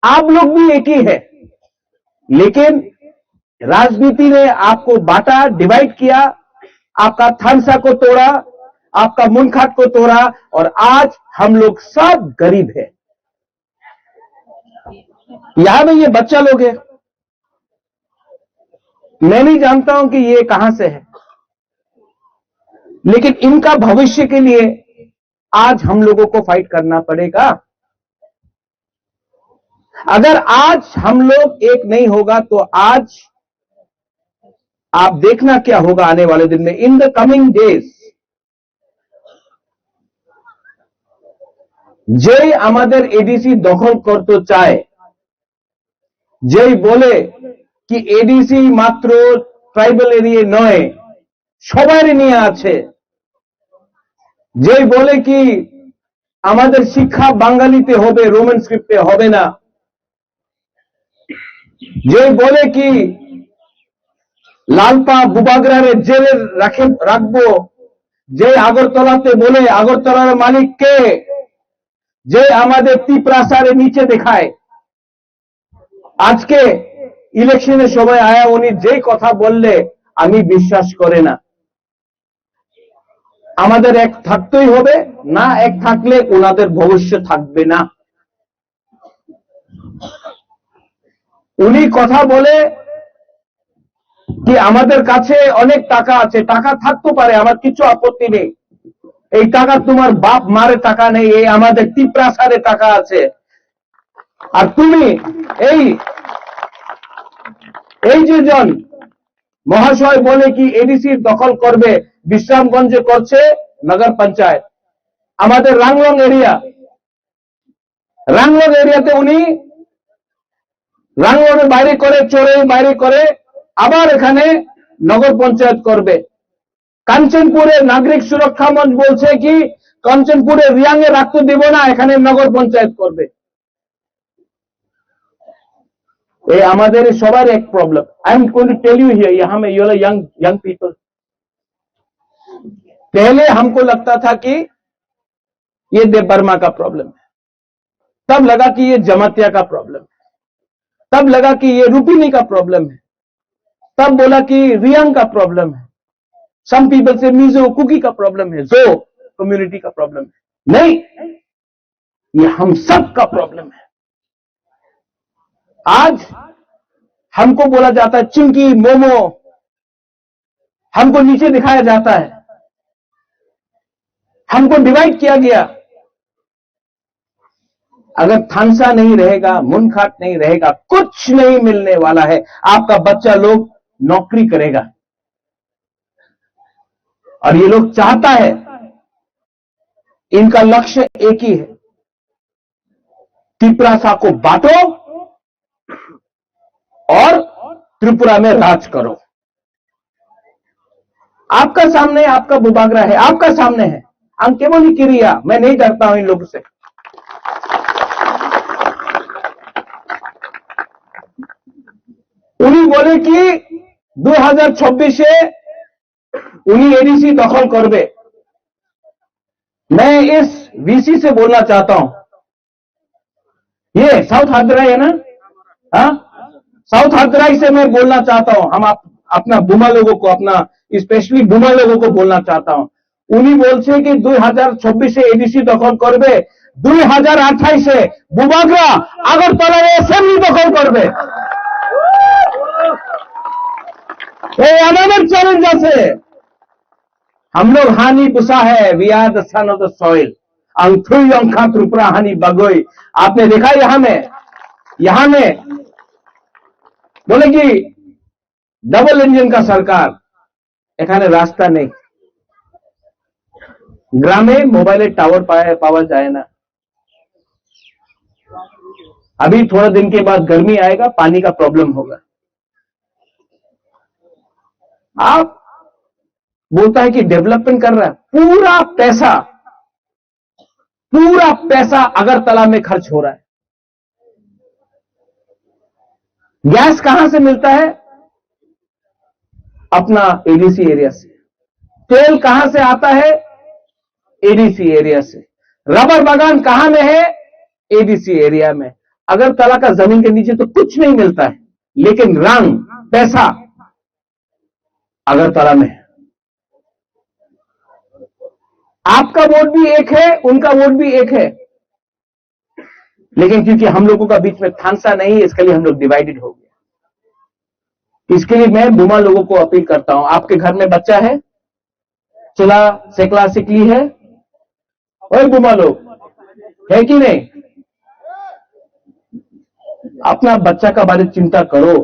आप लोग भी एक ही है लेकिन राजनीति ने आपको बांटा, डिवाइड किया, आपका थानसा को तोड़ा, आपका मुनखाट को तोड़ा, और आज हम लोग सब गरीब हैं। यहां में ये बच्चा लोग है, मैं नहीं जानता हूं कि ये कहां से है, लेकिन इनका भविष्य के लिए आज हम लोगों को फाइट करना पड़ेगा। अगर आज हम लोग एक नहीं होगा तो आज आप देखना क्या होगा आने वाले दिन में, इन द कमिंग डेज। যেই আমাদের এডিসি দখল করতে চায়, যেই বলে কি এডিসি মাত্র ট্রাইবাল এরিয়া নয়, সবার নিয়ে আছে, যেই বলে কি আমাদের শিক্ষা বাঙালিতে হবে, রোমান স্ক্রিপ্টে হবে না, যেই বলে কি লালপা বুবাগরারে জেলে রাখবো, যে আগরতলাতে বলে আগরতলার মালিক কে, যে আমাদের তিপ্রাসারে নিচে দেখায়, আজকে ইলেকশনের সময় আয়া উনি যেই কথা বললে আমি বিশ্বাস করে না। আমাদের এক থাকতেই হবে, না এক থাকলে ওনাদের ভবিষ্যৎ থাকবে না। উনি কথা বলে কি আমাদের কাছে অনেক টাকা আছে, টাকা থাকতে পারে, আমার কিছু আপত্তি নেই, এই টাকা তোমার বাপ মারে টাকা নেই, এই আমাদের তিপ্রাসারে টাকা আছে। আর তুমি এই যে জন মহাশয় বলে কি এডিসি দখল করবে, বিশ্রামগঞ্জে করছে নগর পঞ্চায়েত, আমাদের রাংলং এরিয়াতে উনি রাংলংয়ের বাইরে করে, চোরের বাইরে করে, আবার এখানে নগর পঞ্চায়েত করবে। কাঞ্চনপুরে নাগরিক সুরক্ষা মঞ্চ বলছে কি কাঞ্চনপুরে রিয়াংয়ে রাখতে দেব না, এখানে নগর পঞ্চায়েত করবে। ये हमारे सवार एक problem. I am going to tell you here, यहां में यू आर यंग पीपल, पहले हमको लगता था कि ये देव बर्मा का प्रॉब्लम है, तब लगा कि ये जमातिया का प्रॉब्लम है, तब लगा कि ये रूपिनी का प्रॉब्लम है, तब बोला कि रियांग का प्रॉब्लम है, सम पीपल से मिजो कुकी का प्रॉब्लम है, जो कम्युनिटी का प्रॉब्लम है। नहीं, ये हम सब का प्रॉब्लम है। आज हमको बोला जाता है चिंकी मोमो, हमको नीचे दिखाया जाता है, हमको डिवाइड किया गया। अगर थानसा नहीं रहेगा, मुनखाट नहीं रहेगा, कुछ नहीं मिलने वाला है। आपका बच्चा लोग नौकरी करेगा, और ये लोग चाहता है, इनका लक्ष्य एक ही है, त्रिपुरा को बांटो और त्रिपुरा में राज करो। आपका सामने आपका बुबागरा है, आपका सामने है, अंकेमोनी किरिया, मैं नहीं डरता हूं इन लोगों से। उन्हीं बोले कि 2026 उन्हीं एडीसी दखल करबे। मैं इस वीसी से बोलना चाहता हूं, ये साउथ हादराई है ना, हाँ, साउथ हादराई से मैं बोलना चाहता हूं, हम अपना बुमा लोगों को, अपना स्पेशली बुमा लोगों को बोलना चाहता हूं। उन्हीं बोलছে कि 2026 एडीसी दखल करबे, 2028 बुबागरा আগরতলা অ্যাসেম্বলি দখল করবে। এই আমাদের চ্যালেঞ্জ আছে। हम लोग हानि पुसा है, we are the son of the soil, अंथुई अंखा त्रिपुरा हानि बगोई। आपने देखा यहां में बोले कि डबल इंजन का सरकार, এখানে रास्ता नहीं, ग्रामे मोबाइल टावर पावा जाए ना। अभी थोड़ा दिन के बाद गर्मी आएगा, पानी का प्रॉब्लम होगा। आप बोलता है कि डेवलपमेंट कर रहा है, पूरा पैसा अगरतला में खर्च हो रहा है। गैस कहां से मिलता है? अपना एडीसी एरिया से। तेल कहां से आता है? एडीसी एरिया से। रबर बागान कहां में है? एडीसी एरिया में। अगरतला का जमीन के नीचे तो कुछ नहीं मिलता है, लेकिन रंग पैसा अगरतला में है। आपका वोट भी एक है, उनका वोट भी एक है, लेकिन क्योंकि हम लोगों का बीच में थानसा नहीं है, इसके लिए हम लोग डिवाइडेड हो गए। इसके लिए मैं बुमा लोगों को अपील करता हूं, आपके घर में बच्चा है, चला सेकला सिकली है, ओए बुमा लोग है कि नहीं, अपना बच्चा का बारे में चिंता करो।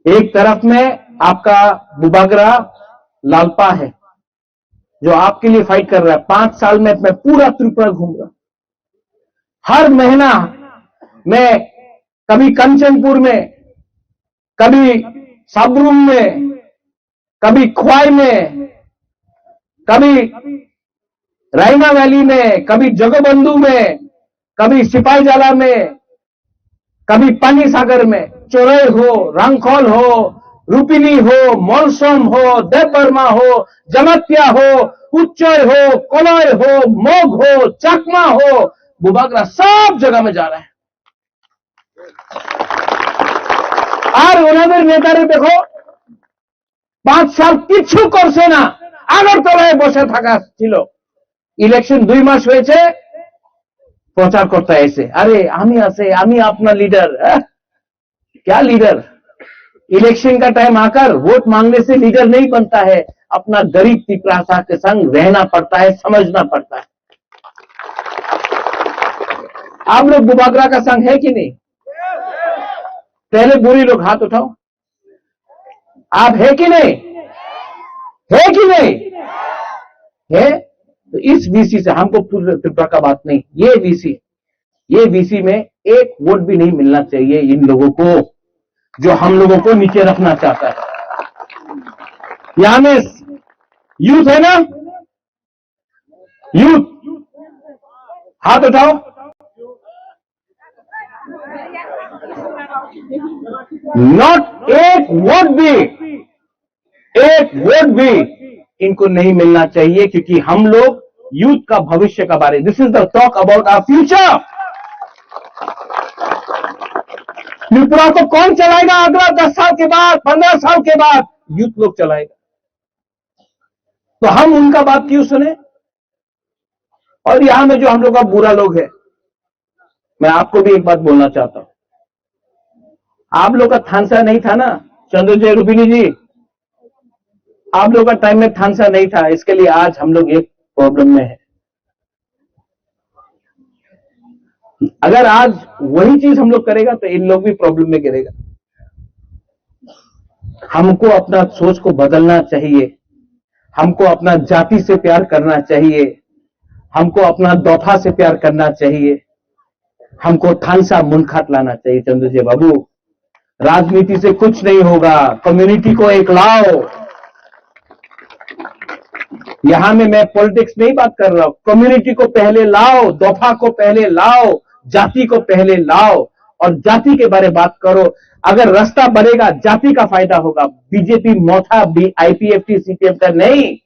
एक तरफ में आपका बुबागरा लालपा है जो आपके लिए फाइट कर रहा है। 5 साल में मैं पूरा त्रिपुरा घूमूंगा, हर महीना मैं कभी कंचनपुर में, कभी सबरूम में, कभी ख्वाई में, कभी रायना वैली में, कभी जगबंधु में, कभी सिपाहीजाला में, कभी पानी सागर में, चोरई हो, रंगखोल हो, रूपिनी हो, मोलसोम हो, देवबर्मा हो, जमतिया हो, उच्चय हो, कोलय हो, मोग हो, चकमा हो, बुबागरा सब जगह में जा रहा है। और उन्होंने नेता देखो 5 साल किच्छु करছে না, আগরতলায় বসে থাকা ছিল। ইলেকশন 2 মাস হয়েছে, প্রচার করতে এসে আরে আমি আছে, আমি अपना लीडर। क्या लीडर? इलेक्शन का टाइम आकर वोट मांगने से लीडर नहीं बनता है, अपना गरीब तिपरासा के संग रहना पड़ता है, समझना पड़ता है। आप लोग बुबागरा का संग है कि नहीं? पहले बुरी लोग हाथ उठाओ, आप है कि नहीं? है कि नहीं? है तो इस वीसी से हमको पूरे त्रिपुरा का बात नहीं, ये वीसी में एक वोट भी नहीं मिलना चाहिए इन लोगों को जो हम लोगों को नीचे रखना चाहता है। यहां में यूथ है ना, यूथ हाथ उठाओ। नॉट एक वोट भी इनको नहीं मिलना चाहिए, क्योंकि हम लोग यूथ का भविष्य का बारे, this is the talk about our future. Tripura को कौन चलाएगा अगला 10 साल के बाद, 15 साल के बाद? यूथ लोग चलाएगा। तो हम उनका बात क्यों सुने? और यहां में जो हम लोग का बुरा लोग है, मैं आपको भी एक बात बोलना चाहता हूं, आप लोग का थानसा नहीं था ना चंद्रजय रूपिनी जी, आप लोग का टाइम में थानसा नहीं था, इसके लिए आज हम लोग एक प्रॉब्लम में है। अगर आज वही चीज हम लोग करेगा तो इन लोग भी प्रॉब्लम में गिरेगा। हमको अपना सोच को बदलना चाहिए, हमको अपना जाति से प्यार करना चाहिए, हमको अपना दौथा से प्यार करना चाहिए, हमको थानसा मुनखात लाना चाहिए। चंद्रजय बाबू, राजनीति से कुछ नहीं होगा, कम्युनिटी को एक लाओ। यहां में मैं पॉलिटिक्स नहीं बात कर रहा हूं, कम्युनिटी को पहले लाओ, दौथा को पहले लाओ, जाति को पहले लाओ और जाति के बारे में बात करो। अगर रास्ता बनेगा, जाति का फायदा होगा। बीजेपी मोथा आईपीएफटी सीपीएम का नहीं,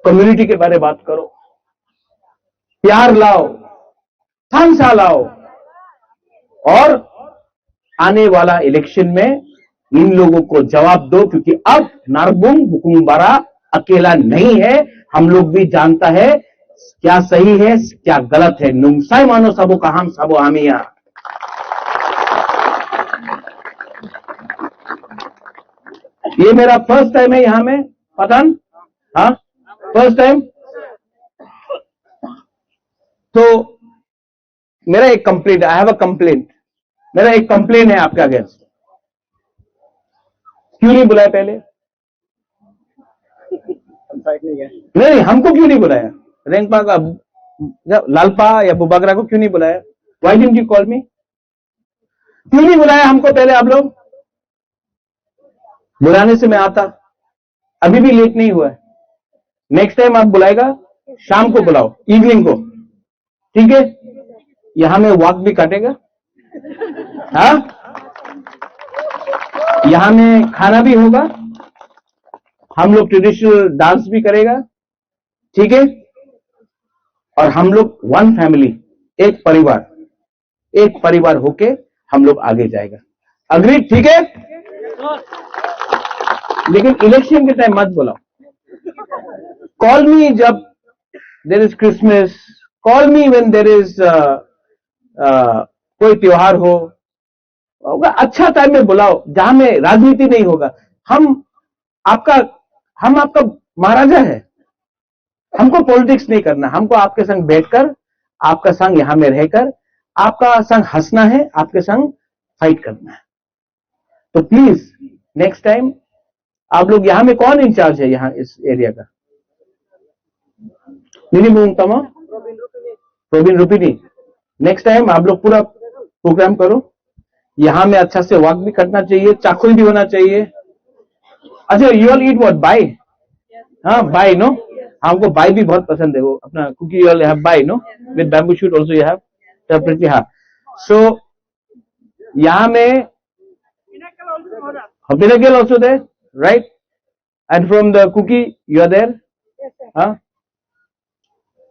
कम्युनिटी के बारे में बात करो, प्यार लाओ, थानसा लाओ और आने वाला इलेक्शन में इन लोगों को जवाब दो, क्योंकि अब नारबुंग बुकुंबारा अकेला नहीं है, हम लोग भी जानता है क्या सही है क्या गलत है। नुंगसाई मानो सबो का हम सबो आमिया। ये मेरा फर्स्ट टाइम है यहां में पठान, हाँ फर्स्ट टाइम। तो मेरा एक complaint, I have a complaint, मेरा एक कंप्लेंट है आपके अगेंस्ट। क्यों नहीं बुलाया पहले? नहीं, हमको क्यों नहीं बुलाया? रेंगपा का लालपा या बुबागरा को क्यों नहीं बुलाया? व्हाई डिडंट यू कॉल मी? क्यों नहीं बुलाया हमको पहले? आप लोग बुलाने से मैं आता, अभी भी लेट नहीं हुआ है। नेक्स्ट टाइम आप बुलाएगा, शाम को बुलाओ, इवनिंग को, ठीक है? यहां में वॉक भी काटेगा, हाँ? यहां में खाना भी होगा, हम लोग ट्रेडिशनल डांस भी करेगा, ठीक है? और हम लोग वन फैमिली, एक परिवार होके हम लोग आगे जाएगा। अग्री? ठीक है, लेकिन इलेक्शन के टाइम मत बुलाओ। कॉल मी जब there is Christmas, call me when there is कोई त्योहार होगा, अच्छा टाइम में बुलाओ जहां में राजनीति नहीं होगा। हम आपका महाराजा है, हमको पॉलिटिक्स नहीं करना, हमको आपके संग बैठकर, आपका संग यहां में रहकर, आपका संग हंसना है, आपके संग फाइट करना है। तो प्लीज नेक्स्ट टाइम आप लोग, यहां में कौन इंचार्ज है यहां इस एरिया का? प्रोबिन रुपिनी। नेक्स्ट टाइम आप लोग पूरा प्रोग्राम करो, यहां में अच्छा से वॉक भी करना चाहिए, चाकुल भी होना चाहिए। अच्छा, you all eat what? Bai? हाँ, बाई नो, हमको बाई भी बहुत पसंद है, वो अपना Kuki you all have bai no, with bamboo shoot also you have separately. हाँ, सो यहां में Pinnacle also there, right? And from the cookie, you are there? Yes, sir. Huh?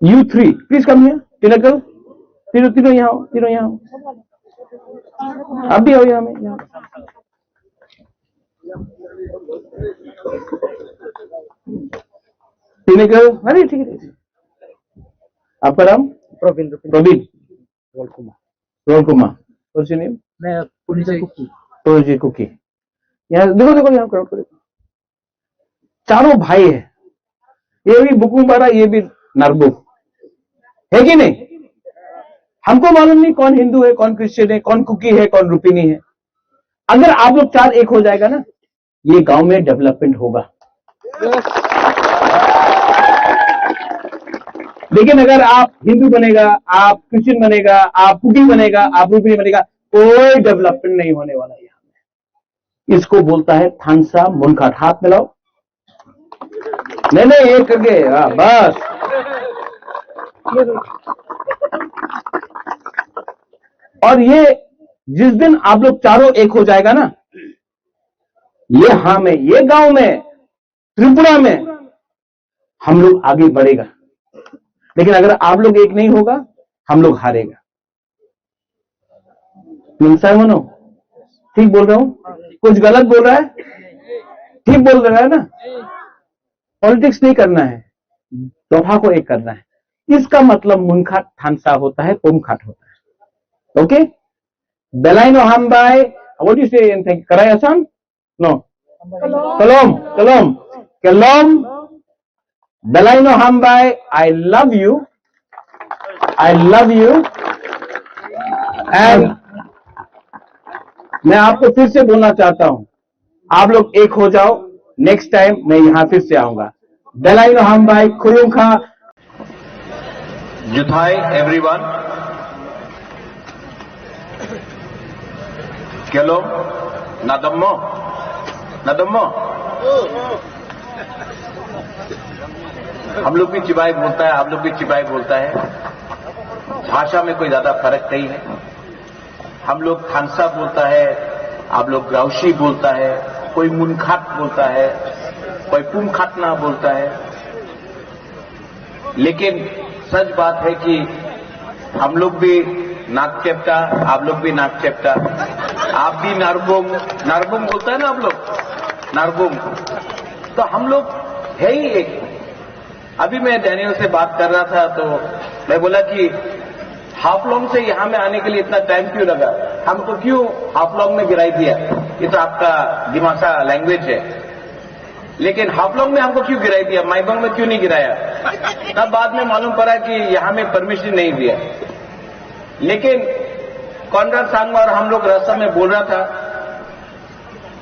You three, please come here. Pinnacle, तीनों यहाँ आओ, तीनों यहाँ आओ। आप भी आओ यहाँ में, यहाँ। Pinnacle, अरे ठीक है। आपका नाम? प्रवीण। रोल कुमार। What's your name? मैं पुरुजी कुकी। यहाँ देखो यहाँ क्राउड को देखो, चारों भाई है, ये भी बुकुम्बारा, ये भी नरबुक है कि नहीं? हमको मालूम नहीं कौन हिंदू है, कौन क्रिश्चियन है, कौन कुकी है, कौन रुपिनी है। अगर आप लोग चार एक हो जाएगा ना, ये गांव में डेवलपमेंट होगा। लेकिन अगर आप हिंदू बनेगा, आप क्रिश्चियन बनेगा, आप कुकी बनेगा, आप रुपिनी बनेगा, कोई डेवलपमेंट नहीं होने वाला। इसको बोलता है थानसा मुनखाट। हाथ मिलाओ। नहीं एक करके, बस। और ये जिस दिन आप लोग चारों एक हो जाएगा ना, ये हाँ में, ये गांव में, त्रिपुरा में हम लोग आगे बढ़ेगा। लेकिन अगर आप लोग एक नहीं होगा, हम लोग हारेगा। मनो ठीक बोल रहा हूं? कुछ गलत बोल रहा है? ठीक बोल रहा है ना? पॉलिटिक्स नहीं करना है, दोफा को एक करना है। इसका मतलब मुनखाट थानसा होता है, पुमखाट होता है। ओके? बेलाइनो हमबाई, what you say in think? कराई आसान? नो, कलोम। बेलाइनो हमबाई, आई लव यू, एंड मैं आपको फिर से बोलना चाहता हूं, आप लोग एक हो जाओ। नेक्स्ट टाइम मैं यहां फिर से आऊंगा। बेलाइनो हम भाई खुरुखा जुथाई एवरीवन, केलो नदम्मो हम लोग भी चिबाई बोलता है, आप लोग भी चिबाई बोलता है। भाषा में कोई ज्यादा फर्क नहीं है। हम लोग खानसा बोलता है, आप लोग ग्राउशी बोलता है, कोई मुनखाट बोलता है, कोई पुमखाटना बोलता है। लेकिन सच बात है कि हम लोग भी नाक चेप्टा, आप लोग भी नाक चेप्टा, आप भी नारबुम बोलता है ना आप लोग, नारबुम। तो हम लोग है ही एक। अभी मैं डैनियल से बात कर रहा था तो मैं बोला कि हाफलोंग से यहां में आने के लिए इतना टाइम क्यों लगा, हमको क्यों हाफलोंग में गिराई दिया? ये तो आपका दिमासा लैंग्वेज है। लेकिन हाफलोंग में हमको क्यों गिराई दिया, माइबंग में क्यों नहीं गिराया? तब बाद में मालूम पड़ा कि यहां में परमिशन नहीं दिया। लेकिन कॉन्राड सांगमा और हम लोग रास्ता में बोल रहा था,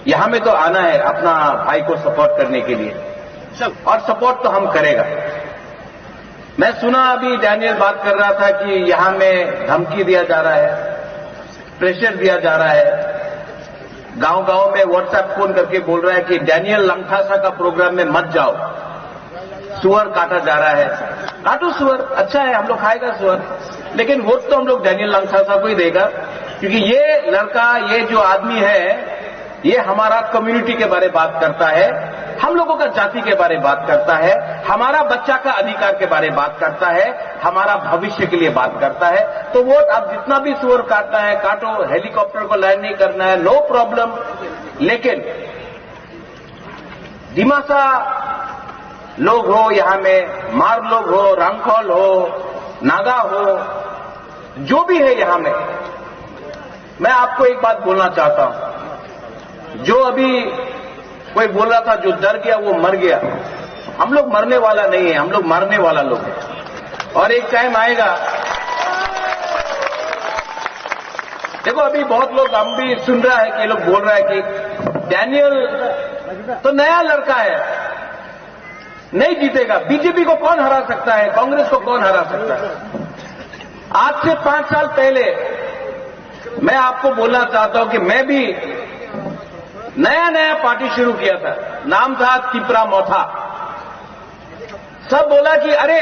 यहां में तो आना है अपना भाई को सपोर्ट करने के लिए, और सपोर्ट तो हम करेगा। मैं सुना अभी डैनियल बात कर रहा था कि यहां में धमकी दिया जा रहा है, प्रेशर दिया जा रहा है। गांव-गांव में व्हाट्सएप फोन करके बोल रहा है कि डैनियल लंगथासा का प्रोग्राम में मत जाओ, सुअर काटा जा रहा है। काटो सुअर, अच्छा है, हम लोग खाएगा सुअर, लेकिन वोट तो हम लोग डैनियल लंगथासा को ही देगा, क्योंकि ये लड़का, ये जो आदमी है, ये हमारा कम्युनिटी के बारे में बात करता है, हम लोगों का जाति के बारे में बात करता है, हमारा बच्चा का अधिकार के बारे में बात करता है, हमारा भविष्य के लिए बात करता है। तो वोट आप जितना भी शोर काटना है काटो, हेलीकॉप्टर को लैंड नहीं करना है, नो प्रॉब्लम। लेकिन दिमासा लोग हो, यहां में मार लोग हो, रंगखोल हो, नागा हो, जो भी है यहां में, मैं आपको एक बात बोलना चाहता हूं। जो अभी कोई बोल रहा था जो डर गया वो मर गया, हम लोग मरने वाला नहीं है, हम लोग मारने वाला लोग हैं। और एक टाइम आएगा, देखो अभी बहुत लोग, हम भी सुन रहा है कि ये लोग बोल रहा है कि डैनियल तो नया लड़का है, नहीं जीतेगा। बीजेपी को कौन हरा सकता है, कांग्रेस को कौन हरा सकता है? आज से 5 साल पहले मैं आपको बोलना चाहता हूं कि मैं भी नया पार्टी शुरू किया था, नाम था तिपरा मोथा। सब बोला कि अरे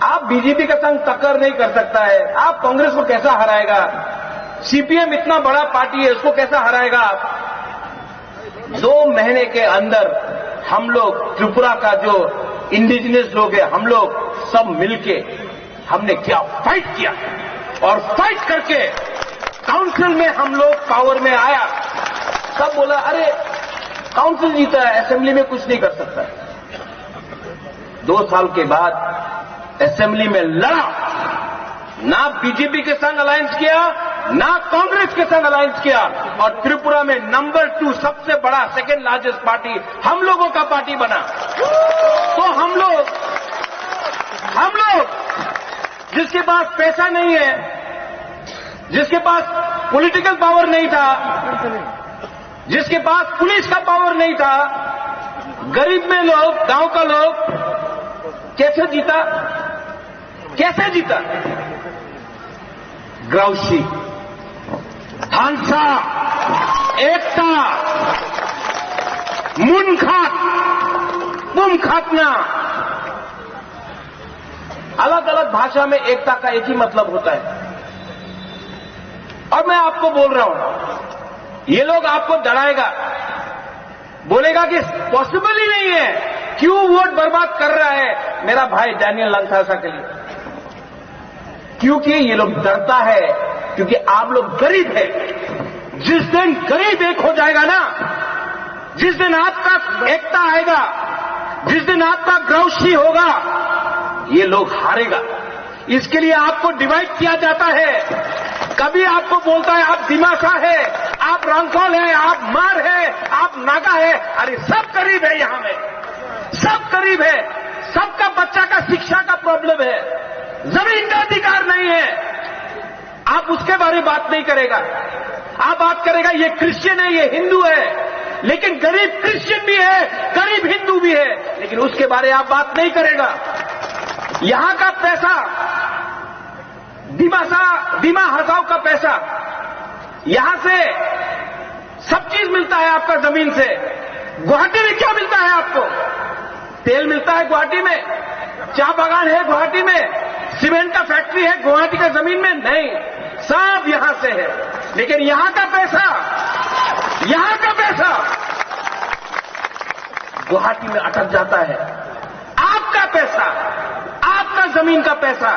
आप बीजेपी के संग टक्कर नहीं कर सकता है, आप कांग्रेस को कैसा हराएगा, सीपीएम इतना बड़ा पार्टी है उसको कैसा हराएगा आप। 2 महीने के अंदर हम लोग, त्रिपुरा का जो इंडिजिनस लोग हैं, हम लोग सब मिलके हमने क्या फाइट किया, और फाइट करके काउंसिल में हम लोग पावर में आया। सब बोला अरे काउंसिल जीता है, असेंबली में कुछ नहीं कर सकता। 2 साल के बाद असेंबली में लड़ा, ना बीजेपी के संग अलायंस किया, ना कांग्रेस के संग अलायंस किया, और त्रिपुरा में नंबर 2 सबसे बड़ा, सेकेंड लार्जेस्ट पार्टी हम लोगों का पार्टी बना। तो हम लोग जिसके पास पैसा नहीं है, जिसके पास पॉलिटिकल पावर नहीं था, जिसके पास पुलिस का पावर नहीं था, गरीब में लोग, गांव का लोग कैसे जीता? ग्राउशी, हांसा, एकता, मुनखातना, अलग अलग भाषा में एकता का एक ही मतलब होता है। और मैं आपको बोल रहा हूं, ये लोग आपको डराएगा, बोलेगा कि पॉसिबल ही नहीं है, क्यों वोट बर्बाद कर रहा है मेरा भाई डैनियल लंथासा के लिए। क्योंकि ये लोग डरता है, क्योंकि आप लोग गरीब है। जिस दिन गरीब एक हो जाएगा ना, जिस दिन आपका एकता आएगा, जिस दिन आपका ग्राउशी होगा, ये लोग हारेगा। इसके लिए आपको डिवाइड किया जाता है। कभी आपको बोलता है आप दिमासा है, आप रंगखोल है, आप मार है, आप नागा है। अरे सब गरीब है, यहां में सब गरीब है, सबका बच्चा का शिक्षा का प्रॉब्लम है, जमीन का अधिकार नहीं है। आप उसके बारे में बात नहीं करेगा, आप बात करेगा ये क्रिश्चियन है, ये हिंदू है। लेकिन गरीब क्रिश्चियन भी है, गरीब हिंदू भी है, लेकिन उसके बारे में आप बात नहीं करेगा। यहां का पैसा, दिमा हसाओ का पैसा, यहां से सब चीज मिलता है आपका जमीन से। गुवाहाटी में क्या मिलता है आपको? तेल मिलता है गुवाहाटी में, चाय बागान है गुवाहाटी में, सीमेंट का फैक्ट्री है गुवाहाटी का जमीन में नहीं, सब यहां से है। लेकिन यहां का पैसा गुवाहाटी में अटक जाता है। आपका पैसा, आपका जमीन का पैसा,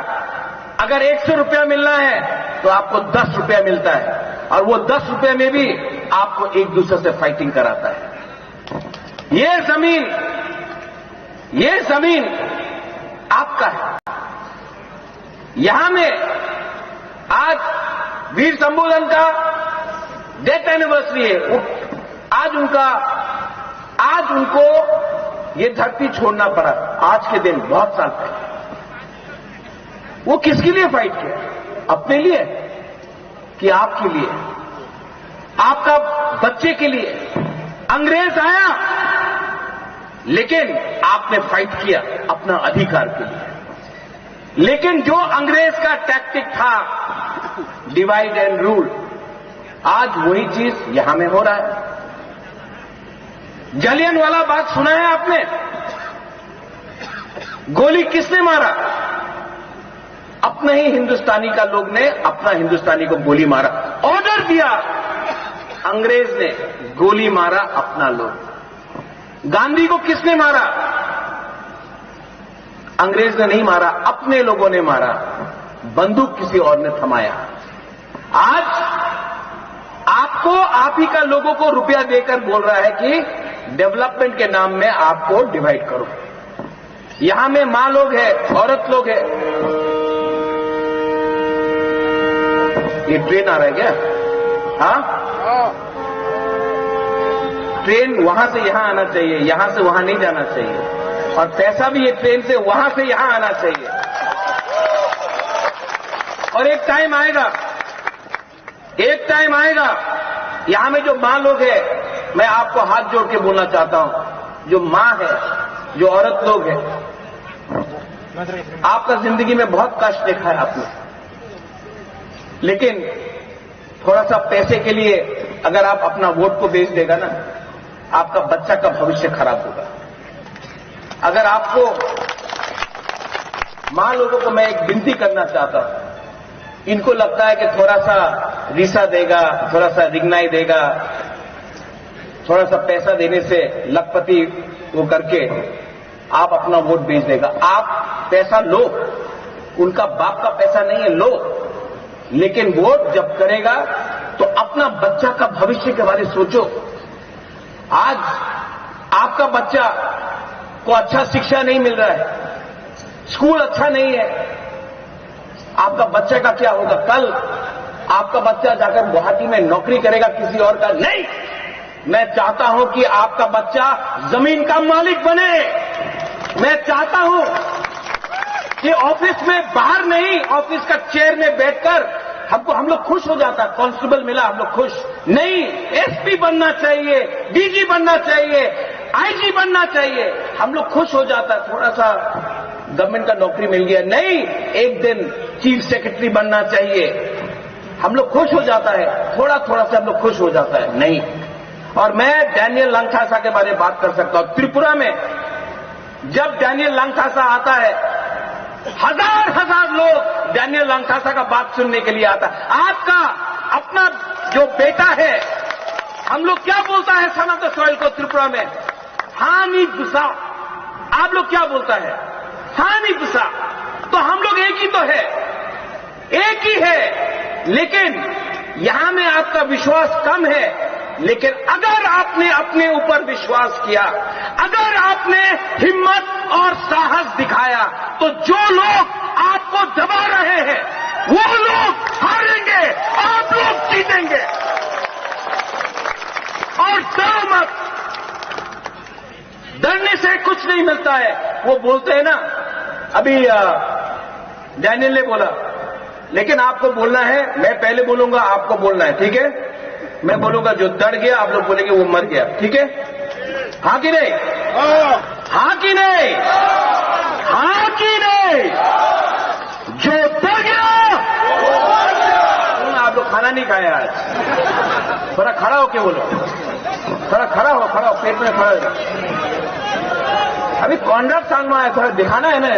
अगर 100 रुपया मिलना है तो आपको 10 रुपया मिलता है, और वो 10 रुपये में भी आपको एक दूसरे से फाइटिंग कराता है। ये जमीन आपका है। यहां में आज वीर शंभूधन का डेथ एनिवर्सरी है। आज उनको ये धरती छोड़ना पड़ा, आज के दिन बहुत साल पहले। वो किसके लिए फाइट किया? अपने लिए कि आपके लिए, आपका बच्चे के लिए? अंग्रेज आया, लेकिन आपने फाइट किया अपना अधिकार के लिए। लेकिन जो अंग्रेज का टैक्टिक था, डिवाइड एंड रूल, आज वही चीज यहां में हो रहा है। जलियांवाला बाग सुना है आपने? गोली किसने मारा? अपने ही हिंदुस्तानी का लोग ने अपना हिंदुस्तानी को गोली मारा। ऑर्डर दिया, अंग्रेज ने गोली मारा अपना लोग। गांधी को किसने मारा? अंग्रेज ने नहीं मारा, अपने लोगों ने मारा, बंदूक किसी और ने थमाया। आज आपको, आप ही का लोगों को रुपया देकर बोल रहा है कि डेवलपमेंट के नाम में आपको डिवाइड करो। यहां में मां लोग हैं, औरत लोग हैं। ये ट्रेन आ रहा है क्या? हाँ, ट्रेन वहां से यहां आना चाहिए, यहां से वहां नहीं जाना चाहिए, और पैसा भी ये ट्रेन से वहां से यहां आना चाहिए। और एक टाइम आएगा यहां में जो मां लोग हैं, मैं आपको हाथ जोड़ के बोलना चाहता हूं, जो मां है, जो औरत लोग हैं, आपका जिंदगी में बहुत कष्ट देखा है आपने, लेकिन थोड़ा सा पैसे के लिए अगर आप अपना वोट को बेच देगा ना, आपका बच्चा का भविष्य खराब होगा। अगर आपको, मां लोगों को मैं एक विनती करना चाहता हूं, इनको लगता है कि थोड़ा सा रीसा देगा, थोड़ा सा रिगनाई देगा, थोड़ा सा पैसा देने से लखपति वो करके आप अपना वोट बेच देगा। आप पैसा लो, उनका बाप का पैसा नहीं है, लो, लेकिन वोट जब करेगा तो अपना बच्चा का भविष्य के बारे में सोचो। आज आपका बच्चा को अच्छा शिक्षा नहीं मिल रहा है, स्कूल अच्छा नहीं है, आपका बच्चे का क्या होगा? कल आपका बच्चा जाकर गुवाहाटी में नौकरी करेगा किसी और का? नहीं, मैं चाहता हूं कि आपका बच्चा जमीन का मालिक बने। मैं चाहता हूं कि ऑफिस में, बाहर नहीं, ऑफिस का चेयर में बैठकर हम लोग खुश हो जाता, कांस्टेबल मिला हम लोग खुश नहीं, एसपी बनना चाहिए, डीजी बनना चाहिए, आईजी बनना चाहिए, हम लोग खुश हो जाता, थोड़ा सा गवर्नमेंट का नौकरी मिल गया, नहीं, एक दिन चीफ सेक्रेटरी बनना चाहिए, हम लोग खुश हो जाता है, थोड़ा थोड़ा से हम लोग खुश हो जाता है, नहीं। और मैं डैनियल लंगथासा के बारे में बात कर सकता हूं। त्रिपुरा में जब डैनियल लंगथासा आता है, हजार लोग डैनियल लंगथासा का बात सुनने के लिए आता है। आपका अपना जो बेटा है, हम लोग क्या बोलता है सनातन सोइल को त्रिपुरा में? हानि गुस्सा। आप लोग क्या बोलता है? हानि गुस्सा। तो हम लोग एक ही तो है, एक ही है, लेकिन यहां में आपका विश्वास कम है। लेकिन अगर आपने अपने ऊपर विश्वास किया, अगर आपने हिम्मत और साहस दिखाया, तो जो लोग आपको दबा रहे हैं वो लोग हारेंगे, आप लोग जीतेंगे। और डरो मत, डरने से कुछ नहीं मिलता है। वो बोलते हैं ना, अभी डैनियल ने बोला, लेकिन आपको बोलना है, मैं पहले बोलूंगा, आपको बोलना है, ठीक है? मैं बोलूंगा जो डर गया, आप लोग बोलेंगे वो मर गया, ठीक है? हाँ कि नहीं? हाँ कि नहीं? हाँ कि नहीं? जो डर गया, आप लोग खाना नहीं खाया आज, थोड़ा खड़ा होके बोलो, थोड़ा खड़ा हो, पेट में खड़ा हो। अभी कॉन्ट्रैक्ट सांग में आया, थोड़ा दिखाना है ना।